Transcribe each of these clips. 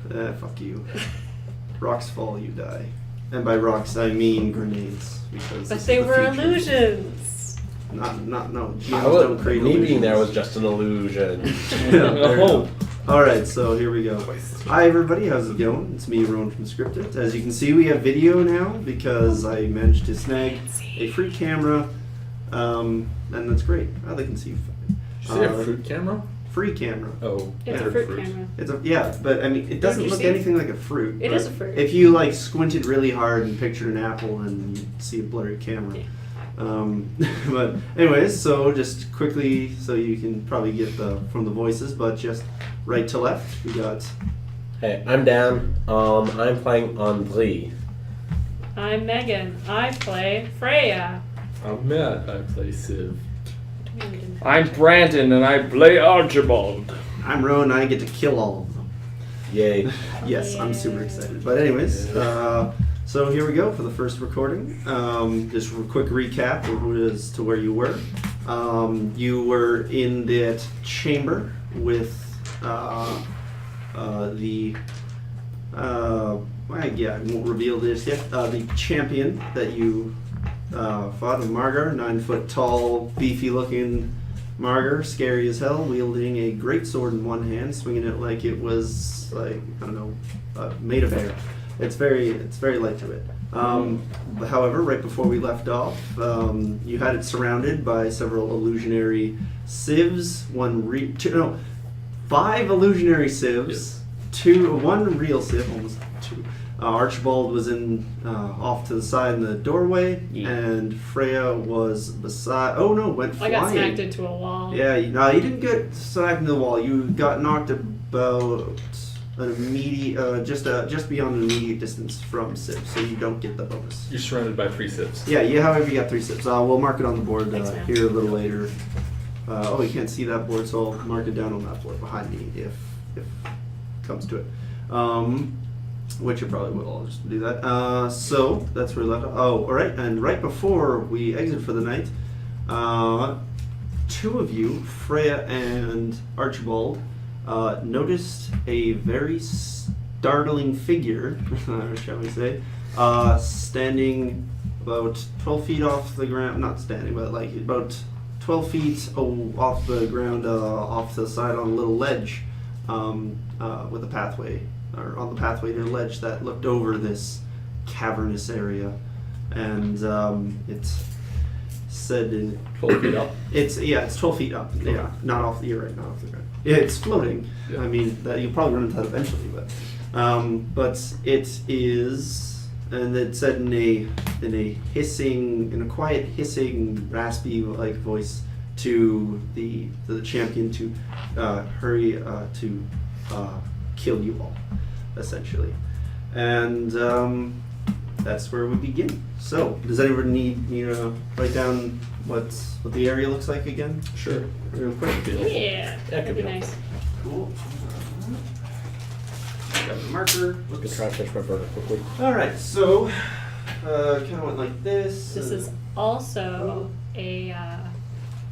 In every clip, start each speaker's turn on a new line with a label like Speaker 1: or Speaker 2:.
Speaker 1: Fuck you. Rocks fall, you die. And by rocks, I mean grenades. Because
Speaker 2: But they were illusions.
Speaker 1: No. GMs don't create
Speaker 3: me
Speaker 1: illusions.
Speaker 3: being there was just an illusion.
Speaker 1: Alright, so here we go. Hi everybody, how's it going? It's me, Rowan from ScriptIT. As you can see, we have video now because I managed to snag a free camera. And that's great. Oh, they can see you fine.
Speaker 4: Did you say a fruit camera?
Speaker 1: Free camera.
Speaker 4: Oh,
Speaker 2: It's
Speaker 1: Yeah,
Speaker 2: a fruit camera.
Speaker 1: But I mean, it doesn't
Speaker 2: you
Speaker 1: look
Speaker 2: see?
Speaker 1: anything like a fruit.
Speaker 2: It
Speaker 1: but
Speaker 2: is a fruit.
Speaker 1: If you like squinted really hard and pictured an apple, and you'd see a blurry camera.
Speaker 2: Yeah.
Speaker 1: But anyways, so just quickly, so you can probably get from the voices, but just right to left, we got.
Speaker 3: Hey, I'm Dan. I'm playing on Glee.
Speaker 2: I'm Megan. I play Freya.
Speaker 4: I'm Matt. I play Civ.
Speaker 5: I'm Brandon and I play Archibald.
Speaker 1: I'm Rowan. I get to kill all of them.
Speaker 3: Yay.
Speaker 1: Yes, I'm super excited. But anyways, so here we go for the first recording. Just a quick recap as to where you were. You were in that chamber with I won't reveal this yet. The champion that you fought, Margar, 9-foot tall, beefy looking Margar, scary as hell, wielding a great sword in one hand, swinging it like it was made of air. It's very light to it. However, right before we left off, you had it surrounded by several illusionary civs, 5 illusionary civs, one real civ, almost 2. Archibald was off to the side in the doorway, and Freya was beside. Oh no, went
Speaker 2: I
Speaker 1: flying.
Speaker 2: got smacked into a wall.
Speaker 1: Yeah, no, you didn't get smacked into the wall. You got knocked about an immediate, just beyond an immediate distance from Civ, so you don't get the bonus.
Speaker 4: You're surrounded by 3 Civs.
Speaker 1: Yeah. However, you got 3 Civs. We'll mark it on the board
Speaker 2: Thanks, man.
Speaker 1: here a little later. You can't see that board, so I'll mark it down on that board behind me if it comes to it. Which you probably will. I'll just do that. So that's where we left off. Oh, all right. And right before we exit for the night, 2 of you, Freya and Archibald, noticed a very startling figure, shall we say, standing about 12 feet off the ground. Not standing, but like about 12 feet off the ground, off to the side on a little ledge, with a pathway. Or on the pathway to a ledge that looked over this cavernous area, and it said
Speaker 4: 12 feet up.
Speaker 1: It's 12 feet up. Yeah, not off the not off the ground. It's floating.
Speaker 4: Yeah.
Speaker 1: I mean, you'll probably run into that eventually, but it is, and it said in a quiet hissing, raspy like voice to the champion to hurry to kill you all, essentially. And that's where we begin. So, does anyone need me to write down what the area looks like again?
Speaker 4: Sure.
Speaker 1: Real quick.
Speaker 2: Yeah, that'd be nice.
Speaker 1: Cool. Got the marker.
Speaker 3: Good try to finish my burger quickly.
Speaker 1: Alright, so kind of went like this.
Speaker 2: This is also a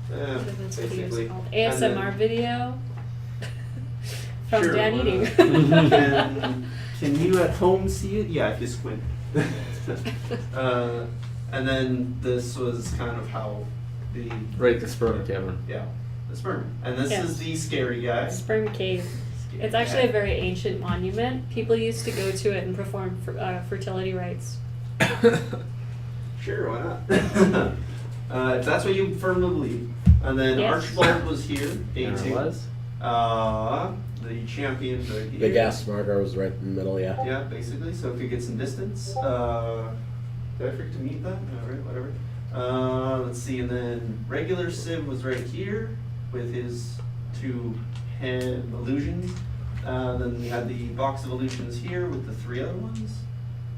Speaker 2: what are those
Speaker 1: basically.
Speaker 2: videos called?
Speaker 1: And then-
Speaker 2: ASMR video from
Speaker 1: Sure,
Speaker 2: Dan
Speaker 1: why
Speaker 2: eating.
Speaker 1: not? Can you at home see it? Yeah, if you squint. And then this was kind of how the
Speaker 4: Right, the sperm cavern.
Speaker 1: the sperm. And this
Speaker 2: Yes.
Speaker 1: is the scary guy.
Speaker 2: Sperm cave.
Speaker 1: Scary
Speaker 2: It's actually a
Speaker 1: guy.
Speaker 2: very ancient monument. People used to go to it and perform fertility rites.
Speaker 1: Sure, why not? If that's what you firmly believe. And then
Speaker 2: Yes.
Speaker 1: Archibald was here,
Speaker 3: There
Speaker 1: A2.
Speaker 3: it was.
Speaker 1: The champion right here.
Speaker 3: Big ass Margar was right in the middle, yeah.
Speaker 1: Yeah, basically, so it could get some distance. Did I forget to mute that? Alright, whatever. Let's see, and then regular Civ was right here with his 2 hand illusions. Then we had the box of illusions here with the 3 other ones.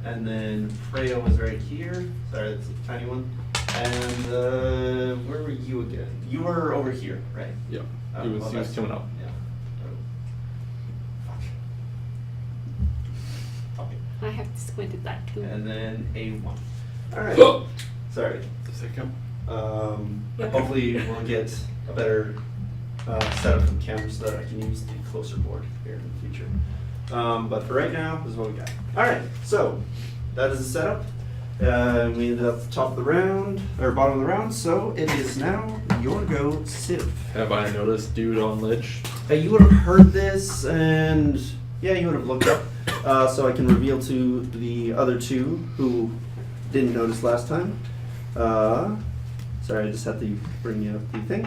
Speaker 1: And then Freya was right here. Sorry, that's a tiny one. And where were you again? You were over here, right?
Speaker 4: Yeah.
Speaker 1: Oh,
Speaker 4: He was
Speaker 1: well, that's-
Speaker 4: coming up.
Speaker 1: Yeah. Oh. Fuck it.
Speaker 2: I have to squint at that too.
Speaker 1: And then A1. Alright.
Speaker 4: Oh!
Speaker 1: Sorry.
Speaker 4: Does that count?
Speaker 2: Yeah.
Speaker 1: Hopefully we'll get a better setup for the camera so that I can use the closer board here in the future. But for right now, this is what we got. All right, so that is the setup. We ended up at the top of the round, or bottom of the round, so it is now your go, Civ.
Speaker 4: Have I noticed dude on ledge?
Speaker 1: You would have heard this, and yeah, you would have looked up. So I can reveal to the other two who didn't notice last time. Sorry, I just had to bring you up the thing.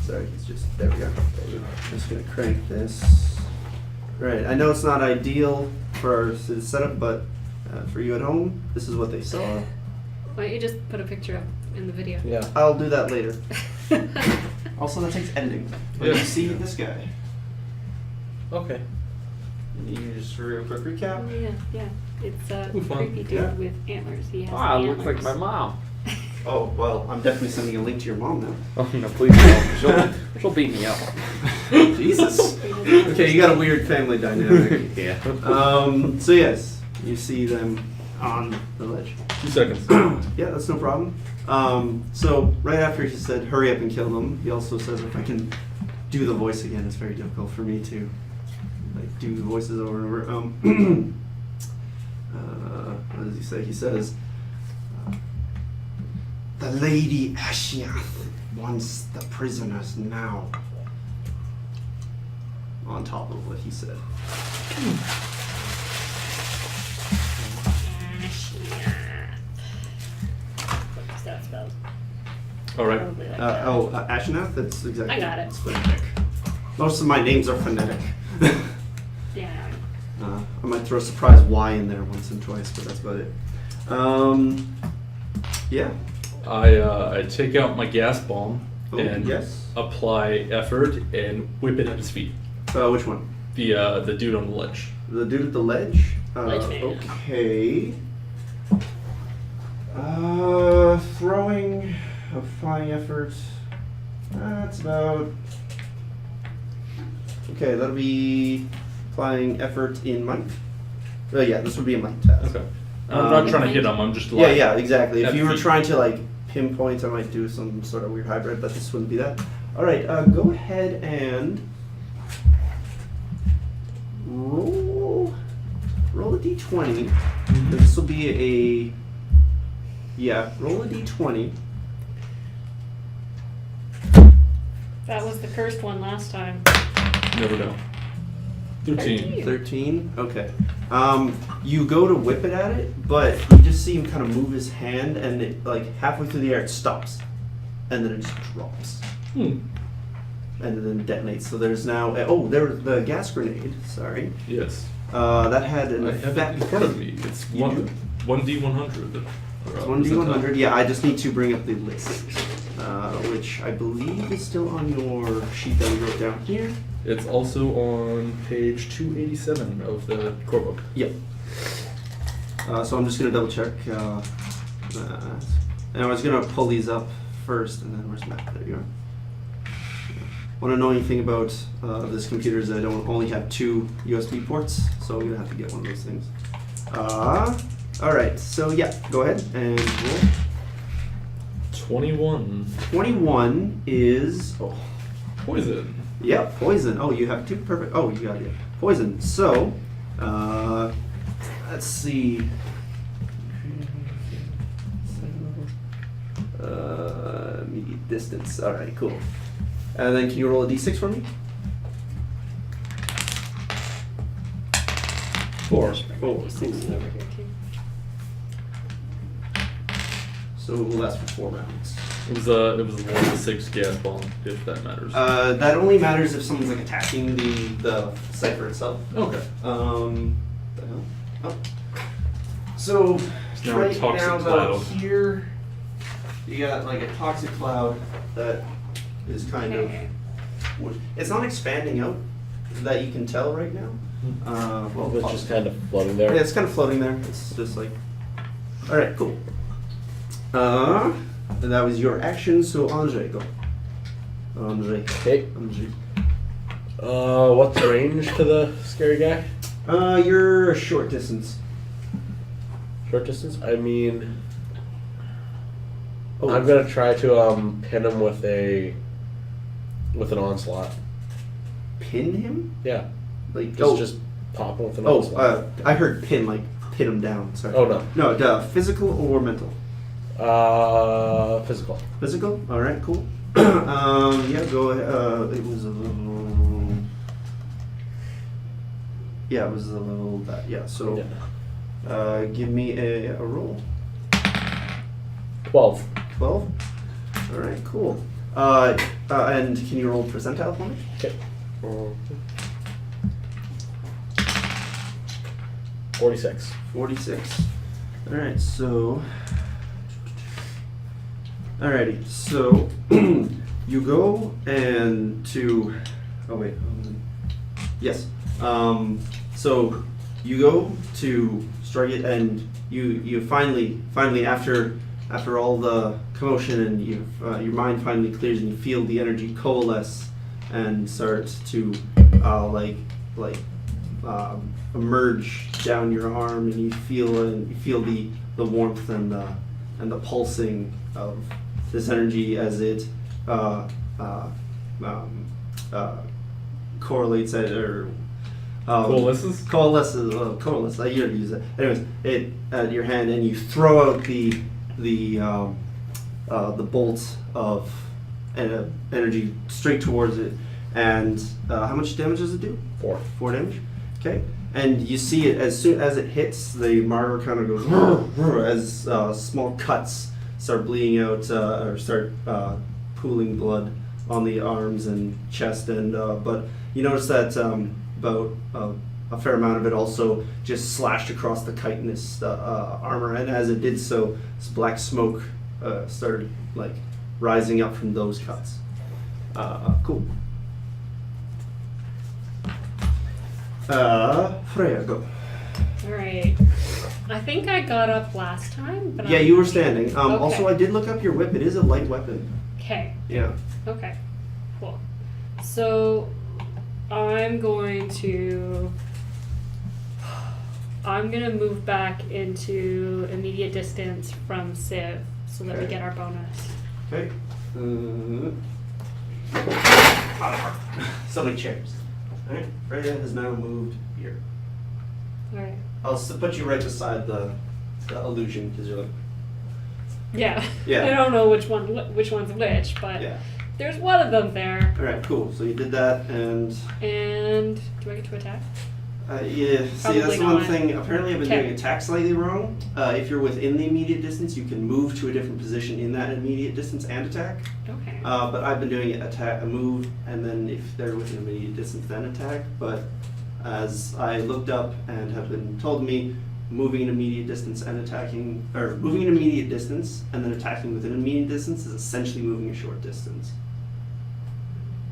Speaker 1: Sorry, it's just, there we go. I'm just gonna crank this. Right, I know it's not ideal for our setup, but for you at home, this is what they saw.
Speaker 2: Why don't you just put a picture up in the video?
Speaker 3: Yeah.
Speaker 1: I'll do that later. Also, that takes editing. But
Speaker 4: Yeah.
Speaker 1: you see this guy.
Speaker 3: Okay.
Speaker 1: You just for a quick recap.
Speaker 2: Oh, yeah. It's a
Speaker 4: Ooh, fun.
Speaker 2: creepy dude
Speaker 1: Yeah.
Speaker 2: with antlers. He has
Speaker 5: Ah, it
Speaker 2: antlers.
Speaker 5: looks like my mom.
Speaker 1: Oh, well, I'm definitely sending a link to your mom now.
Speaker 5: Oh no, please don't. She'll beat me up.
Speaker 1: Jesus. Okay, you got a weird family dynamic.
Speaker 5: Yeah.
Speaker 1: So yes, you see them on the ledge.
Speaker 4: 2 seconds.
Speaker 1: Yeah, that's no problem. So right after he said, "Hurry up and kill them," he also says, "If I can do the voice again, it's very difficult for me to like do the voices over and over." What does he say? He says, "The Lady Asheneth wants the prisoners now." On top of what he said.
Speaker 2: What's that spelled?
Speaker 4: All right.
Speaker 2: Probably like that.
Speaker 1: Asheneth? That's exactly.
Speaker 2: I got it.
Speaker 1: It's phonetic. Most of my names are phonetic.
Speaker 2: Yeah.
Speaker 1: I might throw a surprise Y in there once and twice, but that's about it. Yeah.
Speaker 4: I take out my gas bomb
Speaker 1: Oh,
Speaker 4: and
Speaker 1: yes.
Speaker 4: apply effort and whip it at his feet.
Speaker 1: Which one?
Speaker 4: The dude on the ledge.
Speaker 1: The dude at the ledge?
Speaker 2: Ledge man.
Speaker 1: Okay. Throwing, applying effort. That's about. Okay, that'll be applying effort in might. Yeah, this would be a might test.
Speaker 4: Okay. I'm not trying to hit him. I'm just
Speaker 1: Yeah,
Speaker 4: like.
Speaker 1: yeah, exactly. If
Speaker 4: at
Speaker 1: you were
Speaker 4: feet.
Speaker 1: trying to like pinpoint, I might do some sort of weird hybrid, but this wouldn't be that. All right, go ahead and roll a d20. This will be roll a d20.
Speaker 2: That was the cursed one last time.
Speaker 4: Never know. 13.
Speaker 1: 13. Okay. You go to whip it at it, but you just see him kind of move his hand, and it like halfway through the air it stops, and then it just drops. And then detonates. So there's now there's the gas grenade. Sorry,
Speaker 4: Yes.
Speaker 1: that had an
Speaker 4: I have
Speaker 1: effect.
Speaker 4: it in front of me. It's
Speaker 1: You do?
Speaker 4: 1d100.
Speaker 1: It's 1d100. Yeah, I just need to bring up the list, which I believe is still on your sheet that we wrote down here.
Speaker 4: It's also on page 287 of the core book.
Speaker 1: Yep. So I'm just gonna double check. And I was gonna pull these up first, and then where's Matt? There you are. One annoying thing about this computer is I don't only have 2 USB ports, so I'm gonna have to get one of those things. All right. So yeah, go ahead and roll.
Speaker 4: 21.
Speaker 1: 21 is
Speaker 4: Poison.
Speaker 1: Yep, poison. Oh, you have 2. Perfect. Oh, you got it. Poison. So, let's see. Immediate distance. All right, cool. And then can you roll a d6 for me? 4. Oh,
Speaker 2: Six
Speaker 1: cool.
Speaker 2: over here too.
Speaker 1: So it will last for 4 rounds.
Speaker 4: It was a 1 to 6 gas bomb, if that matters.
Speaker 1: That only matters if someone's like attacking the cipher itself.
Speaker 4: Okay.
Speaker 1: The hell? Oh. So
Speaker 4: It's now a
Speaker 1: right
Speaker 4: toxic
Speaker 1: now
Speaker 4: cloud.
Speaker 1: here you got like a toxic cloud that is kind of it's not expanding out that you can tell right now. Well,
Speaker 3: It's just kind of floating there.
Speaker 1: yeah, it's kind of floating there. It's just like all right, cool. And that was your action. So Andre, go. Andre.
Speaker 3: Okay.
Speaker 1: Andre.
Speaker 3: What's the range to the scary guy?
Speaker 1: You're a short distance.
Speaker 3: Short distance? I mean,
Speaker 1: Oh,
Speaker 3: I'm gonna try to pin him with an onslaught.
Speaker 1: pin him?
Speaker 3: Yeah,
Speaker 1: Like
Speaker 3: just pop him with an onslaught.
Speaker 1: I heard pin, like pin him down. Sorry.
Speaker 3: Oh, no.
Speaker 1: No, physical or mental?
Speaker 3: Physical.
Speaker 1: Physical. All right, cool. Yeah, go ahead. It was a level. Yeah, it was a level that. Yeah. So,
Speaker 3: Yeah.
Speaker 1: give me a roll.
Speaker 3: 12.
Speaker 1: 12. All right, cool. And can you roll percentile for me?
Speaker 3: Okay. 46.
Speaker 1: 46. All right, so. Alrighty, so you go and to. Oh wait. Yes. So you go to strike it, and you finally after all the commotion, and your mind finally clears, and you feel the energy coalesce and start to emerge down your arm, and you feel the warmth and the pulsing of this energy as it correlates or
Speaker 5: Coalesces?
Speaker 1: Coalesces. I usually use it. Anyways, it at your hand, and you throw out the bolts of energy straight towards it. And how much damage does it do?
Speaker 3: 4.
Speaker 1: 4 damage. Okay. And you see it as soon as it hits, the martyr kind of goes as small cuts start bleeding out or start pooling blood on the arms and chest, and but you notice that about a fair amount of it also just slashed across the chitinous armor, and as it did so, this black smoke started like rising up from those cuts. Cool. Freya, go.
Speaker 2: Alright. I think I got up last time, but
Speaker 1: Yeah,
Speaker 2: I'm-
Speaker 1: you were standing.
Speaker 2: Okay.
Speaker 1: Also, I did look up your whip. It is a light weapon.
Speaker 2: Okay.
Speaker 1: Yeah.
Speaker 2: Okay. Cool. So I'm going to move back into immediate distance from Civ so that we
Speaker 1: Okay.
Speaker 2: get our bonus.
Speaker 1: Okay. So many chairs. All right. Freya has now moved here.
Speaker 2: Alright.
Speaker 1: I'll put you right beside the illusion because you're like.
Speaker 2: Yeah.
Speaker 1: Yeah.
Speaker 2: I don't know which one's which, but
Speaker 1: Yeah.
Speaker 2: there's one of them there.
Speaker 1: All right. Cool. So you did that, and
Speaker 2: And do I get to attack?
Speaker 1: yeah. See,
Speaker 2: Probably
Speaker 1: that's the one
Speaker 2: not.
Speaker 1: thing. Apparently, I've been
Speaker 2: Okay.
Speaker 1: doing attack slightly wrong. If you're within the immediate distance, you can move to a different position in that immediate distance and attack.
Speaker 2: Okay.
Speaker 1: But I've been doing it a move, and then if they're within immediate distance, then attack. But as I looked up and have been told to me, moving an immediate distance and attacking, or moving an immediate distance and then attacking within an immediate distance is essentially moving a short distance.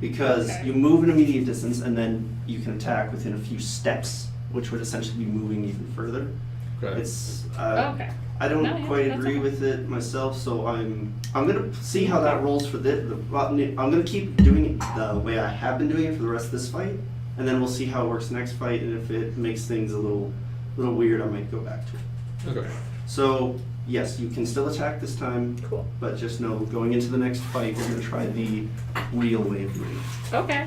Speaker 1: Because
Speaker 2: Okay.
Speaker 1: you move an immediate distance and then you can attack within a few steps, which would essentially be moving even further.
Speaker 4: Okay.
Speaker 1: It's
Speaker 2: Okay.
Speaker 1: I don't
Speaker 2: No, yeah,
Speaker 1: quite
Speaker 2: that's
Speaker 1: agree
Speaker 2: okay.
Speaker 1: with it myself, so I'm gonna see how that rolls for I'm gonna keep doing it the way I have been doing it for the rest of this fight, and then we'll see how it works next fight, and if it makes things a little weird, I might go back to it.
Speaker 4: Okay.
Speaker 1: So yes, you can still attack this time,
Speaker 2: Cool.
Speaker 1: but just know going into the next fight, we're gonna try the real way of doing it.
Speaker 2: Okay.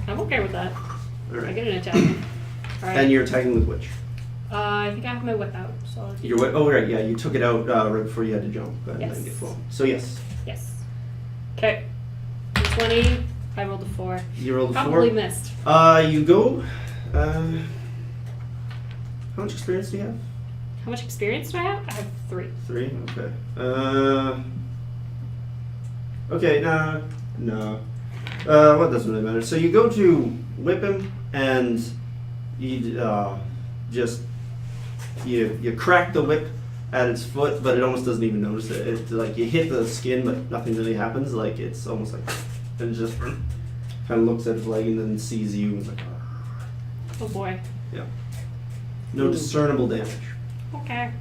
Speaker 2: I'm okay with that.
Speaker 1: All
Speaker 2: I
Speaker 1: right.
Speaker 2: get an attack. Alright.
Speaker 1: And you're attacking with which?
Speaker 2: I think I have my whip out, so I'll do-
Speaker 1: Your whip. Oh right, yeah, you took it out right before you had to jump and
Speaker 2: Yes.
Speaker 1: then get flown. So yes,
Speaker 2: Yes. Okay. 20. I rolled a 4.
Speaker 1: you rolled a 4.
Speaker 2: Probably missed.
Speaker 1: You go. How much experience do you have?
Speaker 2: How much experience do I have? I have 3.
Speaker 1: 3. Okay. Okay. No. What doesn't really matter. So you go to whip him, and you just you crack the whip at its foot, but it almost doesn't even notice it. It's like you hit the skin, but nothing really happens. Like it's almost like and it just kind of looks at its leg and then sees you. And it's like,
Speaker 2: Oh boy.
Speaker 1: yeah. No discernible damage.
Speaker 2: Okay.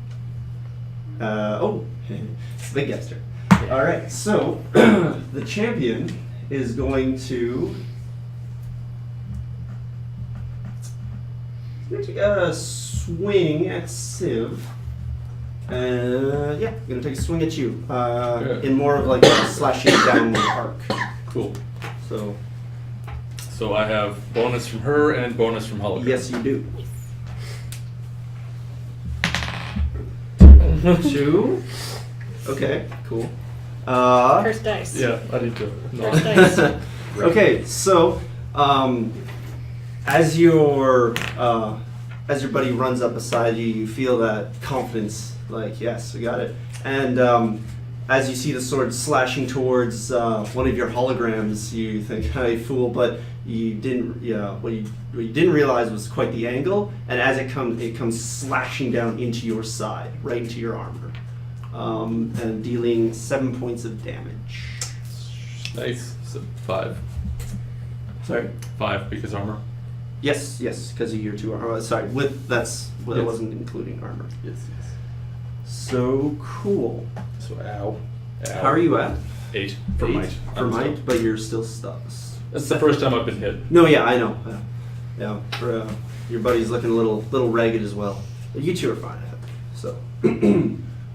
Speaker 1: Big guster. All right, so the champion is going to swing at Civ. Yeah, gonna take a swing at you.
Speaker 5: Yeah.
Speaker 1: In more of like a slashing down the arc.
Speaker 5: Cool.
Speaker 1: So
Speaker 5: So I have bonus from her and bonus from hologram.
Speaker 1: yes, you do. 2. Okay, cool.
Speaker 2: First dice.
Speaker 5: Yeah, I need to.
Speaker 2: First dice.
Speaker 1: Okay, so as your buddy runs up beside you, you feel that confidence, like yes, we got it. And as you see the sword slashing towards one of your holograms, you think, "Hey, fool!" But you didn't. Yeah, what you didn't realize was quite the angle. And as it comes slashing down into your side, right into your armor, and dealing 7 points of damage.
Speaker 5: Nice. So 5.
Speaker 1: Sorry.
Speaker 5: 5 because armor.
Speaker 1: Yes, because of your 2 armor. Sorry, it
Speaker 5: Yes.
Speaker 1: wasn't including armor.
Speaker 5: Yes.
Speaker 1: So cool.
Speaker 5: So ow.
Speaker 1: How are you at?
Speaker 5: 8 for
Speaker 1: 8?
Speaker 5: might.
Speaker 1: For
Speaker 5: I'm
Speaker 1: might,
Speaker 5: still-
Speaker 1: but you're still stuck.
Speaker 5: That's the first time I've been hit.
Speaker 1: No, yeah, I know. Yeah, for, your buddy's looking a little ragged as well. But you 2 are fine, I think. So,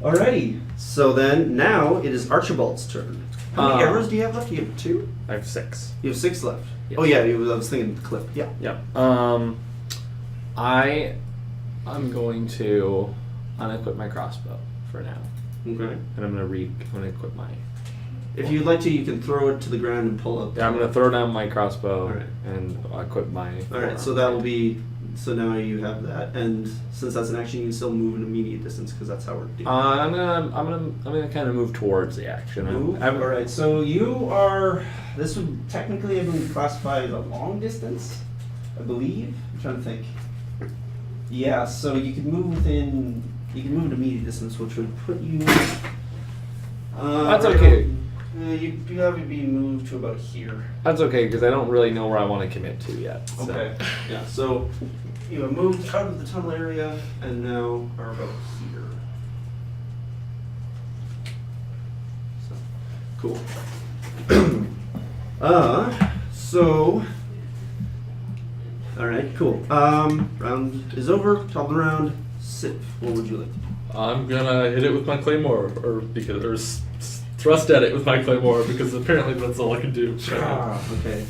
Speaker 1: alrighty. So then, now it is Archibald's turn. How many arrows do you have left? You have 2.
Speaker 6: I have 6.
Speaker 1: You have 6 left.
Speaker 6: Yes.
Speaker 1: Oh yeah, I was thinking the clip. Yeah.
Speaker 6: Yep. I'm going to unequip my crossbow for now,
Speaker 1: Okay.
Speaker 6: and I'm gonna equip my.
Speaker 1: If you'd like to, you can throw it to the ground and pull up.
Speaker 6: Yeah, I'm gonna throw down my crossbow
Speaker 1: Alright.
Speaker 6: and equip my.
Speaker 1: Alright, so that will be. So now you have that, and since that's an action, you can still move an immediate distance because that's how we're doing.
Speaker 6: I'm gonna kind of move towards the action.
Speaker 1: Move. All right. So you are. This would technically have been classified as a long distance, I believe. I'm trying to think. Yeah. So you can move within. You can move an immediate distance, which would put you.
Speaker 6: That's okay.
Speaker 1: You'd probably be moved to about here.
Speaker 6: That's okay because I don't really know where I want to commit to yet. So.
Speaker 1: Okay. Yeah. So you have moved out of the tunnel area and now are about here. So cool. So all right, cool. Round is over. Top of the round. Sif, what would you like to do?
Speaker 5: I'm gonna hit it with my claymore, thrust at it with my claymore because apparently that's all I can do.
Speaker 1: Okay.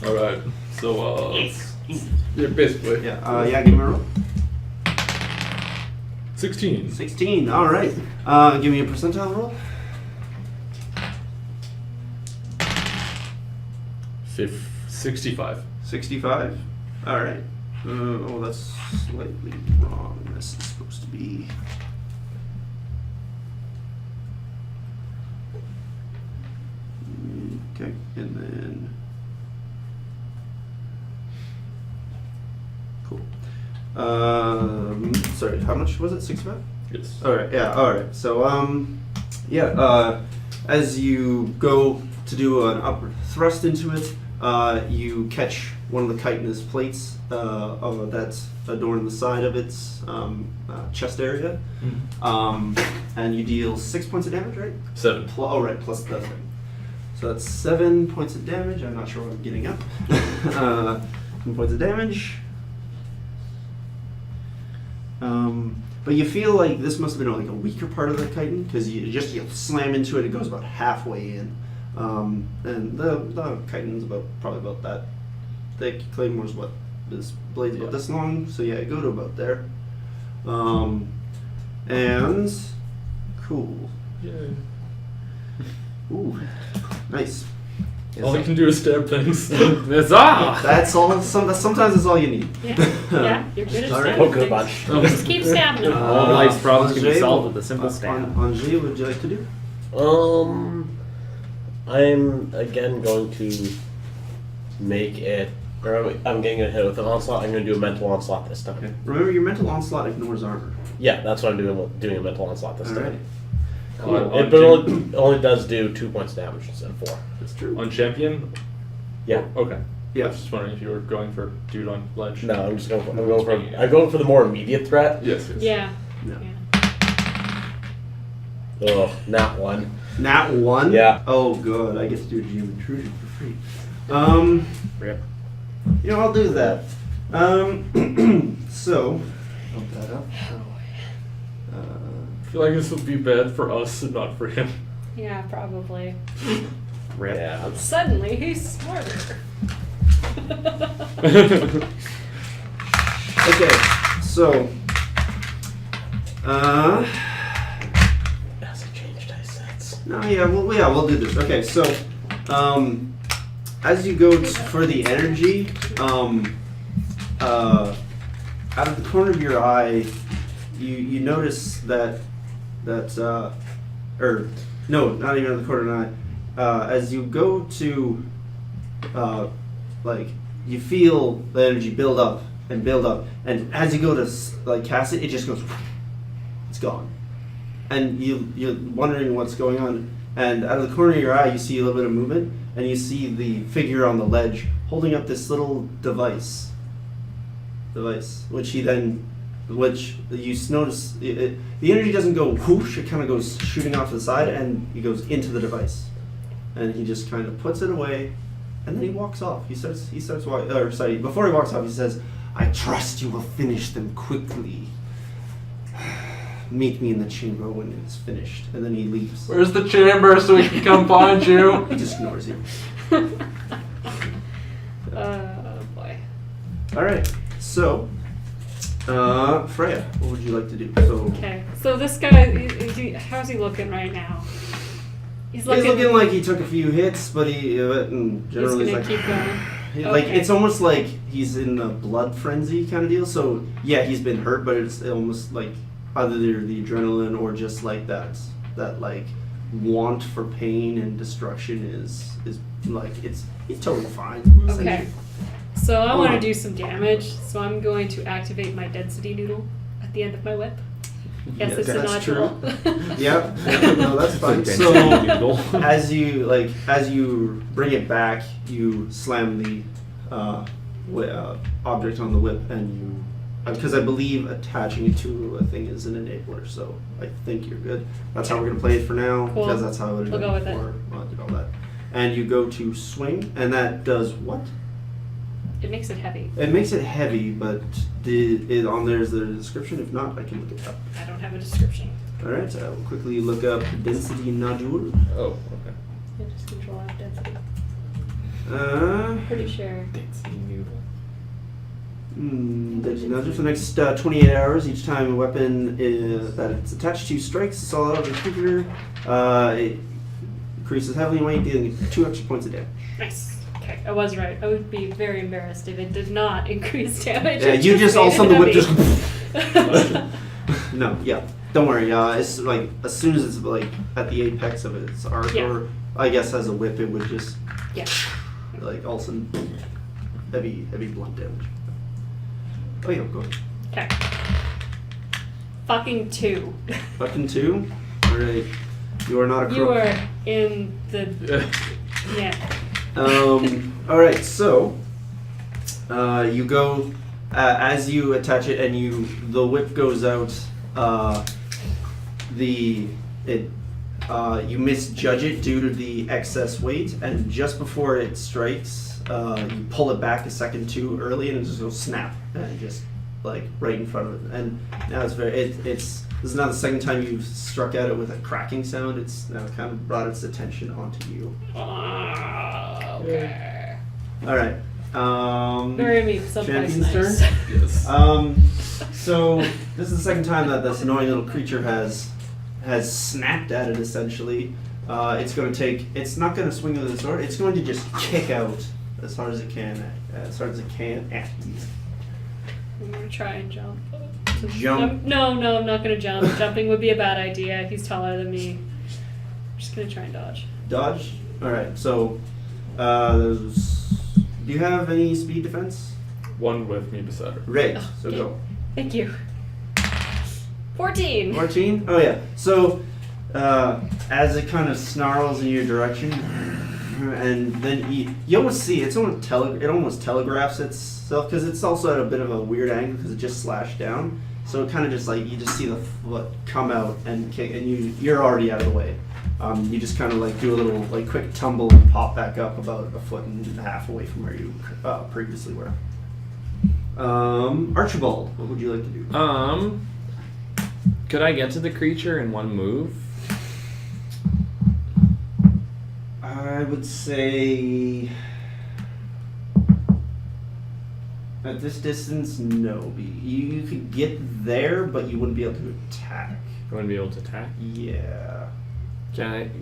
Speaker 5: All right. So yeah, basically.
Speaker 1: Yeah. Yeah. Give me a roll.
Speaker 5: 16.
Speaker 1: 16. All right. Give me a percentile roll.
Speaker 5: 65.
Speaker 1: 65. All right. Oh, that's slightly wrong. This is supposed to be. Okay, and then. Cool. Sorry, how much was it? 65?
Speaker 5: Yes.
Speaker 1: All right. Yeah. All right. So, as you go to do an upward thrust into it, you catch one of the chitinous plates that's adorn the side of its chest area, and you deal 6 points of damage, right?
Speaker 5: 7.
Speaker 1: Right, plus the thing. So that's 7 points of damage. I'm not sure what I'm getting up. 7 points of damage. But you feel like this must have been like a weaker part of the chitin because you slam into it. It goes about halfway in, and the chitin's probably about that thick. Claymore's this blade's about this long, so yeah, go to about there. And cool.
Speaker 5: Yay.
Speaker 1: Ooh, nice.
Speaker 5: All I can do is stab things.
Speaker 1: That's all. Sometimes that's all you need.
Speaker 2: Yeah, you're good at
Speaker 1: All right.
Speaker 2: stabbing
Speaker 3: Poke a
Speaker 2: things.
Speaker 3: bunch.
Speaker 2: Just keep stabbing them.
Speaker 6: All life's problems can be
Speaker 1: Angé,
Speaker 6: solved with a simple stab.
Speaker 1: Angé, what would you like to do?
Speaker 3: I'm again going to make it. Or I'm getting a hit with an onslaught. I'm going to do a mental onslaught this time.
Speaker 1: Okay. Remember, your mental onslaught ignores armor.
Speaker 3: Yeah, that's what I'm doing. Doing a mental onslaught this
Speaker 1: All
Speaker 3: time.
Speaker 1: right.
Speaker 3: But it only does do 2 points of damage instead of 4.
Speaker 1: That's true.
Speaker 5: On champion?
Speaker 3: Yeah.
Speaker 5: Okay. I
Speaker 1: Yeah.
Speaker 5: was just wondering if you were going for dude on ledge.
Speaker 3: No, I'm just going. I'm going for the more immediate threat.
Speaker 5: Yes.
Speaker 2: Yeah.
Speaker 1: Yeah.
Speaker 2: Yeah.
Speaker 3: Oh, not one.
Speaker 1: Nat 1?
Speaker 3: Yeah.
Speaker 1: Oh, good. I get to do a GM intrusion for free.
Speaker 6: Rip.
Speaker 1: I'll do that. So, bump that up.
Speaker 5: feel like this would be bad for us and not for him.
Speaker 2: Yeah, probably.
Speaker 4: Rip.
Speaker 3: Yeah.
Speaker 2: Suddenly, he's smarter.
Speaker 1: Okay, so
Speaker 3: Has it changed dice sets?
Speaker 1: no, we'll do this. Okay, so as you go for the energy, out of the corner of your eye, you notice that or no, not even out of the corner of an eye. As you go to like you feel the energy build up, and as you go to like cast it, it just goes. It's gone, and you're wondering what's going on. And out of the corner of your eye, you see a little bit of movement, and you see the figure on the ledge holding up this little device, which you notice the energy doesn't go whoosh, it kind of goes shooting off to the side, and he goes into the device, and he just kind of puts it away, and then he walks off. He starts walking. Before he walks off, he says, "I trust you will finish them quickly. Meet me in the chamber when it's finished." And then he leaves.
Speaker 5: Where's the chamber so we can come find you?
Speaker 1: He just ignores you.
Speaker 2: Boy.
Speaker 1: All right. So, Freya, what would you like to do? So
Speaker 2: Okay, so this guy, how's he looking right now? He's
Speaker 1: looking like he took a few hits, but generally
Speaker 2: he's gonna
Speaker 1: he's like,
Speaker 2: keep going.
Speaker 1: like
Speaker 2: Okay.
Speaker 1: it's almost like he's in a blood frenzy kind of deal. So yeah, he's been hurt, but it's almost like either the adrenaline or just like that like want for pain and destruction is like he's totally fine.
Speaker 2: Okay, so I want to do some damage, so I'm going to activate my density noodle at the end of my whip. Yes,
Speaker 1: Yeah,
Speaker 2: it's a
Speaker 1: that's
Speaker 2: nodule.
Speaker 1: Yep. No, that's fine.
Speaker 4: It's a
Speaker 1: So
Speaker 4: noodle.
Speaker 1: as you bring it back, you slam the object on the whip, and you because I believe attaching it to a thing is an enabler. So I think you're good. That's how we're gonna play it for now,
Speaker 2: Cool.
Speaker 1: because that's how it would have
Speaker 2: We'll
Speaker 1: been
Speaker 2: go with it.
Speaker 1: before. Well, I did all that. And you go to swing, and that does what?
Speaker 2: It makes it heavy.
Speaker 1: It makes it heavy, but on there is the description. If not, I can look it up.
Speaker 2: I don't have a description.
Speaker 1: All right, I will quickly look up density nodule.
Speaker 4: Oh, okay.
Speaker 2: I just control F density.
Speaker 1: Uh,
Speaker 2: Pretty sure.
Speaker 4: Density noodle.
Speaker 1: Density nodule for the next 28 hours. Each time a weapon that it's attached to strikes a solid object figure, it increases heavily in weight, dealing 2 extra points of damage.
Speaker 2: Nice. Okay, I was right. I would be very embarrassed if it did not increase damage.
Speaker 1: Yeah,
Speaker 2: It
Speaker 1: you just all of a sudden the whip
Speaker 2: made it
Speaker 1: just. No, yeah, don't worry. It's like as soon as it's like at the apex of its arc,
Speaker 2: Yeah.
Speaker 1: or I guess as a whip, it would just
Speaker 2: Yeah.
Speaker 1: like all of a sudden heavy blunt damage. Oh yeah, go ahead.
Speaker 2: Okay. Fucking 2.
Speaker 1: Fucking 2. All right, you are not a crook.
Speaker 2: You are in the. Yeah.
Speaker 1: All right, so you go as you attach it, and the whip goes out. You misjudge it due to the excess weight, and just before it strikes, you pull it back a second too early, and it just goes snap, and just like right in front of it. And now it's this is now the second time you've struck at it with a cracking sound. It's now kind of brought its attention onto you.
Speaker 2: Okay.
Speaker 1: All right.
Speaker 2: Bury me someplace
Speaker 1: Champion's
Speaker 2: nice.
Speaker 1: turn?
Speaker 5: Yes.
Speaker 1: So this is the second time that this annoying little creature has snapped at it. Essentially, it's going to take. It's not going to swing with the sword. It's going to just kick out as hard as it can, at you.
Speaker 2: I'm gonna try and jump.
Speaker 1: Jump.
Speaker 2: No, I'm not gonna jump. Jumping would be a bad idea. He's taller than me. I'm just gonna try and dodge.
Speaker 1: Dodge. All right. So, do you have any speed defense?
Speaker 5: One with me beside her.
Speaker 1: Great.
Speaker 2: Oh,
Speaker 1: So
Speaker 2: okay.
Speaker 1: go.
Speaker 2: Thank you. 14.
Speaker 1: 14? Oh yeah. So as it kind of snarls in your direction, and then you almost see it almost telegraphs itself, because it's also at a bit of a weird angle because it just slashed down. So it kind of just like you just see the foot come out and kick, and you're already out of the way. You just kind of like do a little like quick tumble and pop back up about a foot and a half away from where you previously were. Archibald, what would you like to do?
Speaker 6: Could I get to the creature in one move?
Speaker 1: I would say at this distance, no. You could get there, but you wouldn't be able to attack.
Speaker 6: I wouldn't be able to attack.
Speaker 1: Yeah.
Speaker 6: Can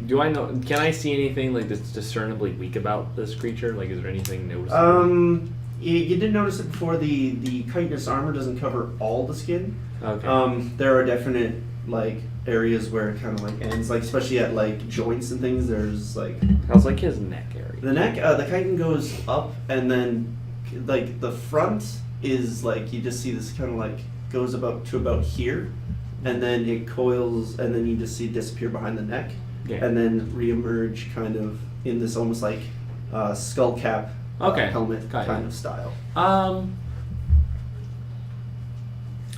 Speaker 6: I see anything like that's discernibly weak about this creature? Like, is there anything noticeable?
Speaker 1: You did notice it before. The chitinous armor doesn't cover all the skin.
Speaker 6: Okay.
Speaker 1: There are definite like areas where it kind of like ends, like especially at like joints and things. There's like
Speaker 6: How's like his neck area?
Speaker 1: the neck. The chitin goes up, and then like the front is like you just see this kind of like goes about here, and then it coils, and then you just see it disappear behind the neck,
Speaker 6: Yeah.
Speaker 1: and then reemerge kind of in this almost like skull cap,
Speaker 6: Okay.
Speaker 1: helmet
Speaker 6: Got
Speaker 1: kind
Speaker 6: it.
Speaker 1: of style.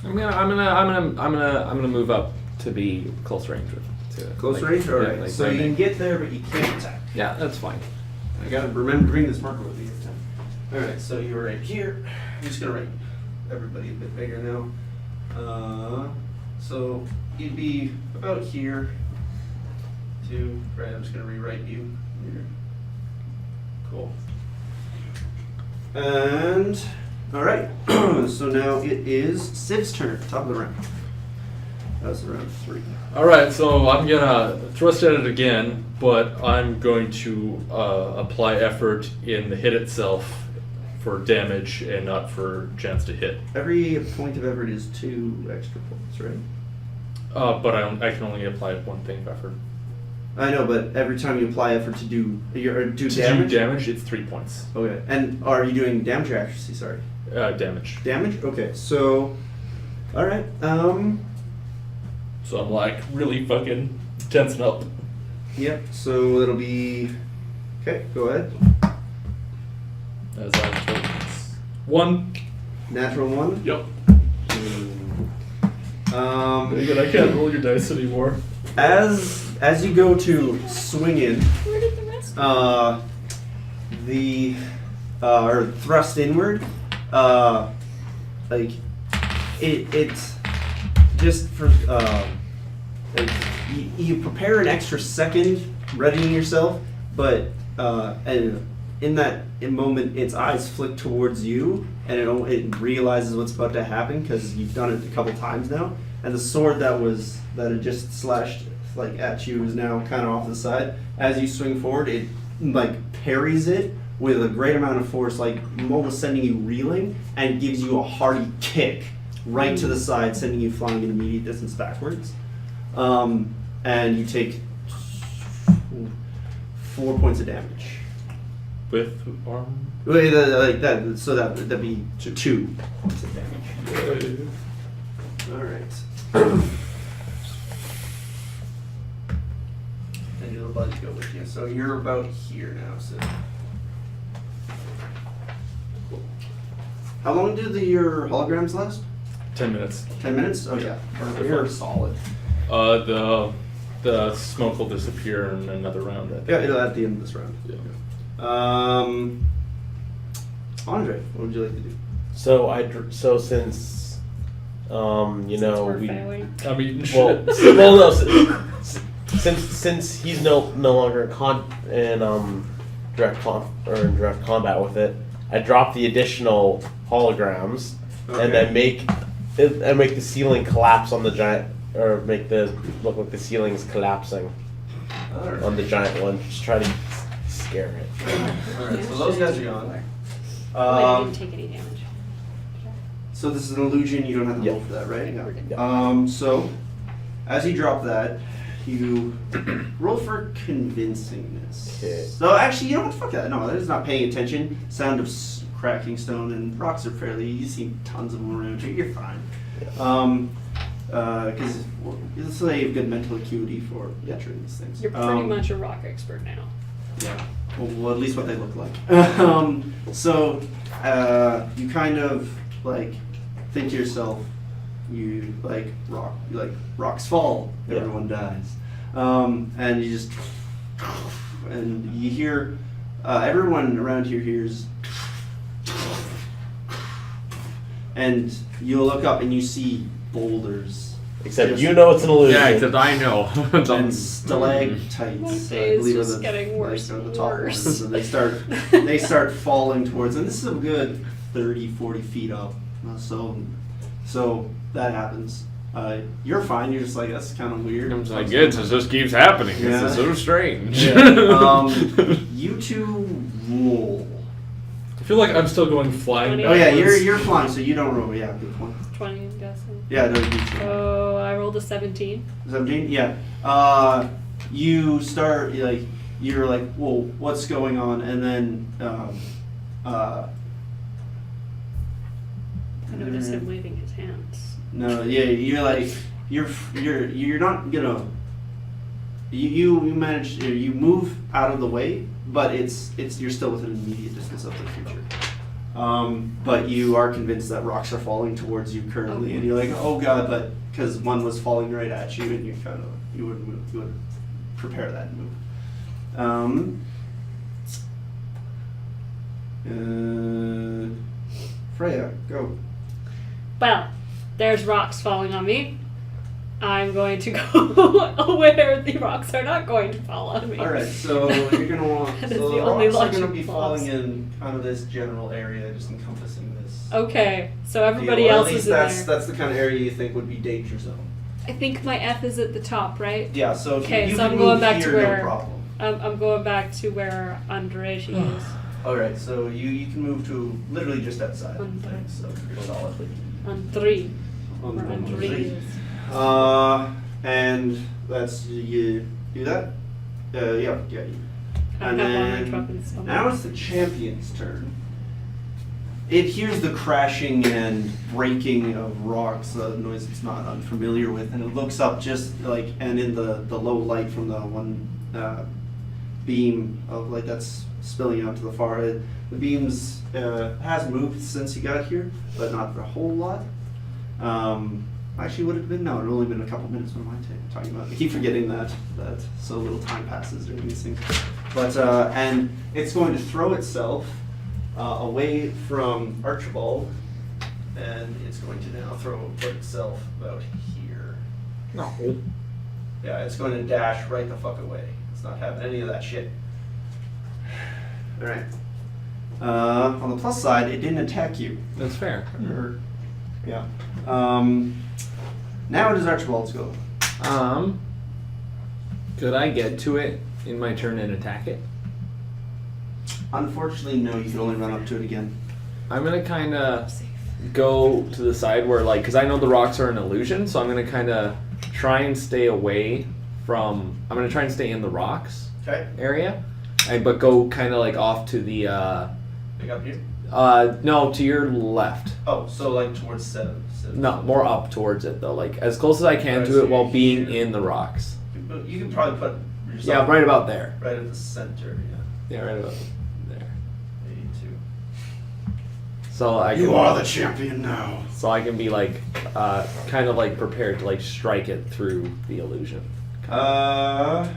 Speaker 6: I'm gonna move up to be close range with.
Speaker 1: Close range, all right. So you can get there, but you can't attack.
Speaker 6: Yeah, that's fine.
Speaker 1: I gotta remember to bring this marker with me this time. All right, so you're right here. I'm just gonna write everybody a bit bigger now. So you'd be about here. Right, I'm just gonna rewrite you here. Cool. And all right, so now it is Sid's turn. Top of the round. That was round 3.
Speaker 5: All right, so I'm gonna thrust at it again, but I'm going to apply effort in the hit itself for damage and not for chance to hit.
Speaker 1: Every point of effort is 2 extra points, right?
Speaker 5: But I can only apply one thing of effort.
Speaker 1: I know, but every time you apply effort to do
Speaker 5: To
Speaker 1: damage.
Speaker 5: do damage, it's 3 points.
Speaker 1: Okay, and are you doing damage or accuracy? Sorry.
Speaker 5: Damage.
Speaker 1: Damage. Okay, so, all right.
Speaker 5: So I'm like really fucking tensing up.
Speaker 1: Yep. So it'll be. Okay, go ahead.
Speaker 5: As I'm told. 1.
Speaker 1: Natural 1.
Speaker 5: Yep.
Speaker 1: But
Speaker 5: I can't roll your dice anymore.
Speaker 1: as you go to swing in,
Speaker 2: Where did the rest go?
Speaker 1: or thrust inward, like it's just for like you prepare an extra second readying yourself, but and in that moment its eyes flick towards you, and it realizes what's about to happen because you've done it a couple times now, and the sword that had just slashed like at you is now kind of off to the side. As you swing forward, it like parries it with a great amount of force, like almost sending you reeling, and gives you a hearty kick right to the side, sending you flying an immediate distance backwards. And you take 4 points of damage.
Speaker 5: With arm.
Speaker 1: Wait, like that, so that'd be 2 points of damage. All right. And your buddies go with you. So you're about here now. So. Cool. How long do your holograms last?
Speaker 5: 10 minutes.
Speaker 1: 10 minutes? Oh yeah. You're solid.
Speaker 5: The smoke will disappear in another round. I think.
Speaker 1: Yeah, it'll at the end of this round.
Speaker 5: Yeah.
Speaker 1: Andre, what would you like to do?
Speaker 3: So since you know
Speaker 2: We're
Speaker 3: we
Speaker 2: failing.
Speaker 5: I'm eating
Speaker 3: well,
Speaker 5: shit.
Speaker 3: well no since he's no longer in direct combat with it, I drop the additional holograms and then make the ceiling collapse on the giant, or make the look like the ceiling's collapsing on the giant one. Just try to scare it.
Speaker 1: Alright, so those guys are gone.
Speaker 2: I didn't take any damage.
Speaker 1: So this is an illusion, you don't have to roll
Speaker 3: Yep.
Speaker 1: for that, right?
Speaker 2: Yeah, we're good.
Speaker 1: So, as you drop that, you roll for convincingness.
Speaker 3: Okay.
Speaker 1: So actually, you know what, fuck that. No, that is not paying attention. Sound of cracking stone, and rocks are fairly, you see tons of them around here, you're fine. Because it's like you have good mental acuity for entering these things.
Speaker 2: You're pretty much a rock expert now.
Speaker 1: Yeah. Well, at least what they look like. So you kind of like think to yourself, you like rocks fall,
Speaker 3: Yeah.
Speaker 1: everyone dies, and you just and you hear everyone around here hears, and you'll look up and you see boulders
Speaker 3: Except
Speaker 1: Just-
Speaker 3: you know it's an illusion.
Speaker 6: Yeah, except I know.
Speaker 1: and stalactites.
Speaker 2: My
Speaker 1: I
Speaker 2: day is
Speaker 1: believe
Speaker 2: just
Speaker 1: are the,
Speaker 2: getting worse
Speaker 1: like, are
Speaker 2: and
Speaker 1: the top
Speaker 2: worse.
Speaker 1: ones, and they start falling towards, and this is a good 30, 40 feet up. So that happens. You're fine. You're just like, that's kind of weird.
Speaker 6: I'm like, it just keeps happening.
Speaker 1: Yeah.
Speaker 6: This is so strange.
Speaker 1: You two roll.
Speaker 5: I feel like I'm still going flying.
Speaker 2: Oh,
Speaker 1: Oh yeah,
Speaker 5: backwards.
Speaker 1: you're flying, so you don't roll. Yeah, good point.
Speaker 2: 20, I'm guessing.
Speaker 1: Yeah, no, you two.
Speaker 2: So I rolled a 17.
Speaker 1: 17. Yeah. You start you're like, whoa, what's going on? And then
Speaker 2: I noticed him waving his hands.
Speaker 1: no, yeah, you're like you're not gonna. You manage you move out of the way, but it's you're still within immediate distance of the creature. But you are convinced that rocks are falling towards you currently, and you're like, oh god, but because one was falling right at you, and you would move, you would prepare that move. Freya, go.
Speaker 2: Well, there's rocks falling on me. I'm going to go where the rocks are not going to fall on me.
Speaker 1: All right, so you're gonna want.
Speaker 2: That is
Speaker 1: So
Speaker 2: the
Speaker 1: the
Speaker 2: only
Speaker 1: rocks are gonna
Speaker 2: logic
Speaker 1: be
Speaker 2: clause.
Speaker 1: falling in kind of this general area, just encompassing this.
Speaker 2: Okay, so everybody
Speaker 1: deal, or
Speaker 2: else
Speaker 1: at least
Speaker 2: is in
Speaker 1: that's
Speaker 2: there.
Speaker 1: that's the kind of area you think would be danger zone.
Speaker 2: I think my F is at the top, right?
Speaker 1: Yeah, so if
Speaker 2: Okay,
Speaker 1: you
Speaker 2: so
Speaker 1: can
Speaker 2: I'm going
Speaker 1: move
Speaker 2: back to
Speaker 1: here,
Speaker 2: where-
Speaker 1: no problem.
Speaker 2: I'm going back to where Andrej is.
Speaker 1: All right, so you can move to literally just outside.
Speaker 2: Okay.
Speaker 1: Thanks, so you're solid.
Speaker 2: On 3.
Speaker 1: On
Speaker 2: Where
Speaker 1: the
Speaker 2: Andrej
Speaker 1: three.
Speaker 2: is.
Speaker 1: And that's you do that. Yeah.
Speaker 2: I
Speaker 1: And
Speaker 2: have all my
Speaker 1: then
Speaker 2: weapons on
Speaker 1: now
Speaker 2: me.
Speaker 1: it's the champion's turn. It hears the crashing and breaking of rocks, a noise it's not unfamiliar with, and it looks up just like, and in the low light from the one beam of light that's spilling out to the far end, the beams has moved since you got here, but not a whole lot. Actually, would it have been? No, it had only been a couple minutes. What am I talking about? I keep forgetting that so little time passes during these things. But and it's going to throw itself away from Archibald, and it's going to now put itself about here.
Speaker 6: No.
Speaker 1: Yeah, it's going to dash right the fuck away. It's not having any of that shit. All right. On the plus side, it didn't attack you.
Speaker 6: That's fair.
Speaker 1: Yeah. Now it is Archibald's go.
Speaker 6: Could I get to it in my turn and attack it?
Speaker 1: Unfortunately, no. You can only run up to it again.
Speaker 6: I'm gonna kind of go to the side where, like, because I know the rocks are an illusion, so I'm gonna kind of try and stay away from. I'm gonna try and stay in the rocks
Speaker 1: Okay.
Speaker 6: area, but go kind of like off to the.
Speaker 1: Pick up here.
Speaker 6: No, to your left.
Speaker 1: Oh, so like towards seven.
Speaker 6: No, more up towards it though, like as close as I can
Speaker 1: Alright,
Speaker 6: to
Speaker 1: so
Speaker 6: it while
Speaker 1: you're
Speaker 6: being
Speaker 1: here.
Speaker 6: in the rocks.
Speaker 1: You can probably put
Speaker 6: Yeah,
Speaker 1: yourself
Speaker 6: right about there.
Speaker 1: right at the center. Yeah.
Speaker 6: Yeah, right about there.
Speaker 1: 82.
Speaker 6: So I
Speaker 1: You
Speaker 6: can,
Speaker 1: are the champion now.
Speaker 6: So I can be like, kind of like prepared to like strike it through the illusion.
Speaker 1: The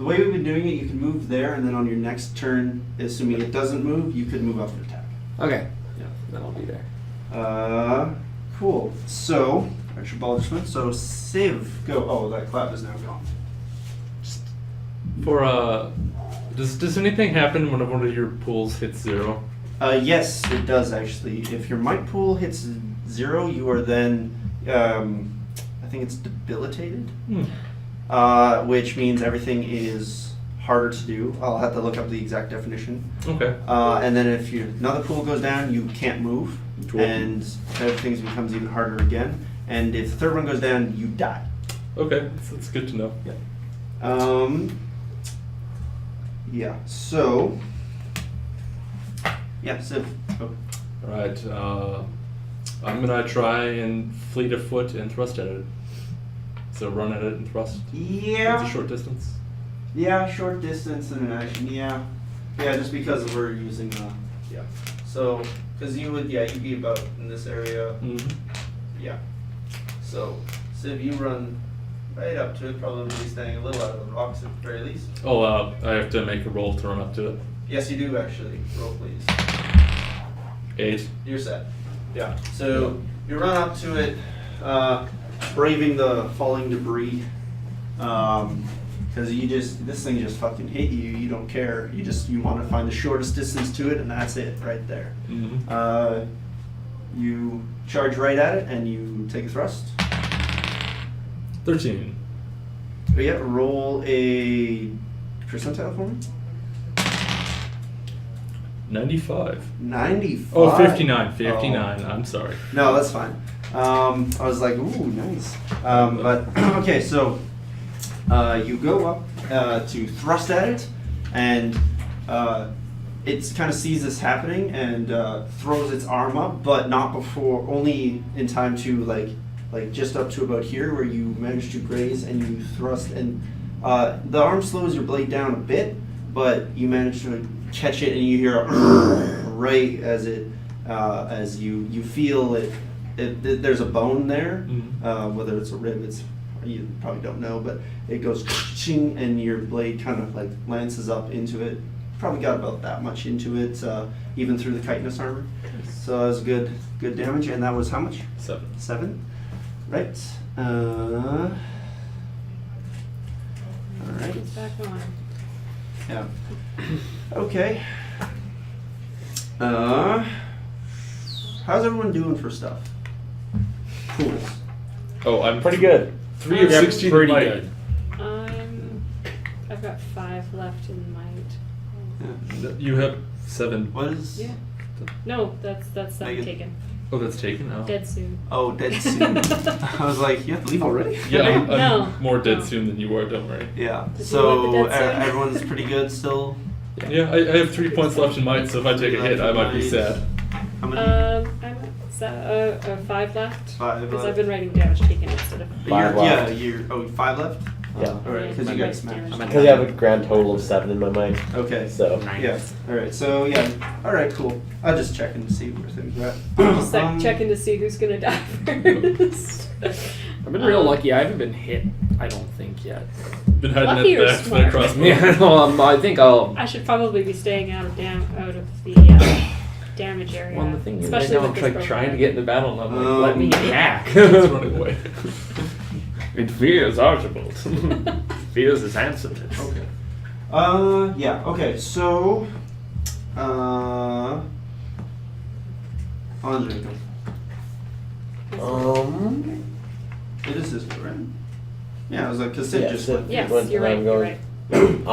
Speaker 1: way we've been doing it, you can move there, and then on your next turn, assuming it doesn't move, you could move up and attack.
Speaker 6: Okay.
Speaker 1: Yeah.
Speaker 6: Then I'll be there.
Speaker 1: Cool. So, Archibald just went. So, Civ, go. Oh, that clap is now gone.
Speaker 5: For does anything happen when one of your pools hits 0?
Speaker 1: Yes, it does actually. If your might pool hits 0, you are then, I think it's debilitated, which means everything is harder to do. I'll have to look up the exact definition.
Speaker 5: Okay.
Speaker 1: And then if another pool goes down, you can't move, and everything becomes even harder again. And if the third one goes down, you die.
Speaker 5: Okay, that's good to know.
Speaker 1: Yeah. So. Yeah. Civ. Oh.
Speaker 5: All right. I'm gonna try and fleet of foot and thrust at it. So run at it and thrust.
Speaker 1: Yeah.
Speaker 5: It's a short distance.
Speaker 1: Yeah, short distance and an action. Yeah, just because we're using yeah. So, because you'd be about in this area.
Speaker 5: Mm-hmm.
Speaker 1: Yeah. So if you run right up to it, probably staying a little out of the rocks at the very least.
Speaker 5: Oh, I have to make a roll to run up to it.
Speaker 1: Yes, you do actually. Roll please.
Speaker 5: 8.
Speaker 1: You're set. Yeah. So you run up to it. braving the falling debris. Because this thing just fucking hit you. You don't care. You want to find the shortest distance to it, and that's it right there.
Speaker 5: Mm-hmm.
Speaker 1: You charge right at it, and you take a thrust.
Speaker 5: 13.
Speaker 1: But yeah, roll a percentile for me.
Speaker 5: 95.
Speaker 1: 95.
Speaker 5: Oh, 59. 59. I'm sorry.
Speaker 1: No, that's fine. I was like, ooh, nice. But okay, so you go up to thrust at it, and it kind of sees this happening and throws its arm up, but not before, only in time to like just up to about here where you manage to graze and you thrust, and the arm slows your blade down a bit, but you manage to catch it and you hear a right as it as you feel it. There's a bone there, whether it's a rib, you probably don't know, but it goes ching, and your blade kind of like lances up into it. Probably got about that much into it, even through the chitinous armor. So that was good damage, and that was how much?
Speaker 5: 7.
Speaker 1: 7, right? All right.
Speaker 2: It's back on.
Speaker 1: Yeah. Okay. How's everyone doing for stuff? Pools.
Speaker 5: Oh, I'm
Speaker 3: Pretty good.
Speaker 5: 3 of
Speaker 2: Yeah,
Speaker 5: 16
Speaker 6: pretty
Speaker 5: might.
Speaker 6: good.
Speaker 2: I've got 5 left in might.
Speaker 1: Yeah.
Speaker 5: You have 7.
Speaker 1: What is?
Speaker 2: Yeah. No, that's
Speaker 1: Megan.
Speaker 2: taken.
Speaker 5: Oh, that's taken? Oh.
Speaker 2: Dead soon.
Speaker 1: Oh, dead soon. I was like, you have to leave already?
Speaker 5: Yeah, I'm
Speaker 2: No.
Speaker 5: more dead
Speaker 2: No.
Speaker 5: soon than you are, don't worry.
Speaker 1: Yeah.
Speaker 2: Did you
Speaker 1: So
Speaker 2: want the dead soon?
Speaker 1: everyone's pretty good still.
Speaker 5: Yeah, I have 3 points left in might, so if I take a hit, I might be sad.
Speaker 1: How many?
Speaker 2: I'm at 5 left.
Speaker 1: 5
Speaker 2: Because
Speaker 1: left.
Speaker 2: I've been writing damage taken instead of.
Speaker 3: Five left.
Speaker 1: You're 5 left.
Speaker 3: Yeah.
Speaker 1: All right, because
Speaker 2: My
Speaker 1: you got
Speaker 2: might's
Speaker 1: smashed.
Speaker 2: damaged.
Speaker 3: Because I have a grand total of 7 in my mind.
Speaker 1: Okay.
Speaker 3: So
Speaker 1: Yeah. All right. So yeah. All right. Cool. I'll just check and see where things are at.
Speaker 2: Just checking to see who's gonna die first.
Speaker 6: I've been real lucky. I haven't been hit. I don't think yet.
Speaker 5: Been hiding
Speaker 2: Lucky
Speaker 5: that
Speaker 2: or
Speaker 5: back
Speaker 2: smart?
Speaker 5: crossbow.
Speaker 6: Yeah, no, I think I'll.
Speaker 2: I should probably be staying out of the damage area.
Speaker 6: Well, the thing is, right
Speaker 2: especially
Speaker 6: now I'm
Speaker 2: with this
Speaker 6: trying to get into battle, and I'm like, let me
Speaker 1: Um,
Speaker 6: attack.
Speaker 5: It's running away.
Speaker 6: It fears Archibald. Fears his handsomeness.
Speaker 1: Okay. Yeah. Okay. So, Andre, it is this way, right? Yeah. I was like, because it
Speaker 3: Yeah,
Speaker 1: just
Speaker 3: Sid-
Speaker 1: went.
Speaker 2: Yes,
Speaker 3: When
Speaker 2: you're right.
Speaker 3: I'm
Speaker 2: You're
Speaker 3: going-
Speaker 2: right.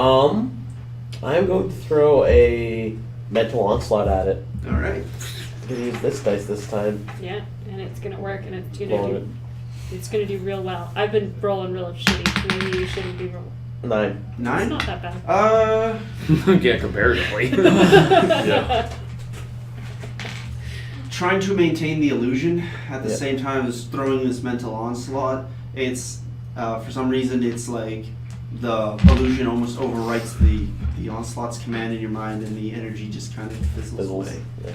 Speaker 3: I'm going to throw a mental onslaught at it.
Speaker 1: All right.
Speaker 3: I'm gonna use this dice this time.
Speaker 2: Yeah, and it's gonna work, and it's gonna
Speaker 3: Roll it.
Speaker 2: do. It's gonna do real well. I've been rolling real shitty. Maybe you shouldn't be rolling.
Speaker 3: 9.
Speaker 2: It's
Speaker 1: 9.
Speaker 2: not that bad.
Speaker 6: Yeah, comparatively.
Speaker 5: Yeah.
Speaker 1: Trying to maintain the illusion at the
Speaker 3: Yeah.
Speaker 1: same time as throwing this mental onslaught. It's for some reason it's like the illusion almost overwrites the onslaught's command in your mind, and the energy just kind of fizzles
Speaker 3: Fizzles.
Speaker 1: away.
Speaker 3: Yeah.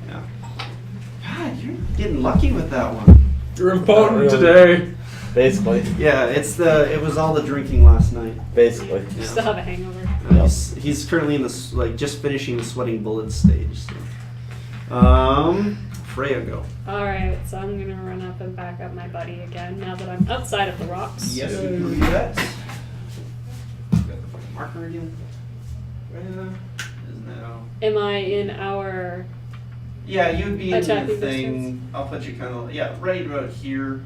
Speaker 1: Yeah. God, you're getting lucky with that one.
Speaker 5: You're impotent
Speaker 3: Not
Speaker 5: today.
Speaker 3: Basically.
Speaker 1: Yeah, it was all the drinking last night.
Speaker 3: Basically.
Speaker 2: You still have a hangover.
Speaker 3: Yeah.
Speaker 1: He's currently in the just finishing the sweating bullets stage. So. Freya, go.
Speaker 2: All right, so I'm gonna run up and back up my buddy again now that I'm outside of the rocks.
Speaker 1: Yes, you can do that. Got the fucking marker again. Freya is now.
Speaker 2: Am I in our?
Speaker 1: Yeah, you'd be in the
Speaker 2: Attacking
Speaker 1: thing.
Speaker 2: distance?
Speaker 1: I'll put you kind of right about here,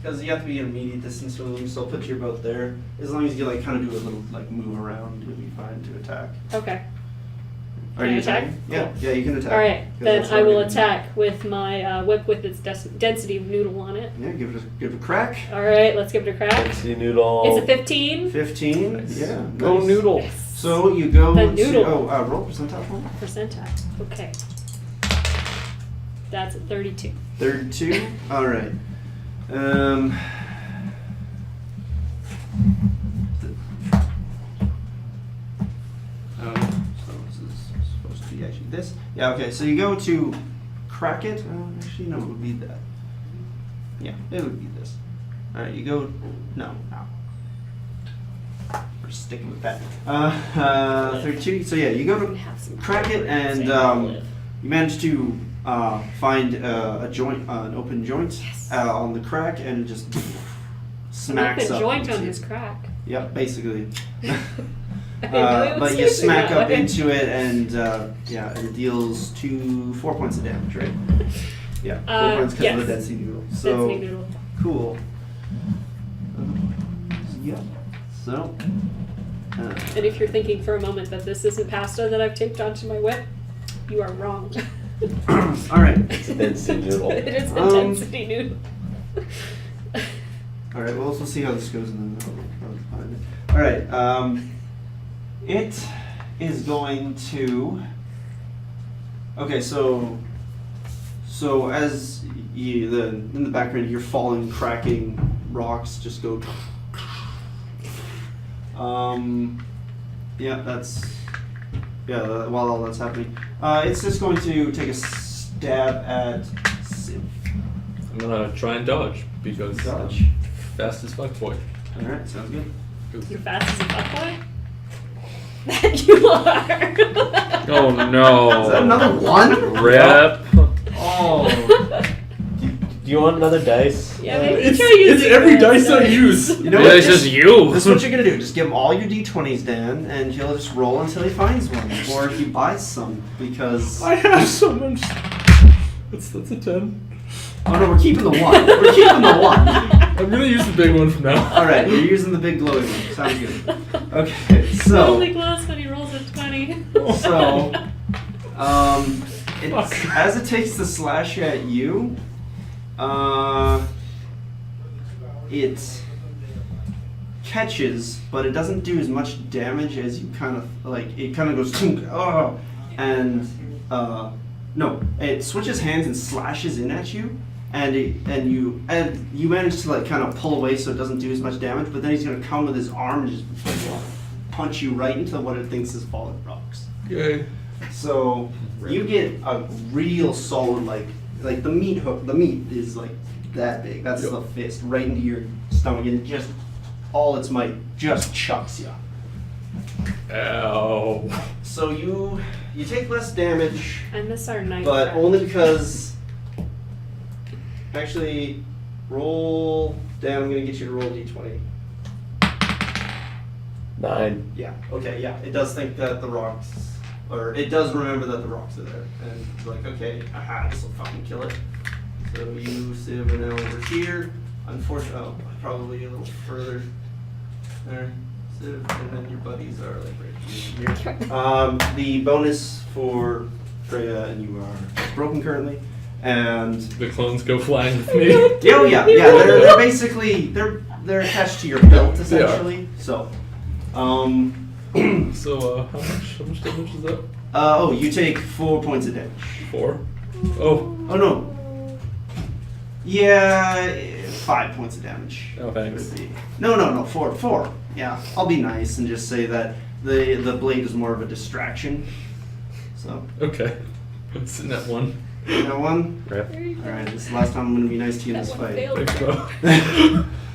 Speaker 1: because you have to be in immediate distance from them. So I'll put you about there. As long as you like kind of do a little like move around, you'll be fine to attack.
Speaker 2: Okay.
Speaker 1: Are
Speaker 2: Can
Speaker 1: you
Speaker 2: I attack?
Speaker 1: attacking? Yeah, you can attack.
Speaker 2: All right,
Speaker 1: 'Cause
Speaker 2: then
Speaker 1: that's
Speaker 2: I will
Speaker 1: already-
Speaker 2: attack with my whip with its density noodle on it.
Speaker 1: Yeah, give it a crack.
Speaker 2: All right, let's give it a crack.
Speaker 3: Density noodle.
Speaker 2: It's a 15.
Speaker 1: 15.
Speaker 5: Nice.
Speaker 1: Yeah.
Speaker 6: Go
Speaker 1: nice.
Speaker 6: noodle.
Speaker 2: Yes.
Speaker 1: So you go
Speaker 2: The
Speaker 1: to
Speaker 2: noodle.
Speaker 1: roll percentile for me.
Speaker 2: Percentile. Okay. That's a 32.
Speaker 1: 32. All right. So this is supposed to be actually this. Yeah. Okay. So you go to crack it. Actually, no. It would be that. Yeah. It would be this. All right. You go. No. We're sticking with that. 32. So yeah, you go
Speaker 2: I'm
Speaker 1: to
Speaker 2: gonna have some
Speaker 1: crack it, and you manage to find a joint, an open joint on the crack, and it just smacks
Speaker 2: the
Speaker 1: up
Speaker 2: joint
Speaker 1: into
Speaker 2: on
Speaker 1: it.
Speaker 2: his crack.
Speaker 1: Yep, basically.
Speaker 2: I really
Speaker 1: But
Speaker 2: was
Speaker 1: you
Speaker 2: using
Speaker 1: smack
Speaker 2: that
Speaker 1: up
Speaker 2: way.
Speaker 1: into it, and it deals 4 points of damage, right? Yeah, 4 points because of the
Speaker 2: yes.
Speaker 1: density noodle. So
Speaker 2: Density noodle.
Speaker 1: cool. Yeah. So.
Speaker 2: And if you're thinking for a moment that this isn't pasta that I've taped onto my whip, you are wrong.
Speaker 1: All right.
Speaker 3: It's a density noodle.
Speaker 2: It is a
Speaker 1: Um,
Speaker 2: density noodle.
Speaker 1: All right. Well, we'll see how this goes, and then I'll find it. All right. It is going to. Okay, so as in the background, you're falling, cracking rocks, just go. While all that's happening, it's just going to take a stab at Civ.
Speaker 5: I'm gonna try and dodge because
Speaker 1: Dodge.
Speaker 5: fast as fuck boy.
Speaker 1: All right, sounds good.
Speaker 2: You're fast as a fuckboy? That you are.
Speaker 6: Oh no.
Speaker 1: Is that another one?
Speaker 6: Rip.
Speaker 1: Oh.
Speaker 3: Do you want another dice?
Speaker 2: Yeah, maybe
Speaker 5: It's,
Speaker 2: try using
Speaker 5: it's every
Speaker 2: this.
Speaker 5: dice I use.
Speaker 1: You know
Speaker 6: Yeah,
Speaker 1: what?
Speaker 6: it's just you.
Speaker 1: This is what you're gonna do. Just give him all your d20s, Dan, and he'll just roll until he finds one, or he buys some because.
Speaker 5: I have so much. That's a 10.
Speaker 1: Oh no, we're keeping the one. We're keeping the one.
Speaker 5: I'm gonna use the big one from now.
Speaker 1: All right, you're using the big glowing one. Sounds good. Okay,
Speaker 2: It
Speaker 1: so
Speaker 2: only glows when he rolls a 20.
Speaker 1: it's, as it takes the slash at you, it catches, but it doesn't do as much damage as you kind of like. It kind of goes, oh, and no, it switches hands and slashes in at you, and you manage to like kind of pull away so it doesn't do as much damage. But then he's gonna come with his arm and just punch you right into what it thinks is fallen rocks.
Speaker 5: Yay.
Speaker 1: So you get a real solid like the meat hook. The meat is like that big. That's the fist right into your stomach, and just all its might just chucks you.
Speaker 5: Ow.
Speaker 1: So you take less damage,
Speaker 2: I miss our night.
Speaker 1: but
Speaker 2: crack.
Speaker 1: only because. Actually, roll. Dan, I'm gonna get you to roll d20.
Speaker 3: 9.
Speaker 1: Yeah. Okay. Yeah. It does think that the rocks, or it does remember that the rocks are there, and it's like, okay, aha, this will fucking kill it. So you Civ are now over here. Unfortunately, probably a little further there. Civ, and then your buddies are like right here. The bonus for Freya and you are broken currently, and
Speaker 5: The clones go flying with me.
Speaker 1: yeah. They're basically they're attached to your belt essentially. So.
Speaker 5: So how much damage is that?
Speaker 1: You take 4 points of damage.
Speaker 5: 4. Oh.
Speaker 1: Oh no. Yeah, 5 points of damage.
Speaker 5: Oh, thanks.
Speaker 1: Would be- No, 4. Yeah, I'll be nice and just say that the blade is more of a distraction. So,
Speaker 5: Okay. I'm sitting at 1.
Speaker 1: you know one.
Speaker 3: Rip.
Speaker 1: All right, this is the last time I'm gonna be nice to you in this
Speaker 2: That one
Speaker 1: fight.
Speaker 2: failed.
Speaker 5: Thanks,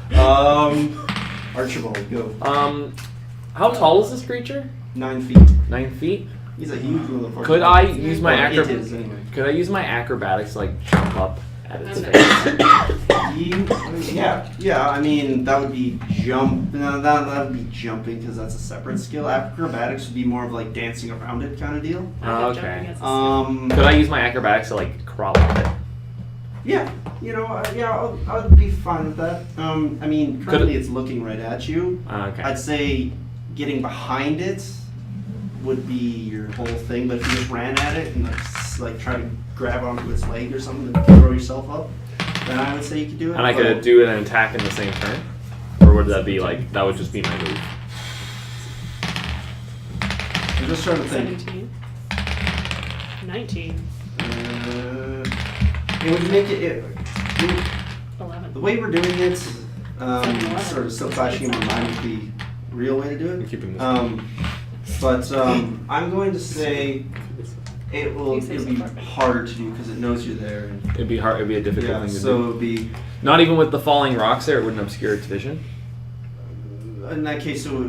Speaker 5: bro.
Speaker 1: Archibald, go.
Speaker 6: How tall is this creature?
Speaker 1: 9 feet.
Speaker 6: 9 feet.
Speaker 1: He's a huge motherfucker.
Speaker 6: Could I use my
Speaker 1: Well, it is anyway.
Speaker 6: Could I use my acrobatics to like jump up at its
Speaker 2: Okay.
Speaker 6: face?
Speaker 1: Yeah. I mean, that would be jump. No, that would be jumping because that's a separate skill. Acrobatics would be more of like dancing around it kind of deal.
Speaker 2: I have
Speaker 6: Okay.
Speaker 2: jumping as a skill.
Speaker 6: Could I use my acrobatics to like crawl up it?
Speaker 1: Yeah. I'll be fine with that. I mean,
Speaker 6: Could
Speaker 1: currently
Speaker 6: it-
Speaker 1: it's looking right at you.
Speaker 6: Okay.
Speaker 1: I'd say getting behind it would be your whole thing, but if you just ran at it and like try to grab onto its leg or something and throw yourself up, then I would say you could do it.
Speaker 6: And I
Speaker 1: but-
Speaker 6: could do an attack in the same turn, or would that be like that would just be my move?
Speaker 1: I'm just trying to think.
Speaker 2: 17. 19.
Speaker 1: It would make it
Speaker 2: 11.
Speaker 1: the way we're doing it,
Speaker 2: 7-11.
Speaker 1: sort of still flashing in my mind with the real way to do
Speaker 5: I'm
Speaker 1: it.
Speaker 5: keeping this.
Speaker 1: But I'm going to say it'll
Speaker 2: You say
Speaker 1: be
Speaker 2: so far.
Speaker 1: harder to do because it knows you're there. And,
Speaker 6: It'd be hard. It'd be a difficult
Speaker 1: yeah,
Speaker 6: thing to
Speaker 1: so
Speaker 6: do.
Speaker 1: it would be
Speaker 6: Not even with the falling rocks there, it wouldn't obscure its vision.
Speaker 1: in that case, so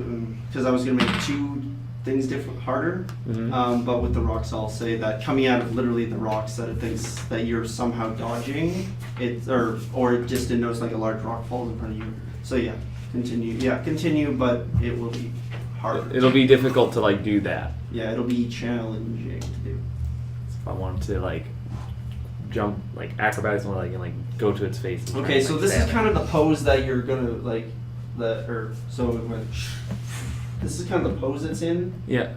Speaker 1: because I was going to make 2 things different harder.
Speaker 6: Mhm.
Speaker 1: But with the rocks, I'll say that coming out of literally the rocks, that it thinks that you're somehow dodging it, or it just didn't notice like a large rock falls in front of you. So yeah, continue. Yeah, continue, but it will be hard.
Speaker 6: It'll be difficult to like do that
Speaker 1: Yeah, it'll be challenging to do.
Speaker 6: if I wanted to like jump like acrobatics and like go to its face. And try
Speaker 1: Okay,
Speaker 6: and,
Speaker 1: so
Speaker 6: like,
Speaker 1: this is
Speaker 6: stab it.
Speaker 1: kind of the pose that you're gonna like, this is kind of the pose it's in
Speaker 6: Yeah.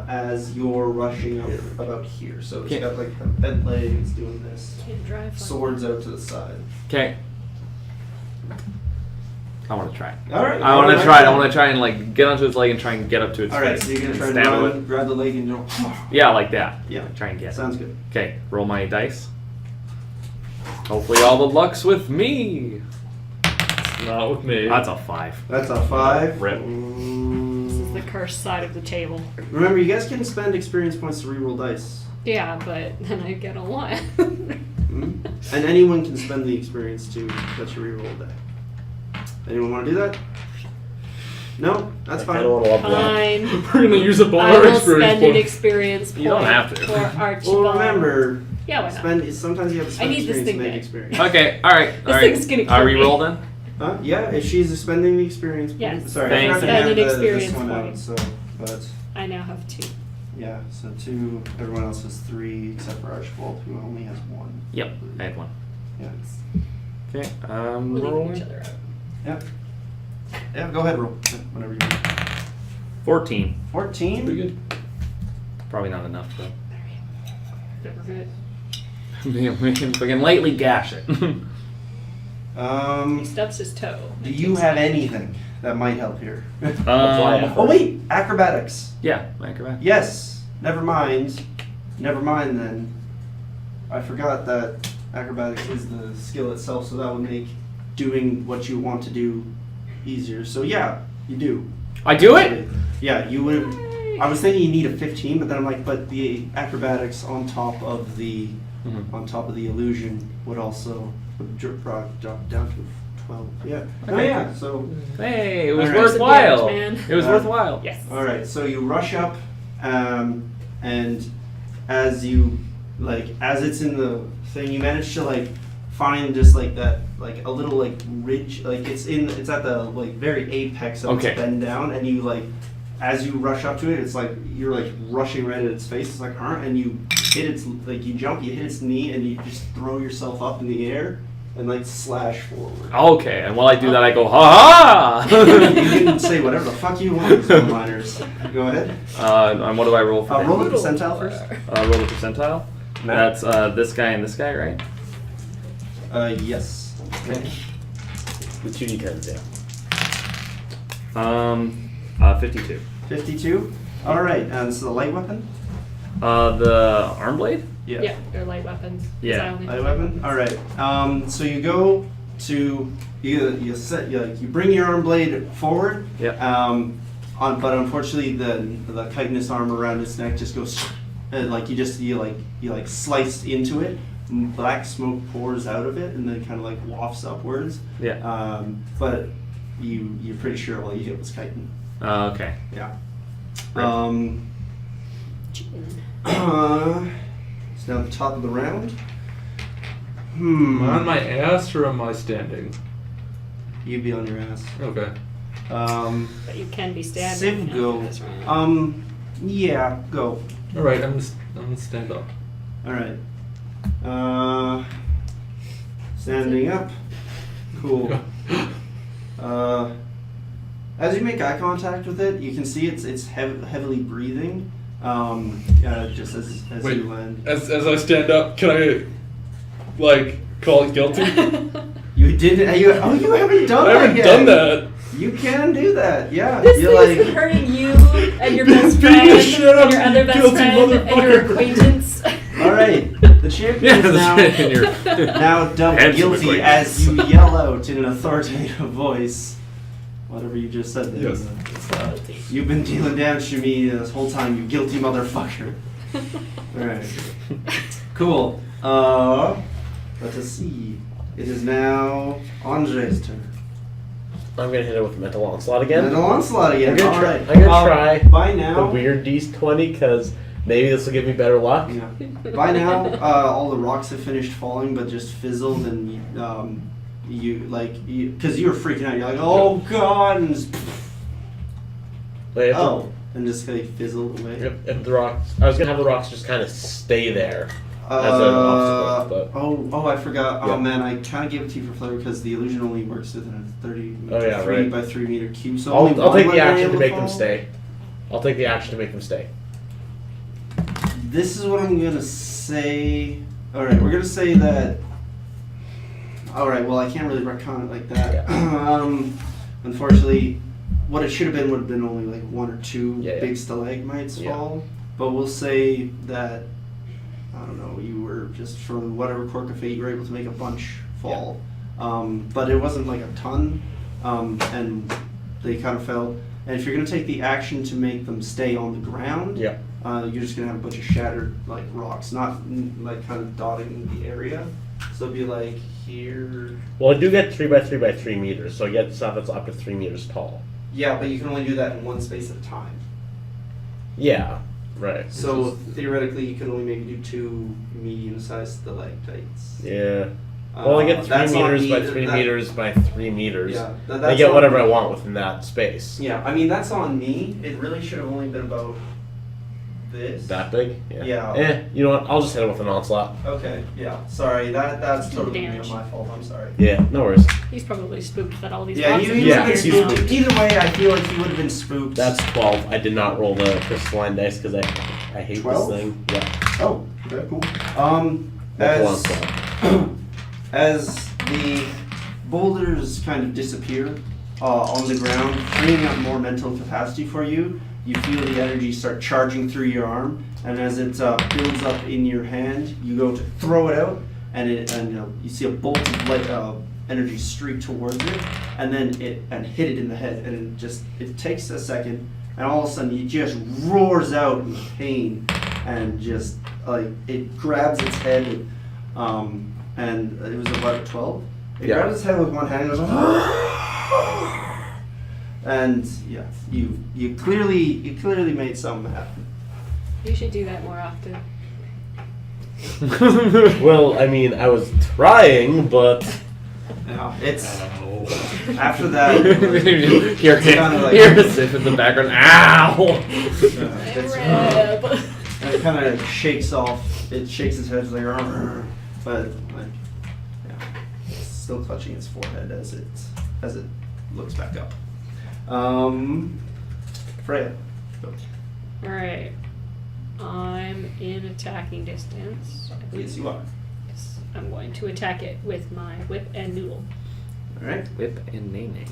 Speaker 1: as you're rushing up about here. So it's
Speaker 6: Okay.
Speaker 1: got like the bent legs doing this,
Speaker 2: Can't drive. like
Speaker 1: swords out to the side.
Speaker 6: Okay. I want to try.
Speaker 1: All right.
Speaker 6: I want to try. I want to try and like get onto its leg and try and get up to its
Speaker 1: All right,
Speaker 6: face.
Speaker 1: so you're gonna
Speaker 6: and
Speaker 1: try and
Speaker 6: stab it
Speaker 1: run,
Speaker 6: with-
Speaker 1: grab the leg, and you'll.
Speaker 6: Yeah, like that.
Speaker 1: Yeah.
Speaker 6: Try and get.
Speaker 1: Sounds good.
Speaker 6: Okay, roll my dice. Hopefully all the luck's with me.
Speaker 5: Not with me.
Speaker 6: That's a 5.
Speaker 1: That's a 5.
Speaker 6: Rip.
Speaker 2: This is the cursed side of the table.
Speaker 1: Remember, you guys can spend experience points to reroll dice.
Speaker 2: Yeah, but then I get a 1.
Speaker 1: Hmm? And anyone can spend the experience to let you reroll a die. Anyone want to do that? No? That's
Speaker 3: I
Speaker 1: fine.
Speaker 3: kinda wanna level up.
Speaker 2: Fine.
Speaker 5: We're gonna use up all
Speaker 2: I
Speaker 5: our
Speaker 2: will
Speaker 5: experience
Speaker 2: spend an
Speaker 5: points.
Speaker 2: experience point
Speaker 6: You don't have to.
Speaker 2: for Archibald.
Speaker 1: Well, remember,
Speaker 2: Yeah, why not?
Speaker 1: sometimes you have to spend
Speaker 2: I need this
Speaker 1: experience to
Speaker 2: thing
Speaker 1: make
Speaker 2: back.
Speaker 1: experience.
Speaker 6: Okay, alright.
Speaker 2: This thing's gonna kill me.
Speaker 6: reroll then?
Speaker 1: Yeah, if she's spending the experience point.
Speaker 2: Yes.
Speaker 1: Sorry,
Speaker 6: Thanks.
Speaker 1: I forgot to
Speaker 2: Spend
Speaker 1: have
Speaker 2: an
Speaker 1: this
Speaker 2: experience
Speaker 1: one out,
Speaker 2: point.
Speaker 1: so, but,
Speaker 2: I now have 2.
Speaker 1: yeah, so 2, everyone else has 3, except for Archibald, who only has 1.
Speaker 6: Yep, I had 1.
Speaker 1: Yeah.
Speaker 6: Okay,
Speaker 2: We'll leave each
Speaker 6: rolling.
Speaker 2: other out.
Speaker 1: Yeah. Yeah, go ahead, roll. Yeah, whenever you want.
Speaker 6: 14.
Speaker 1: 14?
Speaker 5: Pretty good.
Speaker 6: Probably not enough though.
Speaker 2: Never good.
Speaker 6: We can lightly gash it.
Speaker 2: He stubs his toe.
Speaker 1: Do you have anything that might help here?
Speaker 3: Apply
Speaker 1: Oh wait, acrobatics.
Speaker 6: Yeah, acrobat.
Speaker 1: Yes. Never mind. Never mind then. I forgot that acrobatics is the skill itself, so that would make doing what you want to do easier. So yeah, you do.
Speaker 6: I do it?
Speaker 1: Yeah, you would. I was thinking you need a 15, but then I'm like, but the acrobatics on top of the illusion would also drop down to 12. Yeah. Oh
Speaker 6: Okay.
Speaker 1: yeah. So
Speaker 6: Hey, it was
Speaker 1: All right.
Speaker 6: worthwhile.
Speaker 2: Man.
Speaker 6: It was worthwhile.
Speaker 2: Yes.
Speaker 1: all right. So you rush up, and as you as it's in the thing, you manage to find just that a little ridge, it's at the very apex of
Speaker 6: Okay.
Speaker 1: its bend down, and you as you rush up to it, it's you're rushing right at its face. It's and you hit its you jump, you hit its knee, and you just throw yourself up in the air and slash forward.
Speaker 6: Okay, and while I do that, I go, ha
Speaker 1: You
Speaker 6: ha!
Speaker 1: can say whatever the fuck you want, some minors. Go ahead.
Speaker 6: And what do I roll for that?
Speaker 1: Roll the percentile first.
Speaker 6: Roll the percentile. That's this guy and this guy, right?
Speaker 1: Yes.
Speaker 6: Okay.
Speaker 3: The 2d10s, yeah.
Speaker 6: 52.
Speaker 1: 52. All right. And this is a light weapon.
Speaker 6: The arm blade?
Speaker 2: Yeah, they're light weapons. 'cause
Speaker 6: Yeah.
Speaker 2: I only
Speaker 1: Light
Speaker 2: have
Speaker 1: weapon. All right. So you go to you bring your arm blade forward.
Speaker 6: Yep.
Speaker 1: But unfortunately the chitinous arm around its neck just goes you slice into it. Black smoke pours out of it and then kind of wafts upwards.
Speaker 6: Yeah.
Speaker 1: But you're pretty sure all you hit was chitin.
Speaker 6: Okay.
Speaker 1: Yeah.
Speaker 6: Right.
Speaker 1: It's now the top of the round.
Speaker 5: Am I on my ass or am I standing?
Speaker 1: You'd be on your ass.
Speaker 5: Okay.
Speaker 2: But you can be standing.
Speaker 1: Civ go.
Speaker 2: after this round.
Speaker 1: Yeah, go.
Speaker 5: All right. I'm gonna stand up.
Speaker 1: All right. Standing up. Cool. As you make eye contact with it, you can see it's heavily breathing. Just as
Speaker 5: Wait.
Speaker 1: you land.
Speaker 5: As I stand up, can I call it guilty?
Speaker 1: You didn't. You haven't done
Speaker 5: I
Speaker 1: that
Speaker 5: haven't
Speaker 1: yet.
Speaker 5: done that.
Speaker 1: You can do that. Yeah.
Speaker 2: This
Speaker 1: You're
Speaker 2: thing is hurting you and your best
Speaker 5: Beat the
Speaker 2: friend
Speaker 5: shit out
Speaker 2: and your
Speaker 5: of
Speaker 2: other
Speaker 5: you,
Speaker 2: best
Speaker 5: guilty
Speaker 2: friend and your
Speaker 5: motherfucker.
Speaker 2: acquaintance.
Speaker 1: All right. The champion
Speaker 6: Yeah,
Speaker 1: is
Speaker 6: that's
Speaker 1: now.
Speaker 6: right. And you're
Speaker 1: Now dubbed
Speaker 6: Handsome
Speaker 1: guilty
Speaker 6: acquaintance.
Speaker 1: as you yell out in an authoritative voice. Whatever you just said there.
Speaker 5: Yes.
Speaker 1: You've been dealing damage to me this whole time, you guilty motherfucker. Alright. Cool. Let us see. It is now Andre's turn.
Speaker 3: I'm gonna hit it with mental onslaught again.
Speaker 1: And an onslaught again.
Speaker 3: I'm gonna try-
Speaker 1: Alright.
Speaker 3: I'm gonna try
Speaker 1: By
Speaker 3: The
Speaker 1: now.
Speaker 3: weird D20 because maybe this will give me better luck.
Speaker 1: Yeah. By now, all the rocks have finished falling, but just fizzled, and because you were freaking out. You're like, oh god, and just,
Speaker 3: Wait,
Speaker 1: and just like fizzled away.
Speaker 3: if the rocks, I was gonna have the rocks just kind of stay there as an obstacle, but
Speaker 1: I forgot.
Speaker 3: Yeah.
Speaker 1: Oh man, I kind of gave it to you for flavor because the illusion only works within a 3
Speaker 3: right.
Speaker 1: by 3 meter cube. So
Speaker 3: I'll
Speaker 1: only
Speaker 3: take
Speaker 1: one
Speaker 3: the
Speaker 1: might be
Speaker 3: action
Speaker 1: able
Speaker 3: to make them
Speaker 1: fall.
Speaker 3: stay. I'll take the action to make them stay.
Speaker 1: This is what I'm gonna say. All right, we're gonna say that. All right, well I can't really retcon it like that. Unfortunately, what it should have been would have been only like 1 or 2
Speaker 3: Yeah.
Speaker 1: big stalagmites
Speaker 3: Yeah.
Speaker 1: fall. But we'll say that I don't know. You were just from whatever quirk of fate you were able to make a bunch fall. But it wasn't like a ton, and they kind of fell. And if you're gonna take the action to make them stay on the ground,
Speaker 3: Yeah.
Speaker 1: you're just gonna have a bunch of shattered like rocks, not like kind of dotting the area. So it'd be like here.
Speaker 3: Well, I do get 3 by 3 by 3 meters, so I get stuff that's up to 3 meters tall.
Speaker 1: Yeah, but you can only do that in one space at a time.
Speaker 3: Yeah. Right.
Speaker 1: So theoretically, you could only maybe do 2 medium-sized stalactites.
Speaker 3: Yeah. Well, I get 3
Speaker 1: that's on
Speaker 3: meters
Speaker 1: me,
Speaker 3: by 3 meters by 3 meters.
Speaker 1: Yeah,
Speaker 3: I
Speaker 1: that's
Speaker 3: get
Speaker 1: on
Speaker 3: whatever
Speaker 1: me.
Speaker 3: I want within that space.
Speaker 1: Yeah, I mean that's on me. It really should have only been about this.
Speaker 3: That big?
Speaker 1: Yeah.
Speaker 3: You know what? I'll just hit it with an onslaught.
Speaker 1: Okay. Yeah. Sorry. That's totally
Speaker 2: Damage.
Speaker 1: my fault. I'm sorry.
Speaker 3: Yeah, no worries.
Speaker 2: He's probably spooked that all these
Speaker 1: Yeah,
Speaker 2: rocks
Speaker 1: you
Speaker 2: are
Speaker 1: would
Speaker 3: Yeah,
Speaker 1: have been
Speaker 3: he's
Speaker 1: spooked.
Speaker 3: spooked.
Speaker 1: Either way, I feel like he would have been spooked.
Speaker 3: That's 12. I did not roll the crystalline dice because I hate
Speaker 1: 12?
Speaker 3: this thing. Yeah.
Speaker 1: Oh, okay, cool.
Speaker 3: Multiple
Speaker 1: As
Speaker 3: onslaught.
Speaker 1: as the boulders kind of disappear on the ground, freeing up more mental capacity for you, you feel the energy start charging through your arm, and as it builds up in your hand, you go to throw it out, and you see a bolt of light, energy streak towards it, and then hit it in the head, and it takes a second, and all of a sudden it just roars out in pain, and just like it grabs its head, and it was about a 12. It
Speaker 3: Yeah.
Speaker 1: grabs its head with one hand and goes, and yeah, you clearly made something happen.
Speaker 2: You should do that more often.
Speaker 3: Well, I mean, I was trying, but
Speaker 1: Yeah, it's after that.
Speaker 6: Hear
Speaker 1: kinda like-
Speaker 6: a sip in the background. Ow!
Speaker 2: Rip.
Speaker 1: And it kind of shakes off. It shakes its head it's like, "Arr," but like, yeah, it's still clutching its forehead as it looks back up. Freya, go.
Speaker 2: Alright. I'm in attacking distance.
Speaker 1: Yes, you are.
Speaker 2: Yes, I'm going to attack it with my whip and noodle.
Speaker 1: All right.
Speaker 6: Whip and Nene.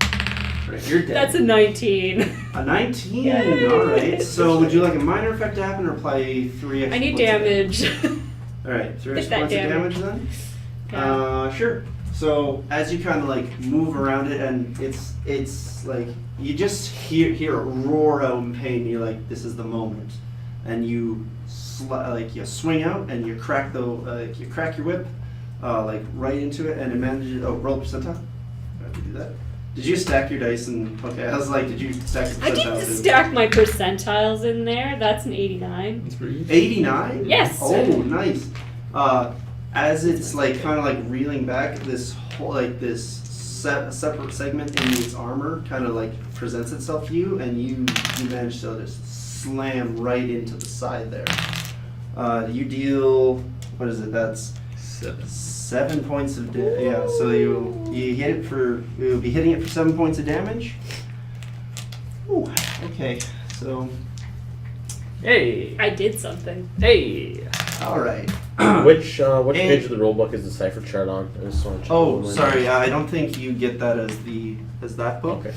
Speaker 1: All right, you're dead.
Speaker 2: That's a 19.
Speaker 1: A 19.
Speaker 2: Yay.
Speaker 1: All right. So would you like a minor effect to happen or apply 3 extra
Speaker 2: I need
Speaker 1: points of
Speaker 2: damage.
Speaker 1: All right, 3
Speaker 2: Hit
Speaker 1: extra
Speaker 2: that
Speaker 1: points of damage then. Sure. So as you kind of like move around it, and it's like you just hear it roar out in pain. You're like, this is the moment, and you you swing out and you crack you crack your whip, like right into it, and it manages. Oh, roll percentile. I have to do that. Did you stack your dice and okay? I was like, did you stack your
Speaker 2: I
Speaker 1: percentile?
Speaker 2: didn't
Speaker 1: too?
Speaker 2: stack my percentiles in there. That's an 89.
Speaker 5: That's pretty good.
Speaker 1: 89?
Speaker 2: Yes.
Speaker 1: Oh, nice. As it's like kind of like reeling back, this whole like this separate segment in its armor kind of like presents itself to you, and you manage to just slam right into the side there. You deal, what is it? That's 7 points of yeah. So you hit it you'll be hitting it for 7 points of damage. Ooh, okay, so
Speaker 6: Hey!
Speaker 2: I did something.
Speaker 6: Hey!
Speaker 1: all right.
Speaker 3: which page of the rulebook is the cipher chart on? I just want to check
Speaker 1: Oh,
Speaker 3: one.
Speaker 1: sorry. I don't think you get that as that book.
Speaker 3: Okay.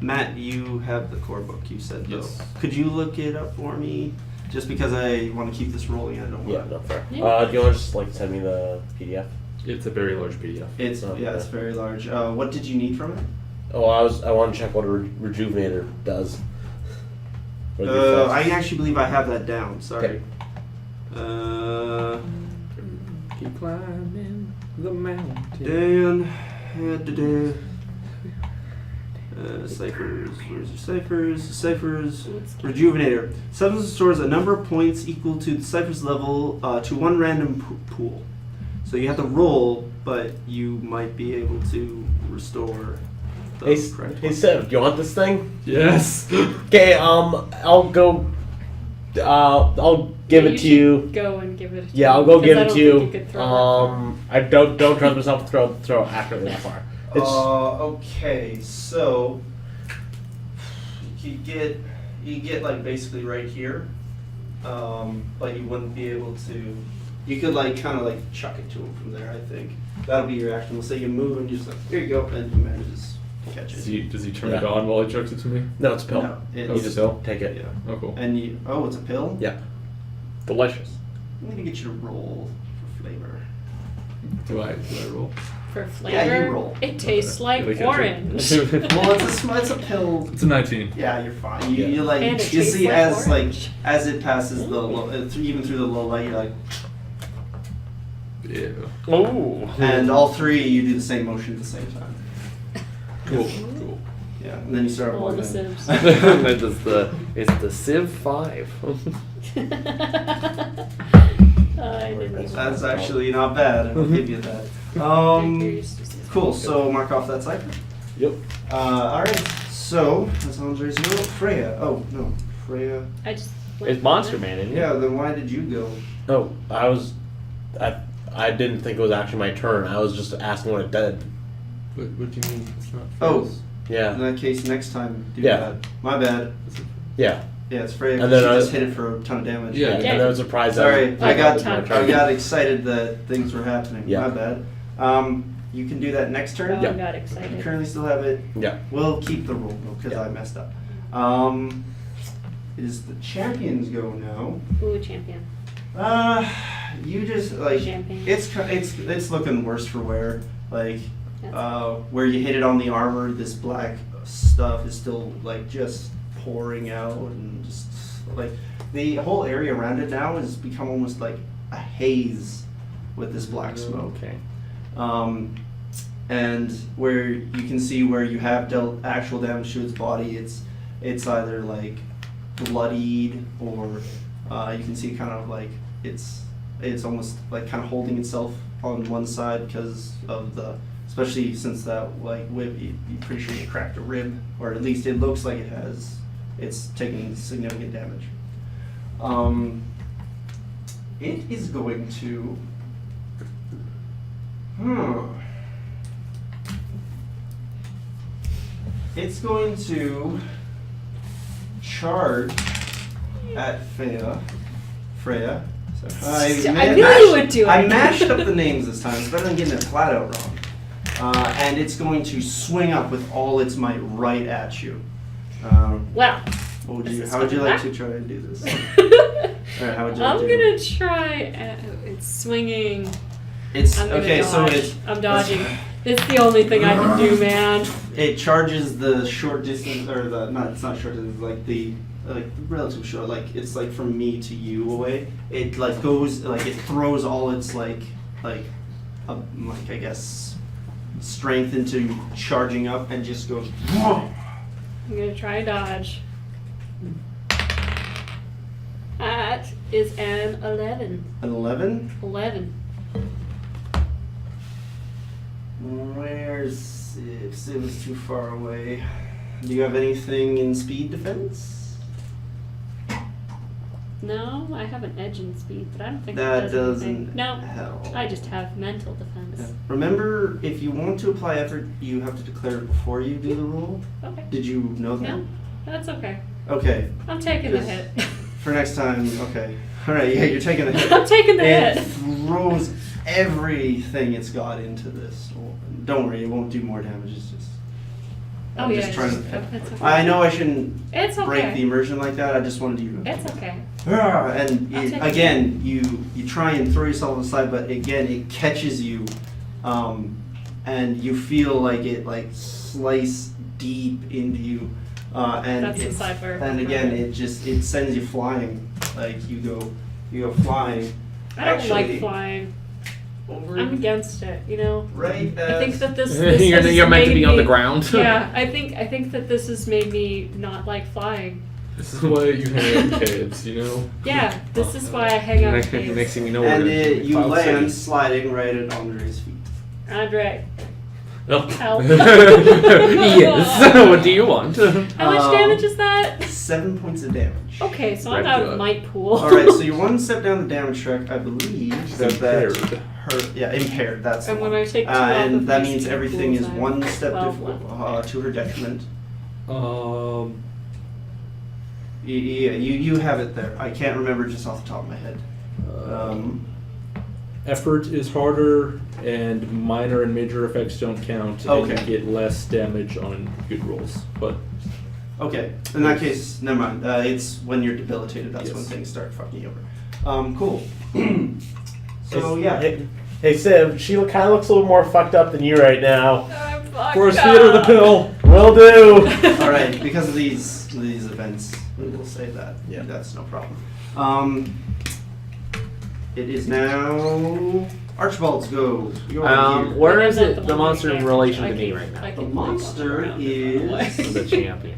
Speaker 1: Matt, you have the core book. You said though.
Speaker 5: Yes.
Speaker 1: Could you look it up for me? Just because I want to keep this rolling, I don't
Speaker 3: Yeah,
Speaker 1: want.
Speaker 3: no, fair.
Speaker 2: Yeah.
Speaker 3: Do you want to just like send me the PDF?
Speaker 5: It's a very large PDF.
Speaker 1: It's it's very large. What did you need from it?
Speaker 3: Oh, I want to check what a rejuvenator does. Or the effects.
Speaker 1: I actually believe I have that down. Sorry.
Speaker 6: Keep climbing the mountain.
Speaker 1: Ciphers. Where's your ciphers? Ciphers. Rejuvenator. Substance stores a number of points equal to the cipher's level to one random pool. So you have to roll but you might be able to restore the
Speaker 3: Hey,
Speaker 1: correct
Speaker 3: hey
Speaker 1: one.
Speaker 3: Sev, do you want this thing?
Speaker 5: Yes.
Speaker 3: Okay, I'll go. I'll give
Speaker 2: Yeah,
Speaker 3: it to
Speaker 2: should
Speaker 3: you.
Speaker 2: Go and give it.
Speaker 3: Yeah, I'll go
Speaker 2: because
Speaker 3: give
Speaker 2: I
Speaker 3: it
Speaker 2: don't
Speaker 3: to you.
Speaker 2: think could throw that far.
Speaker 3: I don't trust myself to throw accurately that far. It's
Speaker 1: Okay, so you get like basically right here, but you wouldn't be able to. You could like kind of like chuck it to him from there. I think that'll be your action. We'll say you move and just like here you go, and he manages to catch it.
Speaker 5: Does he turn it
Speaker 3: Yeah.
Speaker 5: on while he chucks it to me?
Speaker 3: no, it's a pill.
Speaker 1: No,
Speaker 3: you
Speaker 1: it's
Speaker 3: just
Speaker 5: pill?
Speaker 3: take it.
Speaker 1: yeah.
Speaker 5: Oh, cool.
Speaker 1: And you it's a pill.
Speaker 3: Yeah.
Speaker 6: Delicious.
Speaker 1: I'm gonna get you to roll for flavor.
Speaker 5: Do I roll?
Speaker 2: For flavor,
Speaker 1: Yeah, you roll.
Speaker 2: it tastes
Speaker 5: Okay.
Speaker 2: like
Speaker 5: Really good.
Speaker 2: orange.
Speaker 1: Well, it's a pill.
Speaker 5: It's a 19.
Speaker 1: Yeah, you're fine. You,
Speaker 3: Yeah.
Speaker 1: you like
Speaker 2: And it
Speaker 1: you
Speaker 2: tastes
Speaker 1: see
Speaker 2: like
Speaker 1: as
Speaker 2: orange.
Speaker 1: as it passes the low, even through the low light, you're like,
Speaker 5: Ew.
Speaker 6: Oh.
Speaker 1: and all three you do the same motion at the same time.
Speaker 5: Cool. Cool.
Speaker 1: Yeah, and then you start
Speaker 2: All the
Speaker 1: walking.
Speaker 2: sieves.
Speaker 6: It's the Civ 5.
Speaker 2: I didn't even
Speaker 1: That's actually not bad. I'll give you that. Cool. So mark off that cipher.
Speaker 3: Yep.
Speaker 1: All right. So that's Andre's go. Freya. Oh no, Freya.
Speaker 2: I just.
Speaker 6: It's Monster Man, isn't it?
Speaker 1: Yeah. Then why did you go?
Speaker 3: Oh, I didn't think it was actually my turn. I was just asking what it did.
Speaker 5: What do you mean? It's not.
Speaker 1: Oh.
Speaker 5: fast?
Speaker 1: In
Speaker 3: Yeah.
Speaker 1: that case, next time do
Speaker 3: Yeah.
Speaker 1: that. My bad.
Speaker 3: Yeah.
Speaker 1: Yeah, it's Freya.
Speaker 3: And
Speaker 1: 'cause
Speaker 3: then
Speaker 1: she
Speaker 3: I-
Speaker 1: just hit it for a ton of damage.
Speaker 5: Yeah.
Speaker 3: And I was surprised.
Speaker 1: Sorry,
Speaker 3: that
Speaker 1: I got
Speaker 2: time.
Speaker 1: I got excited that things were happening.
Speaker 3: Yeah.
Speaker 1: My bad. You can do that next turn.
Speaker 2: Oh,
Speaker 3: Yeah.
Speaker 2: I got
Speaker 1: You
Speaker 2: excited.
Speaker 1: currently still have it.
Speaker 3: Yeah.
Speaker 1: We'll keep the rule because
Speaker 3: Yeah.
Speaker 1: I messed up. Is the champions go now?
Speaker 2: Ooh, champion.
Speaker 1: You just like
Speaker 2: Champagne.
Speaker 1: it's looking worse for wear. Like
Speaker 2: That's-
Speaker 1: where you hit it on the armor, this black stuff is still like just pouring out and just like the whole area around it now has become almost like a haze with this black smoke.
Speaker 6: Okay.
Speaker 1: And where you can see where you have dealt actual damage to its body, it's either like bloodied or you can see kind of like it's almost like kind of holding itself on one side because of the, especially since that like whip, you're pretty sure you cracked a rib, or at least it looks like it has. It's taking significant damage. It is going to. It's going to charge at Freya. So
Speaker 2: I knew you would do it.
Speaker 1: I mashed up the names this time. It's better than getting it flat out wrong. And it's going to swing up with all its might right at you.
Speaker 2: Well,
Speaker 1: How would you like to try and do this? Alright, how would you like
Speaker 2: I'm
Speaker 1: to?
Speaker 2: gonna try. It's swinging.
Speaker 1: It's
Speaker 2: I'm gonna
Speaker 1: okay. So
Speaker 2: dodge. I'm dodging. It's the only thing I can do, man.
Speaker 1: it charges the short distance, or the not. It's not short distance. Like the relative short. Like it's like from me to you away. It like goes like it throws all its like I guess strength into charging up and just goes.
Speaker 2: I'm gonna try and dodge. That is an 11.
Speaker 1: An 11.
Speaker 2: 11.
Speaker 1: Where's it? It was too far away. Do you have anything in speed defense?
Speaker 2: No, I have an edge in speed, but I don't think
Speaker 1: That
Speaker 2: does
Speaker 1: doesn't
Speaker 2: anything. No,
Speaker 1: help.
Speaker 2: I just have mental defense.
Speaker 1: Yeah. Remember, if you want to apply effort, you have to declare it before you do the roll.
Speaker 2: Okay.
Speaker 1: Did you know that?
Speaker 2: No, that's okay.
Speaker 1: Okay.
Speaker 2: I'm taking the
Speaker 1: Just-
Speaker 2: hit.
Speaker 1: For next time, okay. All right. Yeah, you're taking the hit.
Speaker 2: I'm taking the
Speaker 1: It
Speaker 2: hit.
Speaker 1: throws everything it's got into this. Don't worry, it won't do more damage. It's just.
Speaker 2: Oh,
Speaker 1: I'm
Speaker 2: yeah,
Speaker 1: just trying to.
Speaker 2: it's okay.
Speaker 1: I know I shouldn't
Speaker 2: It's okay.
Speaker 1: break the immersion like that. I just wanted you to.
Speaker 2: It's okay.
Speaker 1: And
Speaker 2: I'll
Speaker 1: it,
Speaker 2: take
Speaker 1: again, you try and throw yourself aside, but again, it catches you, and you feel like it like slice deep into you, and
Speaker 2: That's the
Speaker 1: it's-
Speaker 2: cipher.
Speaker 1: and again, it sends you flying, like you go flying.
Speaker 2: I don't
Speaker 1: Actually,
Speaker 2: like flying. I'm against it, you know.
Speaker 1: Right.
Speaker 2: I think that this
Speaker 6: you're
Speaker 2: has
Speaker 6: you're meant to
Speaker 2: made
Speaker 6: be on the
Speaker 2: me-
Speaker 6: ground.
Speaker 2: Yeah, I think that this has made me not like flying.
Speaker 5: This is why you hang out with kids, you know?
Speaker 2: Yeah, this is why I hang out with kids.
Speaker 6: Next thing you know, we're
Speaker 1: and
Speaker 6: gonna
Speaker 1: you
Speaker 6: Cloud
Speaker 1: land
Speaker 6: City.
Speaker 1: sliding right at Andre's feet.
Speaker 2: Andre,
Speaker 5: No.
Speaker 2: help.
Speaker 6: Yes. What do you want?
Speaker 2: How much damage is that?
Speaker 1: 7 points of damage.
Speaker 2: Okay, so I'm
Speaker 5: Red
Speaker 2: out
Speaker 5: good.
Speaker 2: of might pool.
Speaker 1: All right, so you're one step down the damage track, I believe.
Speaker 5: Impaired.
Speaker 1: Impaired. That's
Speaker 2: And
Speaker 1: the
Speaker 2: when
Speaker 1: one.
Speaker 2: I take 2 off
Speaker 1: and
Speaker 2: of
Speaker 1: that
Speaker 2: these
Speaker 1: means
Speaker 2: two
Speaker 1: everything
Speaker 2: pools,
Speaker 1: is
Speaker 2: I have
Speaker 1: one step
Speaker 2: 12 left.
Speaker 1: to her detriment.
Speaker 5: Yeah,
Speaker 1: You have it there. I can't remember just off the top of my head.
Speaker 5: Effort is harder, and minor and major effects don't count, and
Speaker 1: Okay.
Speaker 5: you get less damage on good rolls. But
Speaker 1: Okay, in that case, never mind. It's when you're debilitated. That's when
Speaker 5: Yes.
Speaker 1: things start fucking you over. Cool. So yeah.
Speaker 3: Hey, Sim, she kind of looks a little more fucked up than you right now.
Speaker 2: I'm fucked
Speaker 5: force
Speaker 2: up.
Speaker 5: feeder the pill.
Speaker 3: Will do.
Speaker 1: All right, because of these events, we will say that.
Speaker 3: Yeah.
Speaker 1: That's no problem. It is now Archibald's go. You're here.
Speaker 6: Where
Speaker 2: But
Speaker 6: is
Speaker 2: I'm not
Speaker 6: it? The
Speaker 2: one
Speaker 6: monster
Speaker 2: that
Speaker 6: in
Speaker 2: can-
Speaker 6: relation
Speaker 2: I
Speaker 6: to me
Speaker 2: can-
Speaker 6: right now.
Speaker 2: I
Speaker 1: The
Speaker 2: can flip
Speaker 1: monster
Speaker 2: around in the
Speaker 1: is-
Speaker 2: way.
Speaker 6: The champion.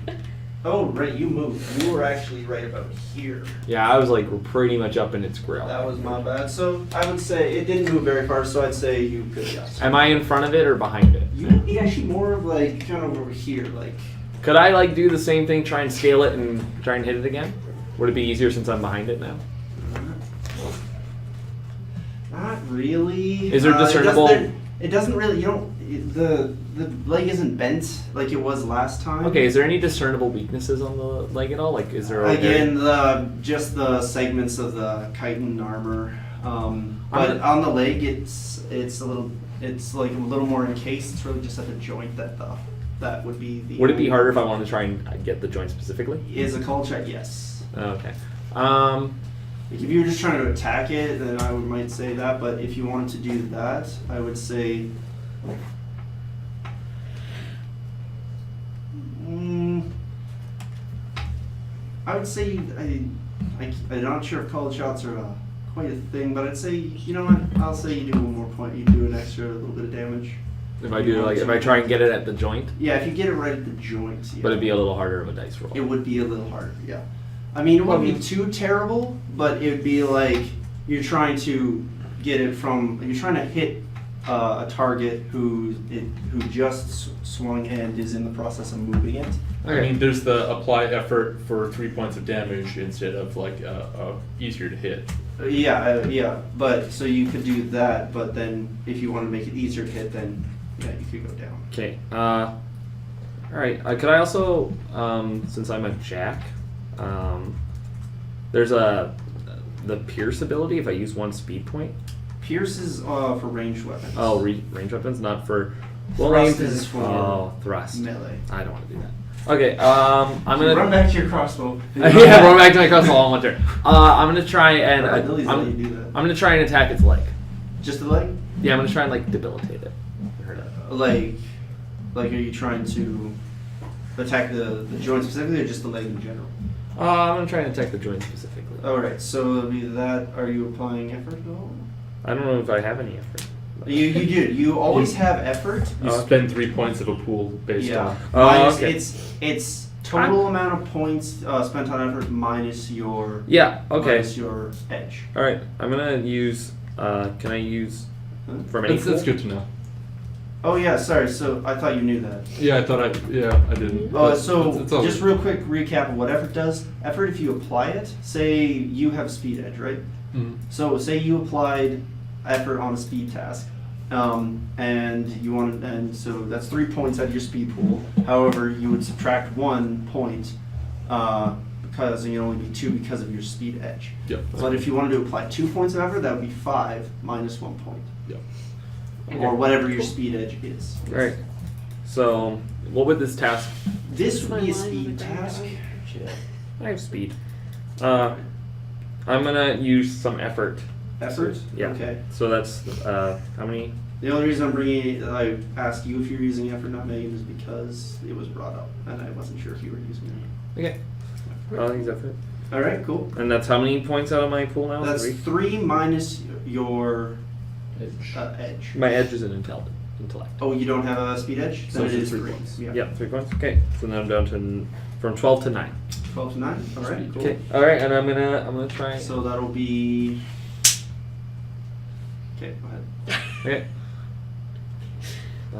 Speaker 1: Oh, right, you moved. You were actually right about here.
Speaker 6: Yeah, I was like pretty much up in its grill.
Speaker 1: That was my bad. So I would say it didn't move very far, so I'd say you could adjust.
Speaker 6: Am I in front of it or behind it?
Speaker 1: You would be actually more of like kind of over here, like.
Speaker 6: Could I like do the same thing, try and scale it and try and hit it again? Would it be easier since I'm behind it now?
Speaker 1: Not really.
Speaker 6: Is there discernible-
Speaker 1: It doesn't really. You don't. The leg isn't bent like it was last time.
Speaker 6: Okay, is there any discernible weaknesses on the leg at all? Like, is there
Speaker 1: Again, just the segments of the chitin armor, but
Speaker 6: I'm-
Speaker 1: on the leg, it's like a little more encased. It's really just at the joint that would be the.
Speaker 6: Would it be harder if I wanted to try and get the joint specifically?
Speaker 1: Is a call check? Yes.
Speaker 6: Okay.
Speaker 1: Like if you were just trying to attack it, then I might say that. But if you wanted to do that, I would say. I would say I'm not sure if called shots are quite a thing, but I'd say you know what? I'll say you do one more point. You do an extra little bit of damage.
Speaker 6: If I do if I try and get it at the joint,
Speaker 1: Yeah, if you get it right at the joint. Yeah.
Speaker 6: but it'd be a little harder of a dice roll.
Speaker 1: It would be a little harder, yeah. I mean, it wouldn't be too terrible, but it would be like you're trying to get it from. You're trying to hit a target who just swung and is in the process of moving it.
Speaker 5: I mean, there's the apply effort for 3 points of damage instead of like easier to hit.
Speaker 1: Yeah. But so you could do that, but then if you want to make it easier to hit, then yeah, you could go down.
Speaker 6: Okay. All right. Could I also, since I'm a jack, there's the pierce ability. If I use 1 speed point.
Speaker 1: Pierce is for ranged weapons.
Speaker 6: Oh, range weapons, not for.
Speaker 1: Thrust
Speaker 6: aim
Speaker 1: is for
Speaker 6: thrust.
Speaker 1: melee.
Speaker 6: I don't want to do that. Okay. I'm gonna
Speaker 1: run back to your crossbow.
Speaker 6: yeah, run back to my crossbow on one turn. I'm gonna try and
Speaker 1: Lily's letting you do that.
Speaker 6: I'm gonna try and attack its leg.
Speaker 1: Just the leg?
Speaker 6: Yeah, I'm gonna try and like debilitate it. Hurt it.
Speaker 1: Like, are you trying to attack the joint specifically, or just the leg in general?
Speaker 6: I'm gonna try and attack the joint specifically.
Speaker 1: All right. So it'll be that. Are you applying effort at all?
Speaker 6: I don't know if I have any effort.
Speaker 1: You do. You always have effort.
Speaker 5: You spend 3 points of a pool based
Speaker 1: Yeah.
Speaker 5: on.
Speaker 1: Minus,
Speaker 6: okay.
Speaker 1: It's total amount of points spent on effort minus your
Speaker 6: Yeah. Okay.
Speaker 1: minus your edge.
Speaker 6: All right. I'm gonna use. Can I use from any?
Speaker 5: That's good to know.
Speaker 1: Oh yeah. Sorry. So I thought you knew that.
Speaker 5: Yeah, I didn't. But
Speaker 1: So
Speaker 5: it's all
Speaker 1: just
Speaker 5: good.
Speaker 1: real quick recap of what effort does. Effort, if you apply it, say you have speed edge, right?
Speaker 5: Mhm.
Speaker 1: So say you applied effort on a speed task, and so that's 3 points out of your speed pool. However, you would subtract 1 point because you only be 2 because of your speed edge.
Speaker 5: Yep.
Speaker 1: But if you wanted to apply 2 points of effort, that would be 5 minus 1 point,
Speaker 5: Yep.
Speaker 1: or whatever your speed edge is.
Speaker 6: All right. So, what would this task?
Speaker 1: This
Speaker 2: That's
Speaker 1: would
Speaker 2: my
Speaker 1: be a
Speaker 2: line on
Speaker 1: speed
Speaker 2: the ground.
Speaker 1: task.
Speaker 6: I have speed. I'm gonna use some effort.
Speaker 1: Effort.
Speaker 6: Yeah.
Speaker 1: Okay.
Speaker 6: So that's how many?
Speaker 1: The only reason I'm bringing it, I asked you if you're using effort, not Megan, is because it was brought up, and I wasn't sure if you were using it.
Speaker 6: Okay. I'll use effort.
Speaker 1: All right, cool.
Speaker 6: And that's how many points out of my pool now?
Speaker 1: That's 3 minus your
Speaker 5: Edge.
Speaker 1: edge.
Speaker 6: My edge is an intellect.
Speaker 1: Oh, you don't have a speed edge?
Speaker 5: So
Speaker 1: Then it
Speaker 5: it's
Speaker 1: is
Speaker 5: 3
Speaker 1: 3
Speaker 5: points.
Speaker 1: Yeah.
Speaker 6: Yeah, 3 points. Okay. So now I'm down to from 12 to 9.
Speaker 1: 12 to 9. All right, cool.
Speaker 6: Okay. All right, and I'm gonna try.
Speaker 1: So that'll be. Okay, go ahead.
Speaker 6: Okay.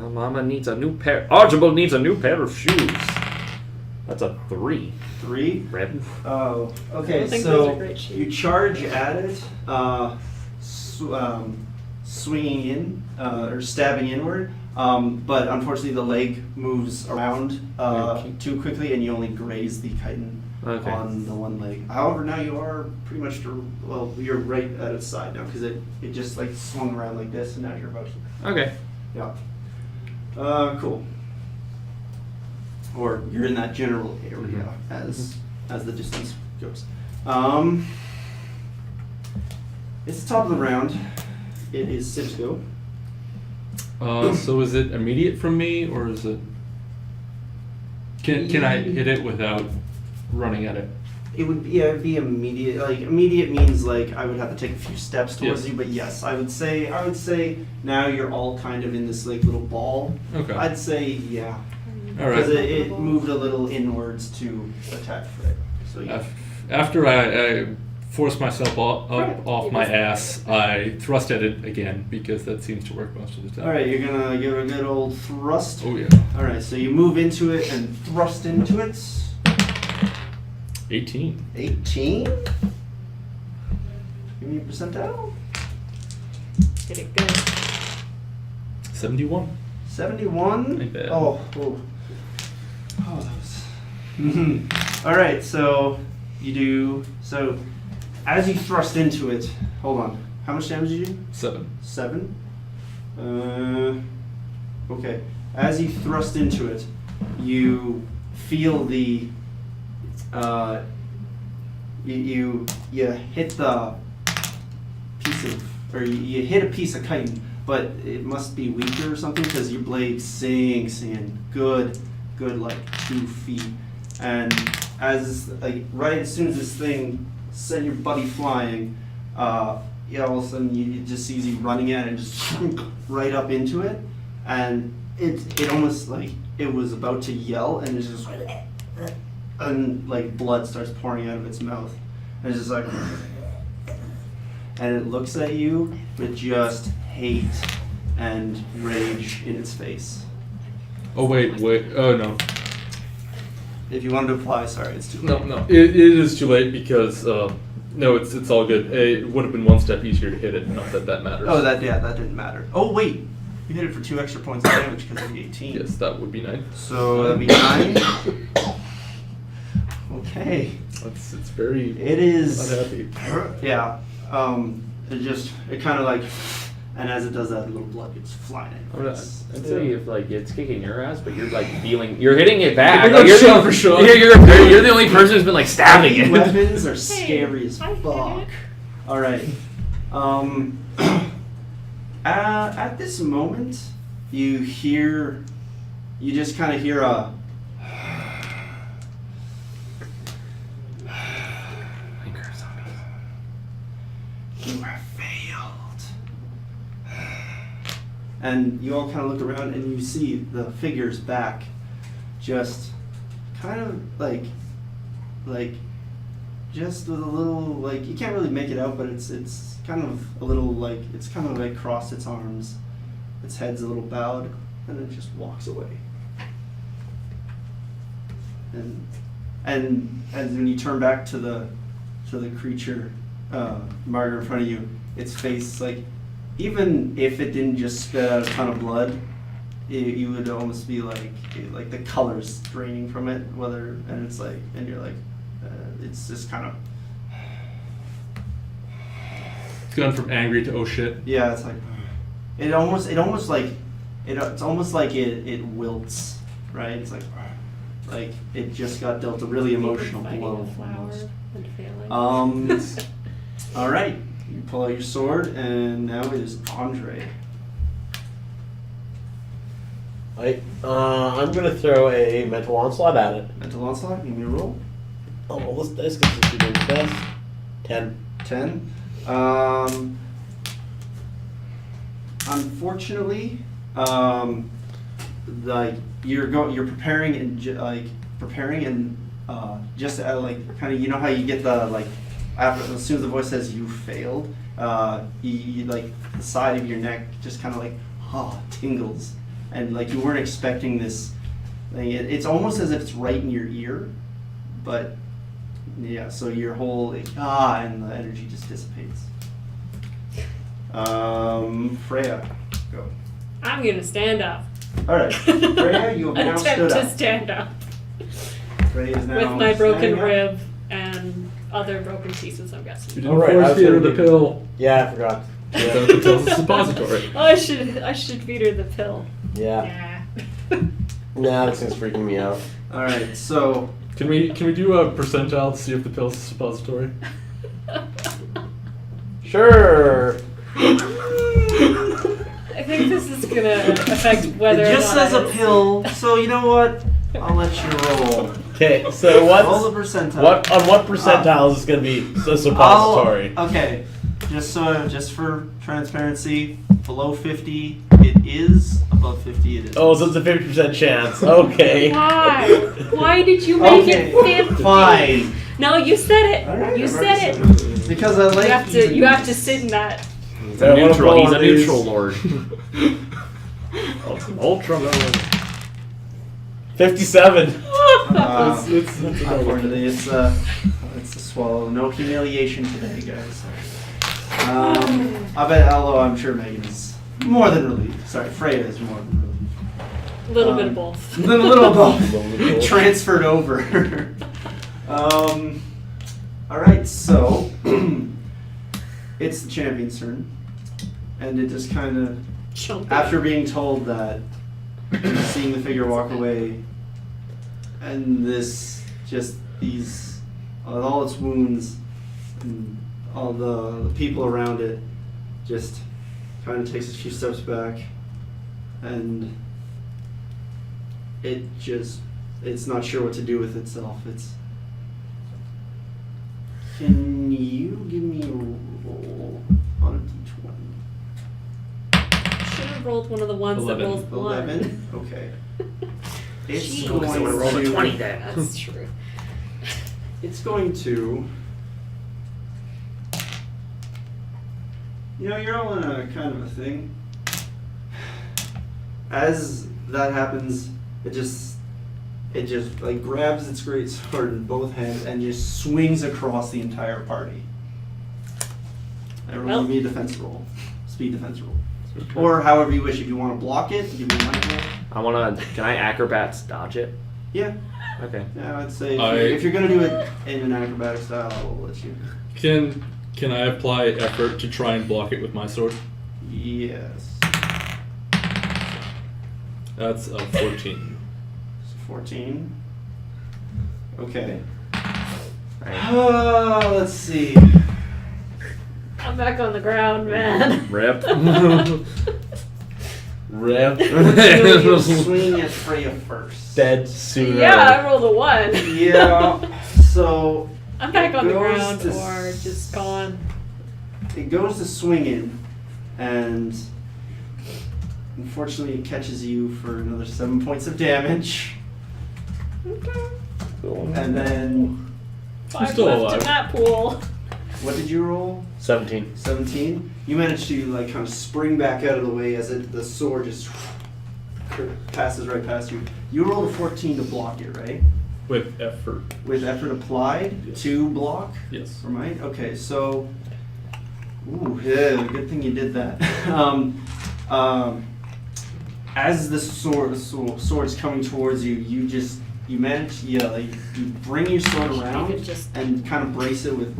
Speaker 6: Mama needs a new pair. Archibald needs a new pair of shoes. That's a 3.
Speaker 1: 3.
Speaker 6: Red.
Speaker 1: Oh,
Speaker 2: I
Speaker 1: okay.
Speaker 2: don't think those are
Speaker 1: So
Speaker 2: great shoes.
Speaker 1: you charge at it, swinging in or stabbing inward. But unfortunately, the leg moves around too quickly, and you only graze the chitin on the one leg. However, now you are pretty much you're right at its side now because it just like swung around like this, and now you're about to.
Speaker 6: Okay.
Speaker 1: Yeah. Cool. Or you're in that general area as the distance goes. It's the top of the round. It is Sib's go.
Speaker 5: So is it immediate from me, or is it? Can I hit it without running at it?
Speaker 1: It would be, it'd be immediate. Like immediate means like I would have to take a few steps towards
Speaker 5: Yes.
Speaker 1: you, but yes, I would say now you're all kind of in this like little ball.
Speaker 5: Okay.
Speaker 1: I'd say yeah,
Speaker 5: All
Speaker 1: because
Speaker 5: right.
Speaker 1: it moved a little inwards to attack Fred. So yeah.
Speaker 5: After I force myself
Speaker 1: Right.
Speaker 5: up off
Speaker 2: You
Speaker 5: my
Speaker 2: just-
Speaker 5: ass, I thrust at it again because that seems to work most of the time.
Speaker 1: All right, you're gonna give it a good old thrust.
Speaker 5: Oh yeah.
Speaker 1: All right, so you move into it and thrust into it.
Speaker 5: 18.
Speaker 1: 18. Give me a percentile.
Speaker 2: Did it good.
Speaker 5: 71.
Speaker 1: 71.
Speaker 5: Ain't bad.
Speaker 1: Oh, that was. All right, so you do so. As you thrust into it, hold on. How much damage did you do?
Speaker 5: 7.
Speaker 1: 7. Okay. As you thrust into it, you feel the. You hit the piece of, or you hit a piece of chitin, but it must be weaker or something because your blade sinks in good like 2 feet, and right as soon as this thing sent your buddy flying, all of a sudden you just sees you running at it and just right up into it, and it almost like it was about to yell, and it's just and like blood starts pouring out of its mouth, and it's just like, and it looks at you with just hate and rage in its face.
Speaker 5: Oh wait. Oh no.
Speaker 1: If you wanted to apply, sorry, it's too late.
Speaker 5: No. It is too late because no, it's all good. It would have been one step easier to hit it. Not that matters.
Speaker 1: Oh, that didn't matter. Oh wait, you hit it for 2 extra points of damage because of the 18.
Speaker 5: Yes, that would be 9.
Speaker 1: So that'd be 9. Okay.
Speaker 5: It's very
Speaker 1: It is.
Speaker 5: unhappy.
Speaker 1: Yeah. It kind of like, and as it does that, a little blood gets flying in.
Speaker 6: I'd say if like it's kicking your ass, but you're like you're hitting it back.
Speaker 5: You're
Speaker 6: Like,
Speaker 5: not
Speaker 6: you're,
Speaker 5: shot
Speaker 6: the,
Speaker 5: for shot.
Speaker 6: you're the only person who's been like stabbing it.
Speaker 1: Weapons are scary as
Speaker 2: I hit
Speaker 1: fuck.
Speaker 2: it.
Speaker 1: All right. At this moment, you just kind of hear a. You have failed. And you all kind of look around and you see the figures back, just kind of like just with a little like you can't really make it out, but it's kind of a little like it's kind of like crossed its arms, its head's a little bowed, and it just walks away. And when you turn back to the creature, Margaret, in front of you, its face, like, even if it didn't just spit out a ton of blood, you would almost be like the colors draining from it, and it's like, and you're like, it's just kind of,
Speaker 5: It's gone from angry to oh shit.
Speaker 1: yeah, it's like, it's almost like it wilts, right? It's like it just got dealt a really emotional
Speaker 2: Fighting
Speaker 1: blow.
Speaker 2: a flower
Speaker 1: almost.
Speaker 2: and failing.
Speaker 1: All right, you pull out your sword, and now it is Andre.
Speaker 3: I'm gonna throw a mental onslaught at it.
Speaker 1: Mental onslaught. Give me a roll.
Speaker 3: Oh, well, this dice because it's doing best. 10.
Speaker 1: 10. Unfortunately, like you're preparing and just like kind of, you know how you get the like after, as soon as the voice says you failed, you like the side of your neck just kind of like tingles, and like you weren't expecting this thing. It's almost as if it's right in your ear, but yeah. So your whole and the energy just dissipates. Freya, go.
Speaker 2: I'm gonna stand up.
Speaker 1: All right, Freya, you have now
Speaker 2: Attempt
Speaker 1: stood
Speaker 2: to
Speaker 1: up.
Speaker 2: stand up
Speaker 1: Freya is now
Speaker 2: with my broken
Speaker 1: standing up.
Speaker 2: rib and other broken pieces. I'm
Speaker 5: You
Speaker 2: guessing.
Speaker 5: didn't
Speaker 3: Alright, I
Speaker 5: force
Speaker 3: was
Speaker 5: feed her
Speaker 3: gonna
Speaker 5: the
Speaker 3: do-
Speaker 5: pill.
Speaker 3: Yeah, I forgot.
Speaker 5: Yeah.
Speaker 3: Yeah.
Speaker 5: The pill's a suppository.
Speaker 2: Oh, I should feed her the pill.
Speaker 3: Yeah.
Speaker 2: Nah.
Speaker 3: Nah, this thing's freaking me out.
Speaker 1: All right, so
Speaker 5: Can we do a percentile to see if the pill's a suppository?
Speaker 3: Sure.
Speaker 2: I think this is gonna affect whether
Speaker 1: it
Speaker 2: or
Speaker 1: just
Speaker 2: not
Speaker 1: says a pill. So you know what? I'll let you roll.
Speaker 3: Okay, so
Speaker 1: Roll the
Speaker 3: what's
Speaker 1: percentile.
Speaker 3: what percentile is this gonna be a suppository?
Speaker 1: Okay, just for transparency, below 50 it is, above 50 it is.
Speaker 3: Oh, so it's a 50% chance. Okay.
Speaker 2: Why? Why did you make
Speaker 1: Okay,
Speaker 2: it 50?
Speaker 1: fine.
Speaker 2: No, you said it.
Speaker 1: All right,
Speaker 2: You
Speaker 1: I've
Speaker 2: said
Speaker 1: already
Speaker 2: it.
Speaker 1: it. Because I like
Speaker 2: You have to sit in that.
Speaker 6: He's
Speaker 3: I
Speaker 6: a
Speaker 3: wanna
Speaker 6: neutral.
Speaker 3: roll
Speaker 6: He's a
Speaker 3: on these.
Speaker 6: neutral lord. Ultra lord.
Speaker 3: 57.
Speaker 5: It's
Speaker 1: unfortunately, it's a swallow. No humiliation today, guys. I bet, although I'm sure Megan is more than relieved. Sorry, Freya is more than relieved.
Speaker 2: A little bit of both.
Speaker 1: A little both. Transferred over. All right, so it's the champion's turn, and it just kind of,
Speaker 2: Jumping.
Speaker 1: after being told that, seeing the figure walk away, and this, just these, all its wounds, and all the people around it, just kind of takes a few steps back, and it's not sure what to do with itself. Can you give me a roll on a d20?
Speaker 2: Should have rolled one of the ones
Speaker 5: 11.
Speaker 2: that rolls one.
Speaker 1: 11? Okay. It's
Speaker 2: Jeez.
Speaker 1: going
Speaker 6: I would've rolled a
Speaker 1: to-
Speaker 6: 20 there.
Speaker 2: That's true.
Speaker 1: It's going to. You're all in a kind of a thing. As that happens, it just like grabs its great sword in both hands and just swings across the entire party. Everyone give me a defense roll, speed defense roll, or however you wish. If you want to block it, give me my roll.
Speaker 6: Can I acrobats dodge it?
Speaker 1: Yeah,
Speaker 6: Okay.
Speaker 1: yeah. I'd say
Speaker 5: I-
Speaker 1: if you're gonna do it in an acrobatic style, I will let you.
Speaker 5: Can I apply effort to try and block it with my sword?
Speaker 1: Yes.
Speaker 5: That's a 14.
Speaker 1: 14. Okay.
Speaker 6: Alright.
Speaker 1: Let's see.
Speaker 2: I'm back on the ground, man.
Speaker 6: Rip.
Speaker 3: Rip.
Speaker 1: You swing at Freya first.
Speaker 3: Dead sooner.
Speaker 2: Yeah, I rolled a 1.
Speaker 1: Yeah. So
Speaker 2: I'm back
Speaker 1: It
Speaker 2: on the
Speaker 1: goes
Speaker 2: ground
Speaker 1: to
Speaker 2: or just gone.
Speaker 1: it goes to swing in, and unfortunately, it catches you for another 7 points of damage, and then
Speaker 2: 5
Speaker 5: still
Speaker 2: left
Speaker 5: alive.
Speaker 2: in that pool.
Speaker 1: what did you roll?
Speaker 3: 17.
Speaker 1: 17. You managed to like kind of spring back out of the way as the sword just passes right past you. You rolled a 14 to block it, right?
Speaker 5: With effort.
Speaker 1: With effort applied
Speaker 5: Yes.
Speaker 1: to block.
Speaker 5: Yes.
Speaker 1: For mine? Okay, so. Ooh, yeah, good thing you did that. As the sword is coming towards you, you manage, like, you bring your sword around
Speaker 2: could just-
Speaker 1: and kind of brace it with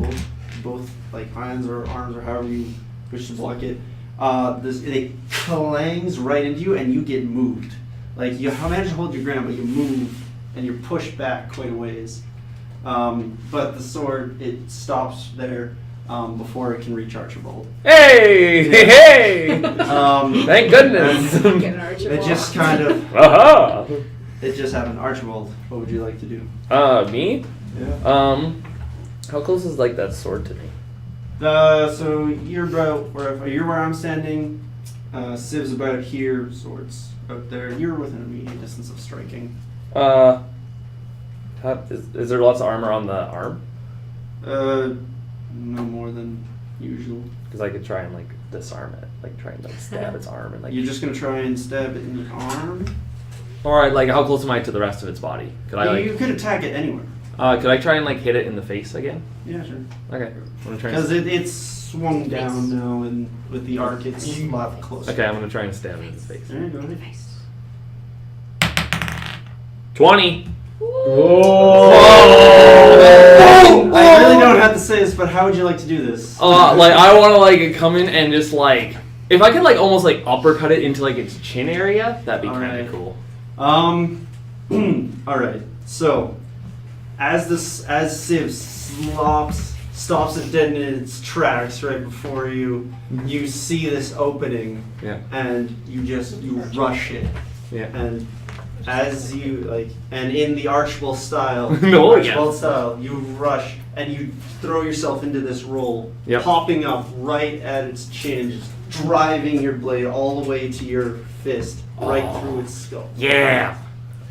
Speaker 1: both like hands or arms or however you wish to block it. It clangs right into you and you get moved. Like you manage to hold your ground, but you move and you're pushed back quite a ways. But the sword, it stops there before it can reach Archibald.
Speaker 6: Hey! Hey! Thank goodness.
Speaker 2: Get an Archibald.
Speaker 1: It just kind of,
Speaker 6: Aha!
Speaker 1: it just happened. Archibald, what would you like to do?
Speaker 6: Me?
Speaker 1: Yeah.
Speaker 6: How close is like that sword to me?
Speaker 1: So you're about where I'm standing. Civ's about here. Swords out there. You're within immediate distance of striking.
Speaker 6: Is there lots of armor on the arm?
Speaker 1: No more than usual.
Speaker 6: Because I could try and like disarm it, like try and like stab its arm and like.
Speaker 1: You're just gonna try and stab it in the arm.
Speaker 6: Or like, how close am I to the rest of its body? Could I
Speaker 1: You could attack it anywhere.
Speaker 6: could I try and like hit it in the face again?
Speaker 1: Yeah, sure.
Speaker 6: Okay, I'm gonna try.
Speaker 1: Because it's swung down now, and with the arc, it's a lot closer.
Speaker 6: Okay, I'm gonna try and stab it in the face.
Speaker 1: There you go.
Speaker 6: 20.
Speaker 1: I really don't have to say this, but how would you like to do this?
Speaker 6: Like I want to like come in and just like, if I could like almost like uppercut it into like its chin area, that'd be kind of
Speaker 1: Alright.
Speaker 6: cool.
Speaker 1: All right. So, as Civ stops it dead in its tracks right before you, you see this opening,
Speaker 6: Yeah.
Speaker 1: and you rush it,
Speaker 6: Yeah.
Speaker 1: and as you like, and in the Archibald style, you rush and you throw yourself into this roll,
Speaker 6: Yep.
Speaker 1: popping up right at its chin, just driving your blade all the way to your fist, right through its skull.
Speaker 6: Yeah.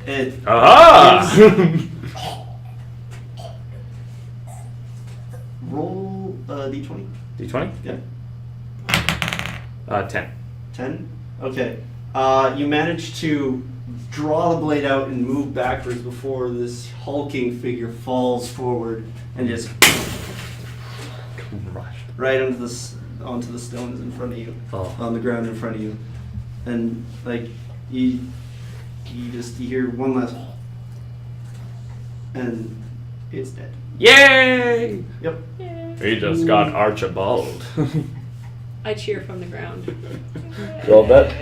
Speaker 1: And
Speaker 6: Aha!
Speaker 1: roll d20.
Speaker 6: D20.
Speaker 1: Yeah.
Speaker 6: 10.
Speaker 1: 10? Okay. You manage to draw the blade out and move backwards before this hulking figure falls forward and just right onto the stones in front of you, on the ground in front of you. And like you hear one last and it's dead.
Speaker 6: Yay!
Speaker 1: Yep.
Speaker 5: He just got Archibald.
Speaker 2: I cheer from the ground.
Speaker 3: Well, that's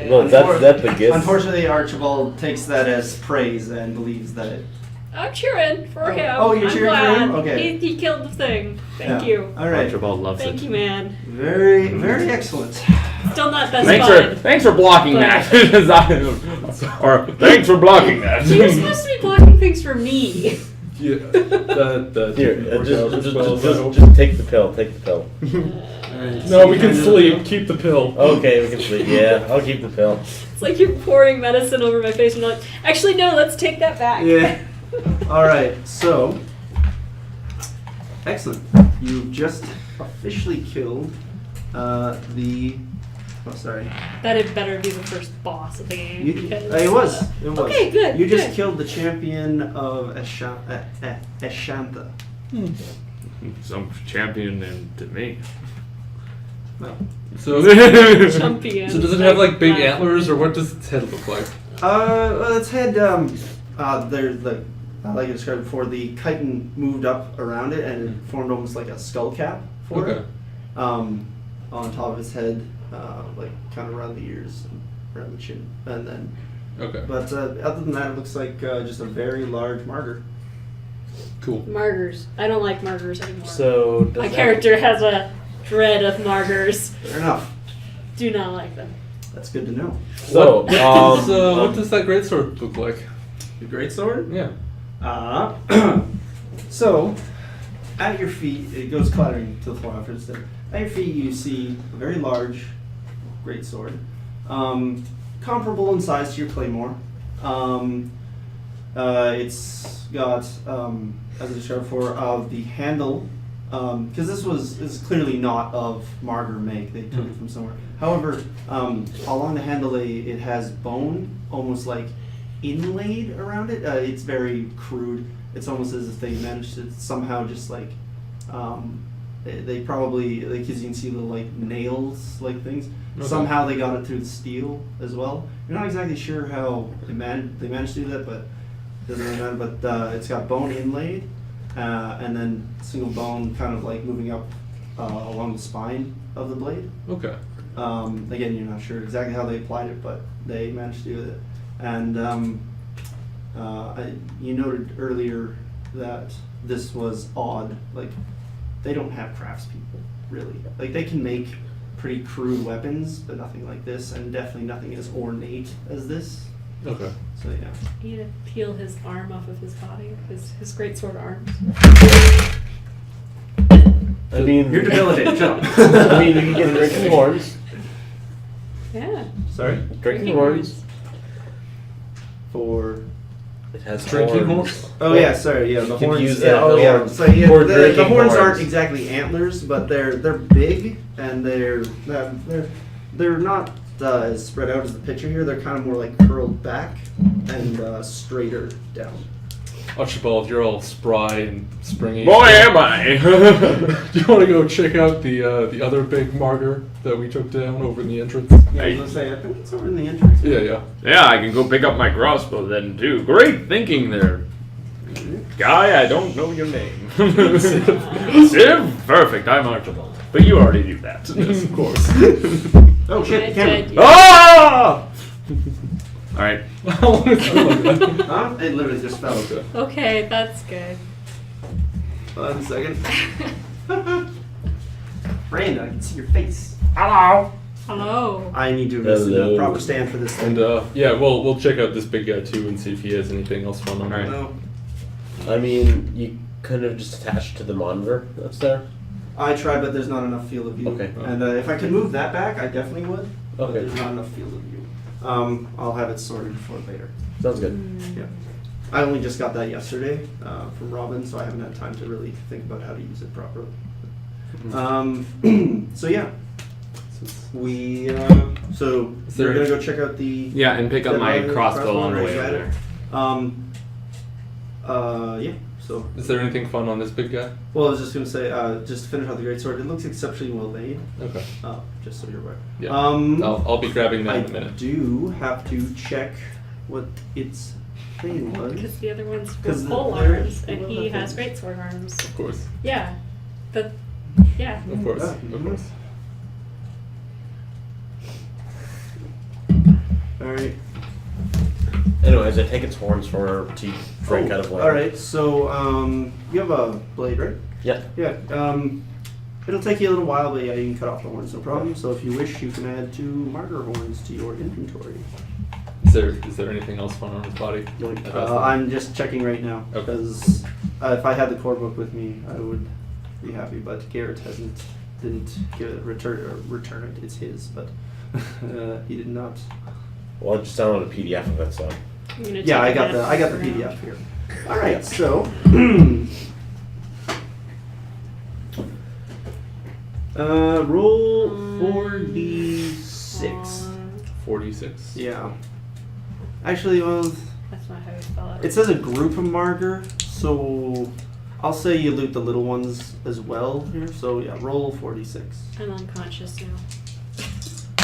Speaker 3: the gift.
Speaker 1: Unfortunately, Archibald takes that as praise and believes that it.
Speaker 2: I'm cheering for him.
Speaker 1: Oh, you're
Speaker 2: I'm
Speaker 1: cheering for
Speaker 2: glad.
Speaker 1: him? Okay.
Speaker 2: He killed the thing. Thank
Speaker 1: Yeah.
Speaker 2: you.
Speaker 1: All right.
Speaker 6: Archibald loves
Speaker 2: Thank
Speaker 6: it.
Speaker 2: you, man.
Speaker 1: Very, very excellent.
Speaker 2: Still not best bud.
Speaker 6: Thanks for blocking
Speaker 2: But-
Speaker 6: that. Or thanks for blocking that.
Speaker 2: He was supposed to be blocking things for me.
Speaker 4: Yeah, that
Speaker 3: Here,
Speaker 4: didn't work out as well, so-
Speaker 3: just take the pill. Take the pill.
Speaker 5: No, we can sleep. Keep the pill.
Speaker 3: Okay, we can sleep. Yeah, I'll keep the pill.
Speaker 2: It's like you're pouring medicine over my face and you're like, actually, no, let's take that back.
Speaker 1: Yeah. All right. So, excellent. You've just officially killed the. Oh, sorry.
Speaker 2: That had better be the first boss of the game. because-
Speaker 1: It was.
Speaker 2: Okay, good,
Speaker 1: You just
Speaker 2: good.
Speaker 1: killed the champion of Ashantha.
Speaker 5: Some champion and to me.
Speaker 1: Well,
Speaker 4: So,
Speaker 2: Champion.
Speaker 4: so does it have like big antlers, or what does its head look like?
Speaker 1: well, its head. There's the. Like I described before, the chitin moved up around it and it formed almost like a skull cap for
Speaker 4: Okay.
Speaker 1: it. On top of its head, like kind of around the ears, and around the chin, and then.
Speaker 4: Okay.
Speaker 1: But other than that, it looks like just a very large martyr.
Speaker 4: Cool.
Speaker 2: Margers. I don't like margers anymore.
Speaker 3: So
Speaker 2: my character has a dread of margers.
Speaker 1: Fair enough.
Speaker 2: Do not like them.
Speaker 1: That's good to know.
Speaker 3: So,
Speaker 4: what does that greatsword look like?
Speaker 1: The greatsword.
Speaker 4: Yeah.
Speaker 1: So, at your feet, it goes clattering to the floor after it's dead. At your feet, you see a very large greatsword, comparable in size to your claymore. It's got, as I described before, the handle, because this is clearly not of Margar make. They took it from somewhere. However, along the handle, it has bone, almost like inlaid around it. It's very crude. It's almost as if they managed to somehow just like they probably, like, as you can see little like nails like things.
Speaker 4: Okay.
Speaker 1: Somehow they got it through the steel as well. You're not exactly sure how they managed to do that, but it doesn't really matter. But it's got bone inlaid, and then single bone kind of like moving up along the spine of the blade.
Speaker 4: Okay.
Speaker 1: Again, you're not sure exactly how they applied it, but they managed to do it. And you noted earlier that this was odd. Like, they don't have craftspeople, really. Like, they can make pretty crude weapons, but nothing like this, and definitely nothing as ornate as this.
Speaker 4: Okay.
Speaker 1: So, yeah.
Speaker 2: You need to peel his arm off of his body, his greatsword arms.
Speaker 3: I mean,
Speaker 1: You're debilitated, shut up.
Speaker 3: I mean, you can get drinking horns.
Speaker 2: Yeah.
Speaker 1: Sorry?
Speaker 3: Drinking horns.
Speaker 1: For
Speaker 3: It has
Speaker 5: Drinking
Speaker 3: horns.
Speaker 5: horns?
Speaker 1: Oh yeah, sorry, yeah, the
Speaker 3: can
Speaker 1: horns.
Speaker 3: use
Speaker 1: Yeah,
Speaker 3: that
Speaker 1: oh yeah.
Speaker 3: horn
Speaker 1: So yeah,
Speaker 3: for
Speaker 1: the
Speaker 3: drinking
Speaker 1: horns aren't
Speaker 3: horns.
Speaker 1: exactly antlers, but they're big and they're not as spread out as the picture here. They're kind of more like curled back and straighter down.
Speaker 5: Archibald, you're all spry and springy.
Speaker 6: Boy, am I!
Speaker 5: Do you want to go check out the other big martyr that we took down over in the entrance?
Speaker 1: Yeah,
Speaker 6: Hey.
Speaker 1: let's say I think it's over in the entrance.
Speaker 5: Yeah.
Speaker 6: Yeah, I can go pick up my crossbow then too. Great thinking there. Guy, I don't know your name. Civ? Perfect, I'm Archibald. But you already knew that.
Speaker 5: Yes, of course.
Speaker 1: Oh
Speaker 2: I
Speaker 1: shit, the camera.
Speaker 2: did,
Speaker 6: Ah! Alright.
Speaker 5: How long is it like that?
Speaker 1: Huh? It literally just fell.
Speaker 5: Okay.
Speaker 2: Okay, that's good.
Speaker 1: 1 second. Brandon, I can see your face.
Speaker 6: Hello.
Speaker 2: Hello.
Speaker 1: I need to invest in a
Speaker 3: Hello.
Speaker 1: proper stand for this thing.
Speaker 5: And yeah, we'll check out this big guy too and see if he has anything else fun on.
Speaker 6: Alright.
Speaker 1: No.
Speaker 3: I mean, you kind of just attach to the monitor that's there.
Speaker 1: I tried, but there's not enough field of view.
Speaker 3: Okay.
Speaker 1: And if I could move that back, I definitely would. But
Speaker 3: Okay.
Speaker 1: there's not enough field of view. I'll have it sorted for later.
Speaker 3: Sounds good.
Speaker 1: Yeah. I only just got that yesterday from Robin, so I haven't had time to really think about how to use it properly. So yeah, we so
Speaker 5: Is
Speaker 1: we're
Speaker 5: there-
Speaker 1: gonna go check out the
Speaker 6: Yeah, and pick up my
Speaker 1: the
Speaker 6: crossbow on the
Speaker 1: right
Speaker 6: way over
Speaker 1: side.
Speaker 6: there.
Speaker 1: Yeah. So
Speaker 5: Is there anything fun on this big guy?
Speaker 1: well, I was just gonna say just to finish out the greatsword. It looks exceptionally well made.
Speaker 5: Okay.
Speaker 1: Just so you're aware.
Speaker 5: Yeah. I'll be grabbing that
Speaker 1: I
Speaker 5: in a minute.
Speaker 1: do have to check what its thing was.
Speaker 2: Because the other one's for
Speaker 1: 'Cause
Speaker 2: pole
Speaker 1: there-
Speaker 2: arms, and
Speaker 1: well,
Speaker 2: he
Speaker 1: that
Speaker 2: has
Speaker 1: thing-
Speaker 2: great sword arms.
Speaker 5: Of course.
Speaker 2: Yeah. But, yeah.
Speaker 5: Of course.
Speaker 1: Yeah.
Speaker 5: Of course.
Speaker 1: All right.
Speaker 3: Anyways, I take its horns for her to drink out of one.
Speaker 1: All right. So you have a blade, right?
Speaker 3: Yeah.
Speaker 1: Yeah. It'll take you a little while, but yeah, you can cut off the horns, no problem. So if you wish, you can add 2 martyr horns to your inventory.
Speaker 5: Is there anything else fun on his body?
Speaker 1: I'm just checking right now
Speaker 5: Okay.
Speaker 1: because if I had the core book with me, I would be happy. But Garrett didn't return it. It's his, but he did not.
Speaker 3: Well, I just downloaded a PDF of it, so.
Speaker 2: I'm gonna
Speaker 1: Yeah,
Speaker 2: take
Speaker 1: I got
Speaker 2: that
Speaker 1: the
Speaker 2: for
Speaker 1: PDF
Speaker 2: now.
Speaker 1: here. All right, so roll 4d6.
Speaker 5: 46.
Speaker 1: Yeah. Actually, well,
Speaker 2: That's not how you spell it.
Speaker 1: it says a group of martyr, so I'll say you loot the little ones as well here. So yeah, roll 4d6.
Speaker 2: I'm unconscious now.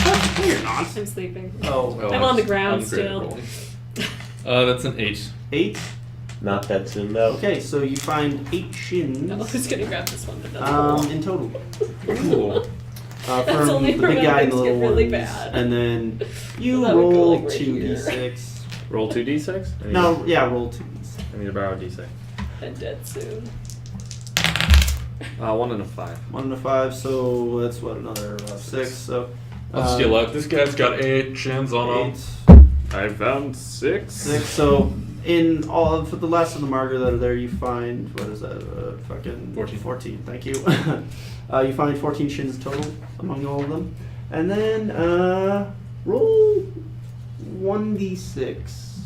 Speaker 1: No, you're not.
Speaker 2: I'm sleeping.
Speaker 1: Oh,
Speaker 2: I'm on the ground
Speaker 5: I'm great at
Speaker 2: still.
Speaker 5: rolling. That's an 8.
Speaker 1: 8.
Speaker 3: Not that soon, though.
Speaker 1: Okay, so you find 8 shins
Speaker 2: I was gonna grab this one, but that's
Speaker 1: in total.
Speaker 5: Cool.
Speaker 2: That's
Speaker 1: From
Speaker 2: only
Speaker 1: the
Speaker 2: for
Speaker 1: big
Speaker 2: when
Speaker 1: guy and the
Speaker 2: things get
Speaker 1: little
Speaker 2: really
Speaker 1: ones.
Speaker 2: bad.
Speaker 1: And then you
Speaker 2: That would go,
Speaker 1: roll
Speaker 2: like, right
Speaker 1: 2d6.
Speaker 6: Roll 2d6?
Speaker 1: No, yeah, roll 2d6.
Speaker 6: I need to borrow a d6.
Speaker 2: I'm dead soon.
Speaker 6: 1 and a 5.
Speaker 1: 1 and a 5, so that's what, another 6. So
Speaker 5: I'll steal out. This guy's got 8 shins on him.
Speaker 1: 8,
Speaker 6: I found 6.
Speaker 1: 6. So in all for the last of the martyr that are there, you find what is that? Fucking
Speaker 5: 14.
Speaker 1: 14. Thank you. You find 14 shins total among all of them, and then roll 1d6.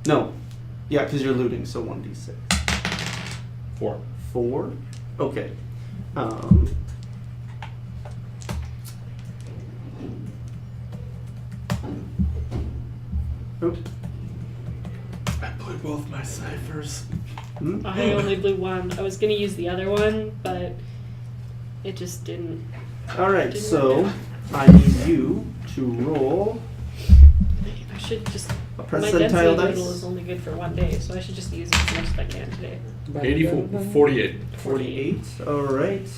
Speaker 1: No, yeah, because you're looting, so 1d6.
Speaker 5: 4.
Speaker 1: 4. Okay. Oops.
Speaker 5: I blew both my ciphers.
Speaker 1: Hmm?
Speaker 2: I only blew one. I was gonna use the other one, but it just didn't.
Speaker 1: All right,
Speaker 2: Didn't
Speaker 1: so
Speaker 2: work
Speaker 1: I need you to roll
Speaker 2: I should just.
Speaker 1: a
Speaker 2: My
Speaker 1: percentile
Speaker 2: density noodle is
Speaker 1: dice.
Speaker 2: only good for one day, so I should just use it as much as I can today.
Speaker 5: 48.
Speaker 1: 48. All right.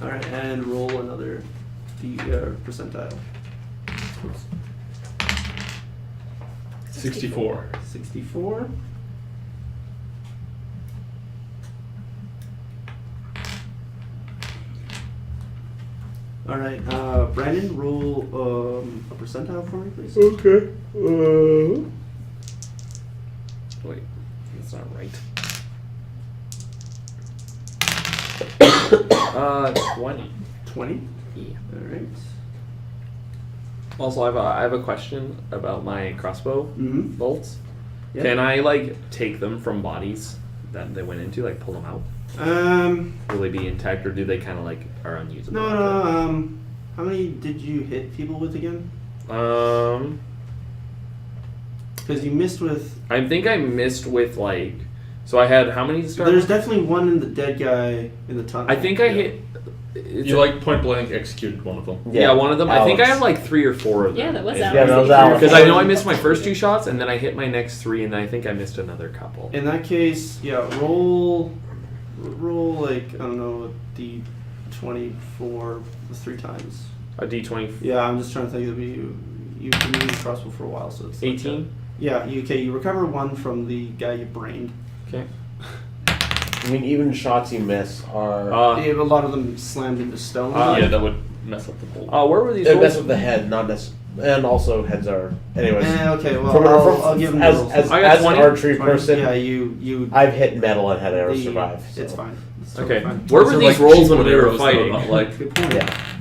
Speaker 1: All right, and roll another percentile.
Speaker 5: 64.
Speaker 1: 64. All right, Brandon, roll a percentile for me, please.
Speaker 3: Okay.
Speaker 6: Wait, that's not right.
Speaker 1: 20.
Speaker 6: Yeah.
Speaker 1: All right.
Speaker 6: Also, I have a question about my crossbow
Speaker 1: Mm-hmm.
Speaker 6: bolts.
Speaker 1: Yeah.
Speaker 6: Can I like take them from bodies that they went into, like pull them out? Will they be intact, or do they kind of like are unusable?
Speaker 1: No. How many did you hit people with again? Because you missed with.
Speaker 6: I think I missed with like. So I had how many to start?
Speaker 1: There's
Speaker 6: with?
Speaker 1: definitely one in the dead guy in the tunnel.
Speaker 6: I think I
Speaker 1: Yeah.
Speaker 6: hit.
Speaker 5: You like point blank executed one of them.
Speaker 6: Yeah, one of them. I think I
Speaker 3: Alex.
Speaker 6: have like 3 or 4 of them.
Speaker 2: Yeah, that was
Speaker 3: Yeah, that was Alex.
Speaker 6: Because I know I missed my first 2 shots, and then I hit my next 3, and then I think I missed another couple.
Speaker 1: In that case, yeah, roll like I don't know, a d24 3 times.
Speaker 6: A D20.
Speaker 1: Yeah, I'm just trying to think of you've been using the crossbow for a while, so it's like
Speaker 6: 18.
Speaker 1: yeah, you recover 1 from the guy you brained.
Speaker 6: Okay.
Speaker 3: I mean, even shots you miss are.
Speaker 1: Yeah, a lot of them slammed into stone.
Speaker 5: Yeah, that would mess up the bolt.
Speaker 6: Where were these?
Speaker 3: It
Speaker 6: rolls?
Speaker 3: messes with the head, not necessarily. And also heads are. Anyways.
Speaker 1: Okay, well,
Speaker 3: From-
Speaker 1: I'll give him the
Speaker 3: as,
Speaker 1: rolls.
Speaker 3: as,
Speaker 6: I got
Speaker 3: as an
Speaker 6: 20.
Speaker 3: archery person,
Speaker 1: Yeah, you.
Speaker 3: I've hit metal and had arrows
Speaker 1: the-
Speaker 3: survive. So.
Speaker 1: It's fine. It's totally
Speaker 6: Okay.
Speaker 1: fine.
Speaker 6: Where
Speaker 5: Those
Speaker 6: were
Speaker 5: are
Speaker 6: these
Speaker 5: like
Speaker 6: rolls when
Speaker 5: cheap
Speaker 6: we were
Speaker 5: arrows, though,
Speaker 6: fighting?
Speaker 5: not like
Speaker 1: Good point.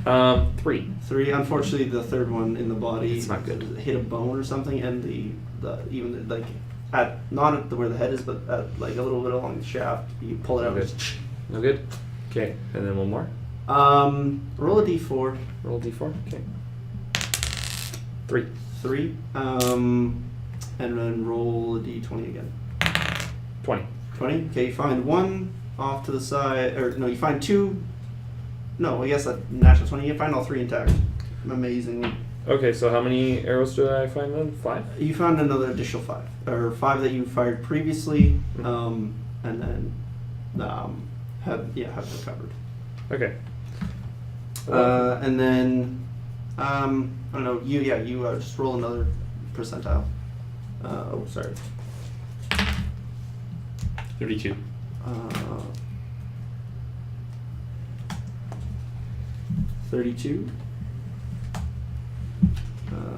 Speaker 3: Yeah.
Speaker 6: 3.
Speaker 1: 3. Unfortunately, the third one in the body
Speaker 6: It's not good.
Speaker 1: hit a bone or something, and the even like at not at where the head is, but at like a little bit along the shaft. You pull it out.
Speaker 6: Okay. No good. Okay, and then one more.
Speaker 1: Roll a d4.
Speaker 6: Roll D4. Okay. 3.
Speaker 1: 3. And then roll a d20 again.
Speaker 6: 20.
Speaker 1: 20. Okay, you find 1 off to the side, or no, you find 2. No, I guess a natural 20. You find all 3 intact. Amazingly.
Speaker 6: Okay, so how many arrows did I find then? 5.
Speaker 1: You found another additional 5, or 5 that you fired previously, and then have recovered.
Speaker 6: Okay.
Speaker 1: And then I don't know. You just roll another percentile. Sorry.
Speaker 5: 32.
Speaker 1: 32.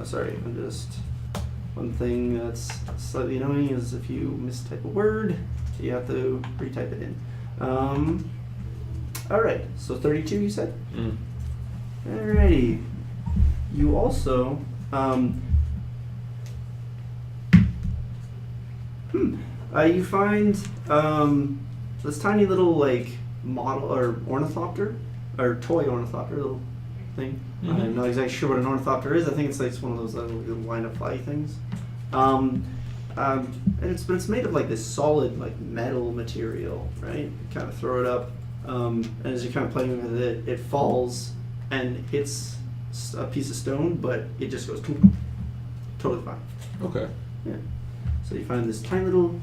Speaker 1: Sorry, I'm just. One thing that's slightly annoying is if you mistype a word, you have to retype it in. Alright, so 32 you said?
Speaker 6: Mm.
Speaker 1: Alrighty. You also. You find this tiny little like model or ornithopter or toy ornithopter little thing. I'm not exactly sure what an ornithopter is. I think it's like one of those little line of fly things. And it's made of like this solid like metal material, right? You kind of throw it up, and as you're kind of playing with it, it falls and hits a piece of stone, but it just goes totally fine.
Speaker 5: Okay.
Speaker 1: Yeah. So you find this tiny little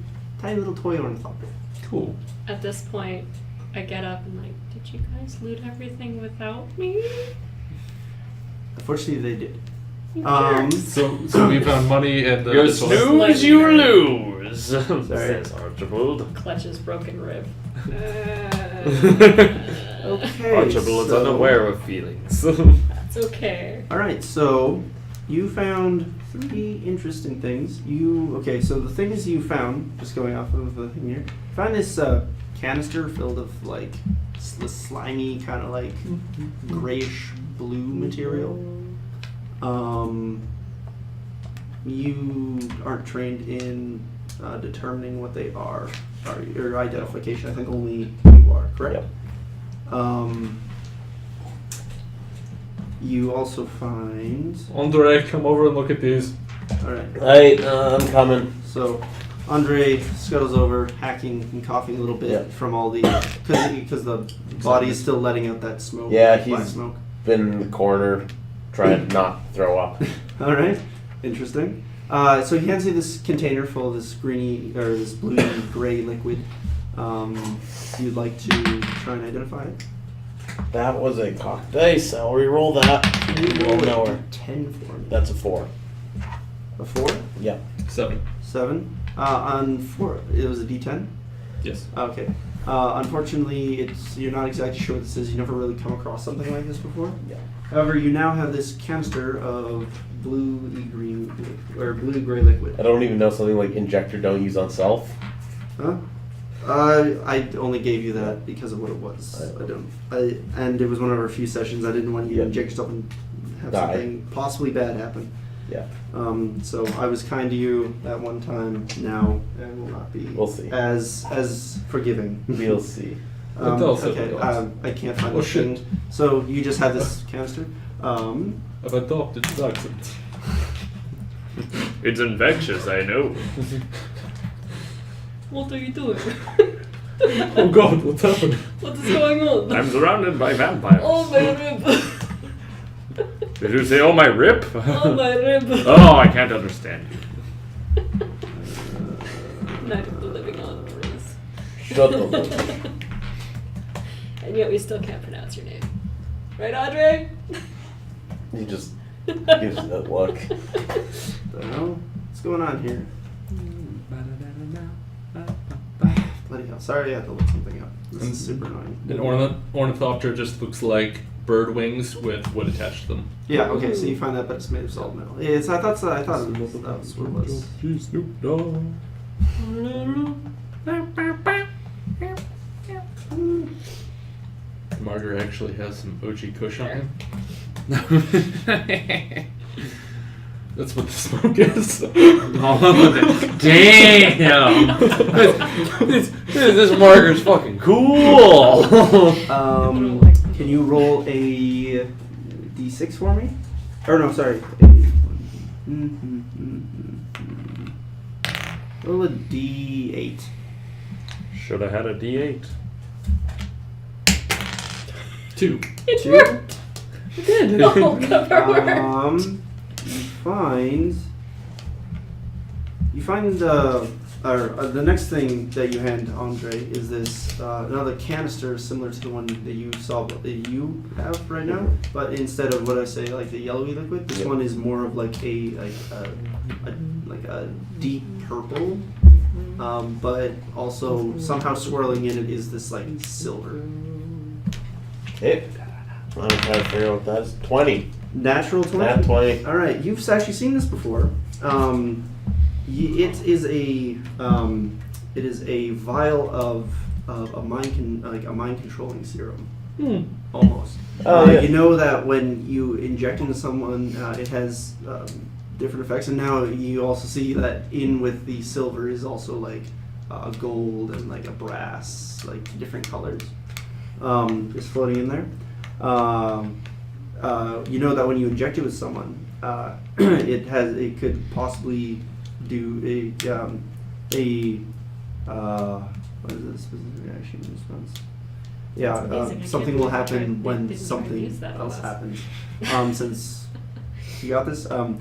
Speaker 1: toy ornithopter.
Speaker 5: Cool.
Speaker 2: At this point, I get up and like, did you guys loot everything without me?
Speaker 1: Unfortunately, they did.
Speaker 2: You jerks.
Speaker 5: So we found money and
Speaker 6: You snooze, you lose.
Speaker 1: Sorry.
Speaker 6: Says Archibald.
Speaker 2: Clutches broken rib.
Speaker 1: Okay.
Speaker 6: Archibald is
Speaker 1: so-
Speaker 6: unaware of feelings.
Speaker 2: That's okay.
Speaker 1: All right, so you found 3 interesting things. So the things you found, just going off of the thing here, found this canister filled of like the slimy kind of like grayish blue material. You aren't trained in determining what they are, or your identification. I think only you are, correct?
Speaker 3: Yep.
Speaker 1: You also find.
Speaker 5: Andre, come over and look at these.
Speaker 1: All right.
Speaker 3: Right, I'm coming.
Speaker 1: So, Andre scuttles over, hacking and coughing a little bit
Speaker 3: Yeah.
Speaker 1: from all the because the body is still letting out that smoke.
Speaker 3: Yeah,
Speaker 1: black
Speaker 3: he's-
Speaker 1: smoke.
Speaker 3: Been in the corner, trying to not throw up.
Speaker 1: All right, interesting. So he hands you this container full of this greeny or this blue gray liquid. You'd like to try and identify it.
Speaker 3: That was a cocked dice. I'll re-roll that.
Speaker 1: Roll a
Speaker 3: nowhere.
Speaker 1: 10 for me.
Speaker 3: That's a 4.
Speaker 1: A 4,
Speaker 3: Yep.
Speaker 5: 7.
Speaker 1: 7. On 4, it was a D10.
Speaker 5: Yes.
Speaker 1: Okay. Unfortunately, you're not exactly sure what this is. You never really come across something like this before.
Speaker 3: Yeah.
Speaker 1: However, you now have this canister of blue-green or blue-gray liquid.
Speaker 3: I don't even know something like injector don't use on self.
Speaker 1: Huh? I only gave you that because of what it was. And it was one of our few sessions. I didn't want you to inject yourself and have
Speaker 3: Die.
Speaker 1: something possibly bad happen.
Speaker 3: Yeah.
Speaker 1: So I was kind to you that one time. Now I will not be.
Speaker 3: We'll see.
Speaker 1: As forgiving.
Speaker 3: We'll see.
Speaker 1: Okay. I can't find
Speaker 5: Oh,
Speaker 1: this
Speaker 5: shit.
Speaker 1: thing. So you just had this canister.
Speaker 5: I've adopted this accent.
Speaker 7: It's infectious, I know.
Speaker 2: What are you doing?
Speaker 5: Oh god, what's happening?
Speaker 2: What is going on?
Speaker 7: I'm surrounded by vampires.
Speaker 2: Oh my rib!
Speaker 7: Did you say, oh my rip?
Speaker 2: Oh my rib!
Speaker 7: Oh, I can't understand you.
Speaker 2: Night of the living Andres.
Speaker 3: Shut the
Speaker 2: And yet we still can't pronounce your name. Right, Andre?
Speaker 3: He just gives you that look.
Speaker 1: The hell? What's going on here? Bloody hell! Sorry, I had to look something up. This is super annoying.
Speaker 5: An ornithopter just looks like bird wings with wood attached to them.
Speaker 1: Yeah. Okay. So you find that, but it's made of solid metal. Yeah, I thought that was what it was.
Speaker 5: Snoop Dogg. Martyr actually has some OG Kush on him. That's what the smoke is.
Speaker 7: Oh, damn! This marker's fucking cool!
Speaker 1: Can you roll a d6 for me? Or no, sorry. Roll a d8.
Speaker 7: Should have had a D8.
Speaker 5: 2.
Speaker 2: It
Speaker 1: Two?
Speaker 2: worked! It did! The whole cover worked!
Speaker 1: You find the next thing that you hand Andre is this another canister similar to the one that you saw that you have right now, but instead of what I say like the yellowy liquid, this one is more of like a deep purple, but also somehow swirling in it is this like silver.
Speaker 3: Okay. I'm trying to figure out what that is. 20.
Speaker 1: Natural 20.
Speaker 3: Nat 20.
Speaker 1: All right, you've actually seen this before. It is a vial of a mind controlling serum, almost.
Speaker 3: Oh, yeah.
Speaker 1: You know that when you inject into someone, it has different effects, and now you also see that in with the silver is also like gold and like a brass, like different colors, is floating in there. You know that when you inject it with someone, it could possibly do what is this specific reaction response? Yeah, something will happen when something else happens. Since you got this, so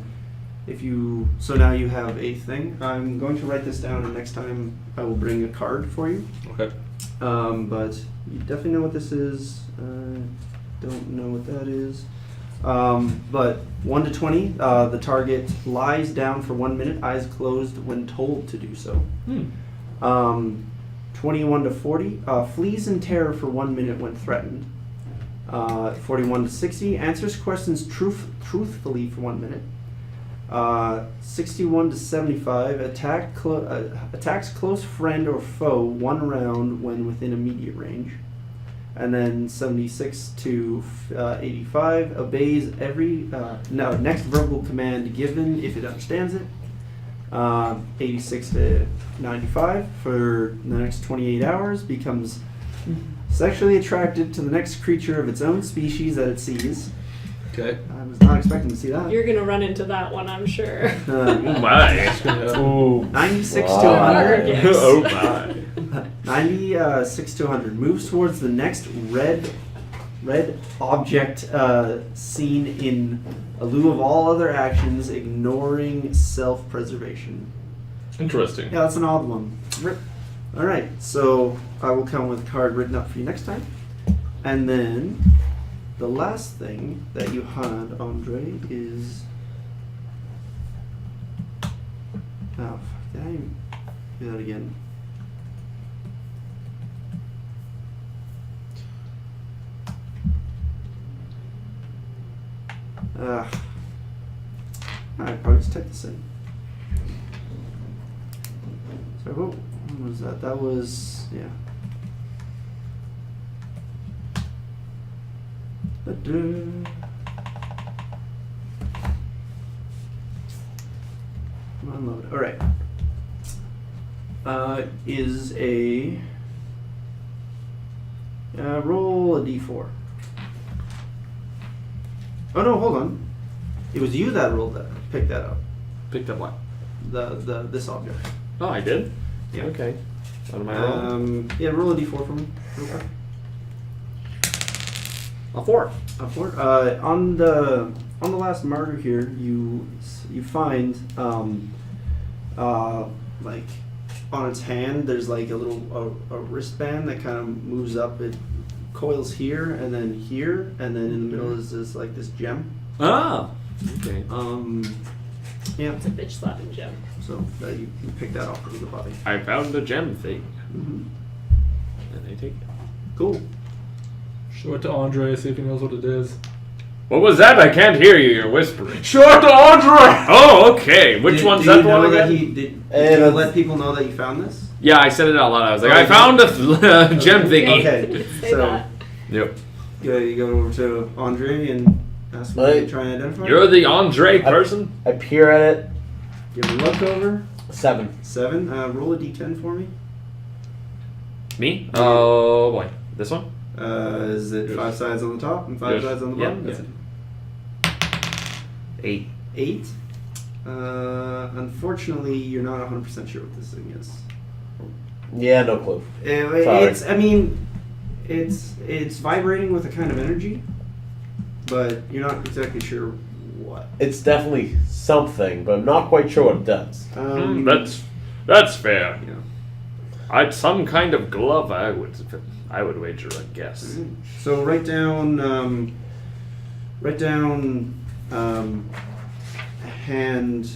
Speaker 1: now you have a thing. I'm going to write this down, and next time I will bring a card for you.
Speaker 5: Okay.
Speaker 1: But you definitely know what this is. Don't know what that is. But 1 to 20, the target lies down for 1 minute, eyes closed when told to do so. 21 to 40, flees in terror for 1 minute when threatened. 41 to 60, answers questions truthfully for 1 minute. 61 to 75, attacks close friend or foe 1 round when within immediate range. And then 76 to 85, obeys every next verbal command given if it understands it. 86 to 95, for the next 28 hours, becomes sexually attracted to the next creature of its own species that it sees.
Speaker 5: Okay.
Speaker 1: I was not expecting to see that.
Speaker 2: You're gonna run into that one, I'm sure.
Speaker 7: Oh my.
Speaker 3: Ooh.
Speaker 1: 96
Speaker 3: Wow.
Speaker 1: to 100.
Speaker 2: Yes.
Speaker 7: Oh my.
Speaker 1: 96 to 100. Moves towards the next red object seen in lieu of all other actions, ignoring self-preservation.
Speaker 5: Interesting.
Speaker 1: Yeah, that's an odd one. All right, so I will come with a card written up for you next time. And then the last thing that you had, Andre, is... Oh, fuck, did I even do that again? Alright, probably just type this in. Sorry, what was that? That was, yeah. Unload. All right. Is a roll a d4. Oh no, hold on. It was you that rolled that. Picked that up.
Speaker 6: Picked up what?
Speaker 1: This object.
Speaker 6: Oh, I did?
Speaker 1: Yeah.
Speaker 6: Okay. What am I rolling?
Speaker 1: Yeah, roll a d4 for me. Real quick.
Speaker 6: A 4.
Speaker 1: A 4. On the last marker here, you find like on its hand, there's like a little a wristband that kind of moves up. It coils here and then here, and then in the middle is this gem.
Speaker 6: Ah! Okay.
Speaker 1: Yeah.
Speaker 2: It's a bitch slapping gem.
Speaker 1: So you pick that off of the body.
Speaker 7: I found a gem thing.
Speaker 1: Mm-hmm.
Speaker 6: And I take it.
Speaker 1: Cool.
Speaker 4: Show it to Andre, see if he knows what it is.
Speaker 7: What was that? I can't hear you. You're whispering.
Speaker 5: Show it to Andre!
Speaker 7: Oh, okay. Which
Speaker 1: Did-
Speaker 7: one's
Speaker 1: did
Speaker 7: that
Speaker 1: you know
Speaker 7: one
Speaker 1: that
Speaker 7: again?
Speaker 1: Did
Speaker 3: And
Speaker 1: you
Speaker 3: it's-
Speaker 1: let people know that you found this?
Speaker 6: Yeah, I said it out loud. I was like,
Speaker 1: Oh,
Speaker 6: I
Speaker 1: you
Speaker 6: found a gem thingy.
Speaker 1: Okay.
Speaker 2: Say
Speaker 1: So
Speaker 2: that.
Speaker 6: Yep.
Speaker 1: you go over to Andre and ask him to try and identify.
Speaker 7: You're the Andre person?
Speaker 3: I peer at it.
Speaker 1: Give him a look over.
Speaker 3: 7.
Speaker 1: 7. Roll a d10 for me.
Speaker 7: Me? Oh boy. This one?
Speaker 1: Is it 5 sides on the top and 5
Speaker 7: Yes.
Speaker 1: sides on the
Speaker 7: Yeah,
Speaker 1: bottom?
Speaker 7: that's it. 8.
Speaker 1: 8. Unfortunately, you're not 100% sure what this thing is.
Speaker 3: Yeah, no clue.
Speaker 1: It's. I mean, it's vibrating with a kind of energy, but you're not exactly sure what.
Speaker 3: It's definitely something, but I'm not quite sure what it does.
Speaker 7: That's fair.
Speaker 1: Yeah.
Speaker 7: I'd some kind of glove. I would wager a guess.
Speaker 1: So write down hand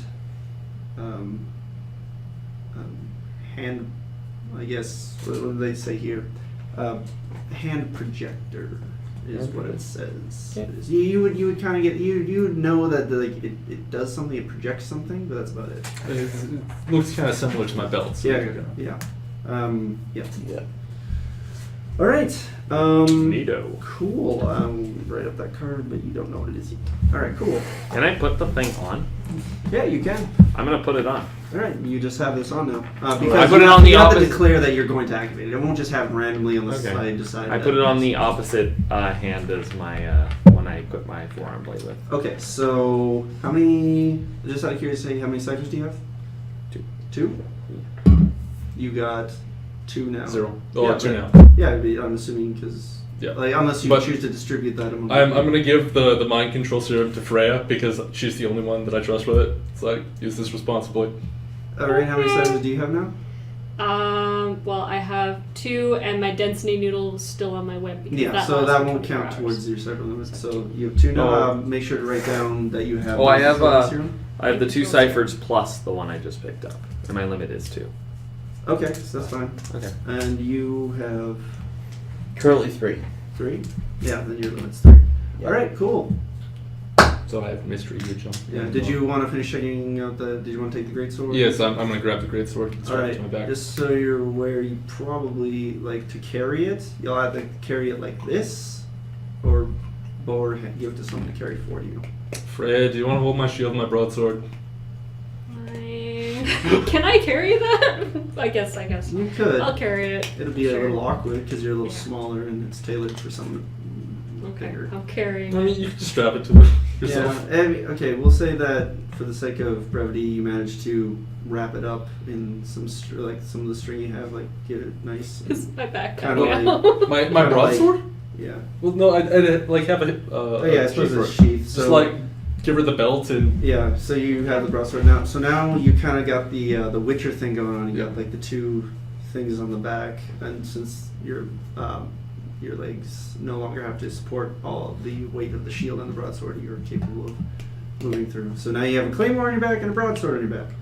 Speaker 1: hand. I guess what do they say here? Hand projector is what it says.
Speaker 3: Okay.
Speaker 1: You would kind of get you would know that it does something, it projects something, but that's about it.
Speaker 4: It looks kind of similar to my belt. So
Speaker 1: Yeah. Yeah. Yeah.
Speaker 3: Yeah.
Speaker 1: All right.
Speaker 7: Neato.
Speaker 1: Cool. Write up that card, but you don't know what it is yet. All right. Cool.
Speaker 7: Can I put the thing on?
Speaker 1: Yeah, you can.
Speaker 7: I'm gonna put it on.
Speaker 1: All right. You just have this on now.
Speaker 7: I
Speaker 1: Because
Speaker 7: put
Speaker 1: you
Speaker 7: it
Speaker 1: have-
Speaker 7: on the
Speaker 1: you have to
Speaker 7: opposite-
Speaker 1: declare that you're going to activate it. It won't just have randomly on the
Speaker 7: Okay.
Speaker 1: side decide.
Speaker 7: I
Speaker 1: that
Speaker 7: put it on
Speaker 1: it's-
Speaker 7: the opposite hand as my when I equip my forearm blade with.
Speaker 1: Okay. So how many? Just out of curiosity, how many ciphers do you have?
Speaker 7: 2.
Speaker 1: 2. You got 2 now.
Speaker 4: 0. Oh,
Speaker 1: Yeah,
Speaker 4: 2
Speaker 1: but-
Speaker 4: now.
Speaker 1: Yeah, I'm assuming because
Speaker 4: Yeah.
Speaker 1: like unless you
Speaker 4: But-
Speaker 1: choose to distribute that among.
Speaker 4: I'm gonna give the mind control serum to Freya because she's the only one that I trust with it. So I use this responsibly.
Speaker 1: All right. How many ciphers do you have now?
Speaker 2: Well, I have 2, and my density noodle is still on my web. Because
Speaker 1: Yeah, so
Speaker 2: lasts
Speaker 1: that
Speaker 2: for
Speaker 1: won't
Speaker 2: 24
Speaker 1: count
Speaker 2: hours.
Speaker 1: towards your cipher limit. So you have 2 now.
Speaker 6: Oh.
Speaker 1: Make sure to write down that you have.
Speaker 6: Oh, I have,
Speaker 1: serum.
Speaker 6: I have the 2 ciphers plus the one I just picked up. And my limit is 2.
Speaker 1: Okay, so that's fine.
Speaker 6: Okay.
Speaker 1: And you have
Speaker 3: Currently 3.
Speaker 1: 3. Yeah, then your limit's 3.
Speaker 3: Yeah.
Speaker 1: All right, cool.
Speaker 4: So I have mystery vigil.
Speaker 1: Yeah. Did you want to finish checking out the? Did you want to take the great sword?
Speaker 4: Yes, I'm gonna grab the great sword and
Speaker 1: All
Speaker 4: strap it
Speaker 1: right.
Speaker 4: to my back.
Speaker 1: Just so you're aware, you probably like to carry it. You'll either carry it like this, or give it to someone to carry for you.
Speaker 4: Freya, do you want to hold my shield and my broadsword?
Speaker 2: Can I carry that? I guess.
Speaker 1: You could.
Speaker 2: I'll carry it.
Speaker 1: It'll be a
Speaker 2: Sure.
Speaker 1: little awkward because you're a little
Speaker 2: Yeah.
Speaker 1: smaller and it's tailored for someone
Speaker 2: Okay,
Speaker 1: bigger.
Speaker 2: I'll carry.
Speaker 4: I mean, you can just strap it to yourself.
Speaker 1: Yeah. Okay. We'll say that for the sake of brevity, you managed to wrap it up in some like some of the string you have, like get it nice.
Speaker 2: Is my back
Speaker 1: Kinda
Speaker 2: coming
Speaker 1: like-
Speaker 2: out?
Speaker 4: My
Speaker 1: Kinda
Speaker 4: broadsword?
Speaker 1: Yeah.
Speaker 4: Well, no, I'd like have a.
Speaker 1: Oh yeah, I suppose
Speaker 4: sheath
Speaker 1: it's
Speaker 4: for it.
Speaker 1: sheath. So
Speaker 4: Just like give her the belt and.
Speaker 1: yeah, so you have the broadsword now. So now you kind of got the Witcher thing going on. You got like the 2 things on the back, and since your legs no longer have to support all of the weight of the shield and the broadsword, you're capable of moving through. So now you have a claymore on your back and a broadsword on your back.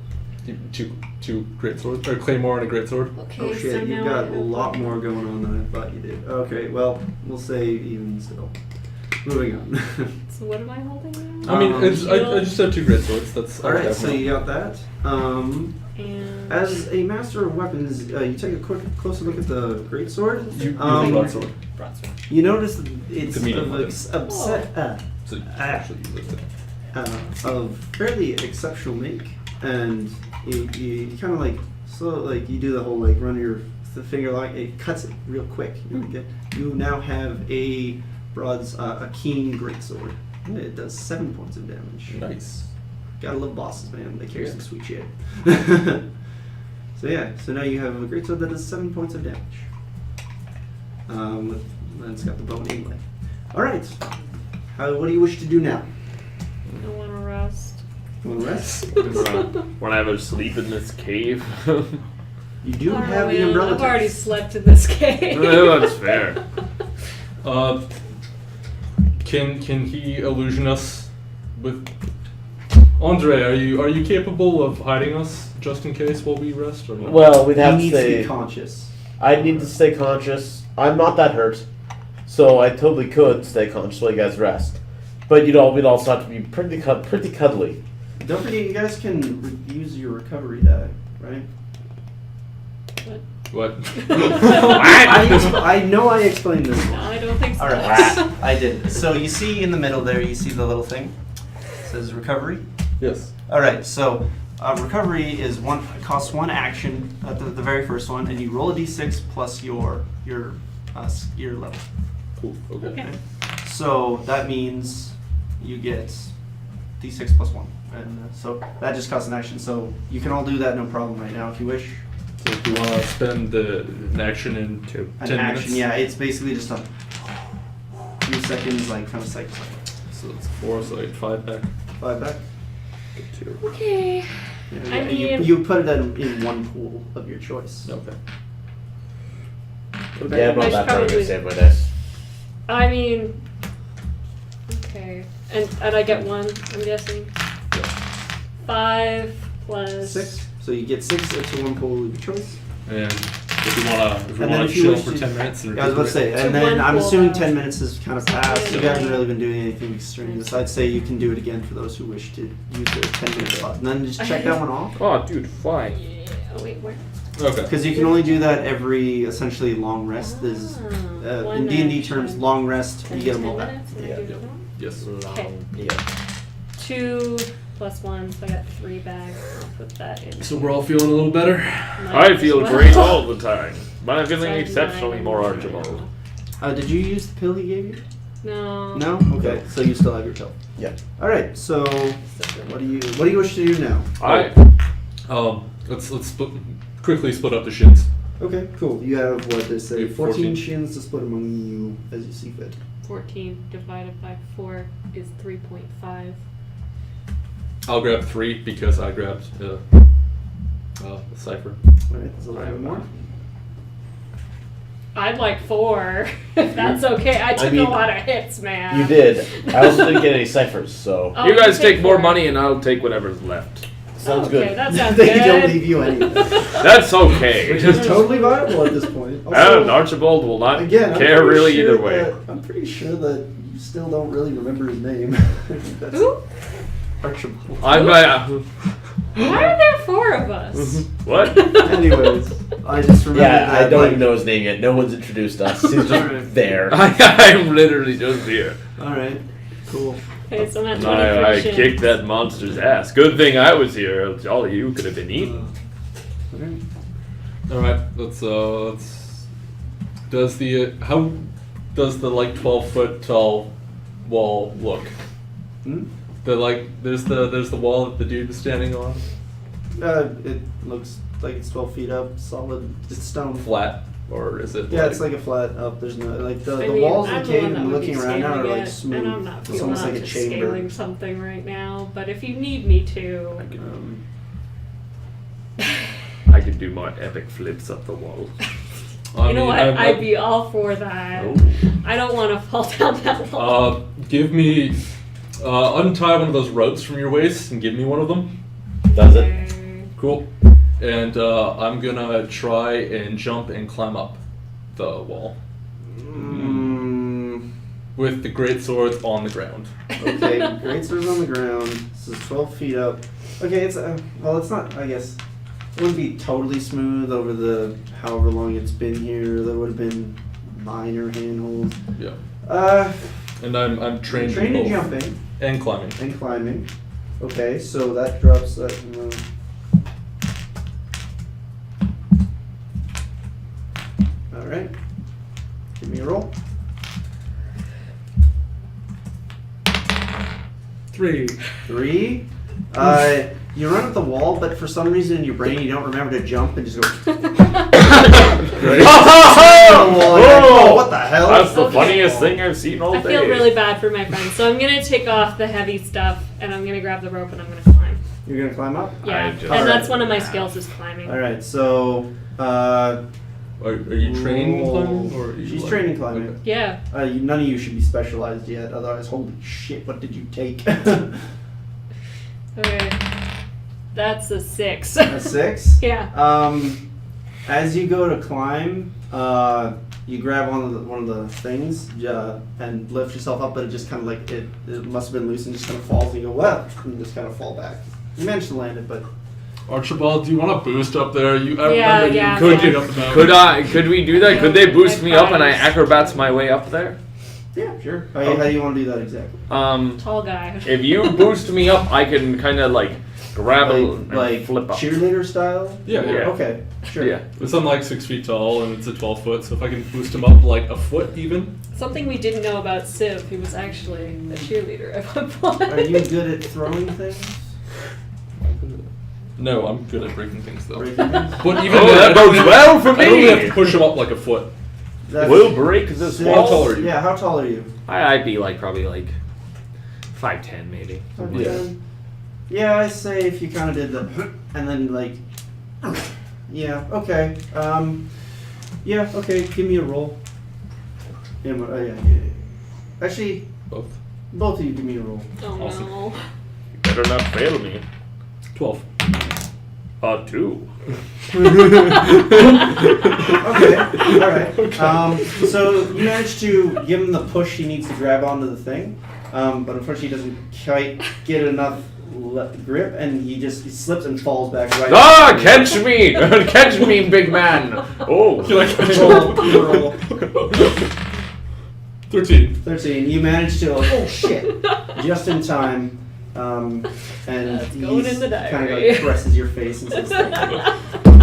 Speaker 4: Two great swords, or claymore and a great sword.
Speaker 2: Okay,
Speaker 1: Oh
Speaker 2: so
Speaker 1: shit, you've
Speaker 2: now
Speaker 1: got
Speaker 2: I
Speaker 1: a
Speaker 2: have
Speaker 1: lot
Speaker 2: like-
Speaker 1: more going on than I thought you did. Okay, well, we'll say even still. Moving on.
Speaker 2: So what am I holding now?
Speaker 4: I mean, I
Speaker 2: shield.
Speaker 4: just have 2 great swords. That's
Speaker 1: All right,
Speaker 4: I have
Speaker 1: so
Speaker 4: now.
Speaker 1: you got that.
Speaker 2: And
Speaker 1: As a master of weapons, you take a closer look at the greatsword.
Speaker 4: You use
Speaker 1: Um,
Speaker 4: a broadsword.
Speaker 2: broadsword.
Speaker 1: You notice that it's
Speaker 4: The medium
Speaker 1: of,
Speaker 4: weapon. So you can actually use it.
Speaker 1: of fairly exceptional make, and you kind of like you do the whole like run the finger like it cuts it real quick. You now have a keen greatsword. It does 7 points of damage.
Speaker 4: Nice.
Speaker 1: Gotta love bosses, man. They carry
Speaker 4: Yeah.
Speaker 1: some sweet shit. So now you have a greatsword that does 7 points of damage. And it's got the bone inlay. All right. What do you wish to do now?
Speaker 2: I want to rest.
Speaker 1: You want to rest?
Speaker 7: When I ever sleep in this cave.
Speaker 1: You do
Speaker 2: Oh,
Speaker 1: have the
Speaker 2: man,
Speaker 1: umbrella.
Speaker 2: I've already
Speaker 1: test.
Speaker 2: slept in this cave.
Speaker 7: Well, that's fair.
Speaker 4: Can he illusion us with? Andre, are you capable of hiding us just in case while we rest or not?
Speaker 3: Well, we'd
Speaker 1: He
Speaker 3: have to
Speaker 1: needs to
Speaker 3: stay.
Speaker 1: be conscious.
Speaker 3: I need to stay conscious. I'm not that hurt, so I totally could stay conscious while you guys rest. But we'd also have to be pretty cuddly.
Speaker 1: Don't forget, you guys can use your recovery die, right?
Speaker 4: What?
Speaker 1: I know I explained this.
Speaker 2: No, I don't think so.
Speaker 1: All right, I did. So you see in the middle there, you see the little thing. It says recovery.
Speaker 4: Yes.
Speaker 1: All right, so recovery is costs 1 action at the very first one, and you roll a d6 plus your level.
Speaker 4: Cool. Okay.
Speaker 2: Okay.
Speaker 1: So that means you get d6 plus 1, and so that just costs an action. So you can all do that, no problem, right now if you wish.
Speaker 4: So if you want to spend an action in 10
Speaker 1: An
Speaker 4: minutes.
Speaker 1: action, yeah, it's basically just a few seconds, like kind of cycle.
Speaker 4: So it's 4, so like 5 back.
Speaker 1: 5 back.
Speaker 4: 2.
Speaker 2: Okay.
Speaker 1: Yeah,
Speaker 2: I mean-
Speaker 1: you put it in one pool of your choice.
Speaker 4: Okay.
Speaker 3: Yeah, I'm
Speaker 2: I
Speaker 3: not
Speaker 2: should
Speaker 3: that hurt. I'm
Speaker 2: probably-
Speaker 3: gonna save my dice.
Speaker 2: I mean, okay. And I get 1, I'm guessing. 5 plus
Speaker 1: 6. So you get 6 into one pool of your choice.
Speaker 4: And if you wanna
Speaker 1: And then if you
Speaker 4: chill
Speaker 1: wish
Speaker 4: for
Speaker 1: to-
Speaker 4: 10 minutes and
Speaker 1: Yeah, I was about to say,
Speaker 4: recuperate-
Speaker 1: and
Speaker 2: So
Speaker 1: then
Speaker 2: one
Speaker 1: I'm
Speaker 2: pool
Speaker 1: assuming
Speaker 2: now.
Speaker 1: 10 minutes has kind of passed. You
Speaker 2: Yeah.
Speaker 1: haven't really been doing anything extraneous. I'd say you can do it again for those who wish to use the 10-minute slot. And then just check that one off.
Speaker 7: Oh, dude, fly.
Speaker 2: Yeah. Oh wait, where?
Speaker 4: Okay.
Speaker 1: Because you can only do that every essentially long rest. There's
Speaker 2: One
Speaker 1: in D&D
Speaker 2: action.
Speaker 1: terms, long rest. You get them all
Speaker 2: 10
Speaker 1: back.
Speaker 2: minutes and I
Speaker 3: Yeah.
Speaker 2: do the one?
Speaker 4: Yes.
Speaker 2: Okay.
Speaker 3: Yeah.
Speaker 2: 2 plus 1, so I got 3 bags. I'll put that in.
Speaker 4: So we're all feeling a little better.
Speaker 7: I feel
Speaker 2: Well.
Speaker 7: great all the time. But I'm feeling
Speaker 2: So I have
Speaker 7: exceptionally
Speaker 2: 9
Speaker 7: more
Speaker 2: now.
Speaker 7: Archibald.
Speaker 1: Did you use the pill he gave you?
Speaker 2: No.
Speaker 1: No. Okay. So you still have your pill.
Speaker 3: Yeah.
Speaker 1: All right. So what do you wish to do now?
Speaker 4: Let's quickly split up the shins.
Speaker 1: Okay. Cool. You have what they say,
Speaker 4: We have
Speaker 1: 14
Speaker 4: 14.
Speaker 1: shins to split among you as you see fit.
Speaker 2: 14 divided by 4 is 3.5.
Speaker 4: I'll grab 3 because I grabbed the cipher.
Speaker 1: All right. There's a little bit more.
Speaker 2: I'd like 4, if that's okay. I took
Speaker 3: mean,
Speaker 2: a lot of hits, man.
Speaker 3: You did. I also didn't get any ciphers, so
Speaker 2: Oh,
Speaker 7: You guys
Speaker 2: paid
Speaker 7: take more
Speaker 2: for it.
Speaker 7: money and I'll take whatever's left.
Speaker 3: sounds
Speaker 2: Okay,
Speaker 3: good.
Speaker 2: that sounds
Speaker 1: They
Speaker 2: good.
Speaker 1: don't leave you anything.
Speaker 7: That's okay.
Speaker 1: Which is totally viable at this point.
Speaker 7: And
Speaker 1: Also,
Speaker 7: Archibald will not
Speaker 1: again, I'm
Speaker 7: care
Speaker 1: pretty
Speaker 7: really
Speaker 1: sure
Speaker 7: either way.
Speaker 1: I'm pretty sure that you still don't really remember his name. That's
Speaker 2: Who?
Speaker 1: Archibald.
Speaker 2: Why are there 4 of us?
Speaker 7: What?
Speaker 1: Anyways, I just remember
Speaker 3: Yeah,
Speaker 1: that.
Speaker 3: I don't
Speaker 1: like,
Speaker 3: even know his name yet. No one's introduced us. He's just there.
Speaker 7: I'm literally just here.
Speaker 1: All right, cool.
Speaker 2: Okay, so I'm at
Speaker 7: And
Speaker 2: 23
Speaker 7: I
Speaker 2: shins.
Speaker 7: kicked that monster's ass. Good thing I was here, else all of you could have been eaten.
Speaker 1: Okay.
Speaker 4: All right. Let's. How does the like 12-foot tall wall look?
Speaker 1: Hmm?
Speaker 4: There's the wall that the dude is standing on.
Speaker 1: It looks like it's 12 feet up, solid. It's stone.
Speaker 4: Flat, or is it?
Speaker 1: Yeah, it's like a flat up. There's no like the
Speaker 2: I
Speaker 1: the
Speaker 2: mean,
Speaker 1: walls
Speaker 2: I'm
Speaker 1: of the
Speaker 2: the
Speaker 1: cave
Speaker 2: one that
Speaker 1: and
Speaker 2: would be
Speaker 1: looking around now are
Speaker 2: scaling
Speaker 1: like
Speaker 2: it,
Speaker 1: smooth.
Speaker 2: And I'm not
Speaker 1: It's
Speaker 2: feeling
Speaker 1: almost
Speaker 2: up
Speaker 1: like a
Speaker 2: to
Speaker 1: chamber.
Speaker 2: scaling something right now, but if you need me to.
Speaker 7: I could do more epic flips up the wall.
Speaker 4: I
Speaker 2: You know
Speaker 4: mean,
Speaker 2: what?
Speaker 4: I'm-
Speaker 2: I'd be all for that.
Speaker 7: Oh.
Speaker 2: I don't want to fall down that wall.
Speaker 4: Give me. Untie one of those ropes from your waist and give me one of them.
Speaker 3: Does it?
Speaker 2: Okay.
Speaker 4: Cool. And I'm gonna try and jump and climb up the wall. with the great sword on the ground.
Speaker 1: Okay, great sword's on the ground. This is 12 feet up. Okay, it's well, it's not. I guess it wouldn't be totally smooth over the however long it's been here. There would have been minor handholds.
Speaker 4: Yeah. And I'm trained
Speaker 1: Trained
Speaker 4: in
Speaker 1: in
Speaker 4: both.
Speaker 1: jumping
Speaker 4: And climbing.
Speaker 1: and climbing. Okay, so that drops that. All right, give me a roll.
Speaker 4: 3.
Speaker 1: 3. You run up the wall, but for some reason in your brain you don't remember to jump and just go. Oh, what the hell?
Speaker 7: That's the
Speaker 2: Okay.
Speaker 7: funniest thing I've seen all
Speaker 2: I
Speaker 7: day.
Speaker 2: feel really bad for my friend, so I'm gonna take off the heavy stuff and I'm gonna grab the rope and I'm gonna climb.
Speaker 1: You're gonna climb up.
Speaker 2: Yeah,
Speaker 7: just-
Speaker 2: and
Speaker 1: Alright.
Speaker 2: that's one of my skills is climbing.
Speaker 1: All right, so
Speaker 4: Are you trained in climbing? Or are you
Speaker 1: she's
Speaker 4: like-
Speaker 1: trained in climbing.
Speaker 4: Okay.
Speaker 2: Yeah.
Speaker 1: None of you should be specialized yet, otherwise, holy shit, what did you take?
Speaker 2: Okay. That's a 6.
Speaker 1: A 6.
Speaker 2: Yeah.
Speaker 1: As you go to climb, you grab one of the things and lift yourself up, but it just kind of like it must have been loose and just kind of falls. And you go well, and just kind of fall back. You managed to land it, but
Speaker 4: Archibald, do you want to boost up there? I
Speaker 2: Yeah,
Speaker 4: remember
Speaker 2: yeah.
Speaker 4: you
Speaker 7: Could
Speaker 4: could
Speaker 7: you-
Speaker 4: up the mountain.
Speaker 7: Could we do that? Could they boost me up and I acrobats my way up there?
Speaker 1: yeah, sure. How do you want to do that exactly?
Speaker 2: Tall guy.
Speaker 7: If you boost me up, I can kind of like grab
Speaker 1: Like
Speaker 7: and flip up.
Speaker 1: cheerleader style?
Speaker 4: Yeah, yeah.
Speaker 1: Okay, sure.
Speaker 7: Yeah.
Speaker 4: It's I'm like 6 feet tall and it's a 12 foot, so if I can boost him up like a foot even.
Speaker 2: Something we didn't know about Civ, he was actually a cheerleader at one point.
Speaker 1: Are you good at throwing things?
Speaker 4: No, I'm good at breaking things though.
Speaker 1: Breaking things?
Speaker 4: But even
Speaker 7: Oh,
Speaker 4: then,
Speaker 7: that
Speaker 4: I don't
Speaker 7: bodes
Speaker 4: even-
Speaker 7: well for
Speaker 4: I don't even have
Speaker 7: me.
Speaker 4: to push him up like a foot.
Speaker 1: That's
Speaker 7: We'll break this
Speaker 1: six.
Speaker 4: How
Speaker 7: wall.
Speaker 4: tall are you?
Speaker 1: Yeah, how tall are you?
Speaker 7: I'd be like probably like 5'10" maybe.
Speaker 4: Yeah.
Speaker 1: Yeah, I say if you kind of did the and then like, yeah, okay, yeah, okay. Give me a roll. Yeah. Actually, both of you give me a roll.
Speaker 2: Oh
Speaker 4: Awesome.
Speaker 2: no.
Speaker 7: Better not fail me.
Speaker 4: 12.
Speaker 7: 2.
Speaker 1: Okay, all right. So you managed to give him the push he needs to grab onto the thing, but unfortunately he doesn't quite get enough grip, and he slips and falls back right.
Speaker 7: Ah, catch me! Catch me, big man! Oh.
Speaker 4: You like
Speaker 1: Roll.
Speaker 4: 13.
Speaker 1: 13. You managed to, oh shit, just in time. And
Speaker 2: That's going in the
Speaker 1: kind of
Speaker 2: diary.
Speaker 1: like presses your face and says, "Thank you."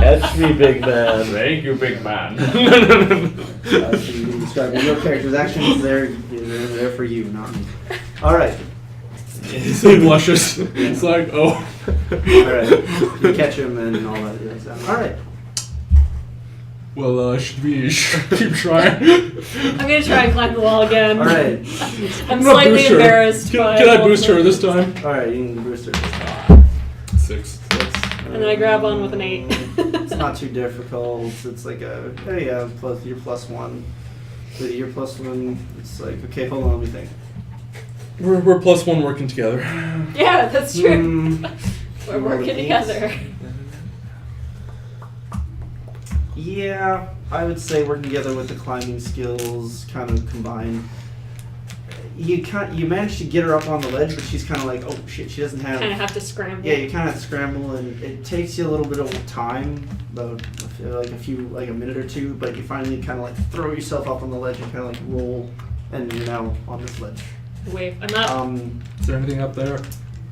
Speaker 3: Catch me, big man.
Speaker 7: Thank you, big man.
Speaker 1: So you describe your character's actions. They're there for you, not me. All right,
Speaker 4: So he blushes. It's like, oh.
Speaker 1: all right. You catch him and all that. Yeah, all right.
Speaker 4: Well, should we keep trying?
Speaker 2: I'm gonna try and climb the wall again.
Speaker 1: All right.
Speaker 2: I'm
Speaker 4: gonna
Speaker 2: slightly
Speaker 4: boost her.
Speaker 2: embarrassed.
Speaker 4: Can
Speaker 2: by
Speaker 4: I
Speaker 2: all
Speaker 4: boost her
Speaker 2: this.
Speaker 4: this time?
Speaker 1: All right. You can boost her.
Speaker 4: 6.
Speaker 2: And then I grab on with an 8.
Speaker 1: It's not too difficult. It's like a plus your +1. With your +1, it's like okay. Hold on. Let me think.
Speaker 4: We're +1 working together.
Speaker 2: Yeah, that's true. We're
Speaker 1: roll
Speaker 2: working
Speaker 1: an 8.
Speaker 2: together.
Speaker 1: Yeah, I would say working together with the climbing skills kind of combined. You managed to get her up on the ledge, but she's kind of like, oh shit, she doesn't have.
Speaker 2: Kind of have to scramble.
Speaker 1: Yeah, you kind of have to scramble, and it takes you a little bit of time, about like a minute or two, but you finally kind of like throw yourself up on the ledge and kind of like roll, and you're now on this ledge.
Speaker 2: Wait, I'm up.
Speaker 4: Is there anything up there?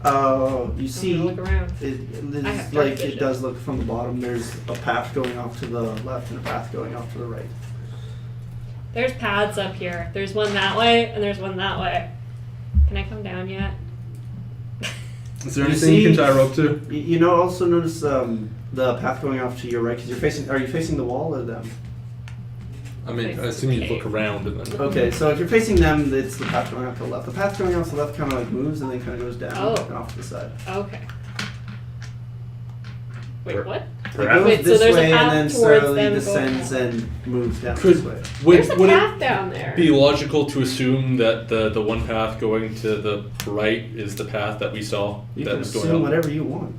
Speaker 1: You see,
Speaker 2: I'm gonna look around.
Speaker 1: it's
Speaker 2: I have dark
Speaker 1: like it
Speaker 2: vision.
Speaker 1: does look from the bottom. There's a path going off to the left and a path going off to the right.
Speaker 2: There's paths up here. There's one that way and there's one that way. Can I come down yet?
Speaker 4: Is there
Speaker 1: You
Speaker 4: anything you can
Speaker 1: see-
Speaker 4: tie a rope to?
Speaker 1: You also notice the path going off to your right because you're facing. Are you facing the wall or them?
Speaker 4: I mean, I assume you look around and then.
Speaker 1: Okay, so if you're facing them, it's the path going off to the left. The path going off to the left kind of like moves and then kind of goes down
Speaker 2: Oh.
Speaker 1: and off to the side.
Speaker 2: Okay. Wait,
Speaker 7: Per-
Speaker 2: what?
Speaker 1: It
Speaker 7: Perhaps-
Speaker 1: goes
Speaker 2: Wait, so
Speaker 1: this
Speaker 2: there's a
Speaker 1: way
Speaker 2: path
Speaker 1: and then
Speaker 2: towards
Speaker 1: slowly
Speaker 2: them
Speaker 1: descends
Speaker 2: going
Speaker 1: and moves down
Speaker 4: Could
Speaker 1: this way.
Speaker 2: There's a
Speaker 4: would
Speaker 2: path
Speaker 4: it
Speaker 2: down there.
Speaker 4: be logical to assume that the one path going to the right is the path that we saw
Speaker 1: You
Speaker 4: that
Speaker 1: can
Speaker 4: was going
Speaker 1: assume
Speaker 4: up?
Speaker 1: whatever you want.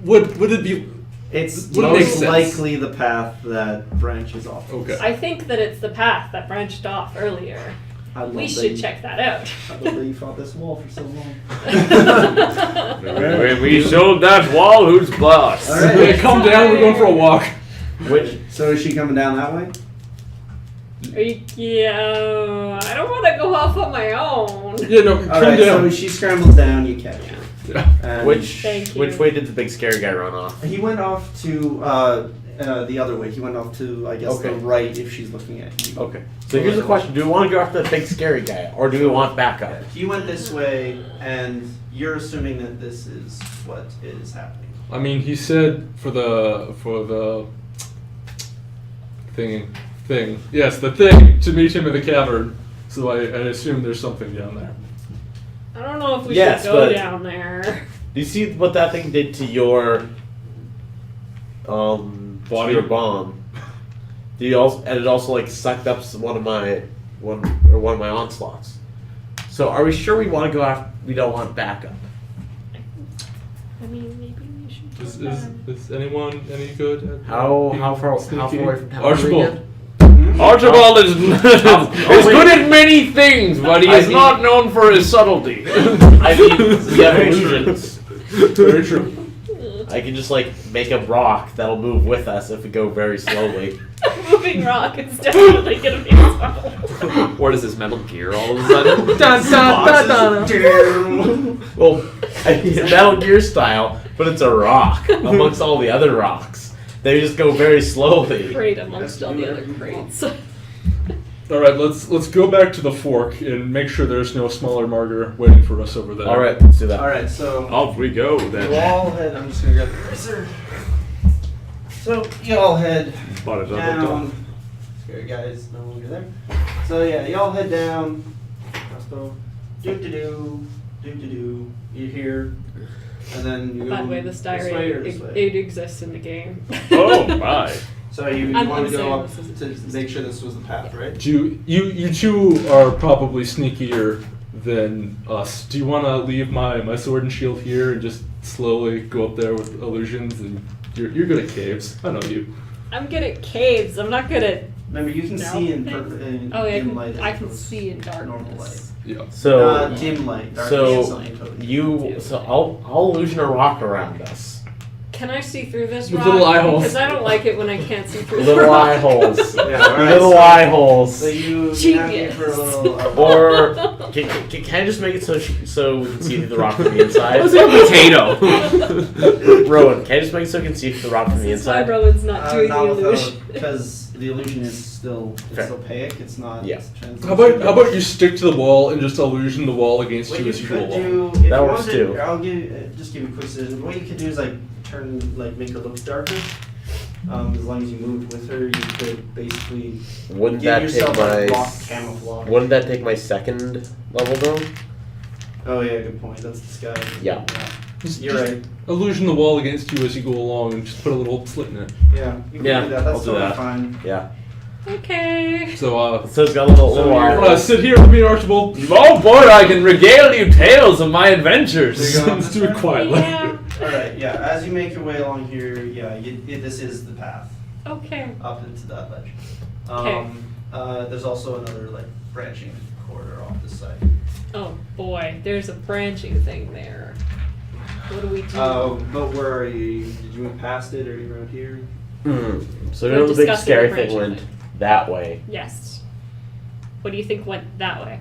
Speaker 4: Would it be?
Speaker 1: It's
Speaker 4: Would it make
Speaker 1: most
Speaker 4: sense?
Speaker 1: likely the path that branches off.
Speaker 4: Okay.
Speaker 2: I think that it's the path that branched off earlier.
Speaker 1: I love
Speaker 2: We
Speaker 1: that
Speaker 2: should
Speaker 1: you-
Speaker 2: check that out.
Speaker 1: I love that you fought this wall for so long.
Speaker 7: When we showed that wall, who's boss?
Speaker 1: All right.
Speaker 4: Hey, come down. We're going for a walk.
Speaker 3: Which
Speaker 1: So is she coming down that way?
Speaker 2: Yeah, I don't want to go off on my own.
Speaker 4: Yeah, no,
Speaker 1: All
Speaker 4: come
Speaker 1: right.
Speaker 4: down.
Speaker 1: So she scrambles down. You catch her.
Speaker 4: Yeah.
Speaker 1: And
Speaker 3: which
Speaker 2: Thank you.
Speaker 3: which way did the big scary guy run off?
Speaker 1: He went off to the other way. He went off to, I guess,
Speaker 3: Okay.
Speaker 1: the right if she's looking at you.
Speaker 3: Okay. So here's the question: do we want to go after the big scary guy, or do we want backup?
Speaker 1: He went this way, and you're assuming that this is what is happening.
Speaker 4: I mean, he said for the thing. Yes, the thing to meet him in the cavern. So I assume there's something down there.
Speaker 2: I don't know if we
Speaker 3: Yes,
Speaker 2: should go
Speaker 3: but-
Speaker 2: down there.
Speaker 3: Do you see what that thing did to your
Speaker 4: Body?
Speaker 3: to your bomb? Do you also and it also like sucked up one of my onslaughts. So are we sure we want to go after? We don't want backup.
Speaker 2: I mean, maybe we should.
Speaker 4: Is,
Speaker 2: go
Speaker 4: is,
Speaker 2: down.
Speaker 4: is anyone any good at
Speaker 3: How
Speaker 4: being
Speaker 3: far
Speaker 4: sneaky?
Speaker 3: away from town? are we
Speaker 4: Archibald.
Speaker 3: again?
Speaker 7: Archibald is good at many things, but he is not known for his subtlety.
Speaker 3: I mean, we have illusions.
Speaker 4: Very true.
Speaker 3: I can just like make a rock that'll move with us if we go very slowly.
Speaker 2: Moving rock is definitely gonna be a problem.
Speaker 6: What is this, Metal Gear all of a sudden?
Speaker 3: Well, I mean, Metal Gear style, but it's a rock amongst all the other rocks. They just go very slowly.
Speaker 2: Great amongst all the other crates.
Speaker 4: All right, let's go back to the fork and make sure there's no smaller martyr waiting for us over there.
Speaker 3: All right, let's do that.
Speaker 1: All right, so
Speaker 7: Off we go
Speaker 1: you
Speaker 7: then.
Speaker 1: all head. I'm just gonna grab the eraser. So you all head
Speaker 7: Bought a double
Speaker 1: down. Scary guys no longer there. So yeah, you all head down. Crossbow. Do. You're here, and then you go
Speaker 2: By the way, this diary,
Speaker 1: way or this way?
Speaker 2: it exists in the game.
Speaker 7: Oh my.
Speaker 1: So you
Speaker 2: I'm
Speaker 1: want to go
Speaker 2: saying
Speaker 1: up
Speaker 2: this
Speaker 1: to
Speaker 2: is-
Speaker 1: make sure this was the path, right?
Speaker 4: You two are probably sneakier than us. Do you want to leave my sword and shield here and just slowly go up there with illusions? And you're good at caves. I know you.
Speaker 2: I'm good at caves. I'm not good at.
Speaker 1: Remember, you can
Speaker 2: No.
Speaker 1: see in dim light.
Speaker 2: I
Speaker 1: as
Speaker 2: can
Speaker 1: opposed
Speaker 2: see in
Speaker 1: to normal light.
Speaker 2: darkness.
Speaker 4: Yeah.
Speaker 3: So,
Speaker 1: Dim light. Dark
Speaker 3: so
Speaker 1: canceling totally.
Speaker 3: I'll illusion a rock around us.
Speaker 2: Can I see through this
Speaker 4: With
Speaker 2: rock?
Speaker 4: little eye holes.
Speaker 2: Because I don't like it when I can't see through the
Speaker 3: Little
Speaker 2: rock.
Speaker 3: eye holes.
Speaker 1: Yeah, all right,
Speaker 3: Little
Speaker 1: so-
Speaker 3: eye holes.
Speaker 1: So you have me for a
Speaker 2: Genius.
Speaker 1: little.
Speaker 3: Or can I just make it so we can see through the rock from the inside?
Speaker 7: What's a potato?
Speaker 3: Rowan, can I just make it so we can see through the rock from the
Speaker 2: This is why
Speaker 3: inside?
Speaker 2: Rowan's not doing the illusion.
Speaker 1: Because the illusion is still
Speaker 3: Fair.
Speaker 1: opaque. It's not.
Speaker 3: Yeah.
Speaker 1: translucent.
Speaker 4: How about you stick to the wall and just illusion the wall against
Speaker 1: What
Speaker 4: you
Speaker 1: you
Speaker 4: as you go
Speaker 1: could
Speaker 4: along?
Speaker 1: do, if
Speaker 3: That
Speaker 1: you
Speaker 3: works
Speaker 1: wanted,
Speaker 3: too.
Speaker 1: I'll just give you a quick suggestion. What you could do is make her look darker. As long as you moved with her, you could basically
Speaker 3: Wouldn't
Speaker 1: give
Speaker 3: that
Speaker 1: yourself
Speaker 3: take
Speaker 1: like
Speaker 3: my
Speaker 1: rock camouflage.
Speaker 3: Wouldn't that take my second level though?
Speaker 1: Oh yeah, good point. That's disguise.
Speaker 3: Yeah.
Speaker 1: You're right.
Speaker 4: Illusion the wall against you as you go along and just put a little slit in it.
Speaker 1: Yeah, you can
Speaker 3: Yeah,
Speaker 1: do that. That's
Speaker 3: I'll do
Speaker 1: totally
Speaker 3: that.
Speaker 1: fine.
Speaker 3: Yeah.
Speaker 2: Okay.
Speaker 4: So
Speaker 3: So it's got a little
Speaker 1: So
Speaker 3: eye
Speaker 1: you're-
Speaker 3: holes.
Speaker 4: sit here with me, Archibald.
Speaker 7: Oh boy, I can regale you tales of my adventures.
Speaker 1: There you go.
Speaker 4: Let's do it quietly.
Speaker 2: Yeah.
Speaker 1: All right. Yeah. As you make your way along here, yeah, this is the path
Speaker 2: Okay.
Speaker 1: up into that ledge.
Speaker 2: Okay.
Speaker 1: There's also another branching corridor off this side.
Speaker 2: Oh boy, there's a branching thing there. What do we do?
Speaker 1: But where are you? Did you move past it, or are you around here?
Speaker 3: So
Speaker 2: We're
Speaker 3: you know the big
Speaker 2: discussing
Speaker 3: scary
Speaker 2: the
Speaker 3: thing
Speaker 2: branching
Speaker 3: went
Speaker 2: thing.
Speaker 3: that way.
Speaker 2: Yes. What do you think went that way?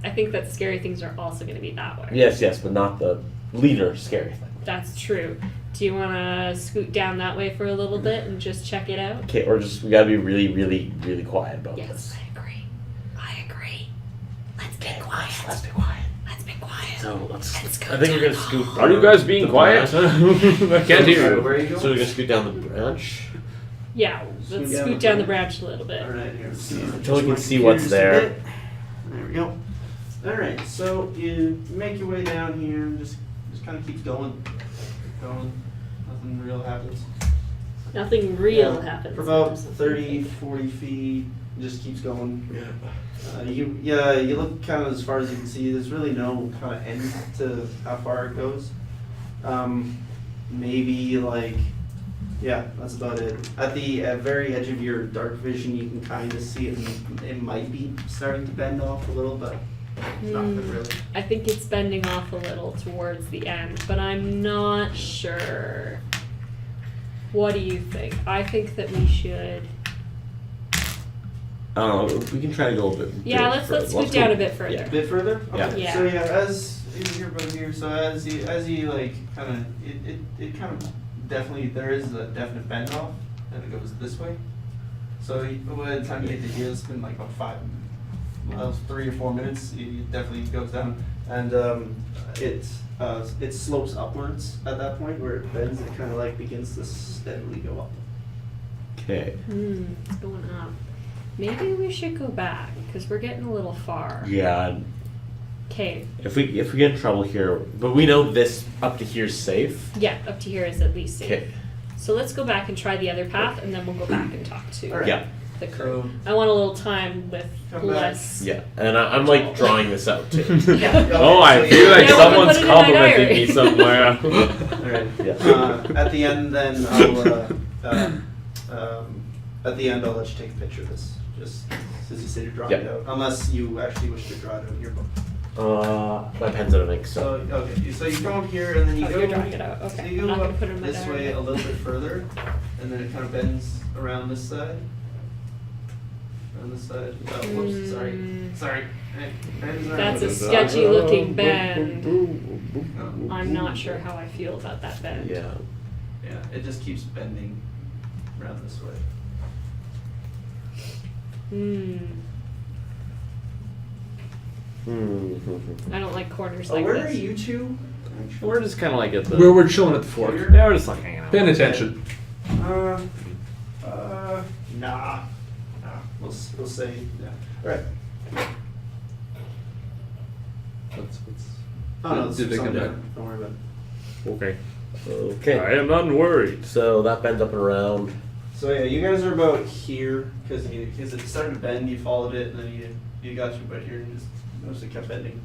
Speaker 2: I think that scary things are also going to be that way.
Speaker 3: Yes, but not the leader scary thing.
Speaker 2: That's true. Do you want to scoot down that way for a little bit and just check it out?
Speaker 3: Okay, or just we gotta be really, really, really quiet about
Speaker 2: Yes,
Speaker 3: this.
Speaker 2: I agree. I agree. Let's be
Speaker 3: Okay,
Speaker 2: quiet.
Speaker 3: let's be quiet.
Speaker 2: Let's be quiet.
Speaker 3: So let's.
Speaker 2: Let's go
Speaker 3: I think we're gonna
Speaker 2: down.
Speaker 3: scoot.
Speaker 7: Are you guys being
Speaker 3: the
Speaker 7: quiet?
Speaker 3: branch.
Speaker 7: I can't hear
Speaker 1: Sorry,
Speaker 7: you.
Speaker 1: where are you
Speaker 3: So
Speaker 1: going?
Speaker 3: we're gonna scoot down the branch
Speaker 2: Yeah,
Speaker 1: Scoot
Speaker 2: let's
Speaker 1: down
Speaker 2: scoot
Speaker 1: the
Speaker 2: down the
Speaker 1: branch.
Speaker 2: branch a little bit.
Speaker 1: All right, here.
Speaker 3: until we can see what's there.
Speaker 1: There we go. All right, so you make your way down here and just kind of keep going. Nothing real happens.
Speaker 2: Nothing real
Speaker 1: Yeah,
Speaker 2: happens.
Speaker 1: For about 30, 40 feet, it just keeps going. You look kind of as far as you can see. There's really no kind of end to how far it goes. Maybe Yeah, that's about it. At the very edge of your dark vision, you can kind of see it. It might be starting to bend off a little, but not really.
Speaker 2: I think it's bending off a little towards the end, but I'm not sure. What do you think? I think that we should.
Speaker 3: I don't know. We can try to go a bit.
Speaker 2: Yeah, let's scoot down a bit further.
Speaker 3: Yeah.
Speaker 1: A bit further?
Speaker 3: Yeah.
Speaker 1: Okay.
Speaker 2: Yeah.
Speaker 1: So yeah, as you're about here, so as you like kind of it kind of definitely there is a definite bend off, and it goes this way. So by the time you get to here, it's been like about 3 or 4 minutes. It definitely goes down, and it slopes upwards at that point where it bends. It kind of like begins to steadily go up.
Speaker 3: Okay.
Speaker 2: It's going up. Maybe we should go back because we're getting a little far.
Speaker 3: Yeah.
Speaker 2: Okay.
Speaker 3: If we get in trouble here, but we know this up to here is safe.
Speaker 2: Yeah, up to here is at least safe.
Speaker 3: Okay.
Speaker 2: So let's go back and try the other path, and then we'll go back and talk to
Speaker 1: Alright.
Speaker 3: Yeah.
Speaker 2: the crew. I want a little time with
Speaker 1: Come back.
Speaker 2: less.
Speaker 3: Yeah. And I'm like drawing this out too.
Speaker 2: Yeah.
Speaker 7: Oh, I feel like
Speaker 2: Yeah, we'll put
Speaker 7: someone's
Speaker 2: it in my
Speaker 7: complimenting
Speaker 2: diary.
Speaker 7: me somewhere.
Speaker 1: Alright.
Speaker 3: Yeah.
Speaker 1: At the end, then at the end, I'll let you take a picture of this. Just as you said, you're drawing it
Speaker 3: Yeah.
Speaker 1: out, unless you actually wish to draw it out in your book.
Speaker 3: My pen's out of ink, so.
Speaker 1: So okay, so you come up here and then you
Speaker 2: Oh,
Speaker 1: go.
Speaker 2: you're drawing it out.
Speaker 1: So
Speaker 2: Okay.
Speaker 1: you
Speaker 2: I'm
Speaker 1: go
Speaker 2: not gonna
Speaker 1: up
Speaker 2: put it in my
Speaker 1: this
Speaker 2: diary.
Speaker 1: way a little bit further, and then it kind of bends around this side. Around this side. Oh, whoops! Sorry. It bends around
Speaker 2: That's a
Speaker 1: this side.
Speaker 2: sketchy looking bend.
Speaker 1: No.
Speaker 2: I'm not sure how I feel about that bend.
Speaker 3: Yeah.
Speaker 1: Yeah, it just keeps bending around this way.
Speaker 2: I don't like corners
Speaker 1: Oh,
Speaker 2: like
Speaker 1: where
Speaker 2: this.
Speaker 1: are you two?
Speaker 6: We're just kind of like at the.
Speaker 4: Where we're chilling at the fork.
Speaker 6: Yeah, we're just like hanging out.
Speaker 4: Paying attention.
Speaker 1: Nah. We'll say, yeah. Alright. Oh, no,
Speaker 4: Did they come
Speaker 1: something
Speaker 4: back?
Speaker 1: different. Don't worry about it.
Speaker 7: Okay.
Speaker 3: Okay.
Speaker 7: I am unworried.
Speaker 3: So that bends up and around.
Speaker 1: So yeah, you guys are about here, because it started to bend, you followed it, and then you got you about here, and just noticed it kept bending.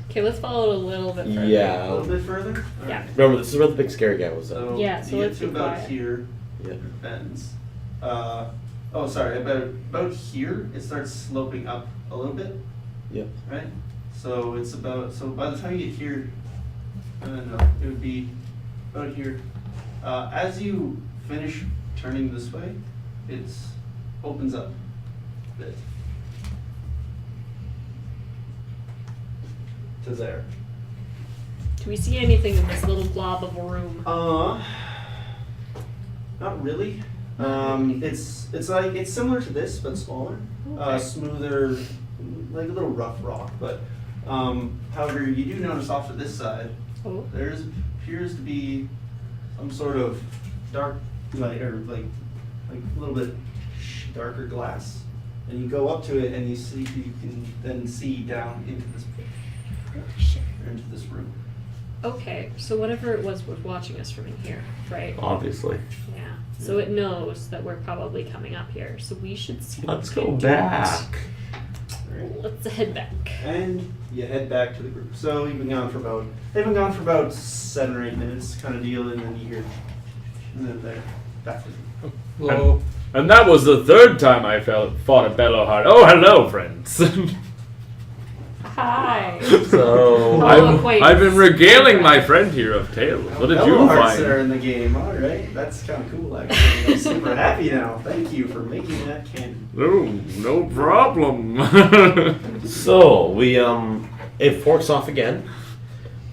Speaker 2: Okay, let's follow it a little bit further.
Speaker 1: A
Speaker 3: Yeah.
Speaker 1: little bit further?
Speaker 2: Yeah.
Speaker 1: Alright.
Speaker 3: Remember, this is where the big scary guy was.
Speaker 1: So
Speaker 2: Yeah, so
Speaker 1: you
Speaker 2: let's
Speaker 1: get to
Speaker 2: be
Speaker 1: about
Speaker 2: quiet.
Speaker 1: here,
Speaker 3: Yeah.
Speaker 1: it bends. About here, it starts sloping up a little bit,
Speaker 3: Yep.
Speaker 1: right? So it's about, so by the time you get here, I don't know, it would be about here. As you finish turning this way, it opens up a bit. To there.
Speaker 2: Do we see anything in this little glob of a room?
Speaker 1: Not really. It's like it's similar to this but smaller,
Speaker 2: Okay.
Speaker 1: smoother, like a little rough rock. But however, you do notice off to this side,
Speaker 2: Oh.
Speaker 1: there appears to be some sort of dark light or like a little bit darker glass. And you go up to it and you can then see down into this or into this room.
Speaker 2: Okay, so whatever it was watching us from in here, right?
Speaker 3: Obviously.
Speaker 2: Yeah. So it knows that we're probably coming up here. So we should see.
Speaker 3: Let's
Speaker 2: what
Speaker 3: go
Speaker 2: we do.
Speaker 3: back.
Speaker 1: Alright.
Speaker 2: Let's head back.
Speaker 1: And you head back to the group. So they've been gone for about 7 or 8 minutes, kind of deal, and then you hear, and then they're back to the
Speaker 4: Hello.
Speaker 7: And that was the third time I fought a Bellowheart. Oh, hello, friends.
Speaker 2: Hi.
Speaker 3: So,
Speaker 7: I've been regaling my friend here of tales. What did you
Speaker 1: Hearts are
Speaker 7: find?
Speaker 1: in the game. All right, that's kind of cool. Actually, I'm super happy now. Thank you for making that canon.
Speaker 7: No problem.
Speaker 3: so we it forks off again.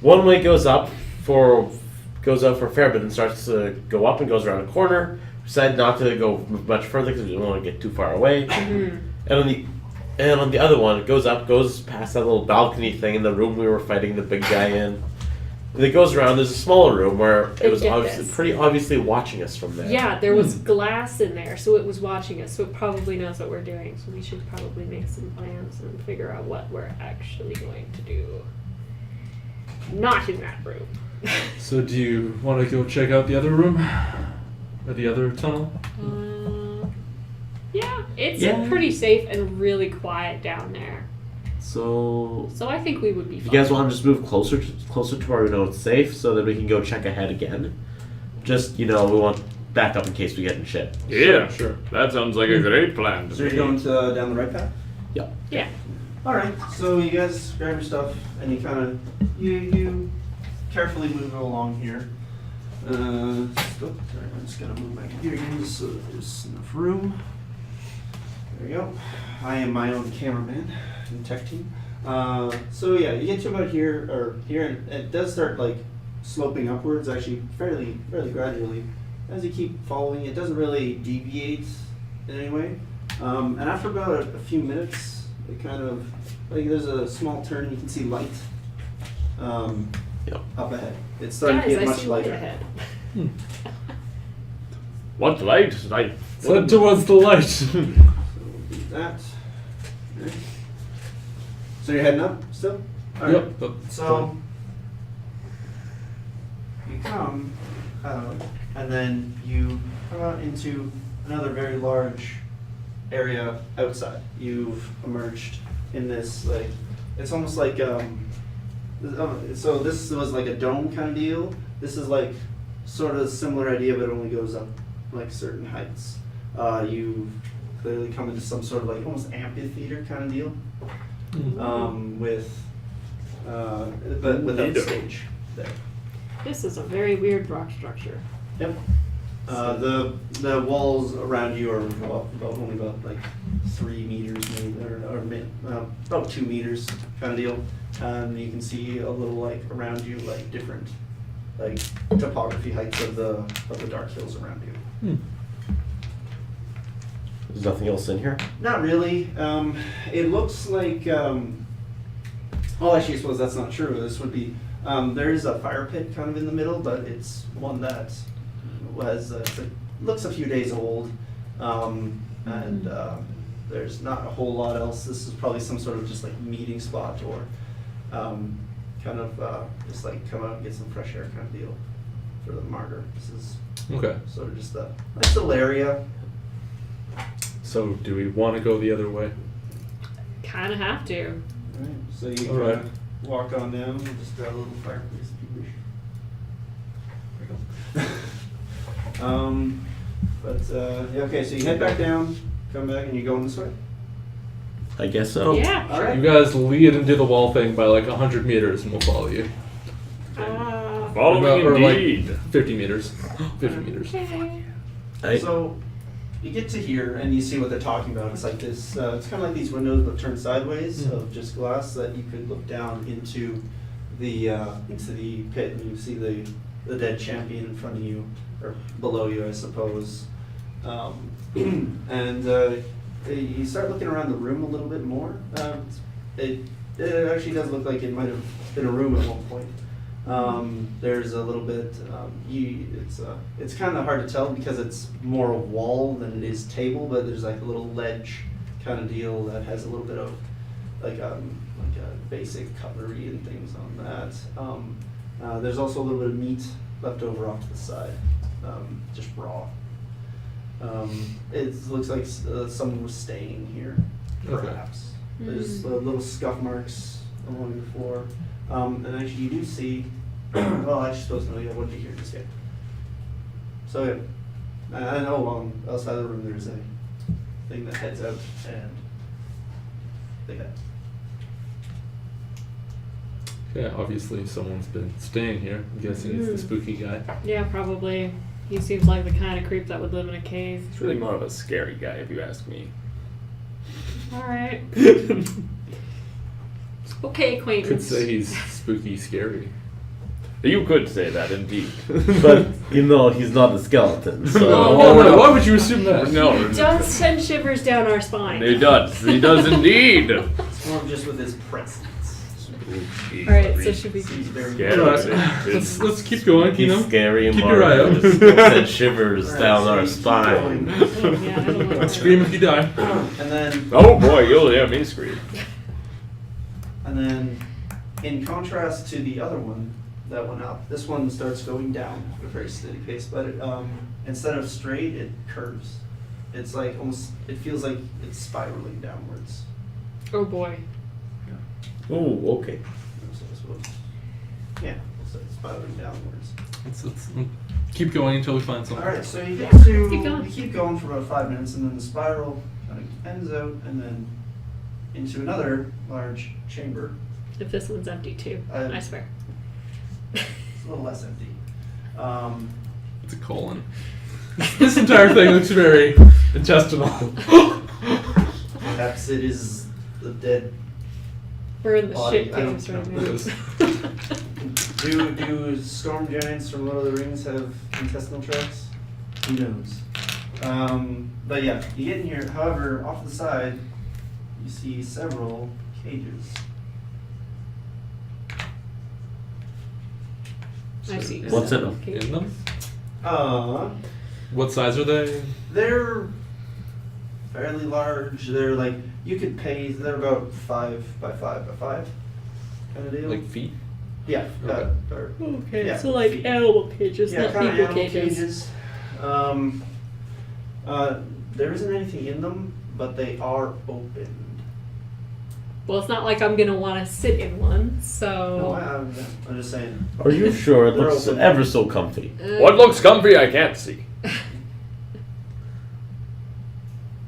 Speaker 3: One way goes out for a fair bit and starts to go up and goes around a corner. Decided not to go much further because we don't want to get too far away. And on the other one, it goes up, goes past that little balcony thing in the room we were fighting the big guy in. And it goes around. There's a smaller room where it was
Speaker 2: Get
Speaker 3: obviously
Speaker 2: this.
Speaker 3: pretty obviously watching us from there.
Speaker 2: Yeah, there was glass in there, so it was watching us, so it probably knows what we're doing. So we should probably make some plans and figure out what we're actually going to do. Not in that room.
Speaker 4: So do you want to go check out the other room? Or the other tunnel?
Speaker 2: Yeah, it's
Speaker 3: Yeah.
Speaker 2: pretty safe and really quiet down there.
Speaker 3: So
Speaker 2: So I think we would be
Speaker 3: if
Speaker 2: fine.
Speaker 3: you guys want to just move closer to where we know it's safe, so that we can go check ahead again. Just we want backup in case we get in shit.
Speaker 7: Yeah,
Speaker 4: Sure.
Speaker 7: That sounds like a great plan. To
Speaker 1: So you're
Speaker 7: me.
Speaker 1: going down the right path?
Speaker 2: Yeah.
Speaker 1: All right. So you guys grab your stuff and you kind of you carefully move along here. Sorry, I'm just gonna move my computer again just so that there's enough room. There we go. I am my own cameraman and tech team. So yeah, you get to about here, and it does start like sloping upwards, actually fairly gradually. As you keep following, it doesn't really deviate in any way. And after about a few minutes, it kind of like there's a small turn. You can see light up ahead. It's starting to
Speaker 2: Guys,
Speaker 1: get
Speaker 2: I
Speaker 1: much
Speaker 2: see light
Speaker 1: lighter.
Speaker 2: ahead.
Speaker 7: What light? Light.
Speaker 4: Head towards the light.
Speaker 1: So that. Okay. So you're heading up still? All right.
Speaker 4: Yep. That's
Speaker 1: So you come out, and then you come out into another very large area outside. You've emerged in this like it's almost like so this was like a dome kind of deal. This is like sort of a similar idea, but it only goes up like certain heights. You've clearly come into some sort of like almost amphitheater kind of deal. But without the stage there.
Speaker 2: This is a very weird rock structure.
Speaker 1: Yep. The walls around you are only about like 3 meters, maybe, or about 2 meters kind of deal. And you can see a little like around you, like different like topography heights of the dark hills around you.
Speaker 3: There's nothing else in here?
Speaker 1: Not really. It looks like. Well, actually, I suppose that's not true. This would be. There is a fire pit kind of in the middle, but it's one that looks a few days old, and there's not a whole lot else. This is probably some sort of just like meeting spot or kind of just like come out and get some fresh air kind of deal for the martyr. This is
Speaker 4: okay.
Speaker 1: sort of just a nice little area.
Speaker 4: So do we want to go the other way?
Speaker 2: Kind of have to.
Speaker 1: Alright, so you
Speaker 4: All
Speaker 1: kind
Speaker 4: right.
Speaker 1: of walk on down and just grab a little fireplace if you wish. Yeah, okay, so you head back down, come back, and you go in this way?
Speaker 3: I guess so.
Speaker 2: Yeah.
Speaker 1: Alright.
Speaker 4: You guys lead into the wall thing by like 100 meters, and we'll follow you.
Speaker 7: Following
Speaker 4: Or like
Speaker 7: indeed.
Speaker 4: 50 meters. 50 meters.
Speaker 2: Okay.
Speaker 1: So you get to here and you see what they're talking about. It's like this, it's kind of like these windows but turned sideways of just glass that you could look down into the pit, and you see the dead champion in front of you, or below you, I suppose. And you start looking around the room a little bit more. It actually does look like it might have been a room at one point. There's a little bit. It's kind of hard to tell because it's more a wall than it is table, but there's like a little ledge kind of deal that has a little bit of like a basic cutlery and things on that. There's also a little bit of meat left over off to the side, just raw. It looks like someone was staying here,
Speaker 4: Okay.
Speaker 1: perhaps. There's little scuff marks along the floor. And actually you do see, well, I suppose no, yeah, I wouldn't be here just yet. So yeah, I know on the other side of the room there's a thing that heads out and they head.
Speaker 4: Yeah, obviously someone's been staying here. I'm guessing it's the spooky guy.
Speaker 2: Yeah, probably. He seems like the kind of creep that would live in a cave.
Speaker 7: He's really more of a scary guy, if you ask me.
Speaker 2: Alright. Okay, acquaintance.
Speaker 4: Could say he's spooky scary.
Speaker 7: You could say that, indeed.
Speaker 3: But you know he's not a skeleton, so
Speaker 4: No, why would you assume that?
Speaker 7: No,
Speaker 2: He does send shivers down our spine.
Speaker 7: he does. He does indeed.
Speaker 1: It's more just with his presence.
Speaker 2: Alright, so should we...
Speaker 1: He's very
Speaker 7: Yeah.
Speaker 4: Alright, let's keep going, you
Speaker 3: he's
Speaker 4: know?
Speaker 3: scary and
Speaker 4: Keep your eye out.
Speaker 3: just send shivers
Speaker 1: Alright,
Speaker 3: down
Speaker 1: so
Speaker 3: our
Speaker 1: you keep
Speaker 3: spine.
Speaker 1: going.
Speaker 2: Yeah, I don't like
Speaker 4: Scream if you die.
Speaker 1: And then
Speaker 7: Oh boy, you'll hear me scream.
Speaker 1: And then, in contrast to the other one that went up, this one starts going down at a very steady pace, but it, instead of straight, it curves. It's like almost, it feels like it's spiraling downwards.
Speaker 2: Oh boy.
Speaker 3: Oh, okay.
Speaker 1: So I suppose- Yeah, so it's spiraling downwards.
Speaker 4: keep going until we find something.
Speaker 1: Alright, so you get to
Speaker 2: Keep going.
Speaker 1: you keep going for about 5 minutes, and then the spiral kind of ends out, and then into another large chamber.
Speaker 2: If this one's empty too, I swear.
Speaker 1: It's a little less empty.
Speaker 4: It's a colon. This entire thing looks very intestinal.
Speaker 1: Perhaps it is the dead.
Speaker 2: We're in the
Speaker 1: Body,
Speaker 2: shit
Speaker 1: I don't
Speaker 2: caves right
Speaker 4: know.
Speaker 2: now.
Speaker 1: Do storm giants from Lord of the Rings have intestinal tracts? Who knows? But yeah, you get in here. However, off to the side, you see several cages.
Speaker 2: I see.
Speaker 3: What's in them?
Speaker 2: Okay.
Speaker 4: In them?
Speaker 1: Uh,
Speaker 4: What size are they?
Speaker 1: they're fairly large. They're like, you could pay, they're about 5 by 5 by 5 kind of deal.
Speaker 4: Like feet?
Speaker 1: Yeah.
Speaker 4: Okay.
Speaker 2: Okay,
Speaker 1: Yeah,
Speaker 2: so like
Speaker 1: feet.
Speaker 2: animal cages,
Speaker 1: Yeah,
Speaker 2: not
Speaker 1: kind
Speaker 2: people
Speaker 1: of animal
Speaker 2: cages.
Speaker 1: There isn't anything in them, but they are open.
Speaker 2: Well, it's not like I'm gonna want to sit in one,
Speaker 1: No,
Speaker 2: so.
Speaker 1: I'm just saying.
Speaker 3: Are you sure it
Speaker 1: They're
Speaker 3: looks
Speaker 1: open.
Speaker 3: ever so comfy?
Speaker 7: What looks comfy, I can't see.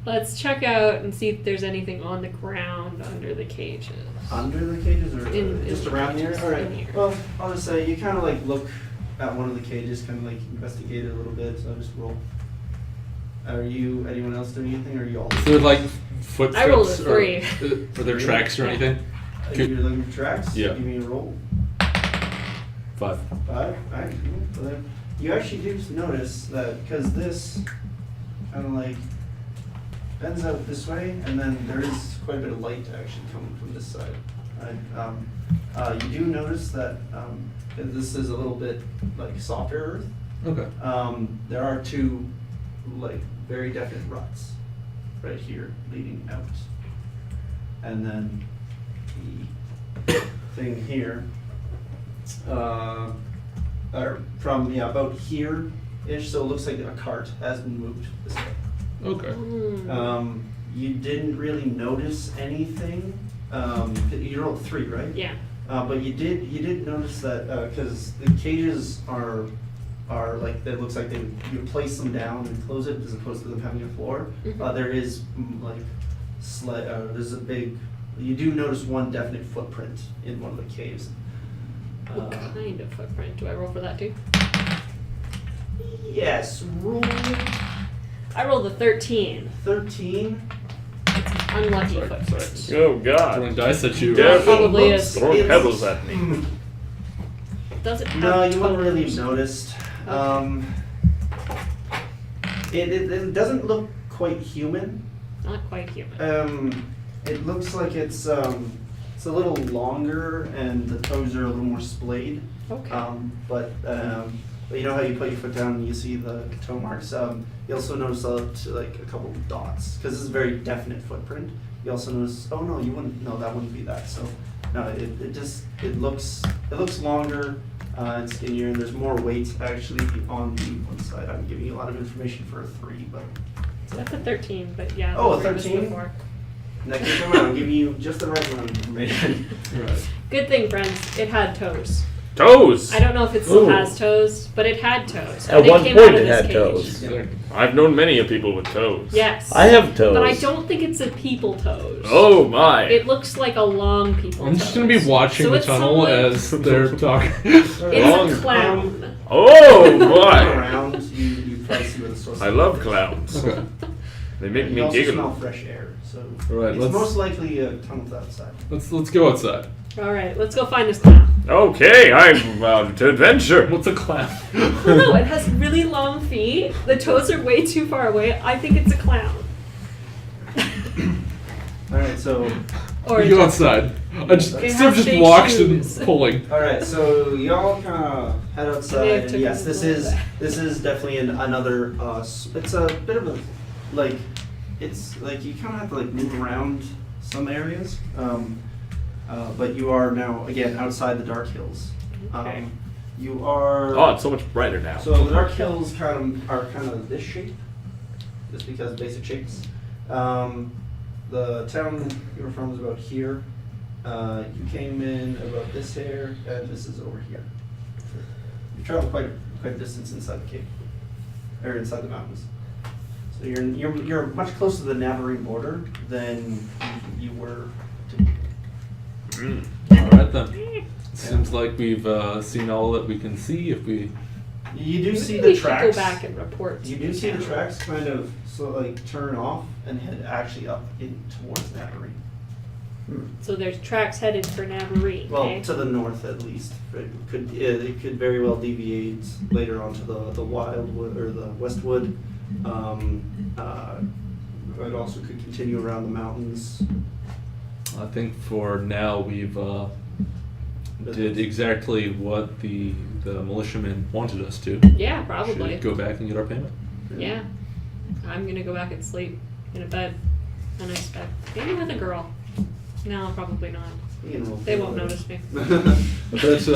Speaker 2: Let's check out and see if there's anything on the ground under the cages.
Speaker 1: Under the cages or
Speaker 2: In
Speaker 1: just
Speaker 2: the
Speaker 1: around here?
Speaker 2: cages,
Speaker 1: Alright.
Speaker 2: in here.
Speaker 1: Well, I'll just say you kind of like look at one of the cages, kind of like investigate it a little bit. So I just roll. Are you anyone else doing anything, or are you all?
Speaker 4: Is there like footsteps?
Speaker 2: I rolled a
Speaker 4: or-
Speaker 2: 3.
Speaker 4: Are there tracks or
Speaker 2: Yeah.
Speaker 4: anything?
Speaker 1: You're looking for tracks?
Speaker 4: Yeah.
Speaker 1: Give me a roll.
Speaker 4: 5.
Speaker 1: 5. Alright. So then you actually do notice that because this kind of like bends out this way, and then there is quite a bit of light actually coming from this side. Right? You do notice that 'cause this is a little bit like softer earth.
Speaker 4: Okay.
Speaker 1: There are 2 like very definite ruts right here leading out, and then the thing here, or from about here ish. So it looks like a cart has been moved this way.
Speaker 4: Okay.
Speaker 2: Mm.
Speaker 1: You didn't really notice anything. You rolled 3, right?
Speaker 2: Yeah.
Speaker 1: But you did notice that because the cages are like, it looks like you place them down and close it as opposed to them having a floor.
Speaker 2: Mhm.
Speaker 1: There is like there's a big. You do notice one definite footprint in one of the caves.
Speaker 2: What kind of footprint? Do I roll for that too?
Speaker 1: Yes, roll
Speaker 2: I rolled a 13.
Speaker 1: 13.
Speaker 2: Unlucky
Speaker 7: Sorry,
Speaker 2: footprint.
Speaker 7: Oh God.
Speaker 4: Throwing dice at you.
Speaker 7: Yeah.
Speaker 2: Probably
Speaker 1: It
Speaker 2: is.
Speaker 7: Throwing
Speaker 1: it
Speaker 7: pebbles
Speaker 1: looks-
Speaker 7: at me.
Speaker 2: Does it have
Speaker 1: No, you wouldn't really
Speaker 2: toes?
Speaker 1: have noticed.
Speaker 2: Okay.
Speaker 1: It doesn't look quite human.
Speaker 2: Not quite human.
Speaker 1: It looks like it's a little longer, and the toes are a little more splayed.
Speaker 2: Okay.
Speaker 1: But you know how you put your foot down and you see the toe marks. You also notice like a couple of dots because this is a very definite footprint. You also notice. Oh no, you wouldn't. No, that wouldn't be that. So no, it looks longer and skinnier, and there's more weight actually on the one side. I'm giving you a lot of information for a 3, but
Speaker 2: So that's a 13, but yeah.
Speaker 1: Oh, a
Speaker 2: the 3 was
Speaker 1: 13?
Speaker 2: before.
Speaker 1: next time around, I'm giving you just the right amount of information.
Speaker 4: Right.
Speaker 2: Good thing, friends, it had toes.
Speaker 7: Toes.
Speaker 2: I don't know if it still
Speaker 3: Ooh.
Speaker 2: has toes, but it had toes.
Speaker 3: At
Speaker 2: when
Speaker 3: one
Speaker 2: came
Speaker 3: point
Speaker 2: out of
Speaker 3: it
Speaker 2: this
Speaker 3: had
Speaker 2: cage.
Speaker 3: toes.
Speaker 1: Yeah.
Speaker 7: I've known many of people with toes.
Speaker 2: Yes.
Speaker 3: I have toes.
Speaker 2: But I don't think it's a people toes.
Speaker 7: Oh my.
Speaker 2: It looks like a long people
Speaker 4: I'm just
Speaker 2: toes.
Speaker 4: gonna be watching
Speaker 2: So
Speaker 4: the
Speaker 2: it's
Speaker 4: tunnel
Speaker 2: someone-
Speaker 4: as they're talking.
Speaker 2: It's
Speaker 7: Long-
Speaker 2: a clown.
Speaker 7: Oh
Speaker 1: Turn
Speaker 7: my.
Speaker 1: around, you probably see where the source.
Speaker 7: I love clowns.
Speaker 4: Okay.
Speaker 7: They make
Speaker 1: You
Speaker 7: me
Speaker 1: also smell
Speaker 7: giggle.
Speaker 1: fresh air, so
Speaker 4: Right,
Speaker 1: it's
Speaker 4: let's-
Speaker 1: most likely a tunnel outside.
Speaker 4: Let's go outside.
Speaker 2: All right, let's go find this clown.
Speaker 7: Okay, I'm out to adventure.
Speaker 4: What's a clown?
Speaker 2: Oh no, it has really long feet. The toes are way too far away. I think it's a clown.
Speaker 1: All right, so
Speaker 2: Or
Speaker 4: We go outside.
Speaker 2: They
Speaker 4: Steve
Speaker 2: have
Speaker 4: just
Speaker 2: big
Speaker 4: walks
Speaker 2: shoes.
Speaker 4: and pulling.
Speaker 1: all right, so y'all kind of head
Speaker 2: Maybe I
Speaker 1: outside,
Speaker 2: took
Speaker 1: and yes,
Speaker 2: them
Speaker 1: this
Speaker 2: a little
Speaker 1: is
Speaker 2: bit.
Speaker 1: this is definitely another. It's a bit of a like. It's like you kind of have to like move around some areas, but you are now again outside the Dark Hills.
Speaker 2: Okay.
Speaker 1: You are.
Speaker 7: Oh, it's so much brighter now.
Speaker 1: So the Dark Hills are kind of this shape, just because of basic shapes. The town you were from is about here. You came in about this here, and this is over here. You traveled quite quite a distance inside the cave, or inside the mountains. So you're much closer to the Navarrete border than you were.
Speaker 4: All right then. Seems like we've seen all that we can see. If we
Speaker 1: You do see
Speaker 2: Maybe
Speaker 1: the
Speaker 2: we should
Speaker 1: tracks.
Speaker 2: go back and report. to
Speaker 1: You do see the
Speaker 2: town.
Speaker 1: tracks kind of turn off and head actually up in towards Navarrete.
Speaker 2: So there's tracks headed for Navarrete.
Speaker 1: Well,
Speaker 2: okay?
Speaker 1: to the north at least. It could very well deviate later onto the Wildwood or the Westwood. It also could continue around the mountains.
Speaker 4: I think for now we've did exactly what the militiamen wanted us to.
Speaker 2: Yeah, probably.
Speaker 4: Should go back and get our payment.
Speaker 2: Yeah. I'm gonna go back and sleep in a bed. A nice bed. Maybe with a girl. No, probably not.
Speaker 1: You can roll
Speaker 2: They
Speaker 1: for
Speaker 2: won't
Speaker 1: that.
Speaker 2: notice me.
Speaker 4: That's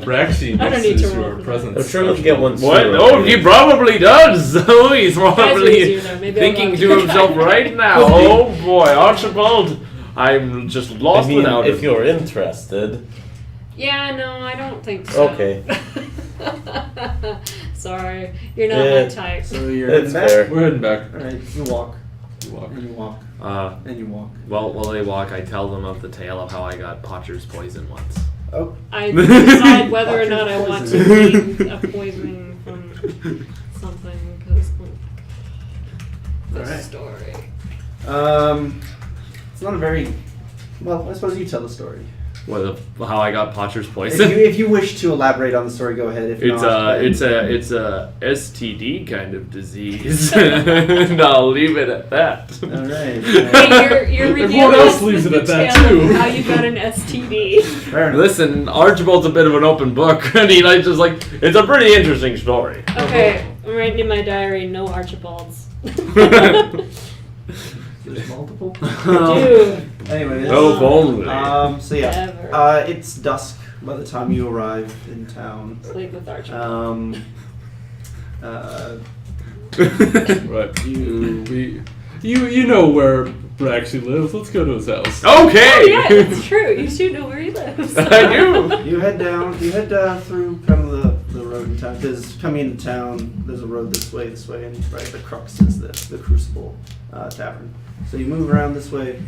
Speaker 4: Braxy
Speaker 2: I don't
Speaker 4: next
Speaker 2: need to
Speaker 4: is
Speaker 2: roll
Speaker 4: your
Speaker 2: for that.
Speaker 4: presence.
Speaker 3: I'm sure we can get one
Speaker 7: What?
Speaker 3: sooner.
Speaker 7: Oh, he probably does. Oh, he's
Speaker 2: Guys are
Speaker 7: probably
Speaker 2: easier though. Maybe I'll
Speaker 7: thinking
Speaker 2: walk.
Speaker 7: to himself right now. Oh boy, Archibald, I'm just
Speaker 3: I
Speaker 7: lost
Speaker 3: mean,
Speaker 7: without
Speaker 3: if
Speaker 7: him.
Speaker 3: you're interested.
Speaker 2: Yeah, no, I don't think so.
Speaker 3: Okay.
Speaker 2: Sorry, you're not
Speaker 3: Yeah.
Speaker 2: my type.
Speaker 1: So you're
Speaker 3: That's
Speaker 1: heading back?
Speaker 3: fair.
Speaker 4: We're heading back.
Speaker 1: Alright, you walk.
Speaker 4: You walk.
Speaker 1: And you walk. And you walk.
Speaker 6: Well, while they walk, I tell them of the tale of how I got Potter's poison once.
Speaker 1: Oh.
Speaker 2: I decide whether or not I
Speaker 1: Potter's
Speaker 2: want to
Speaker 1: poison.
Speaker 2: gain a poison from something because the
Speaker 1: Alright.
Speaker 2: story.
Speaker 1: It's not a very well. I suppose you tell the story.
Speaker 6: How I got Potter's
Speaker 1: If
Speaker 6: poison.
Speaker 1: if you wish to elaborate on the story, go ahead. If
Speaker 6: It's
Speaker 1: not,
Speaker 6: it's a STD kind of disease, and I'll leave it at that.
Speaker 1: all right.
Speaker 2: Hey, you're
Speaker 4: Everyone
Speaker 2: reviewing
Speaker 4: else
Speaker 2: us
Speaker 4: leaves
Speaker 2: with
Speaker 4: it at
Speaker 2: the
Speaker 4: that,
Speaker 2: tale of
Speaker 4: too.
Speaker 2: how you got an STD.
Speaker 1: Fair enough.
Speaker 6: Listen, Archibald's a bit of an open book, and he likes just like it's a pretty interesting story.
Speaker 2: Okay, I'm writing in my diary, no Archibalds.
Speaker 1: There's multiple.
Speaker 2: Dude,
Speaker 1: Anyways.
Speaker 6: Oh, if only.
Speaker 1: So yeah.
Speaker 2: Ever.
Speaker 1: It's dusk by the time you arrive in town.
Speaker 2: sleep with Archibald.
Speaker 4: Right. You know where Braxy lives. Let's go to his house.
Speaker 6: Okay.
Speaker 2: Oh yeah, that's true. You should know where he lives.
Speaker 6: I do.
Speaker 1: You head down. You head through kind of the road in town. Because coming into town, there's a road this way, and right the crux is the Crucible Tavern. So you move around this way,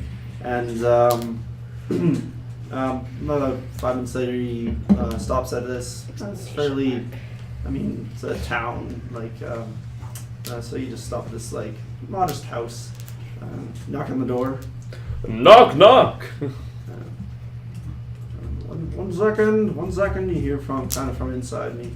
Speaker 1: and about 5 minutes later, you stops at this. It's fairly, I mean, it's a town. So you just stop at this modest house. Knock on the door.
Speaker 7: Knock, knock.
Speaker 1: One second. You hear from inside, and he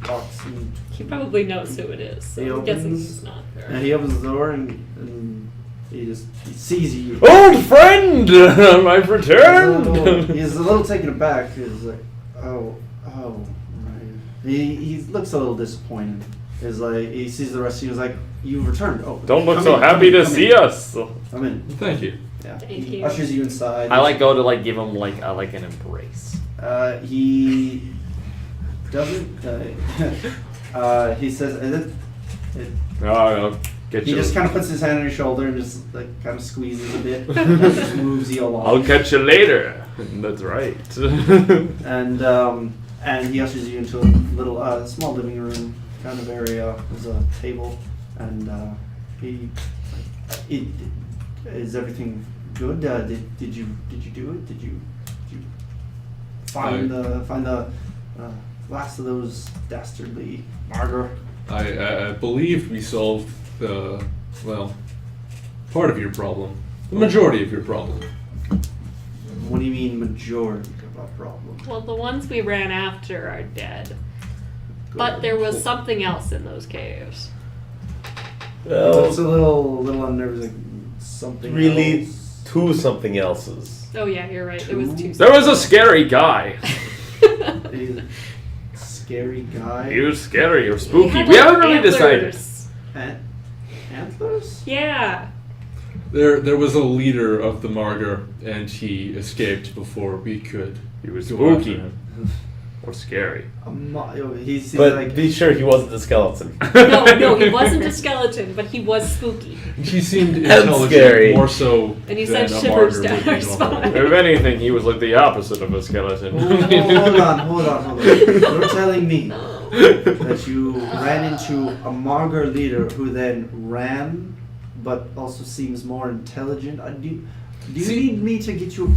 Speaker 1: talks, and
Speaker 2: He probably knows who it is, so
Speaker 1: He
Speaker 2: I'm guessing
Speaker 1: opens-
Speaker 2: he's not there.
Speaker 1: he opens the door, and he sees you.
Speaker 7: Old friend, I've returned.
Speaker 1: He's a little taken aback. He's like, oh, right. He looks a little disappointed. He's like, he sees the rest of you. He's like, you've returned. Oh,
Speaker 7: Don't look
Speaker 1: come
Speaker 7: so
Speaker 1: in,
Speaker 7: happy
Speaker 1: come in,
Speaker 7: to
Speaker 1: come
Speaker 7: see
Speaker 1: in.
Speaker 7: us.
Speaker 1: Come in.
Speaker 4: Thank you.
Speaker 1: Yeah.
Speaker 2: Thank
Speaker 1: He
Speaker 2: you.
Speaker 1: ushers you inside.
Speaker 6: I go to give him an embrace.
Speaker 1: He doesn't. He says,
Speaker 7: I'll get
Speaker 1: he
Speaker 7: you.
Speaker 1: just kind of puts his hand on your shoulder and just kind of squeezes a bit, and just moves you along.
Speaker 7: I'll catch you later. That's right.
Speaker 1: And he ushers you into a little small living room kind of area. There's a table, and is everything good? Did you do it? Did you find the last of those dastardly Margar?
Speaker 4: I believe we solved part of your problem. The majority of your problem.
Speaker 1: What do you mean majority of our problem?
Speaker 2: Well, the ones we ran after are dead. But there was something else in those caves.
Speaker 1: It's a little unnerving. Something
Speaker 3: Really,
Speaker 1: else.
Speaker 3: two something else's.
Speaker 2: Oh yeah, you're right. There was two.
Speaker 7: There was a scary guy.
Speaker 1: A scary guy.
Speaker 7: He was scary or spooky.
Speaker 2: He had,
Speaker 7: We haven't really
Speaker 2: antlers.
Speaker 7: decided.
Speaker 1: Antlers?
Speaker 2: Yeah.
Speaker 4: There was a leader of the Margar, and he escaped before we could.
Speaker 7: He was
Speaker 4: go after
Speaker 7: spooky
Speaker 4: him.
Speaker 7: or scary.
Speaker 1: He's
Speaker 3: But
Speaker 1: like
Speaker 3: be sure he wasn't a skeleton.
Speaker 2: No, he wasn't a skeleton, but he was spooky.
Speaker 4: He seemed
Speaker 3: And
Speaker 4: intelligent,
Speaker 3: scary.
Speaker 4: more so
Speaker 2: And he
Speaker 4: than
Speaker 2: sent
Speaker 4: a
Speaker 2: shivers
Speaker 4: Margar
Speaker 2: down
Speaker 4: would be
Speaker 2: our
Speaker 4: normally.
Speaker 2: spine.
Speaker 7: If anything, he was like the opposite of a skeleton.
Speaker 1: hold on. You're telling me that you ran into a Margar leader who then ran, but also seems more intelligent. Do you
Speaker 4: See,
Speaker 1: need me to get you?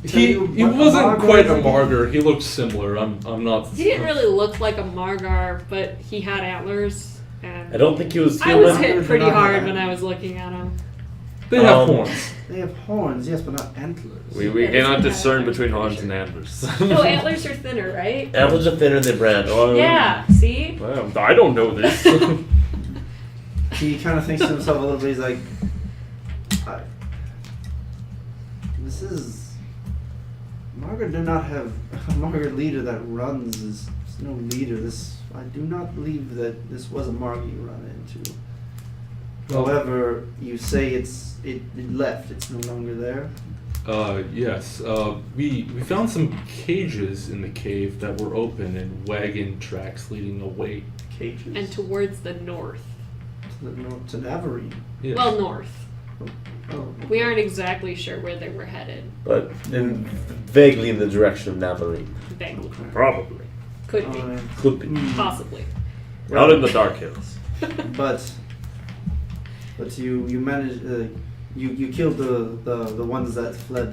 Speaker 1: tell
Speaker 4: He
Speaker 1: you what
Speaker 4: wasn't
Speaker 1: Margar
Speaker 4: quite
Speaker 1: is
Speaker 4: a
Speaker 1: again?
Speaker 4: Margar. He looked similar. I'm not.
Speaker 2: He didn't really look like a Margar, but he had antlers. And
Speaker 3: I don't think he was
Speaker 2: I was
Speaker 3: human.
Speaker 2: hit pretty
Speaker 1: Not
Speaker 2: hard
Speaker 1: have
Speaker 2: when I was looking at him.
Speaker 4: They have
Speaker 3: Um,
Speaker 4: horns.
Speaker 1: They have horns, yes, but not antlers.
Speaker 6: We
Speaker 2: Yeah,
Speaker 6: cannot
Speaker 2: this one
Speaker 6: discern
Speaker 2: had
Speaker 6: between
Speaker 2: antlers,
Speaker 6: horns and
Speaker 2: pretty
Speaker 6: antlers.
Speaker 2: No, antlers are thinner, right?
Speaker 3: Antlers are thinner than branch.
Speaker 2: Yeah, see?
Speaker 6: Well, I don't know this.
Speaker 1: He kind of thinks to himself a little bit. He's like, "This is Margaret. Do not have a Margaret leader that runs. Is no leader. This I do not believe that this was a Margaret you run into. However, you say it left. It's no longer there.
Speaker 4: Yes. We found some cages in the cave that were open and wagon tracks leading away.
Speaker 1: Cages
Speaker 2: And towards the north.
Speaker 1: to the north to Navarine.
Speaker 4: Yes.
Speaker 2: Well, north.
Speaker 1: Oh,
Speaker 2: We aren't exactly sure where they were headed.
Speaker 3: But vaguely in the direction of Navarine.
Speaker 2: Vaguely.
Speaker 1: okay.
Speaker 6: Probably.
Speaker 2: Could be.
Speaker 1: Alright.
Speaker 3: Could be.
Speaker 2: Possibly.
Speaker 6: Out in the Dark Hills.
Speaker 1: But you managed you killed the ones that fled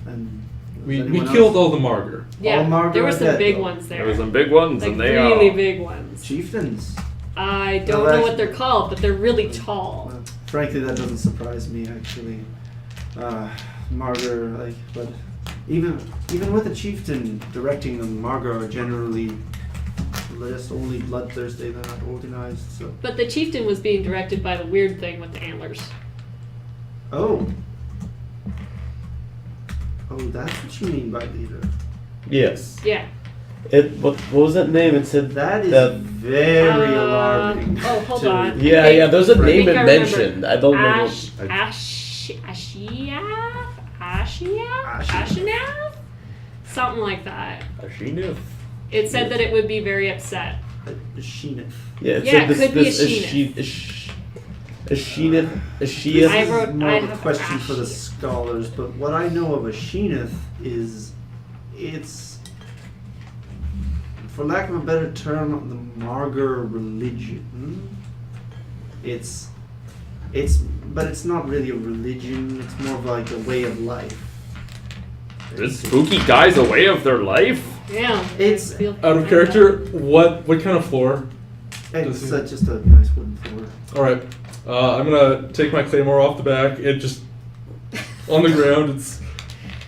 Speaker 1: and
Speaker 4: We
Speaker 1: anyone else?
Speaker 4: killed all the Margar.
Speaker 2: Yeah,
Speaker 1: Margar
Speaker 2: there were
Speaker 1: are
Speaker 2: some
Speaker 1: dead,
Speaker 2: big
Speaker 1: though.
Speaker 2: ones there.
Speaker 6: There were some big ones,
Speaker 2: like
Speaker 6: and they
Speaker 2: really
Speaker 6: are.
Speaker 2: big ones.
Speaker 1: chieftains.
Speaker 2: I don't
Speaker 1: Well,
Speaker 2: know what they're called, but they're really tall.
Speaker 1: Well, frankly, that doesn't surprise me actually. Margar, like, but even with a chieftain directing them, Margar are generally just only bloodthirsty. They're not organized. So
Speaker 2: But the chieftain was being directed by the weird thing with the antlers.
Speaker 1: oh, that's what you mean by leader.
Speaker 3: Yes.
Speaker 2: Yeah.
Speaker 3: What was that name? It said
Speaker 1: That is
Speaker 3: that.
Speaker 1: very alarming.
Speaker 2: Oh, hold
Speaker 1: to-
Speaker 2: on.
Speaker 3: Yeah, there's a
Speaker 1: I
Speaker 3: name
Speaker 2: think I
Speaker 3: it
Speaker 2: remember.
Speaker 3: mentioned. I don't know.
Speaker 2: Asheneth? Something like that.
Speaker 6: Asheneth.
Speaker 2: It said that it would be very upset.
Speaker 1: Asheneth.
Speaker 3: Yeah, it
Speaker 2: Yeah,
Speaker 3: said
Speaker 2: it could be
Speaker 3: Asheneth. Asheneth.
Speaker 1: This
Speaker 2: I
Speaker 1: is
Speaker 2: wrote-
Speaker 1: more
Speaker 2: I
Speaker 1: of a
Speaker 2: have
Speaker 1: question for the
Speaker 2: Ash.
Speaker 1: scholars, but what I know of Asheneth is it's, for lack of a better term, the Margar religion. But it's not really a religion. It's more of like a way of life.
Speaker 6: This spooky guy's a way of their life?
Speaker 2: Yeah.
Speaker 1: It's-
Speaker 4: Out of character, what kind of floor?
Speaker 1: It's
Speaker 4: Does he-
Speaker 1: just a nice wooden floor.
Speaker 4: All right. I'm gonna take my claymore off the back. It just on the ground. It's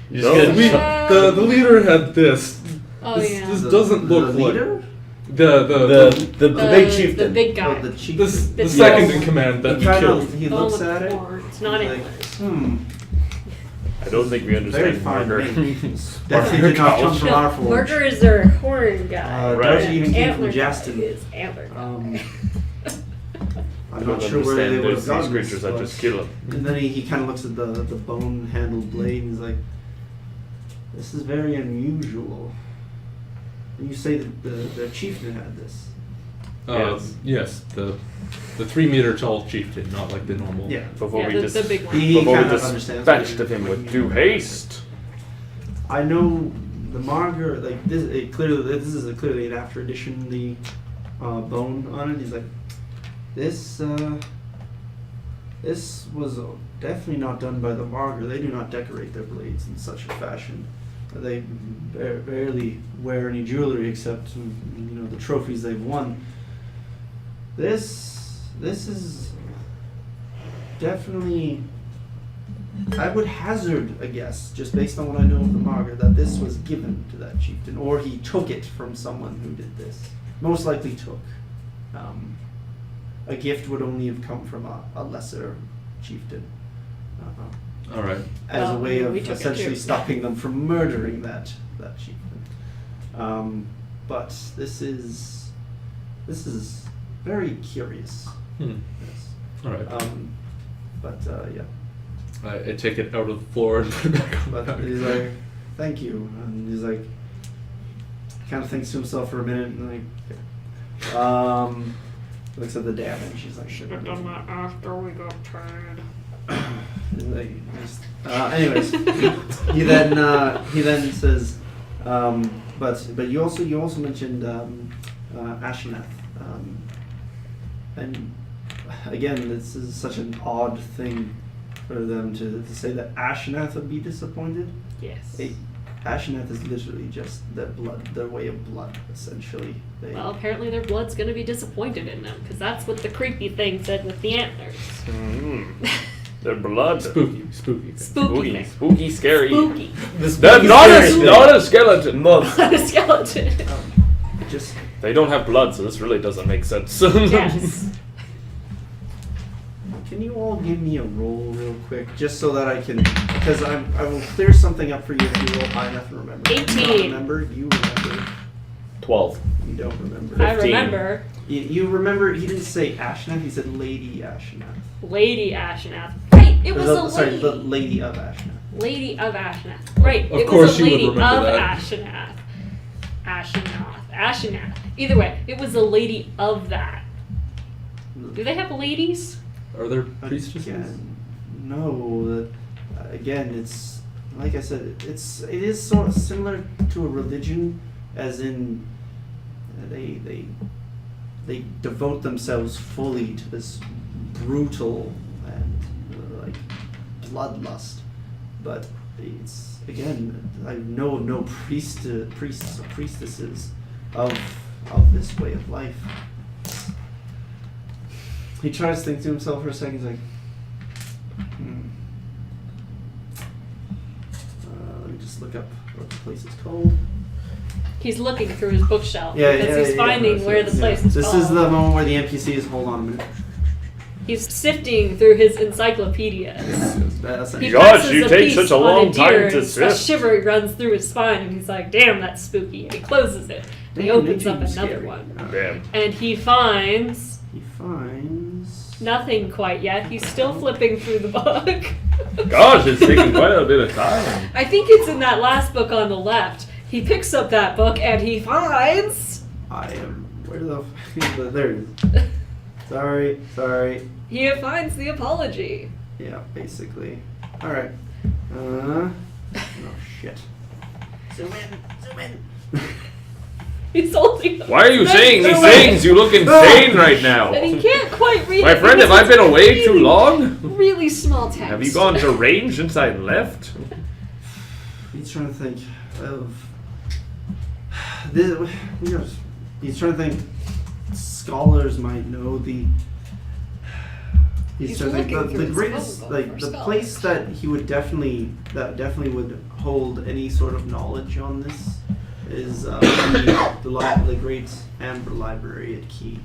Speaker 3: You just get
Speaker 4: we,
Speaker 2: Yeah.
Speaker 4: the leader had this.
Speaker 2: Oh,
Speaker 4: this,
Speaker 2: yeah.
Speaker 4: This
Speaker 1: The-
Speaker 4: doesn't look
Speaker 1: the
Speaker 4: like
Speaker 1: leader.
Speaker 3: the big
Speaker 2: The
Speaker 3: chieftain.
Speaker 2: big guy.
Speaker 1: Oh, the chief.
Speaker 4: This the
Speaker 2: The
Speaker 4: second
Speaker 2: yellow-
Speaker 4: in command that
Speaker 1: he
Speaker 4: we
Speaker 1: kind
Speaker 4: killed.
Speaker 1: of he
Speaker 2: Oh,
Speaker 1: looks
Speaker 2: with
Speaker 1: at it.
Speaker 2: horns, not
Speaker 1: he's like,
Speaker 2: antlers.
Speaker 6: I don't think we
Speaker 1: Very
Speaker 6: understand
Speaker 1: fine
Speaker 6: Margaret.
Speaker 1: name. Definitely did not come from
Speaker 2: No,
Speaker 1: our forge.
Speaker 2: Murder is their horn guy.
Speaker 6: Right.
Speaker 1: Darcy even came from
Speaker 2: Antler guy
Speaker 1: Justin.
Speaker 2: is antler guy.
Speaker 1: I'm
Speaker 6: I
Speaker 1: not
Speaker 6: don't
Speaker 1: sure where they
Speaker 6: understand
Speaker 1: would
Speaker 6: these
Speaker 1: have gotten
Speaker 6: creatures.
Speaker 1: this,
Speaker 6: I
Speaker 1: but-
Speaker 6: just kill them.
Speaker 1: And then he kind of looks at the bone-handled blade and he's like, "This is very unusual." And you say that the chieftain had this.
Speaker 6: Yes.
Speaker 4: Yes, the 3 meter tall chieftain, not like the normal.
Speaker 1: Yeah.
Speaker 6: Before
Speaker 2: Yeah,
Speaker 6: we
Speaker 2: the
Speaker 6: just
Speaker 2: big one.
Speaker 1: He
Speaker 6: before we
Speaker 1: kind of understands.
Speaker 6: dispatched
Speaker 1: what
Speaker 6: of him
Speaker 1: you-
Speaker 6: with due haste.
Speaker 1: I know the Margar, like this. This is clearly an after edition. The bone on it. He's like, this was definitely not done by the Margar. They do not decorate their blades in such a fashion. They barely wear any jewelry except the trophies they've won. This is definitely. I would hazard a guess, just based on what I know of the Margar, that this was given to that chieftain, or he took it from someone who did this. Most likely took. A gift would only have come from a lesser chieftain,
Speaker 4: All right.
Speaker 1: as a
Speaker 2: Well,
Speaker 1: way of
Speaker 2: we took it
Speaker 1: essentially
Speaker 2: too.
Speaker 1: stopping them from murdering that chieftain. But this is very curious.
Speaker 4: Hmm.
Speaker 1: Yes.
Speaker 4: All right.
Speaker 1: Yeah.
Speaker 4: I take it out of the floor and put it back on.
Speaker 1: But
Speaker 4: the back.
Speaker 1: he's like, "Thank you," and he's like, kind of thinks to himself for a minute, and like, looks at the damage. He's like,
Speaker 2: Should have done that after we got tired.
Speaker 1: Anyways, he then says, but you also mentioned Asheneth. And again, this is such an odd thing for them to say that Asheneth would be disappointed.
Speaker 2: Yes.
Speaker 1: Asheneth is literally just their way of blood, essentially.
Speaker 2: Well, apparently their blood's gonna be disappointed in them, because that's what the creepy thing said with the antlers.
Speaker 7: Their blood.
Speaker 4: Spooky.
Speaker 2: Spooky
Speaker 7: Spooky,
Speaker 2: thing.
Speaker 7: spooky, scary.
Speaker 2: Spooky.
Speaker 7: That's not a skeleton.
Speaker 2: Not a skeleton.
Speaker 1: just
Speaker 7: They don't have blood, so this really doesn't make sense.
Speaker 2: Yes.
Speaker 1: Can you all give me a roll real quick, just so that I can, because I will clear something up for you if you roll high enough to remember.
Speaker 2: 18.
Speaker 1: You don't remember. You remember.
Speaker 3: 12.
Speaker 1: You don't remember.
Speaker 2: I
Speaker 7: 15.
Speaker 2: remember
Speaker 1: You remember. He didn't say Asheneth. He said Lady Asheneth.
Speaker 2: Lady Asheneth. Right, it was a
Speaker 1: Sorry,
Speaker 2: lady.
Speaker 1: the Lady of Asheneth.
Speaker 2: Lady of Asheneth. Right,
Speaker 4: Of
Speaker 2: it
Speaker 4: course
Speaker 2: was a
Speaker 4: you would
Speaker 2: lady of
Speaker 4: remember that.
Speaker 2: Asheneth. Either way, it was a lady of that. Do they have ladies?
Speaker 4: Are there priestesses?
Speaker 1: Again, no. Again, it's like I said. It is sort of similar to a religion, as in they devote themselves fully to this brutal and like bloodlust. But it's again, I know of no priests or priestesses of this way of life. He tries to think to himself for a second. He's like, let me just look up what the place is called.
Speaker 2: He's looking through his bookshelf
Speaker 1: Yeah,
Speaker 2: because
Speaker 1: yeah,
Speaker 2: he's
Speaker 1: yeah,
Speaker 2: finding
Speaker 1: yeah,
Speaker 2: where the
Speaker 1: yeah.
Speaker 2: place is
Speaker 1: This
Speaker 2: called.
Speaker 1: is the moment where the NPC is, hold on a minute.
Speaker 2: He's sifting through his encyclopedias. He
Speaker 7: Gosh,
Speaker 2: presses
Speaker 7: you
Speaker 2: a
Speaker 7: take
Speaker 2: piece
Speaker 7: such a
Speaker 2: on
Speaker 7: long
Speaker 2: deer
Speaker 7: time to
Speaker 2: and a
Speaker 7: sift.
Speaker 2: shiver runs through his spine, and he's like, "Damn, that's spooky." And he closes it. And he
Speaker 1: Damn,
Speaker 2: opens up
Speaker 1: nature is
Speaker 2: another
Speaker 1: scary.
Speaker 2: one,
Speaker 7: Damn.
Speaker 2: and he finds
Speaker 1: He finds.
Speaker 2: nothing quite yet. He's still flipping through the book.
Speaker 7: Gosh, it's taking quite a bit of time.
Speaker 2: I think it's in that last book on the left. He picks up that book and he finds.
Speaker 1: I am. Where the f- there it is. Sorry.
Speaker 2: He finds the apology.
Speaker 1: Yeah, basically. Alright. Oh shit. Zoom in.
Speaker 2: He's holding.
Speaker 7: Why are you
Speaker 2: Nice
Speaker 7: saying these
Speaker 2: away.
Speaker 7: things? You look insane right now.
Speaker 2: And he can't quite read
Speaker 7: My
Speaker 2: it
Speaker 7: friend,
Speaker 2: because
Speaker 7: have I
Speaker 2: it's
Speaker 7: been away too
Speaker 2: really,
Speaker 7: long?
Speaker 2: Really small text.
Speaker 7: Have you gone to range since I left?
Speaker 1: He's trying to think of this. He's trying to think. Scholars might know the.
Speaker 2: He's
Speaker 1: trying to think
Speaker 2: looking through
Speaker 1: the
Speaker 2: his
Speaker 1: greatest,
Speaker 2: phone book
Speaker 1: like
Speaker 2: for
Speaker 1: the place
Speaker 2: scholars.
Speaker 1: that he would definitely would hold any sort of knowledge on this is the Great Amber Library at Key.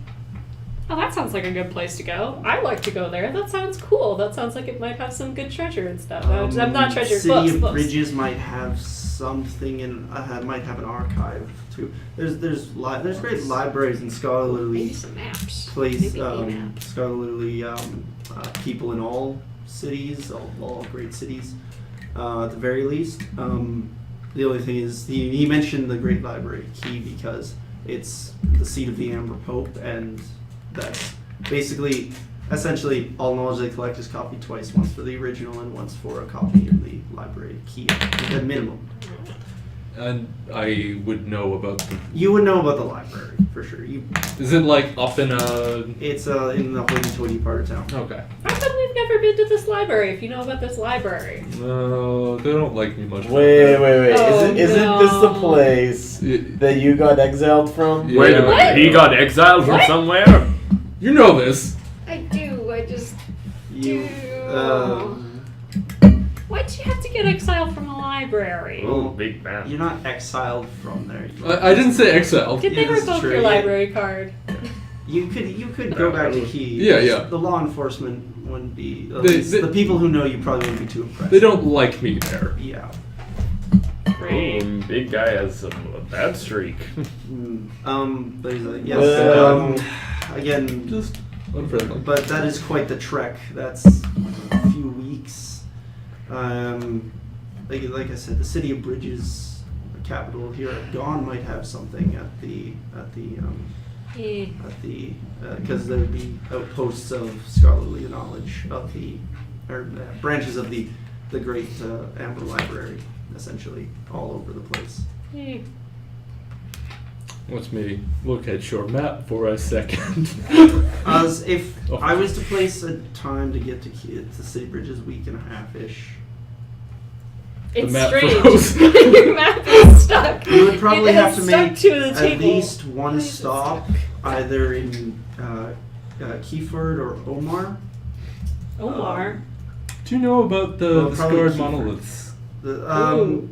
Speaker 2: Oh, that sounds like a good place to go. I like to go there. That sounds cool. That sounds like it might have some good treasure and stuff. I'm not treasure
Speaker 1: City
Speaker 2: books.
Speaker 1: of
Speaker 2: books.
Speaker 1: Bridges might have something in might have an archive too. There's great libraries and
Speaker 2: Maybe
Speaker 1: scholarly
Speaker 2: some maps.
Speaker 1: place
Speaker 2: Maybe a map.
Speaker 1: scholarly people in all cities, all great cities, at the very least. The only thing is he mentioned the Great Library Key because it's the seat of the Amber Pope, and that's basically essentially all knowledge they collect is copied twice, once for the original and once for a copy in the library Key at minimum.
Speaker 4: And I would know about the.
Speaker 1: You would know about the library for sure.
Speaker 4: Is it like up in a?
Speaker 1: It's in the hoity-toity part of town.
Speaker 4: Okay.
Speaker 2: How come we've never been to this library if you know about this library?
Speaker 4: No, they don't like me much.
Speaker 3: Wait.
Speaker 2: Oh,
Speaker 3: Isn't this the
Speaker 2: no.
Speaker 3: place
Speaker 4: Y-
Speaker 3: that you got exiled from?
Speaker 4: Yeah.
Speaker 7: Wait a
Speaker 2: What?
Speaker 7: minute, he got exiled from
Speaker 2: What?
Speaker 7: somewhere?
Speaker 4: You know this.
Speaker 2: I do. I just.
Speaker 1: You.
Speaker 2: Why'd you have to get exiled from a library?
Speaker 7: Oh, big man.
Speaker 1: You're not exiled from there.
Speaker 4: I didn't say exiled.
Speaker 2: Did they
Speaker 1: Yeah, this is
Speaker 2: revoke
Speaker 1: true,
Speaker 2: your
Speaker 1: yeah.
Speaker 2: library card?
Speaker 1: You could go back to Key.
Speaker 4: Yeah.
Speaker 1: The law enforcement wouldn't be. At
Speaker 4: They-
Speaker 1: least
Speaker 4: they-
Speaker 1: the people who know you probably wouldn't be too impressed.
Speaker 4: They don't like me there.
Speaker 1: Yeah.
Speaker 2: Great.
Speaker 7: Ooh, big guy has a bad streak.
Speaker 1: But he's like, yes. Again,
Speaker 4: Just unfriendly.
Speaker 1: but that is quite the trek. That's a few weeks. Like I said, the city of Bridges, the capital here at Dawn, might have something at the because there would be outposts of scholarly knowledge of the branches of the great Amber Library, essentially all over the place.
Speaker 2: Eh.
Speaker 4: Let me look at your map for a second.
Speaker 1: As if
Speaker 4: Oh.
Speaker 1: I was to place a time to get to City Bridges, week and a half-ish.
Speaker 2: It's
Speaker 4: map
Speaker 2: strange.
Speaker 4: froze.
Speaker 2: Your map is stuck.
Speaker 1: You would probably
Speaker 2: It
Speaker 1: have
Speaker 2: has
Speaker 1: to
Speaker 2: stuck
Speaker 1: make
Speaker 2: to the
Speaker 1: at
Speaker 2: table.
Speaker 1: least one
Speaker 2: Why is it
Speaker 1: stop,
Speaker 2: stuck?
Speaker 1: either in Keyford or Omar.
Speaker 2: Omar.
Speaker 4: Do you know about the,
Speaker 1: Well,
Speaker 4: the
Speaker 1: probably
Speaker 4: scarred
Speaker 1: Kiefer.
Speaker 4: monoliths?
Speaker 2: Ooh.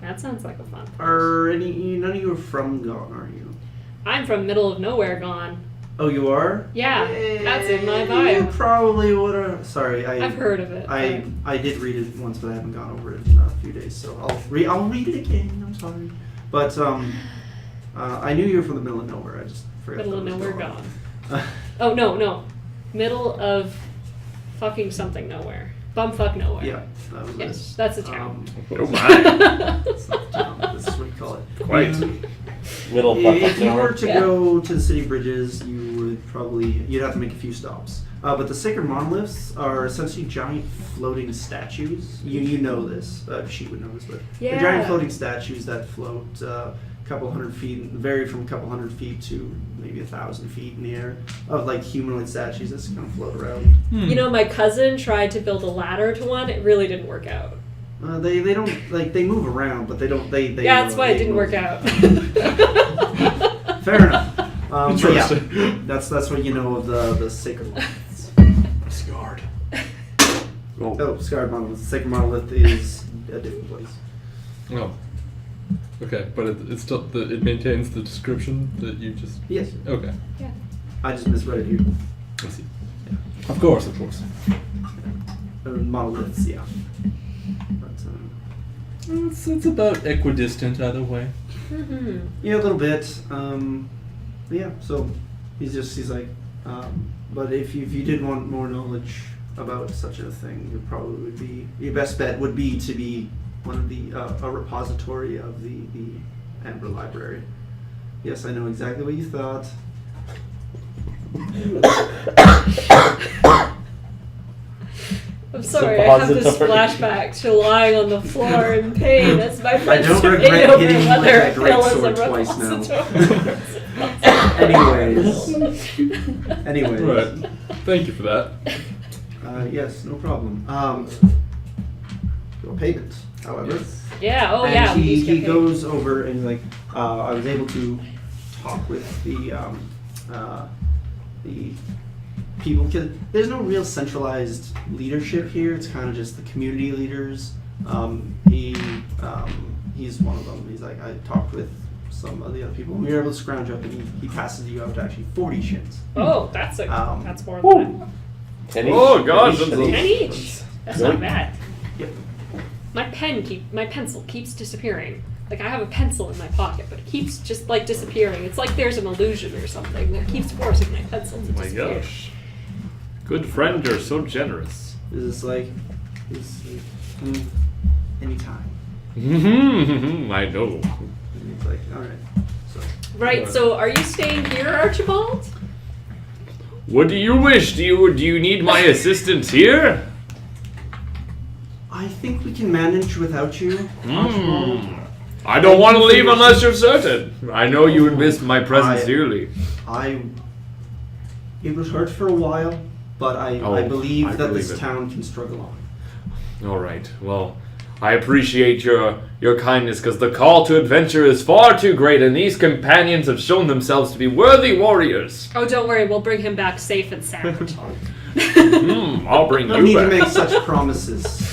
Speaker 2: That sounds like a fun place.
Speaker 1: Are none of you are from Gone, are you?
Speaker 2: I'm from middle of nowhere gone.
Speaker 1: Oh, you are?
Speaker 2: Yeah, that's in my
Speaker 1: You
Speaker 2: bio.
Speaker 1: probably would have. Sorry,
Speaker 2: I've heard of it.
Speaker 1: I did read it once, but I haven't gone over it in a few days, so I'll read it again. I'm sorry, but I knew you were from the middle of nowhere. I just forgot.
Speaker 2: Middle of
Speaker 1: that was
Speaker 2: nowhere
Speaker 1: Gone.
Speaker 2: gone. Oh, no. Middle of fucking something nowhere. Bumfuck nowhere.
Speaker 1: Yeah, that was
Speaker 2: Yes,
Speaker 1: it.
Speaker 2: that's a town.
Speaker 7: Oh my.
Speaker 1: That's not a town. This is what you call it.
Speaker 7: Quite.
Speaker 3: Middle
Speaker 1: If you were
Speaker 3: nowhere.
Speaker 1: to
Speaker 2: Yeah.
Speaker 1: go to the City Bridges, you'd have to make a few stops. But the sacred monoliths are essentially giant floating statues. You know this. She would know this, but
Speaker 2: Yeah.
Speaker 1: they're giant floating statues that float a couple hundred feet, vary from a couple hundred feet to maybe 1,000 feet in the air, of like humanoid statues that just kind of float around.
Speaker 2: You know, my cousin tried to build a ladder to one. It really didn't work out.
Speaker 1: They don't like they move around, but they don't they.
Speaker 2: Yeah, that's why it
Speaker 1: they
Speaker 2: didn't
Speaker 1: move.
Speaker 2: work out.
Speaker 1: Fair enough. But yeah,
Speaker 4: Interesting.
Speaker 1: that's what you know of the sacred monoliths.
Speaker 4: Scarred.
Speaker 1: Oh, scarred monolith. The sacred monolith is a different place.
Speaker 4: Oh. Okay, but it's still it maintains the description that you just.
Speaker 1: Yes,
Speaker 4: Okay,
Speaker 2: Yeah.
Speaker 1: I just misread it here.
Speaker 4: I see. Of course.
Speaker 1: Monoliths, yeah. But
Speaker 4: It's about equidistant either way.
Speaker 2: Mm-hmm.
Speaker 1: yeah, a little bit. Yeah, so he's like, but if you did want more knowledge about such a thing, it probably would be your best bet would be to be one of the a repository of the Amber Library. Yes, I know exactly what you thought.
Speaker 2: I'm sorry, I have this
Speaker 3: Suppository.
Speaker 2: flashback to lying on the floor in pain as my friend
Speaker 1: don't
Speaker 2: took
Speaker 1: regret
Speaker 2: me over
Speaker 1: hitting you with
Speaker 2: whether
Speaker 1: that
Speaker 2: a
Speaker 1: great
Speaker 2: pill is a
Speaker 1: sword twice now.
Speaker 2: repository.
Speaker 1: Anyways.
Speaker 4: Right. Thank you for that.
Speaker 1: Yes, no problem. Your payment, however.
Speaker 2: Yeah, oh
Speaker 1: And
Speaker 2: yeah. we
Speaker 1: he
Speaker 2: used to get paid.
Speaker 1: goes over and like I was able to talk with the people because there's no real centralized leadership here. It's kind of just the community leaders. He's one of them. He's like I talked with some of the other people. We were able to scrounge up, and he passes you out to actually 40 shins.
Speaker 2: Oh, that's
Speaker 1: Um,
Speaker 2: that's more
Speaker 3: Woo.
Speaker 2: than
Speaker 3: 10 each.
Speaker 7: Oh, gosh,
Speaker 3: Ten
Speaker 7: that's
Speaker 3: each.
Speaker 2: 10 each. That's not
Speaker 3: Really?
Speaker 2: bad.
Speaker 1: Yep.
Speaker 2: My pencil keeps disappearing. Like I have a pencil in my pocket, but it keeps just like disappearing. It's like there's an illusion or something that keeps forcing my pencil to
Speaker 7: Oh my
Speaker 2: disappear.
Speaker 7: gosh. Good friend, you're so generous.
Speaker 1: Is this like, anytime?
Speaker 7: I know.
Speaker 1: And he's like, all right. So
Speaker 2: Right. So are you staying here, Archibald?
Speaker 7: What do you wish? Do you need my assistance here?
Speaker 1: I think we can manage without you. Archibald.
Speaker 7: I don't want to leave unless you're certain. I know you would miss my presence
Speaker 1: I-
Speaker 7: dearly.
Speaker 1: It was hard for a while, but I
Speaker 7: Oh,
Speaker 1: believe
Speaker 7: I
Speaker 1: that
Speaker 7: believe
Speaker 1: this
Speaker 7: it.
Speaker 1: town can struggle on.
Speaker 7: All right. Well, I appreciate your kindness because the call to adventure is far too great, and these companions have shown themselves to be worthy warriors.
Speaker 2: Oh, don't worry. We'll bring him back safe and sound.
Speaker 7: I'll bring
Speaker 1: No
Speaker 7: you
Speaker 1: need to
Speaker 7: back.
Speaker 1: make such promises.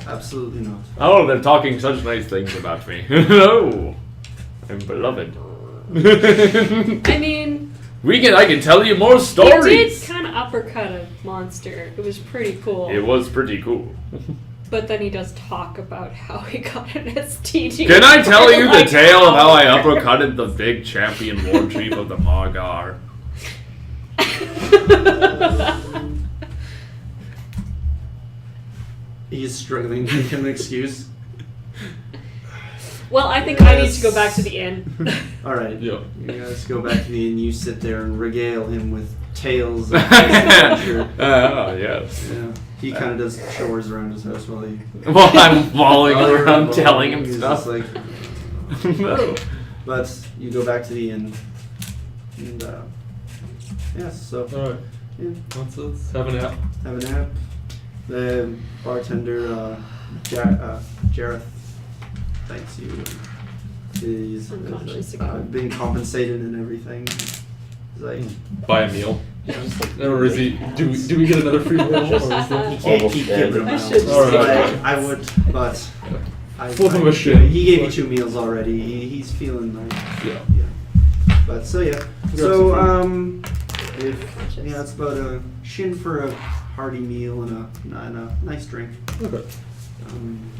Speaker 1: Absolutely not.
Speaker 7: Oh, they're talking such nice things about me. Oh, I'm beloved.
Speaker 2: I mean,
Speaker 7: I can tell you more
Speaker 2: he
Speaker 7: stories.
Speaker 2: did kind of uppercut a monster. It was pretty cool.
Speaker 7: It was pretty cool.
Speaker 2: But then he does talk about how he got an STD.
Speaker 7: Can I tell you the
Speaker 2: Like,
Speaker 7: tale of how I uppercutted the big champion war chief of the Margar?
Speaker 1: He's struggling to give an excuse.
Speaker 2: Well, I think I need to go back to the inn.
Speaker 1: All right.
Speaker 4: Yeah.
Speaker 1: You guys go back to the inn. You sit there and regale him with tales of his adventure.
Speaker 7: Oh, yes.
Speaker 1: Yeah. He kind of does chores around his house while he.
Speaker 7: While I'm following around telling him
Speaker 1: He's
Speaker 7: stuff.
Speaker 1: just like,
Speaker 7: No.
Speaker 1: But you go back to the inn, and so
Speaker 4: All right.
Speaker 1: yeah,
Speaker 4: Let's have a nap.
Speaker 1: have a nap. The bartender, Jareth, thanks you. He's
Speaker 2: Unconscious
Speaker 1: like,
Speaker 2: again.
Speaker 1: being compensated and everything. He's like,
Speaker 5: Buy a meal.
Speaker 4: Or is he? Do we get another free meal? Or is
Speaker 1: you
Speaker 4: it,
Speaker 1: can't
Speaker 3: Almost
Speaker 1: keep
Speaker 3: dead.
Speaker 1: giving him
Speaker 2: I
Speaker 1: out.
Speaker 2: should
Speaker 4: All right.
Speaker 1: Like, I would, but
Speaker 4: Flip him a shit.
Speaker 1: He gave you 2 meals already. He's feeling like
Speaker 4: yeah.
Speaker 1: But so yeah.
Speaker 4: Grab
Speaker 1: So
Speaker 4: some
Speaker 1: it's about a shin for a hearty meal and a nice drink.
Speaker 4: Okay.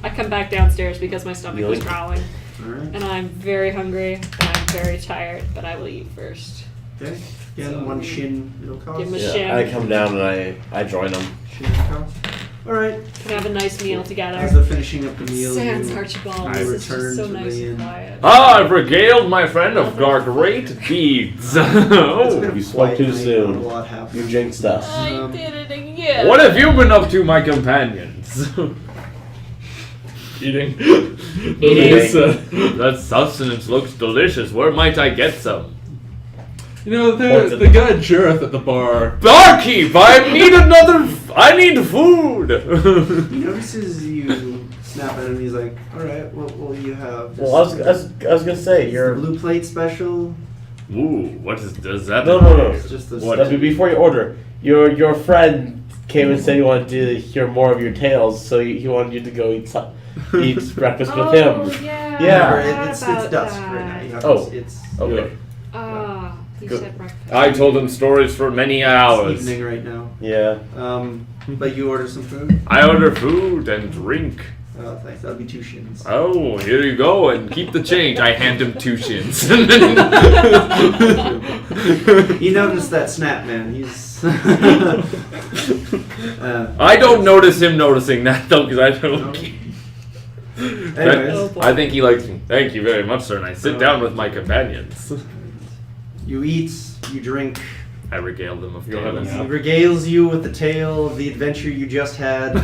Speaker 2: I come back downstairs because my stomach was
Speaker 3: Really?
Speaker 2: growling,
Speaker 1: All right.
Speaker 2: and I'm very hungry and I'm very tired. But I will eat first.
Speaker 1: Okay. Again,
Speaker 2: So,
Speaker 1: 1 shin it'll cost.
Speaker 2: give him a
Speaker 3: Yeah,
Speaker 2: shin.
Speaker 3: I come down and I join them.
Speaker 1: Shin it'll cost. All right.
Speaker 2: Can have a nice meal
Speaker 1: As
Speaker 2: together.
Speaker 1: they're finishing up the meal,
Speaker 2: Sans
Speaker 1: you
Speaker 2: Archibald.
Speaker 1: I
Speaker 2: This is
Speaker 1: return
Speaker 2: just so
Speaker 1: to
Speaker 2: nice
Speaker 1: the
Speaker 2: and
Speaker 1: inn.
Speaker 2: quiet.
Speaker 7: Ah, I've regaled my friend of our great deeds.
Speaker 1: It's been
Speaker 7: Oh,
Speaker 1: a
Speaker 3: you spoke
Speaker 1: quiet
Speaker 3: too
Speaker 1: night,
Speaker 3: soon.
Speaker 1: not a lot happened.
Speaker 3: You jinxed us.
Speaker 2: I
Speaker 1: Um,
Speaker 2: did it again.
Speaker 7: what have you been up to, my companions?
Speaker 4: Eating.
Speaker 2: Eating.
Speaker 7: That sustenance looks delicious. Where might I get some?
Speaker 4: You know,
Speaker 3: Poison.
Speaker 4: the guy Jareth at the bar.
Speaker 7: Barkeep, I need I need food.
Speaker 1: He notices you snap at him. He's like, "All right, what will you have?"
Speaker 3: Well, I was gonna say
Speaker 1: the
Speaker 3: you're.
Speaker 1: blue plate special.
Speaker 7: Ooh, does that?
Speaker 3: No.
Speaker 1: It's just the
Speaker 7: What?
Speaker 3: Before you order, your friend came and said he wanted to hear more of your tales, so he wanted you to go eat breakfast with him.
Speaker 2: Yeah.
Speaker 3: Yeah.
Speaker 2: I forgot
Speaker 1: It's
Speaker 2: about
Speaker 1: dusk
Speaker 2: that.
Speaker 1: right now. You have
Speaker 3: Oh.
Speaker 1: to, it's
Speaker 3: Okay.
Speaker 2: You
Speaker 3: Good.
Speaker 2: said breakfast.
Speaker 7: I told him stories for many hours.
Speaker 1: evening right now.
Speaker 3: Yeah.
Speaker 1: But you order some food.
Speaker 7: I order food and drink.
Speaker 1: Oh, thanks. That'll be 2 shins.
Speaker 7: Oh, here you go, and keep the change. I hand him 2 shins.
Speaker 1: You noticed that snap, man. He's.
Speaker 7: I don't notice him noticing that though, because I don't.
Speaker 1: Anyways,
Speaker 2: Oh, boy.
Speaker 7: I think he likes me. Thank you very much, sir. And I sit down with my companions.
Speaker 1: you eat, you drink.
Speaker 7: I regale them of
Speaker 4: Go ahead and
Speaker 7: tales.
Speaker 1: He
Speaker 4: have-
Speaker 1: regales you with the tale of the adventure you just had.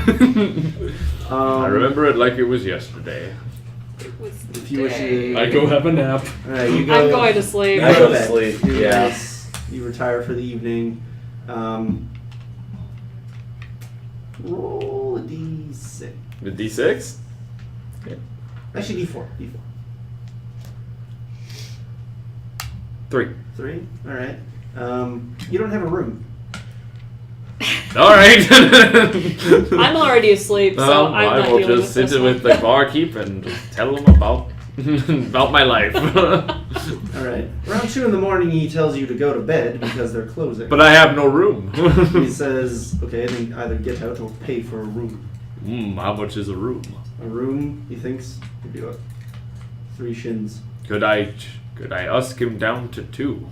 Speaker 7: I remember it like it was yesterday.
Speaker 2: It was
Speaker 1: If you wish
Speaker 2: today.
Speaker 1: to.
Speaker 4: I go have a nap.
Speaker 1: Alright, you go.
Speaker 2: I'm going to sleep.
Speaker 1: You
Speaker 3: I go to
Speaker 1: bed.
Speaker 3: sleep,
Speaker 1: You
Speaker 3: yeah.
Speaker 1: guys- You retire for the evening. Roll a d6.
Speaker 7: The D6?
Speaker 1: Actually, d4. D4.
Speaker 7: 3.
Speaker 1: 3. All right. You don't have a room.
Speaker 7: All right.
Speaker 2: I'm already asleep, so I'm
Speaker 7: I
Speaker 2: not
Speaker 7: will
Speaker 2: dealing
Speaker 7: just
Speaker 2: with
Speaker 7: sit
Speaker 2: this
Speaker 7: with
Speaker 2: one.
Speaker 7: the barkeep and tell him about about my life.
Speaker 1: All right. Around 2 in the morning, he tells you to go to bed because they're closing.
Speaker 7: But I have no room.
Speaker 1: He says, "Okay, then either get out or pay for a room."
Speaker 7: How much is a room?
Speaker 1: A room, he thinks, would be what? 3 shins.
Speaker 7: Could I ask him down to 2?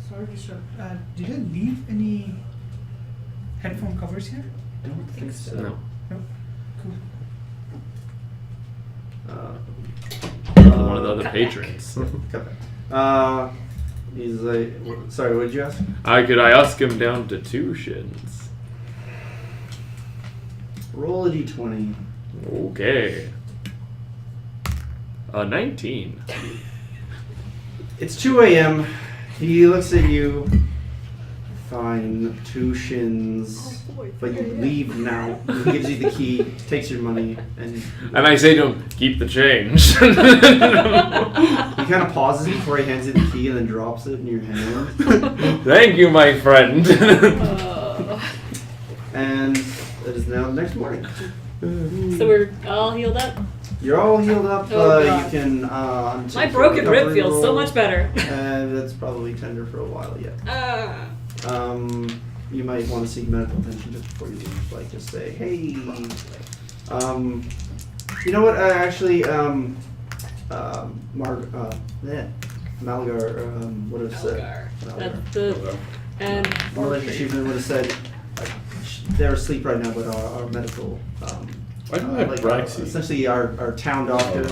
Speaker 8: Sorry to interrupt. Did I leave any headphone covers here?
Speaker 1: I don't think so.
Speaker 7: No.
Speaker 8: No. Cool.
Speaker 7: One of the other
Speaker 2: Cut
Speaker 7: patrons.
Speaker 1: Cut that. He's like, sorry, what did you ask?
Speaker 7: Could I ask him down to 2 shins?
Speaker 1: Roll a d20.
Speaker 7: Okay. 19.
Speaker 1: It's 2 a.m. He looks at you. Fine, 2 shins.
Speaker 2: Oh, boy,
Speaker 1: But you
Speaker 2: 3 a.m.
Speaker 1: leave now. He gives you the key, takes your money, and
Speaker 7: And I say to him, keep the change.
Speaker 1: he kind of pauses before he hands you the key and then drops it in your hand.
Speaker 7: Thank you, my friend.
Speaker 1: And it is now the next morning.
Speaker 2: So we're all healed up.
Speaker 1: You're all healed up.
Speaker 2: Oh,
Speaker 1: You
Speaker 2: God.
Speaker 1: can.
Speaker 2: My broken rib feels so much better.
Speaker 1: And it's probably tender for a while yet. You might want to seek medical attention just before you leave. Like, just say, hey. You know what? Malgar would have said.
Speaker 2: Melgar. That's the and
Speaker 1: Marley Achievement would have said, they're asleep right now, but our medical.
Speaker 4: Why do I have Braxy?
Speaker 1: Essentially, our town doctor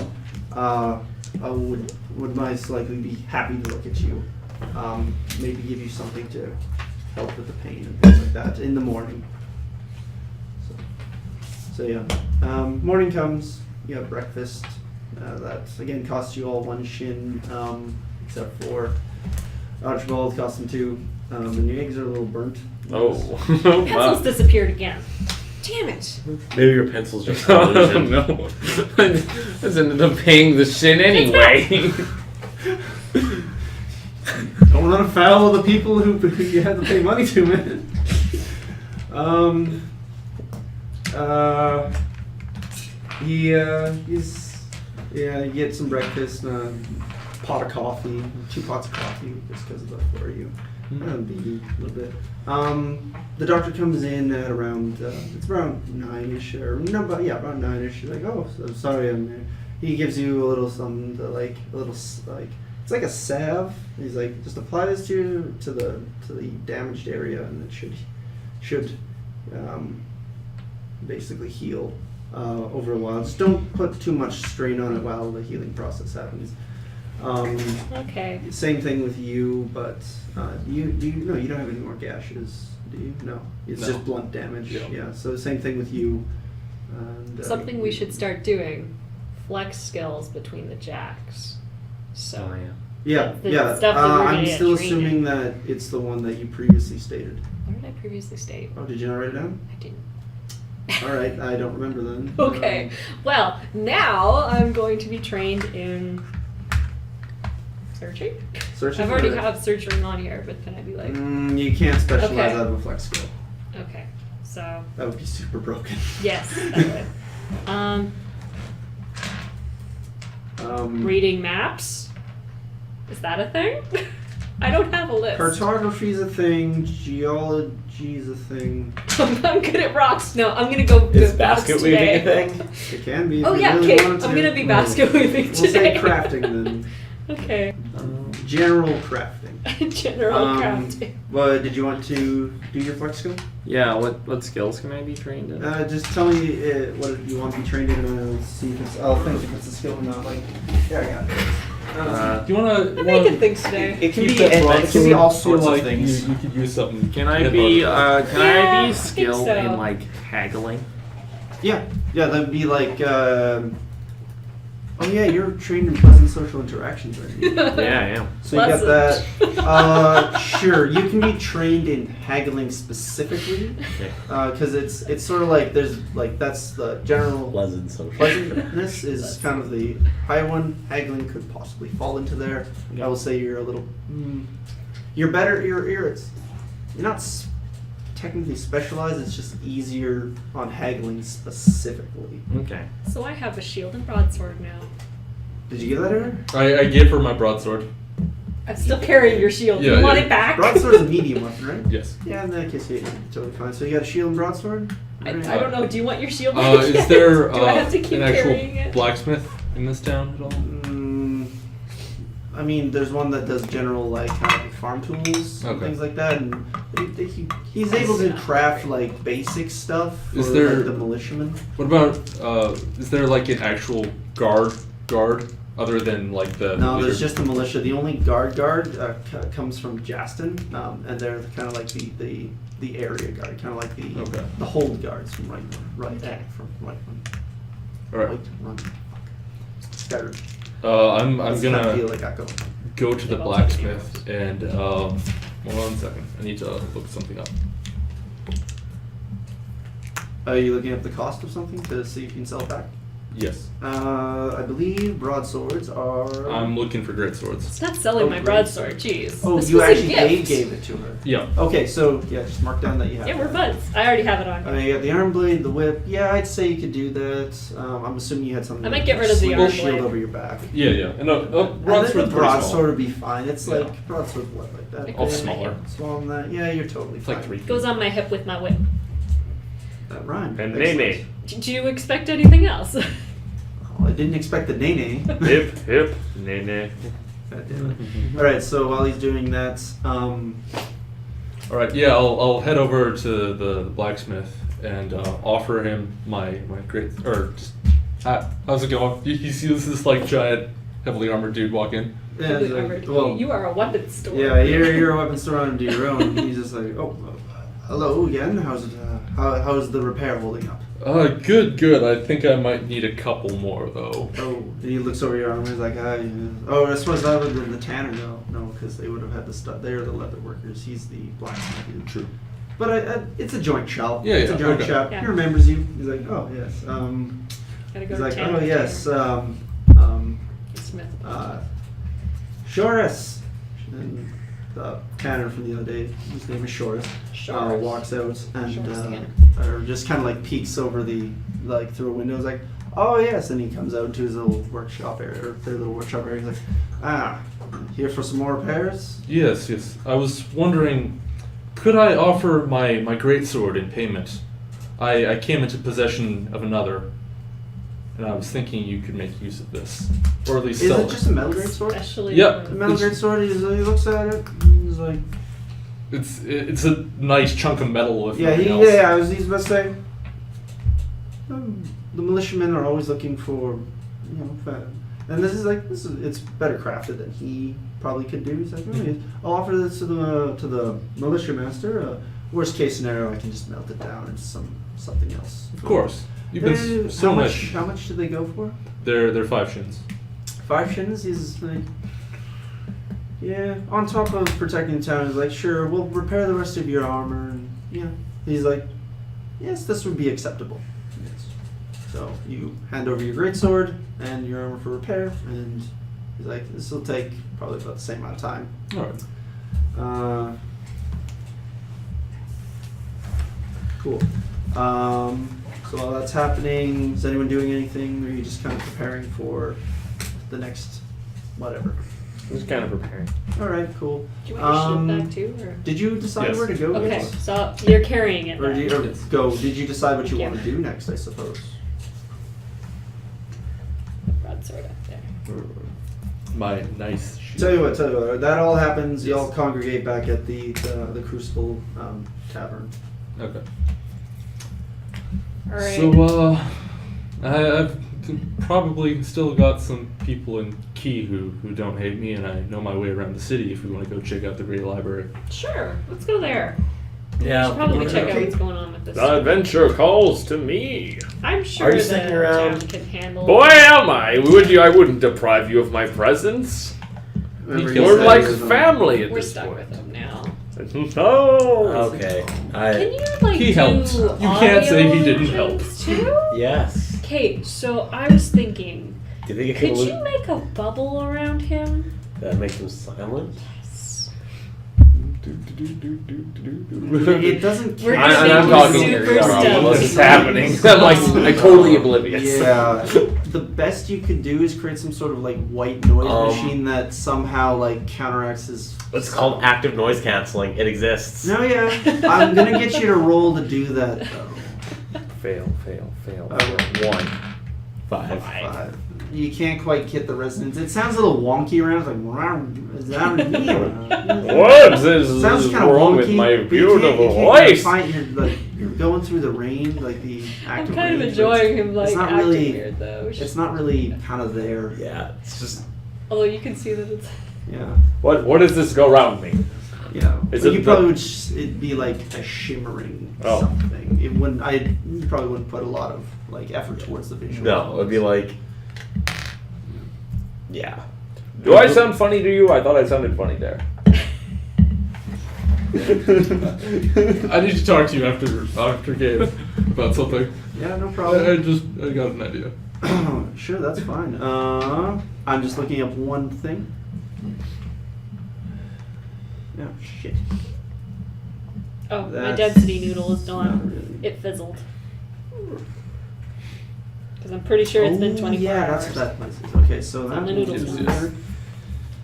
Speaker 1: would most likely be happy to look at you. Maybe give you something to help with the pain and things like that in the morning. So yeah, morning comes. You have breakfast. That again costs you all 1 shin, except for Archibald costs him 2. And your eggs are a little burnt.
Speaker 2: Pencils disappeared again. Damn it.
Speaker 3: Maybe your pencil's just
Speaker 7: Oh
Speaker 3: an illusion.
Speaker 7: no! I just ended up paying the shin anyway.
Speaker 1: Don't run afoul of the people who you had to pay money to, man. You get some breakfast, pot of coffee, 2 pots of coffee, just because of the for you. Be a little bit. The doctor comes in at around it's around 9ish or no, but yeah, around 9ish. He's like, oh, so sorry, I'm there. He gives you a little something to like a little like it's like a salve. He's like, just apply this to the damaged area, and it should basically heal over a while. Just don't put too much strain on it while the healing process happens.
Speaker 2: Okay.
Speaker 1: Same thing with you, but you don't have any more gashes, do you? No, it's
Speaker 4: No.
Speaker 1: just blunt damage.
Speaker 4: Yeah.
Speaker 1: Yeah. So same thing with you. And,
Speaker 2: Something we should start doing. Flex skills between the jacks. So.
Speaker 1: Yeah,
Speaker 2: the
Speaker 1: yeah.
Speaker 2: stuff that we're gonna
Speaker 1: I'm
Speaker 2: get
Speaker 1: still
Speaker 2: trained
Speaker 1: assuming
Speaker 2: in.
Speaker 1: that it's the one that you previously stated.
Speaker 2: What did I previously state?
Speaker 1: Oh, did you not write it down?
Speaker 2: I didn't.
Speaker 1: All right, I don't remember then.
Speaker 2: Okay. Well, now I'm going to be trained in searching.
Speaker 1: Searching.
Speaker 2: I've already
Speaker 1: for-
Speaker 2: have searching on here, but can I be like,
Speaker 1: You can't specialize
Speaker 2: Okay.
Speaker 1: out of a flex skill.
Speaker 2: okay, so
Speaker 1: That would be super broken.
Speaker 2: yes, that would. Reading maps. Is that a thing? I don't have a list.
Speaker 1: Cartography's a thing. Geology's a thing.
Speaker 2: I'm good at rocks. No, I'm gonna go.
Speaker 3: Is
Speaker 2: go
Speaker 3: basket
Speaker 2: rocks
Speaker 3: weaving a
Speaker 2: today.
Speaker 3: thing?
Speaker 1: It can be. If
Speaker 2: Oh
Speaker 1: you
Speaker 2: yeah,
Speaker 1: really
Speaker 2: okay.
Speaker 1: wanted
Speaker 2: I'm
Speaker 1: to.
Speaker 2: gonna be basket weaving
Speaker 1: We'll say
Speaker 2: today.
Speaker 1: crafting then.
Speaker 2: Okay.
Speaker 1: General crafting.
Speaker 2: General crafting.
Speaker 1: Well, did you want to do your flex skill?
Speaker 6: Yeah, what skills can I be trained in?
Speaker 1: Just tell me what you want to be trained in, and I'll see if it's. I'll think if it's a skill or not. Like, yeah, I got it.
Speaker 4: Do you wanna?
Speaker 2: I'm making things today.
Speaker 3: It can
Speaker 4: keep
Speaker 3: be
Speaker 4: that broadsword?
Speaker 3: it can be all
Speaker 4: I feel
Speaker 3: sorts
Speaker 4: like
Speaker 3: of things.
Speaker 4: You could use something.
Speaker 6: Can I
Speaker 4: hit
Speaker 6: be
Speaker 4: on.
Speaker 6: can
Speaker 2: Yeah,
Speaker 6: I
Speaker 2: I
Speaker 6: be
Speaker 2: think
Speaker 6: skilled
Speaker 2: so.
Speaker 6: in like haggling?
Speaker 1: Yeah, that'd be like. Oh yeah, you're trained in pleasant social interactions, aren't you?
Speaker 6: Yeah, I am.
Speaker 1: So you got that. Sure, you can be trained in haggling specifically, because it's sort of like there's like that's the general
Speaker 3: Pleasant social.
Speaker 1: pleasantness is kind of the high one. Haggling could possibly fall into there. I will say you're a little. You're better. You're not technically specialized. It's just easier on haggling specifically.
Speaker 6: Okay.
Speaker 2: So I have a shield and broadsword now.
Speaker 1: Did you get that, Aaron?
Speaker 4: I gave her my broadsword.
Speaker 2: I'm still carrying your shield.
Speaker 4: Yeah,
Speaker 2: you want
Speaker 4: yeah.
Speaker 2: it back?
Speaker 1: Broadsword's a medium weapon, right?
Speaker 4: Yes.
Speaker 1: Yeah, in that case, yeah, you're totally fine. So you got a shield and broadsword?
Speaker 2: I
Speaker 1: Alright.
Speaker 2: don't know. Do you want your shield back?
Speaker 4: Is
Speaker 2: yet?
Speaker 4: there
Speaker 2: Do I have to keep
Speaker 4: an
Speaker 2: carrying
Speaker 4: actual
Speaker 2: it?
Speaker 4: blacksmith in this town at all?
Speaker 1: I mean, there's one that does general like kind of like farm tools and
Speaker 4: Okay.
Speaker 1: things like that, and he's able to craft like basic stuff for
Speaker 4: Is there-
Speaker 1: like, the militiamen.
Speaker 4: What about is there like an actual guard other than like the
Speaker 1: No,
Speaker 4: leader?
Speaker 1: there's just the militia. The only guard comes from Jaston, and they're kind of like the area guard, kind of like the
Speaker 4: Okay.
Speaker 1: the hold guards from right
Speaker 2: Okay.
Speaker 1: from right one.
Speaker 4: All right.
Speaker 1: Right run. Skyrim.
Speaker 4: I'm
Speaker 1: That's the kind of
Speaker 4: gonna
Speaker 1: deal I got going.
Speaker 4: go to the blacksmith and hold on a second. I need to look something up.
Speaker 1: Are you looking up the cost of something to see if you can sell it back?
Speaker 4: Yes.
Speaker 1: I believe broadswords are.
Speaker 4: I'm looking for great swords.
Speaker 2: It's not selling my
Speaker 1: great.
Speaker 2: broadsword. Jeez.
Speaker 1: Oh,
Speaker 2: This
Speaker 1: you
Speaker 2: was a
Speaker 1: actually
Speaker 2: gift.
Speaker 1: gave it to her.
Speaker 4: Yeah.
Speaker 1: Okay, so yeah, just mark down that you have.
Speaker 2: Yeah, we're
Speaker 1: that.
Speaker 2: buds. I already have it on.
Speaker 1: I mean, you got the arm blade, the whip. Yeah, I'd say you could do that. I'm assuming you had something.
Speaker 2: I might
Speaker 1: like
Speaker 2: get rid of the
Speaker 1: sling
Speaker 2: arm
Speaker 1: shield
Speaker 2: blade.
Speaker 1: over your back.
Speaker 4: Yeah, yeah. And
Speaker 1: And then
Speaker 4: broadsword's
Speaker 1: the
Speaker 4: pretty
Speaker 1: broadsword
Speaker 4: small.
Speaker 1: would be fine. It's
Speaker 4: Yeah.
Speaker 1: like broadsword what like that.
Speaker 4: Oh,
Speaker 1: big,
Speaker 4: smaller.
Speaker 1: Smaller than that. Yeah, you're totally
Speaker 4: It's
Speaker 1: fine.
Speaker 4: like 3 feet.
Speaker 2: Goes on my hip with my whip.
Speaker 1: That rhymed.
Speaker 7: And
Speaker 1: Excellent.
Speaker 7: Nene.
Speaker 2: Do you expect anything else?
Speaker 1: Oh, I didn't expect the nene.
Speaker 7: Hip, hip, Nene.
Speaker 1: God damn it. All right, so while he's doing that,
Speaker 4: All right. Yeah, I'll head over to the blacksmith and offer him my great or just how's it going? He sees this like giant, heavily armored dude walk in.
Speaker 1: yeah,
Speaker 2: Heavily
Speaker 1: he's like,
Speaker 2: armored.
Speaker 1: well,
Speaker 2: You are a weapons store.
Speaker 1: yeah, you're a weapon store on your own. He's just like, oh, hello again. How's it? How's the repair holding up?
Speaker 4: Good. I think I might need a couple more though.
Speaker 1: Oh, he looks over your arm and he's like, ah, yeah. Oh, I suppose that would have been the tanner, no, because they would have had the stuff. They're the leather workers. He's the blacksmith.
Speaker 4: True.
Speaker 1: But it's a joint shop.
Speaker 4: Yeah,
Speaker 1: it's a joint
Speaker 4: okay.
Speaker 1: shop.
Speaker 2: Yeah.
Speaker 1: He remembers you. He's like, oh yes.
Speaker 2: Gotta go
Speaker 1: He's
Speaker 2: to
Speaker 1: like,
Speaker 2: town.
Speaker 1: oh yes.
Speaker 2: Smith.
Speaker 1: Shoris. And the tanner from the other day, his name is Shoris.
Speaker 2: Shoris.
Speaker 1: Walks out and
Speaker 2: Shoris again.
Speaker 1: or just kind of like peeks over through a window. He's like, oh yes, and he comes out into his little workshop area, or their little workshop area. He's like, here for some more repairs?
Speaker 4: Yes. I was wondering, could I offer my greatsword in payment? I came into possession of another, and I was thinking you could make use of this, or at least
Speaker 1: Is
Speaker 4: sell
Speaker 1: it just a metal greatsword?
Speaker 2: Especially.
Speaker 4: Yep.
Speaker 1: The metal
Speaker 4: It's-
Speaker 1: greatsword. He looks at it. He's like,
Speaker 4: It's a nice chunk of metal. If
Speaker 1: yeah,
Speaker 4: nothing else.
Speaker 1: he's about to say. The militiamen are always looking for, and it's better crafted than he probably could do. He's like, I'll offer this to the militia master. Worst case scenario, I can just melt it down into something else.
Speaker 4: Of course. You've been so
Speaker 1: how
Speaker 4: much.
Speaker 1: How much did they go for?
Speaker 4: They're 5 shins.
Speaker 1: 5 shins. He's like, yeah. On top of protecting the town, he's like, sure, we'll repair the rest of your armor, and he's like, yes, this would be acceptable. Yes. So you hand over your greatsword and your armor for repair, and he's like, this will take probably about the same amount of time.
Speaker 4: All right.
Speaker 1: Cool. So while that's happening, is anyone doing anything, or are you just kind of preparing for the next whatever?
Speaker 6: I'm just kind of preparing.
Speaker 1: All right, cool.
Speaker 2: Do you want your shield back too, or?
Speaker 1: Did you decide
Speaker 4: Yes.
Speaker 1: where to go?
Speaker 2: Okay,
Speaker 1: next?
Speaker 2: so you're carrying it.
Speaker 1: Or
Speaker 2: Then.
Speaker 1: did you decide what you
Speaker 2: Yeah.
Speaker 1: want to do next? I suppose.
Speaker 2: Broadsword up there.
Speaker 4: My nice shield.
Speaker 1: Tell you what. That all happens. You all congregate back at the Crucible Tavern.
Speaker 4: Okay.
Speaker 2: All right.
Speaker 4: So, I've probably still got some people in Key who don't hate me, and I know my way around the city if we want to go check out the Great Library.
Speaker 2: Sure, let's go there.
Speaker 3: Yeah.
Speaker 2: We should probably check out
Speaker 1: Okay.
Speaker 2: what's going on with this.
Speaker 7: The adventure calls to me.
Speaker 2: I'm sure
Speaker 3: Are you
Speaker 2: the
Speaker 3: sticking
Speaker 2: town
Speaker 3: around?
Speaker 2: can handle.
Speaker 7: Boy, am I! I wouldn't deprive you of my presence.
Speaker 1: Remember
Speaker 4: You're
Speaker 1: you
Speaker 7: We're
Speaker 1: said
Speaker 7: like
Speaker 1: he was on-
Speaker 7: family at
Speaker 2: We're
Speaker 7: this
Speaker 2: stuck
Speaker 7: point.
Speaker 2: with them now.
Speaker 7: No.
Speaker 3: Okay.
Speaker 2: Can you like
Speaker 4: He
Speaker 2: do
Speaker 4: helped. You can't say he didn't help.
Speaker 2: illusions, too?
Speaker 3: Yes.
Speaker 2: Okay, so I was thinking,
Speaker 3: Do you think it
Speaker 2: could
Speaker 3: can
Speaker 2: you make a bubble around him?
Speaker 3: that make them silent?
Speaker 1: It doesn't.
Speaker 2: We're
Speaker 1: count.
Speaker 2: gonna
Speaker 7: I'm
Speaker 2: make
Speaker 7: talking
Speaker 2: you
Speaker 7: here.
Speaker 2: super
Speaker 7: What
Speaker 2: stoked.
Speaker 7: is happening? I'm like totally oblivious.
Speaker 1: Yeah. The best you could do is create some sort of like white noise machine that somehow like counteracts his.
Speaker 3: It's called active noise canceling. It exists.
Speaker 1: No, yeah. I'm gonna get you to roll to do that though.
Speaker 7: Fail.
Speaker 1: Okay.
Speaker 7: 1.
Speaker 3: 5.
Speaker 1: 5. You can't quite get the resonance. It sounds a little wonky around. It's like, "Wow, is that me?"
Speaker 7: What is
Speaker 1: Sounds kind of
Speaker 7: wrong
Speaker 1: wonky.
Speaker 7: with my
Speaker 1: but you can't-
Speaker 7: beautiful
Speaker 1: you can't
Speaker 7: voice?
Speaker 1: Find, you're going through the rain, like the
Speaker 2: I'm
Speaker 1: active
Speaker 2: kind of
Speaker 1: rain,
Speaker 2: enjoying him like
Speaker 1: it's not
Speaker 2: acting
Speaker 1: really-
Speaker 2: weird though.
Speaker 1: It's not really kind of there.
Speaker 3: Yeah. It's just.
Speaker 2: Although you can see that it's.
Speaker 1: Yeah.
Speaker 7: What does this go around me?
Speaker 1: Yeah.
Speaker 7: Is
Speaker 1: But
Speaker 7: it
Speaker 1: you
Speaker 7: the-
Speaker 1: probably would. It'd be like a shimmering
Speaker 7: Oh.
Speaker 1: something. It wouldn't. You probably wouldn't put a lot of like effort towards the visual.
Speaker 3: No, it'd be like. Yeah.
Speaker 7: Do I sound funny to you? I thought I sounded funny there.
Speaker 4: I need to talk to you after game about something.
Speaker 1: Yeah, no problem.
Speaker 4: I got an idea.
Speaker 1: Sure, that's fine. I'm just looking up one thing. Oh shit.
Speaker 2: Oh, my
Speaker 1: That's
Speaker 2: density noodle is
Speaker 1: not
Speaker 2: done.
Speaker 1: really-
Speaker 2: It fizzled. Because I'm pretty sure it's been
Speaker 1: Oh,
Speaker 2: 24
Speaker 1: yeah,
Speaker 2: hours.
Speaker 1: that's what that place is. Okay, so that
Speaker 2: And the noodles
Speaker 1: is
Speaker 2: is
Speaker 1: weird.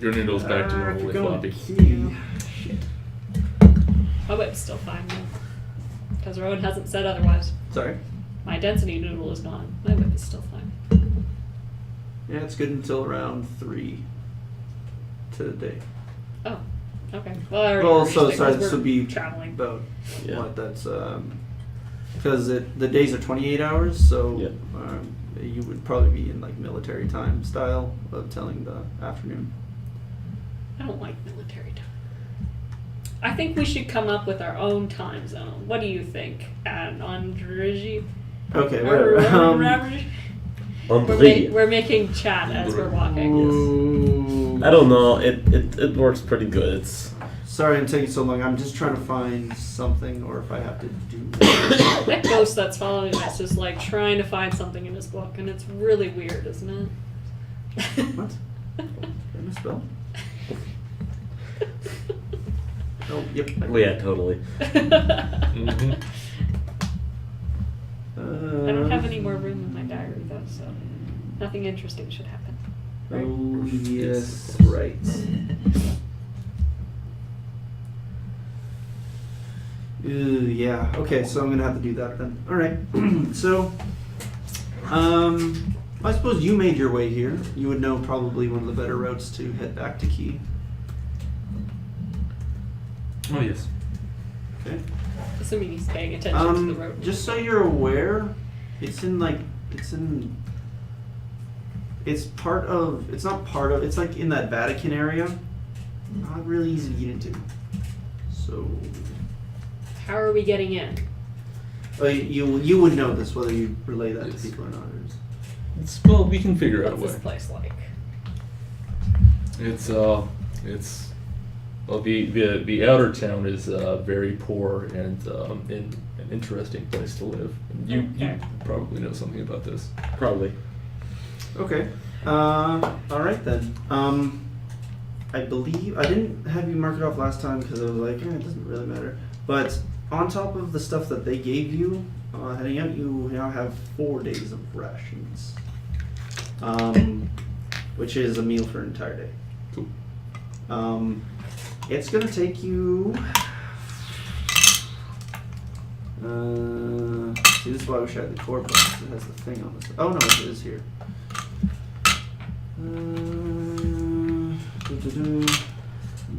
Speaker 4: Your noodle's back to normal with
Speaker 1: Going
Speaker 4: floppy.
Speaker 1: key. Shit.
Speaker 2: My whip's still fine though. Because Rowan hasn't said otherwise.
Speaker 1: Sorry.
Speaker 2: My density noodle is gone. My whip is still fine.
Speaker 1: Yeah, it's good until around 3 today.
Speaker 2: Oh, okay. Well, I already
Speaker 1: Well,
Speaker 2: reached
Speaker 1: so
Speaker 2: it
Speaker 1: sorry,
Speaker 2: 'cause
Speaker 1: this
Speaker 2: we're
Speaker 1: would be
Speaker 2: traveling.
Speaker 1: about
Speaker 3: Yeah.
Speaker 1: what? That's because the days are 28 hours, so
Speaker 3: Yeah.
Speaker 1: you would probably be in like military time style of telling the afternoon.
Speaker 2: I don't like military time. I think we should come up with our own time zone. What do you think, Andrigi?
Speaker 1: Okay, whatever.
Speaker 2: We're making chat as we're walking.
Speaker 3: I don't know. It works pretty good. It's
Speaker 1: Sorry I'm taking so long. I'm just trying to find something, or if I have to do.
Speaker 2: That ghost that's following us is like trying to find something in his book, and it's really weird, isn't it?
Speaker 1: What? Did I misspell? Oh, yep.
Speaker 3: yeah, totally.
Speaker 5: Mm-hmm.
Speaker 2: I don't have any more room in my diary though, so nothing interesting should happen. Right?
Speaker 1: Oh, yes, right. Yeah, okay, so I'm gonna have to do that then. Alright, so, I suppose you made your way here. You would know probably one of the better routes to head back to Key.
Speaker 4: Oh yes.
Speaker 1: Okay.
Speaker 2: Assuming he's paying attention to the road.
Speaker 1: Just so you're aware, it's not part of, it's like in that Vatican area. Not really easy to get into. So,
Speaker 2: How are we getting in?
Speaker 1: you would know this, whether you relay that
Speaker 4: Yes.
Speaker 1: to people or not.
Speaker 4: Well, we can figure out a
Speaker 2: What's
Speaker 4: way.
Speaker 2: this place like?
Speaker 4: It's well, the outer town is very poor and in an interesting place to live. You
Speaker 2: Okay.
Speaker 4: probably know something about this.
Speaker 3: Probably.
Speaker 1: Okay. Alright then. I believe I didn't have you mark it off last time because I was like, it doesn't really matter. But on top of the stuff that they gave you, heading out, you now have 4 days of rations. Which is a meal for an entire day.
Speaker 4: Cool.
Speaker 1: It's gonna take you. See, this is why I wish I had the core book. It has the thing on this. Oh no, it is here.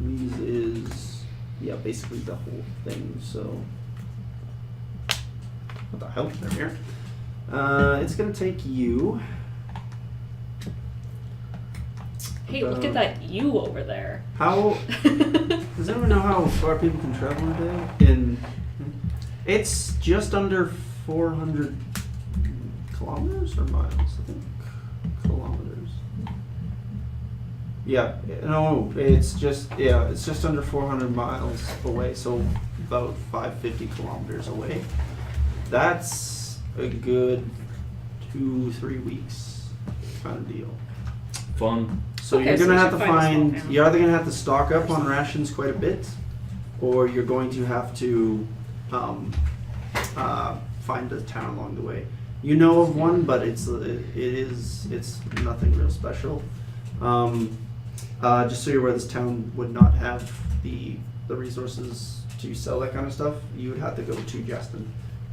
Speaker 1: These is basically the whole thing. So what the hell? They're here. It's gonna take you.
Speaker 2: Hey, look at that U over there.
Speaker 1: How does anyone know how far people can travel a day? It's just under 400 kilometers or miles, I think. Kilometers. Yeah, no, it's just under 400 miles away, so about 550 kilometers away. That's a good 2-3 weeks kind of deal.
Speaker 4: Fun.
Speaker 1: So
Speaker 2: Okay,
Speaker 1: you're
Speaker 2: so
Speaker 1: gonna
Speaker 2: we
Speaker 1: have
Speaker 2: should
Speaker 1: to
Speaker 2: find a small
Speaker 1: find.
Speaker 2: town.
Speaker 1: You're either gonna have to stock up on rations quite a bit, or you're going to have to find a town along the way. You know of one, but it's nothing real special. Just so you're aware, this town would not have the resources to sell that kind of stuff. You would have to go to Justin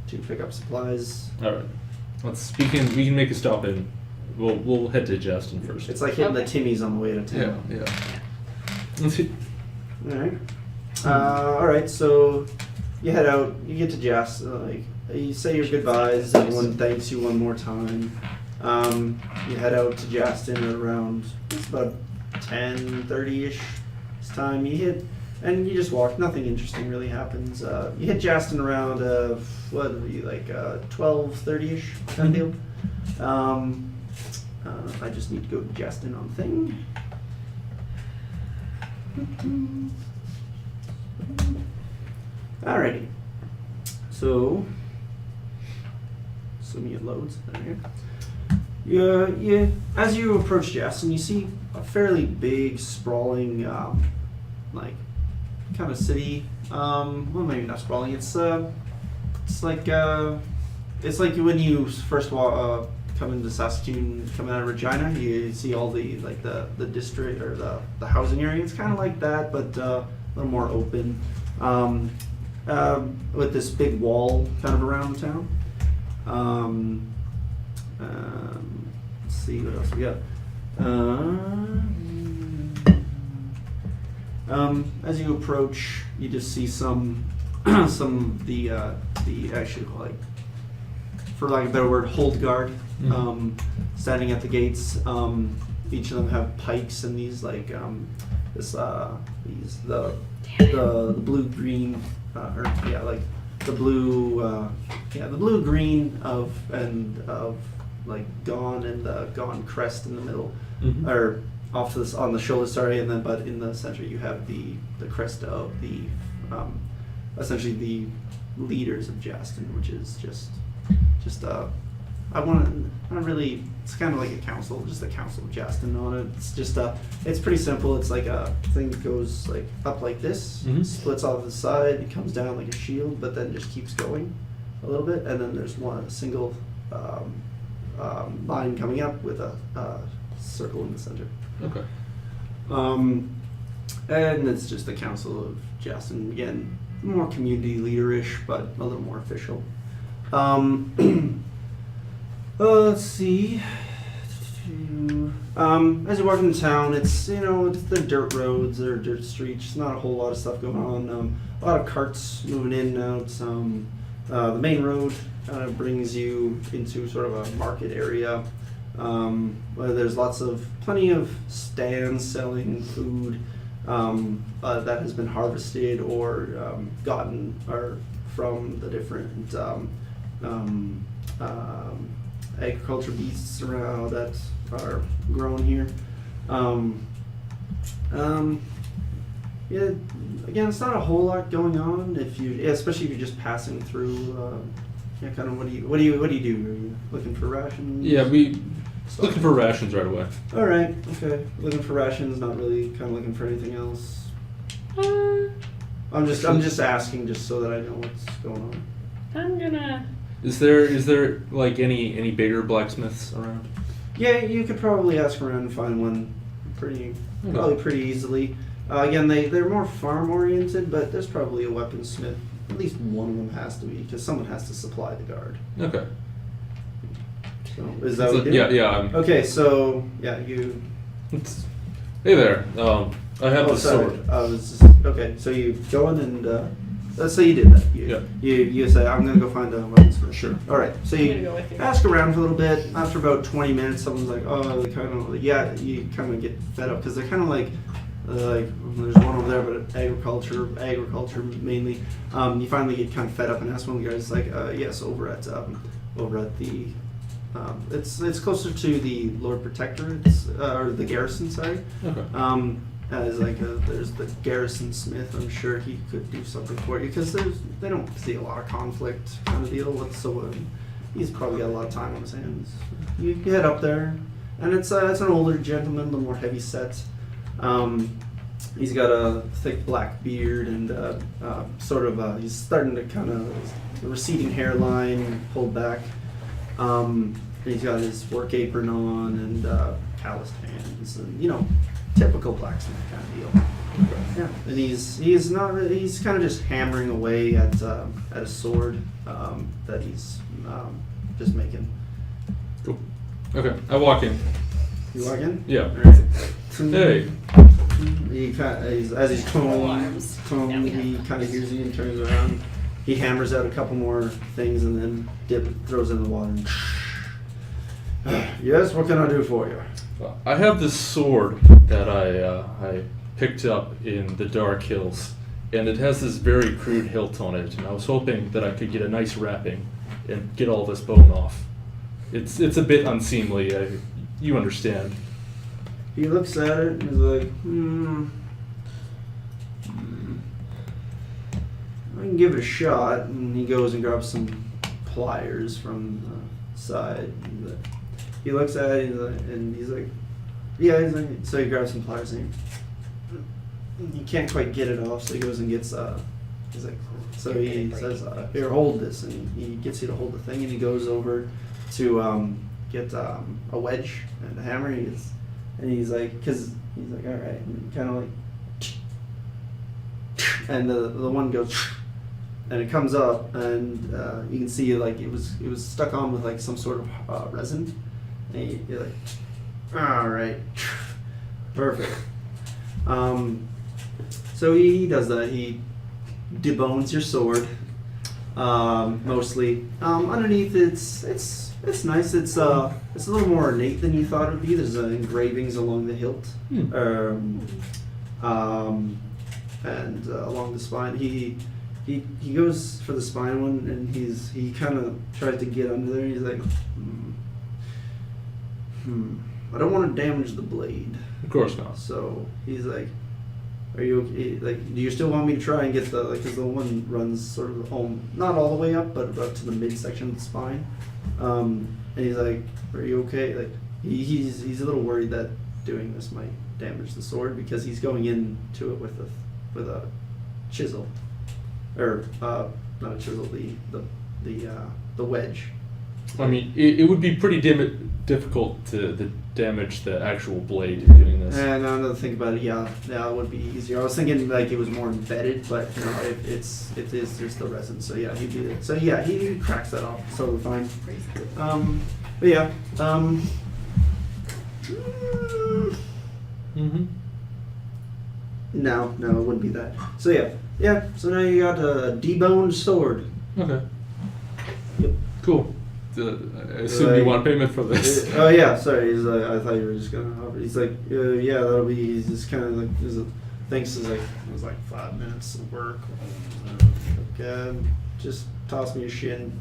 Speaker 1: to pick up supplies.
Speaker 4: All right. We can make a stop in. We'll head to Justin first.
Speaker 1: It's like hitting the
Speaker 2: Okay.
Speaker 1: Timmies on the way to town.
Speaker 4: yeah. Let's hit.
Speaker 1: Alright. Alright, so you head out, you get to Jess, you say your goodbyes, everyone thanks you one more time. You head out to Justin at around, it's about 10:30-ish this time. You hit, and you just walk, nothing interesting really happens. You hit Justin around, 12:30-ish kind of deal. I just need to go to Justin on thing. Alrighty. So, assuming it loads. There you go. Yeah. As you approach Justin, you see a fairly big, sprawling, like, kind of city. Well, maybe not sprawling. It's like when you first come into Saskatoon, coming out of Regina, you see all the district or the housing area. It's kind of like that, but a little more open, with this big wall kind of around town. Let's see what else we got. As you approach, you just see some the actually, like, for lack of a better word, hold guard, standing at the gates. Each of them have pikes and these the blue green, like the blue the blue green of like Gone and the Gone crest in the middle,
Speaker 4: Mhm.
Speaker 1: or off to this on the shoulder. Sorry, and then but in the center you have the crest of the essentially the leaders of Jastin, which is just it's kind of like a council, just the council of Jastin on it. It's just it's pretty simple. It's like a thing that goes like up like this,
Speaker 4: Mhm.
Speaker 1: splits off the side, it comes down like a shield, but then just keeps going a little bit, and then there's one single line coming up with a circle in the center.
Speaker 4: Okay.
Speaker 1: And it's just the council of Jastin, again, more community leaderish, but a little more official. Let's see. As you walk into town, it's it's the dirt roads or dirt streets. Not a whole lot of stuff going on. A lot of carts moving in and out. The main road brings you into sort of a market area where there's plenty of stands selling food that has been harvested or gotten or from the different agriculture beasts around that are grown here. Yeah, again, it's not a whole lot going on especially if you're just passing through. Kind of what do you do? Are you looking for rations?
Speaker 4: Yeah, looking for rations right away.
Speaker 1: All right. Okay. Looking for rations. Not really. Kind of looking for anything else. I'm just asking just so that I know what's going on.
Speaker 2: I'm gonna.
Speaker 4: Is there like any bigger blacksmiths around?
Speaker 1: Yeah, you could probably ask around and find one probably pretty easily. Again, they're more farm oriented, but there's probably a weaponsmith. At least one of them has to be, because someone has to supply the guard.
Speaker 4: Okay.
Speaker 1: So is that what you do?
Speaker 4: Yeah.
Speaker 1: Okay, so you.
Speaker 4: Hey there. I have the
Speaker 1: sorry.
Speaker 4: sword.
Speaker 1: I was just, okay. So you go in and let's say you did that. You say I'm gonna go find a weaponsmith.
Speaker 4: Sure.
Speaker 1: All right. So
Speaker 2: I'm
Speaker 1: you
Speaker 2: gonna go with you.
Speaker 1: ask around for a little bit. After about 20 minutes, someone's like, oh, they kind of you kind of get fed up because they're kind of like there's one over there, but agriculture mainly. You finally get kind of fed up and ask one of the guys like, yes, over at the it's closer to the Lord Protectorate or the garrison side.
Speaker 4: Okay.
Speaker 1: As there's the garrison smith. I'm sure he could do something for you because they don't see a lot of conflict kind of deal. He's probably got a lot of time on his hands. You head up there, and it's an older gentleman, a little more heavy set. He's got a thick black beard and he's starting to kind of the receding hairline pulled back. He's got his work apron on and calloused hands and typical blacksmith kind of deal.
Speaker 4: Okay.
Speaker 1: Yeah, and he's kind of just hammering away at a sword that he's just making.
Speaker 4: Cool. Okay. I walk in.
Speaker 1: You walk in?
Speaker 4: Yeah.
Speaker 1: Alright.
Speaker 4: Hey.
Speaker 1: As he's
Speaker 2: Alarms.
Speaker 1: he kind of hears you and turns around. He hammers out a couple more things and then throws in the water. Yes, what can I do for you?
Speaker 4: I have this sword that I picked up in the Dark Hills, and it has this very crude hilt on it. And I was hoping that I could get a nice wrapping and get all this bone off. It's a bit unseemly. You understand.
Speaker 1: He looks at it and he's like, I can give it a shot. And he goes and grabs some pliers from the side. He looks at it and he's like, so he grabs some pliers and he can't quite get it off, so he goes and gets, he says, here, hold this. And he gets you to hold the thing and he goes over to get a wedge and a hammer. And he's like, all right, and kind of like, and the one goes, and it comes up, and you can see like it was stuck on with like some sort of resin, and you're like, all right, perfect. So he does that. He debones your sword, mostly. Underneath, it's nice. It's a little more ornate than you thought it would be. There's engravings along the hilt, and along the spine. He he goes for the spine one, and he kind of tries to get under there. He's like, I don't want to damage the blade.
Speaker 4: Of course not.
Speaker 1: So he's like, are you okay? Like, do you still want me to try and get the, like, because the one runs sort of not all the way up, but up to the midsection of the spine. And he's like, are you okay? Like, he's a little worried that doing this might damage the sword because he's going into it with a chisel, or not a chisel, the wedge.
Speaker 4: I mean, it would be pretty difficult to damage the actual blade doing this.
Speaker 1: And now that I think about it, yeah, it would be easier. I was thinking like it was more embedded, but you know, it is there's the resin, so yeah, he'd be so yeah, he cracks that off, it's totally fine. But yeah, no, it wouldn't be that. So yeah. So now you got a deboned sword.
Speaker 4: Okay.
Speaker 1: Yep.
Speaker 4: Cool. I assume you want payment for this.
Speaker 1: Oh yeah, sorry. He's like, I thought you were just gonna offer. He's like, yeah, that'll be. He's just kind of like, thanks. Is like, it was like 5 minutes of work. Okay, just toss me a shin.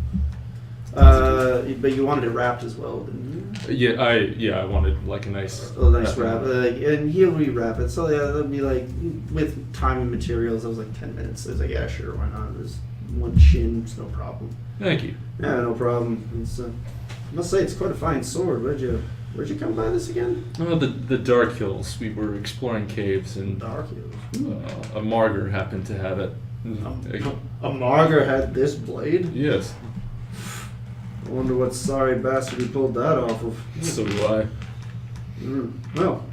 Speaker 1: But you wanted it wrapped as well, didn't you?
Speaker 4: I wanted like a nice
Speaker 1: wrap. And he'll rewrap it. So yeah, that'd be like with time and materials. That was like 10 minutes. So it's like, yeah, sure, why not? There's one shin, it's no problem.
Speaker 4: Thank you.
Speaker 1: Yeah, no problem. It's, I must say, it's quite a fine sword. Where'd you come by this again?
Speaker 4: Oh, the Dark Hills. We were exploring caves, and
Speaker 1: Dark Hills.
Speaker 4: a Marger happened to have it.
Speaker 1: A Marger had this blade?
Speaker 4: Yes.
Speaker 1: I wonder what sorry bastard he pulled that off of.
Speaker 4: So do I.
Speaker 1: Well,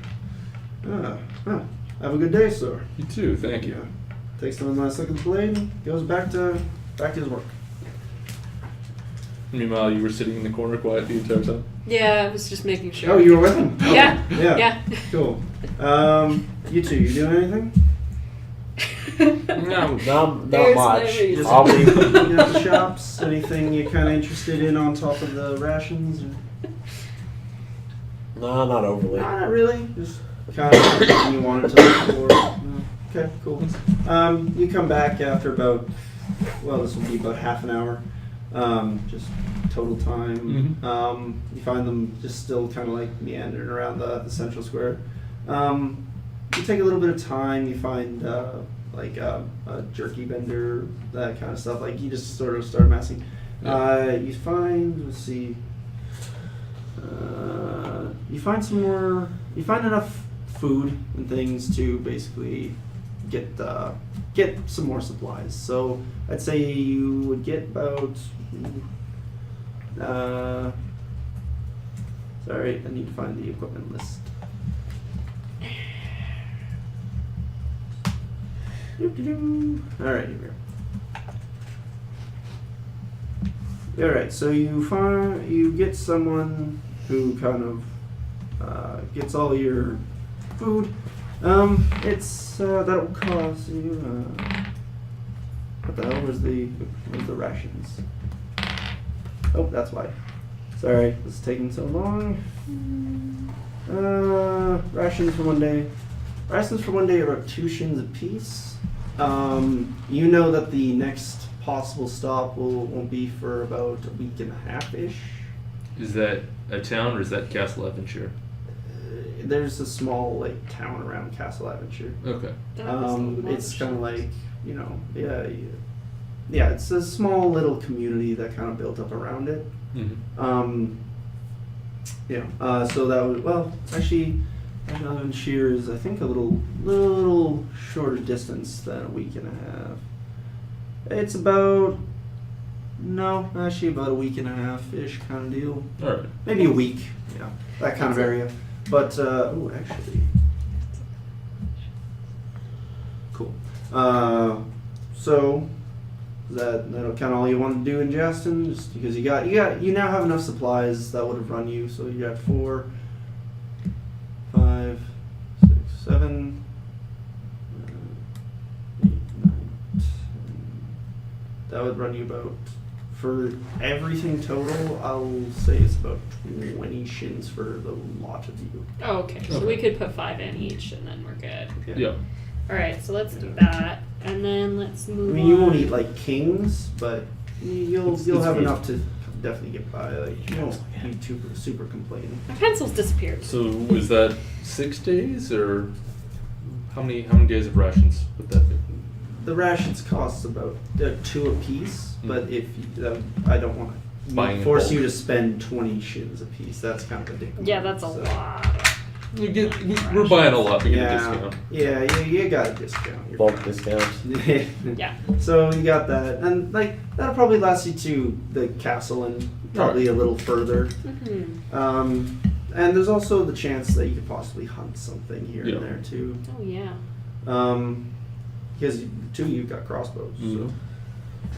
Speaker 1: have a good day, sir.
Speaker 4: You too. Thank you.
Speaker 1: Takes one last look at the blade, goes back to his work.
Speaker 4: Meanwhile, you were sitting in the corner quiet the entire time?
Speaker 2: Yeah, I was just making sure.
Speaker 1: Oh, you were with him?
Speaker 2: Yeah.
Speaker 1: Yeah. Cool. You two, you doing anything?
Speaker 3: Not
Speaker 2: There's
Speaker 3: much.
Speaker 2: my reason.
Speaker 3: I'll be.
Speaker 1: Cleaning up the shops? Anything you're kind of interested in on top of the rations? Or?
Speaker 3: No, not overly.
Speaker 1: Not really. Just kind of something you wanted to look for. No. Okay, cool. You come back after about, well, this will be about half an hour. Just total time.
Speaker 4: Mm-hmm.
Speaker 1: You find them just still kind of like meandering around the central square. You take a little bit of time. You find like a jerky vendor, that kind of stuff. Like you just sort of start amassing. You find, let's see. You find some more. You find enough food and things to basically get some more supplies. So I'd say you would get about. Sorry, I need to find the equipment list. Alright, here we go. Alright, so you get someone who kind of gets all your food. That'll cost you what the hell was the rations? Oh, that's why. Sorry, it's taking so long. Rations for one day. Rations for one day are about 2 shins a piece. You know that the next possible stop won't be for about a week and a half-ish.
Speaker 4: Is that a town or is that Castle Aventure?
Speaker 1: There's a small town around Castle Aventure.
Speaker 4: Okay.
Speaker 1: It's kind of like, you know, yeah, it's a small little community that kind of built up around it.
Speaker 4: Mm-hmm.
Speaker 1: So that would, well, actually, Sheer is, I think, a little shorter distance than a week and a half. It's about a week and a half-ish kind of deal.
Speaker 4: All right.
Speaker 1: Maybe a week, that kind of area. But, actually. Cool. So, is that kind of all you want to do in Justin? Just because you now have enough supplies that would have run you. So you got 4, 5, 6, 7, 8, 9, 10. That would run you about, for everything total, I'll say it's about 20 shins for the lot of you.
Speaker 2: Oh, okay. So we could put 5 in each, and then we're good.
Speaker 4: Yeah.
Speaker 2: All right. So let's do that. And then let's
Speaker 1: I
Speaker 2: move
Speaker 1: mean,
Speaker 2: on.
Speaker 1: you won't eat like kings, but you'll
Speaker 3: It's
Speaker 1: have
Speaker 3: feast.
Speaker 1: enough to definitely get by. Like, you won't be super complaining.
Speaker 2: My pencil's disappeared.
Speaker 4: So was that 6 days or how many days of rations would that be?
Speaker 1: The rations cost about 2 apiece, but if I don't want
Speaker 5: Buying
Speaker 1: to
Speaker 5: in
Speaker 1: force
Speaker 5: bulk.
Speaker 1: you to spend 20 shins a piece. That's kind of ridiculous.
Speaker 2: Yeah, that's a
Speaker 1: So,
Speaker 2: lot.
Speaker 4: We're buying a lot. We get a
Speaker 1: Yeah,
Speaker 4: discount.
Speaker 1: yeah, you got a discount. You're
Speaker 3: Bulk
Speaker 1: fine.
Speaker 3: discount.
Speaker 2: Yeah.
Speaker 1: So you got that, and like that'll probably last you to the castle and probably a little further.
Speaker 2: Mm-hmm.
Speaker 1: And there's also the chance that you could possibly hunt something here
Speaker 4: Yeah.
Speaker 1: and there too.
Speaker 2: Oh yeah.
Speaker 1: Because two of you got crossbows, so.
Speaker 4: Mhm.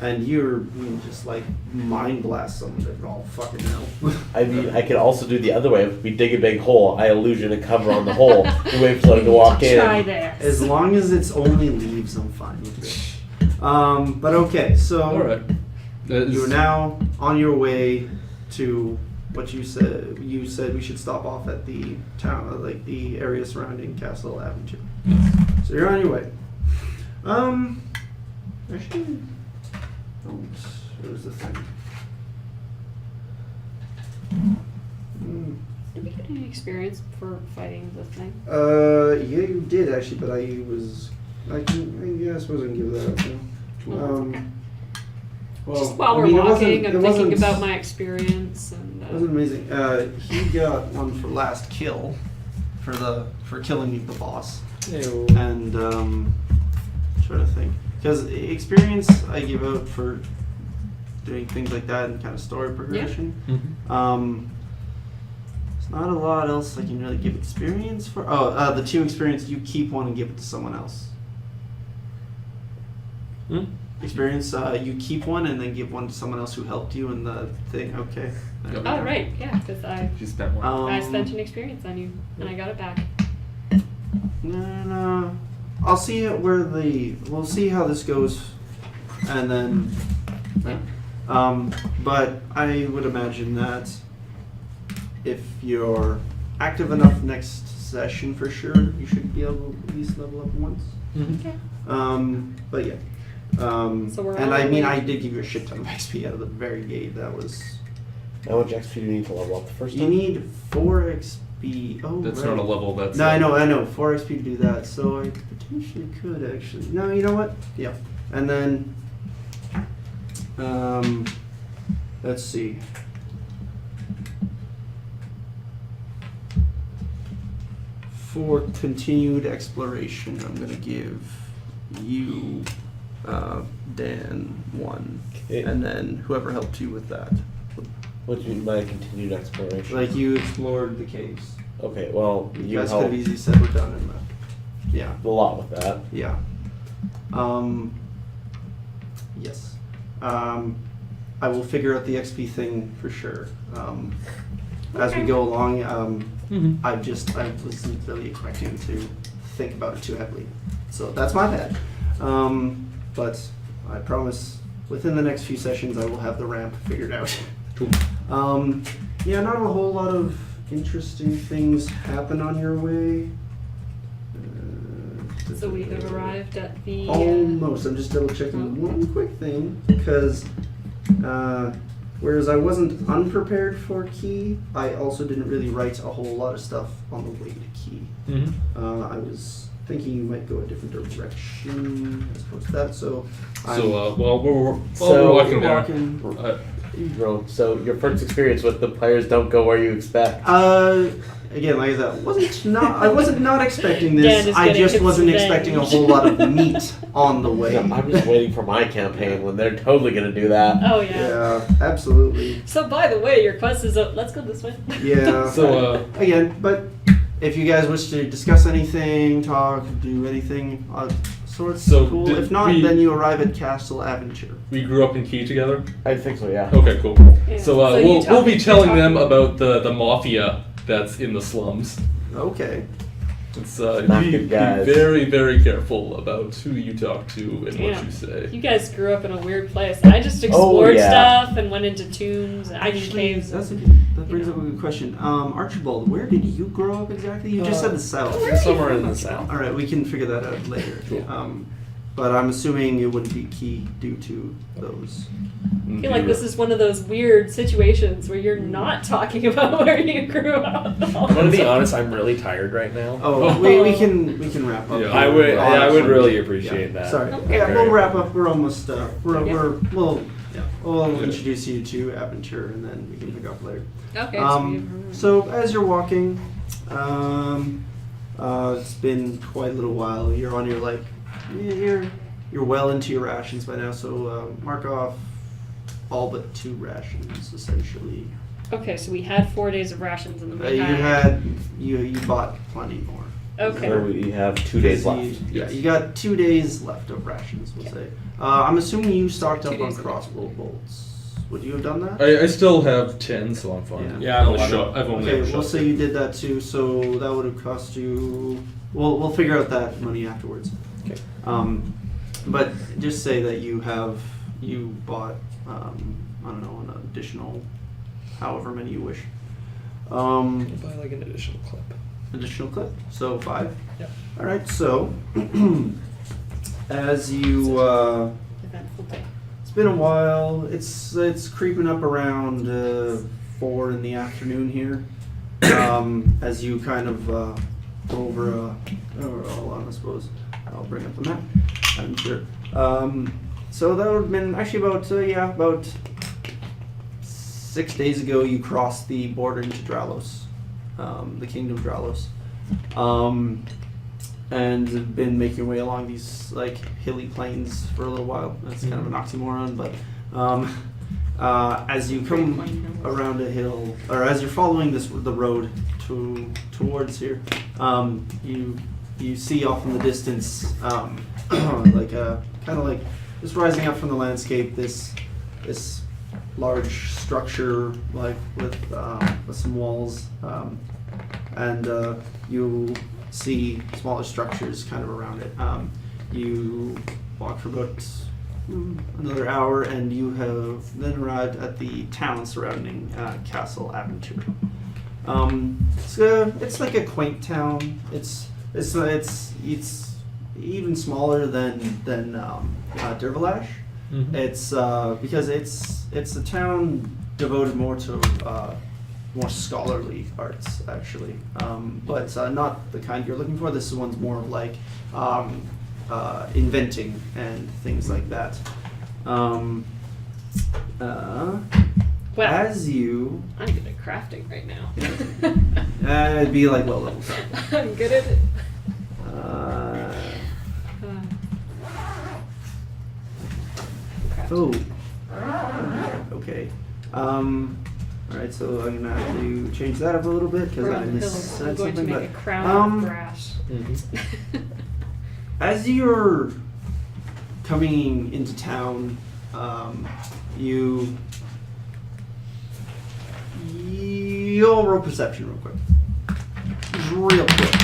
Speaker 1: And you can just like mind blast someone that all fucking hell.
Speaker 3: I mean, I could also do the other way. If we dig a big hole, I illusion a cover on the hole. We wait for them to walk in.
Speaker 2: Try this.
Speaker 1: As long as it's only leaves, I'm fine with it. But okay, so
Speaker 4: All right.
Speaker 1: you're now on your way to what you said. You said we should stop off at the town, like the area surrounding Castle Avenue. So you're on your way. Actually, where's the thing?
Speaker 2: Did we get any experience for fighting the thing?
Speaker 1: Yeah, you did actually, but I suppose I can give that up. Yeah.
Speaker 2: Just while we're
Speaker 1: I mean, it
Speaker 2: walking, I'm
Speaker 1: it
Speaker 2: thinking
Speaker 1: wasn't-
Speaker 2: about my experience and.
Speaker 1: It wasn't amazing. He got one for last kill, for killing the boss, and trying to think because experience I give out for doing things like that and kind of story progression.
Speaker 4: Mhm.
Speaker 1: There's not a lot else I can really give experience for. Oh, the 2 experience you keep one and give it to someone else. Experience, you keep one and then give one to someone else who helped you in the thing. Okay. There we
Speaker 2: Oh
Speaker 1: go.
Speaker 2: right, yeah, because
Speaker 4: She spent one.
Speaker 2: I spent an experience on you and I got it back.
Speaker 1: No. I'll see it we'll see how this goes, and then. But I would imagine that if you're active enough next session, for sure, you should be able to at least level up once.
Speaker 2: Okay.
Speaker 1: But yeah.
Speaker 2: So we're
Speaker 1: and
Speaker 2: on
Speaker 1: I
Speaker 2: our
Speaker 1: mean,
Speaker 2: way.
Speaker 1: I did give you a shit ton of XP out of the very gate. That was.
Speaker 3: How much XP do you need to level up the first
Speaker 1: You
Speaker 3: time?
Speaker 1: need 4 XP. Oh,
Speaker 4: That's
Speaker 1: right.
Speaker 4: not a level. That's
Speaker 1: No, I know. 4 XP to do that. So I potentially could actually. No, you know what? Yeah. And then. Let's see. For continued exploration, I'm gonna give you, Dan 1,
Speaker 3: Okay.
Speaker 1: and then whoever helped you with that.
Speaker 3: What do you mean by continued exploration?
Speaker 1: Like you explored the caves.
Speaker 3: Okay, well,
Speaker 1: You
Speaker 3: you
Speaker 1: guys could have
Speaker 3: helped
Speaker 1: easily said we're done in the. Yeah.
Speaker 3: a lot with that.
Speaker 1: Yeah. Yes. I will figure out the XP thing for sure. As we go along, I wasn't really expecting to think about it too heavily. So that's my bad. But I promise within the next few sessions I will have the ramp figured out.
Speaker 4: Cool.
Speaker 1: Yeah, not a whole lot of interesting things happen on your way.
Speaker 2: So we have arrived at the.
Speaker 1: Almost. I'm just double checking
Speaker 2: Okay.
Speaker 1: one quick thing because whereas I wasn't unprepared for Key, I also didn't really write a whole lot of stuff on the way to Key.
Speaker 4: Mm-hmm.
Speaker 1: I was thinking you might go a different direction as opposed to that. So
Speaker 4: While we're
Speaker 3: So-
Speaker 4: walking there,
Speaker 1: walking.
Speaker 3: Drone. So your first experience with the players don't go where you expect.
Speaker 1: Again, like I said, I wasn't not expecting
Speaker 2: Dan
Speaker 1: this.
Speaker 2: is
Speaker 1: I
Speaker 2: getting
Speaker 1: just
Speaker 2: his
Speaker 1: wasn't
Speaker 2: revenge.
Speaker 1: expecting a whole lot of meat on the way.
Speaker 3: I'm just waiting for my campaign when they're totally gonna do that.
Speaker 2: Oh yeah.
Speaker 1: Yeah, absolutely.
Speaker 2: So by the way, your quest is up. Let's go this way.
Speaker 1: Yeah.
Speaker 4: So,
Speaker 1: again, but if you guys wish to discuss anything, talk, do anything, sorts,
Speaker 4: So
Speaker 1: cool.
Speaker 4: did
Speaker 1: If not,
Speaker 4: we-
Speaker 1: then you arrive at Castle Aventure.
Speaker 4: we grew up in Key together.
Speaker 3: I think so, yeah.
Speaker 4: Okay, cool.
Speaker 2: Yeah.
Speaker 4: So,
Speaker 2: you
Speaker 4: we'll be
Speaker 2: you're
Speaker 4: telling them
Speaker 2: talking-
Speaker 4: about the mafia that's in the slums.
Speaker 1: Okay.
Speaker 4: It's
Speaker 3: Not
Speaker 4: be
Speaker 3: good guys.
Speaker 4: very, very careful about who you talk to and
Speaker 2: Yeah.
Speaker 4: what you say.
Speaker 2: You guys grew up in a weird place. I just explored
Speaker 3: yeah.
Speaker 2: stuff and went into tombs and I mean
Speaker 1: Actually,
Speaker 2: caves.
Speaker 1: that brings up a good question. Archibald, where did you grow up exactly? You just said the south.
Speaker 6: Somewhere in the south.
Speaker 1: All right, we can figure that out later. but I'm assuming it wouldn't be key due to those.
Speaker 2: I feel like this is one of those weird situations where you're not talking about where you grew up.
Speaker 6: I'm gonna be honest. I'm really tired right now.
Speaker 1: Oh, we can wrap up.
Speaker 5: Yeah.
Speaker 6: I would really appreciate that.
Speaker 1: Sorry.
Speaker 2: Okay.
Speaker 1: Yeah, we'll wrap up. We're almost. We'll
Speaker 4: Yeah.
Speaker 1: introduce you to Aventure, and then we can pick up later.
Speaker 2: Okay.
Speaker 1: So as you're walking, it's been quite a little while. You're on your you're well into your rations by now. So mark off all but 2 rations essentially.
Speaker 2: Okay, so we had 4 days of rations and then
Speaker 1: You bought plenty more.
Speaker 2: Okay.
Speaker 3: So we have 2 days left.
Speaker 1: You got 2 days left of rations. We'll say. I'm assuming you stocked
Speaker 2: 2
Speaker 1: up on
Speaker 2: days left.
Speaker 1: crossbow bolts. Would you have done that?
Speaker 4: I still have 10, so I'm fine.
Speaker 6: Yeah,
Speaker 5: I've only
Speaker 1: Okay,
Speaker 5: ever
Speaker 1: we'll
Speaker 5: shot
Speaker 1: say you did that too. So that would have cost you. We'll figure out that money afterwards.
Speaker 3: Okay.
Speaker 1: But just say that you bought I don't know, an additional, however many you wish.
Speaker 6: Buy like an additional clip.
Speaker 1: Additional clip. So 5.
Speaker 6: Yeah.
Speaker 1: All right. So as you.
Speaker 2: Eventful day.
Speaker 1: It's been a while. It's creeping up around 4 in the afternoon here. As you kind of go over. Hold on, I suppose I'll bring up the map. I'm sure. So that would have been actually about 6 days ago. You crossed the border into Dralos, the Kingdom of Dralos, and have been making your way along these like hilly plains for a little while. That's kind of an oxymoron, but as you come around a hill, or as you're following the road towards here, you see off in the distance, like kind of like just rising up from the landscape, this large structure like with some walls, and you see smaller structures kind of around it. You walk for about another hour, and you have then arrived at the town surrounding Castle Aventure. It's like a quaint town. It's even smaller than Dervilash.
Speaker 4: Mhm.
Speaker 1: It's because it's a town devoted more to more scholarly arts actually, but not the kind you're looking for. This one's more of like inventing and things like that.
Speaker 2: Well,
Speaker 1: As you,
Speaker 2: I'm good at crafting right now.
Speaker 1: it'd be like low level stuff.
Speaker 2: I'm good at it.
Speaker 1: Oh. Okay. All right. So I'm gonna have to change that up a little bit because
Speaker 2: We're
Speaker 1: I
Speaker 2: on the hill. I'm
Speaker 1: missaid
Speaker 2: going to
Speaker 1: something.
Speaker 2: make a
Speaker 1: But
Speaker 2: crown of grass.
Speaker 1: as you're coming into town, you'll roll perception real quick. Just real quick.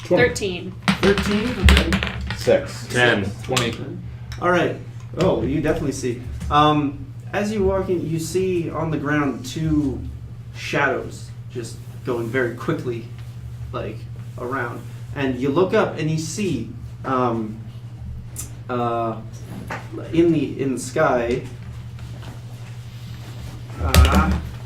Speaker 2: 13.
Speaker 1: 13. Okay.
Speaker 3: 6.
Speaker 7: 10.
Speaker 4: 20.
Speaker 1: All right. Oh, you definitely see. As you walk in, you see on the ground 2 shadows just going very quickly, like around. And you look up and you see in the sky.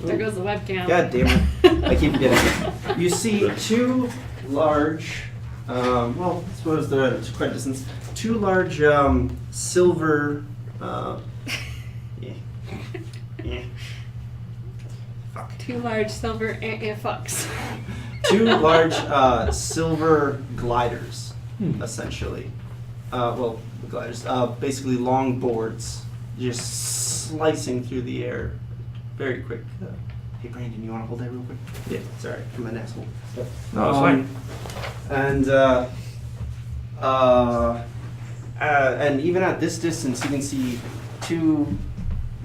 Speaker 2: There goes the webcam.
Speaker 1: God damn it! I keep forgetting. You see 2 large. Well, I suppose they're at quite a distance. 2 large silver. Yeah. Fuck.
Speaker 2: 2 large silver fucks.
Speaker 1: 2 large silver gliders, essentially. Well, gliders. Basically long boards, just slicing through the air, very quick. Hey Brandon, you want to hold that real quick? Yeah, sorry, I'm an asshole.
Speaker 7: No, it's fine.
Speaker 1: And even at this distance, you can see 2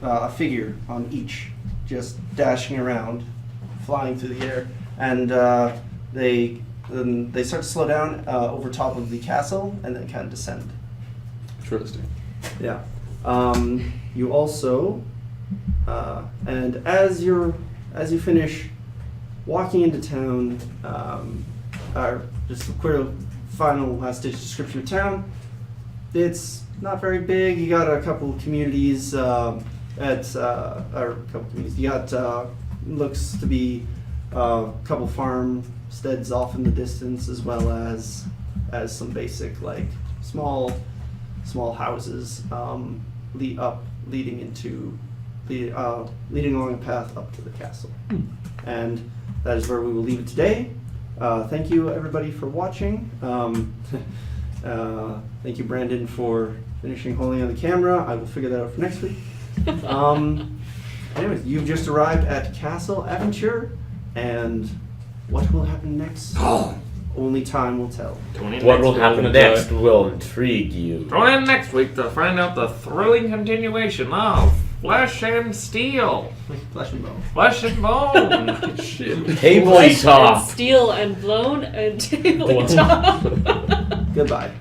Speaker 1: a figure on each, just dashing around, flying through the air, and they start to slow down over top of the castle and then kind of descend.
Speaker 4: Interesting.
Speaker 1: Yeah. You also, and as you finish walking into town, just a quick final last ditch description of town. it's not very big. You got a couple of communities or a couple communities. You got looks to be a couple farmsteads off in the distance, as well as some basic like small houses leading along a path up to the castle. And that is where we will leave it today. Thank you everybody for watching. Thank you, Brandon, for finishing holding on the camera. I will figure that out for next week. Anyways, you've just arrived at Castle Aventure, and what will happen next? Only time will tell.
Speaker 3: What will happen next will intrigue you.
Speaker 7: Tune in next week to find out the thrilling continuation of Flesh and Steel.
Speaker 1: Flesh and bone.
Speaker 7: Flesh and Bone.
Speaker 4: Shit.
Speaker 3: Table
Speaker 2: Flesh
Speaker 3: talk.
Speaker 2: and steel and blown and table top.
Speaker 1: Goodbye.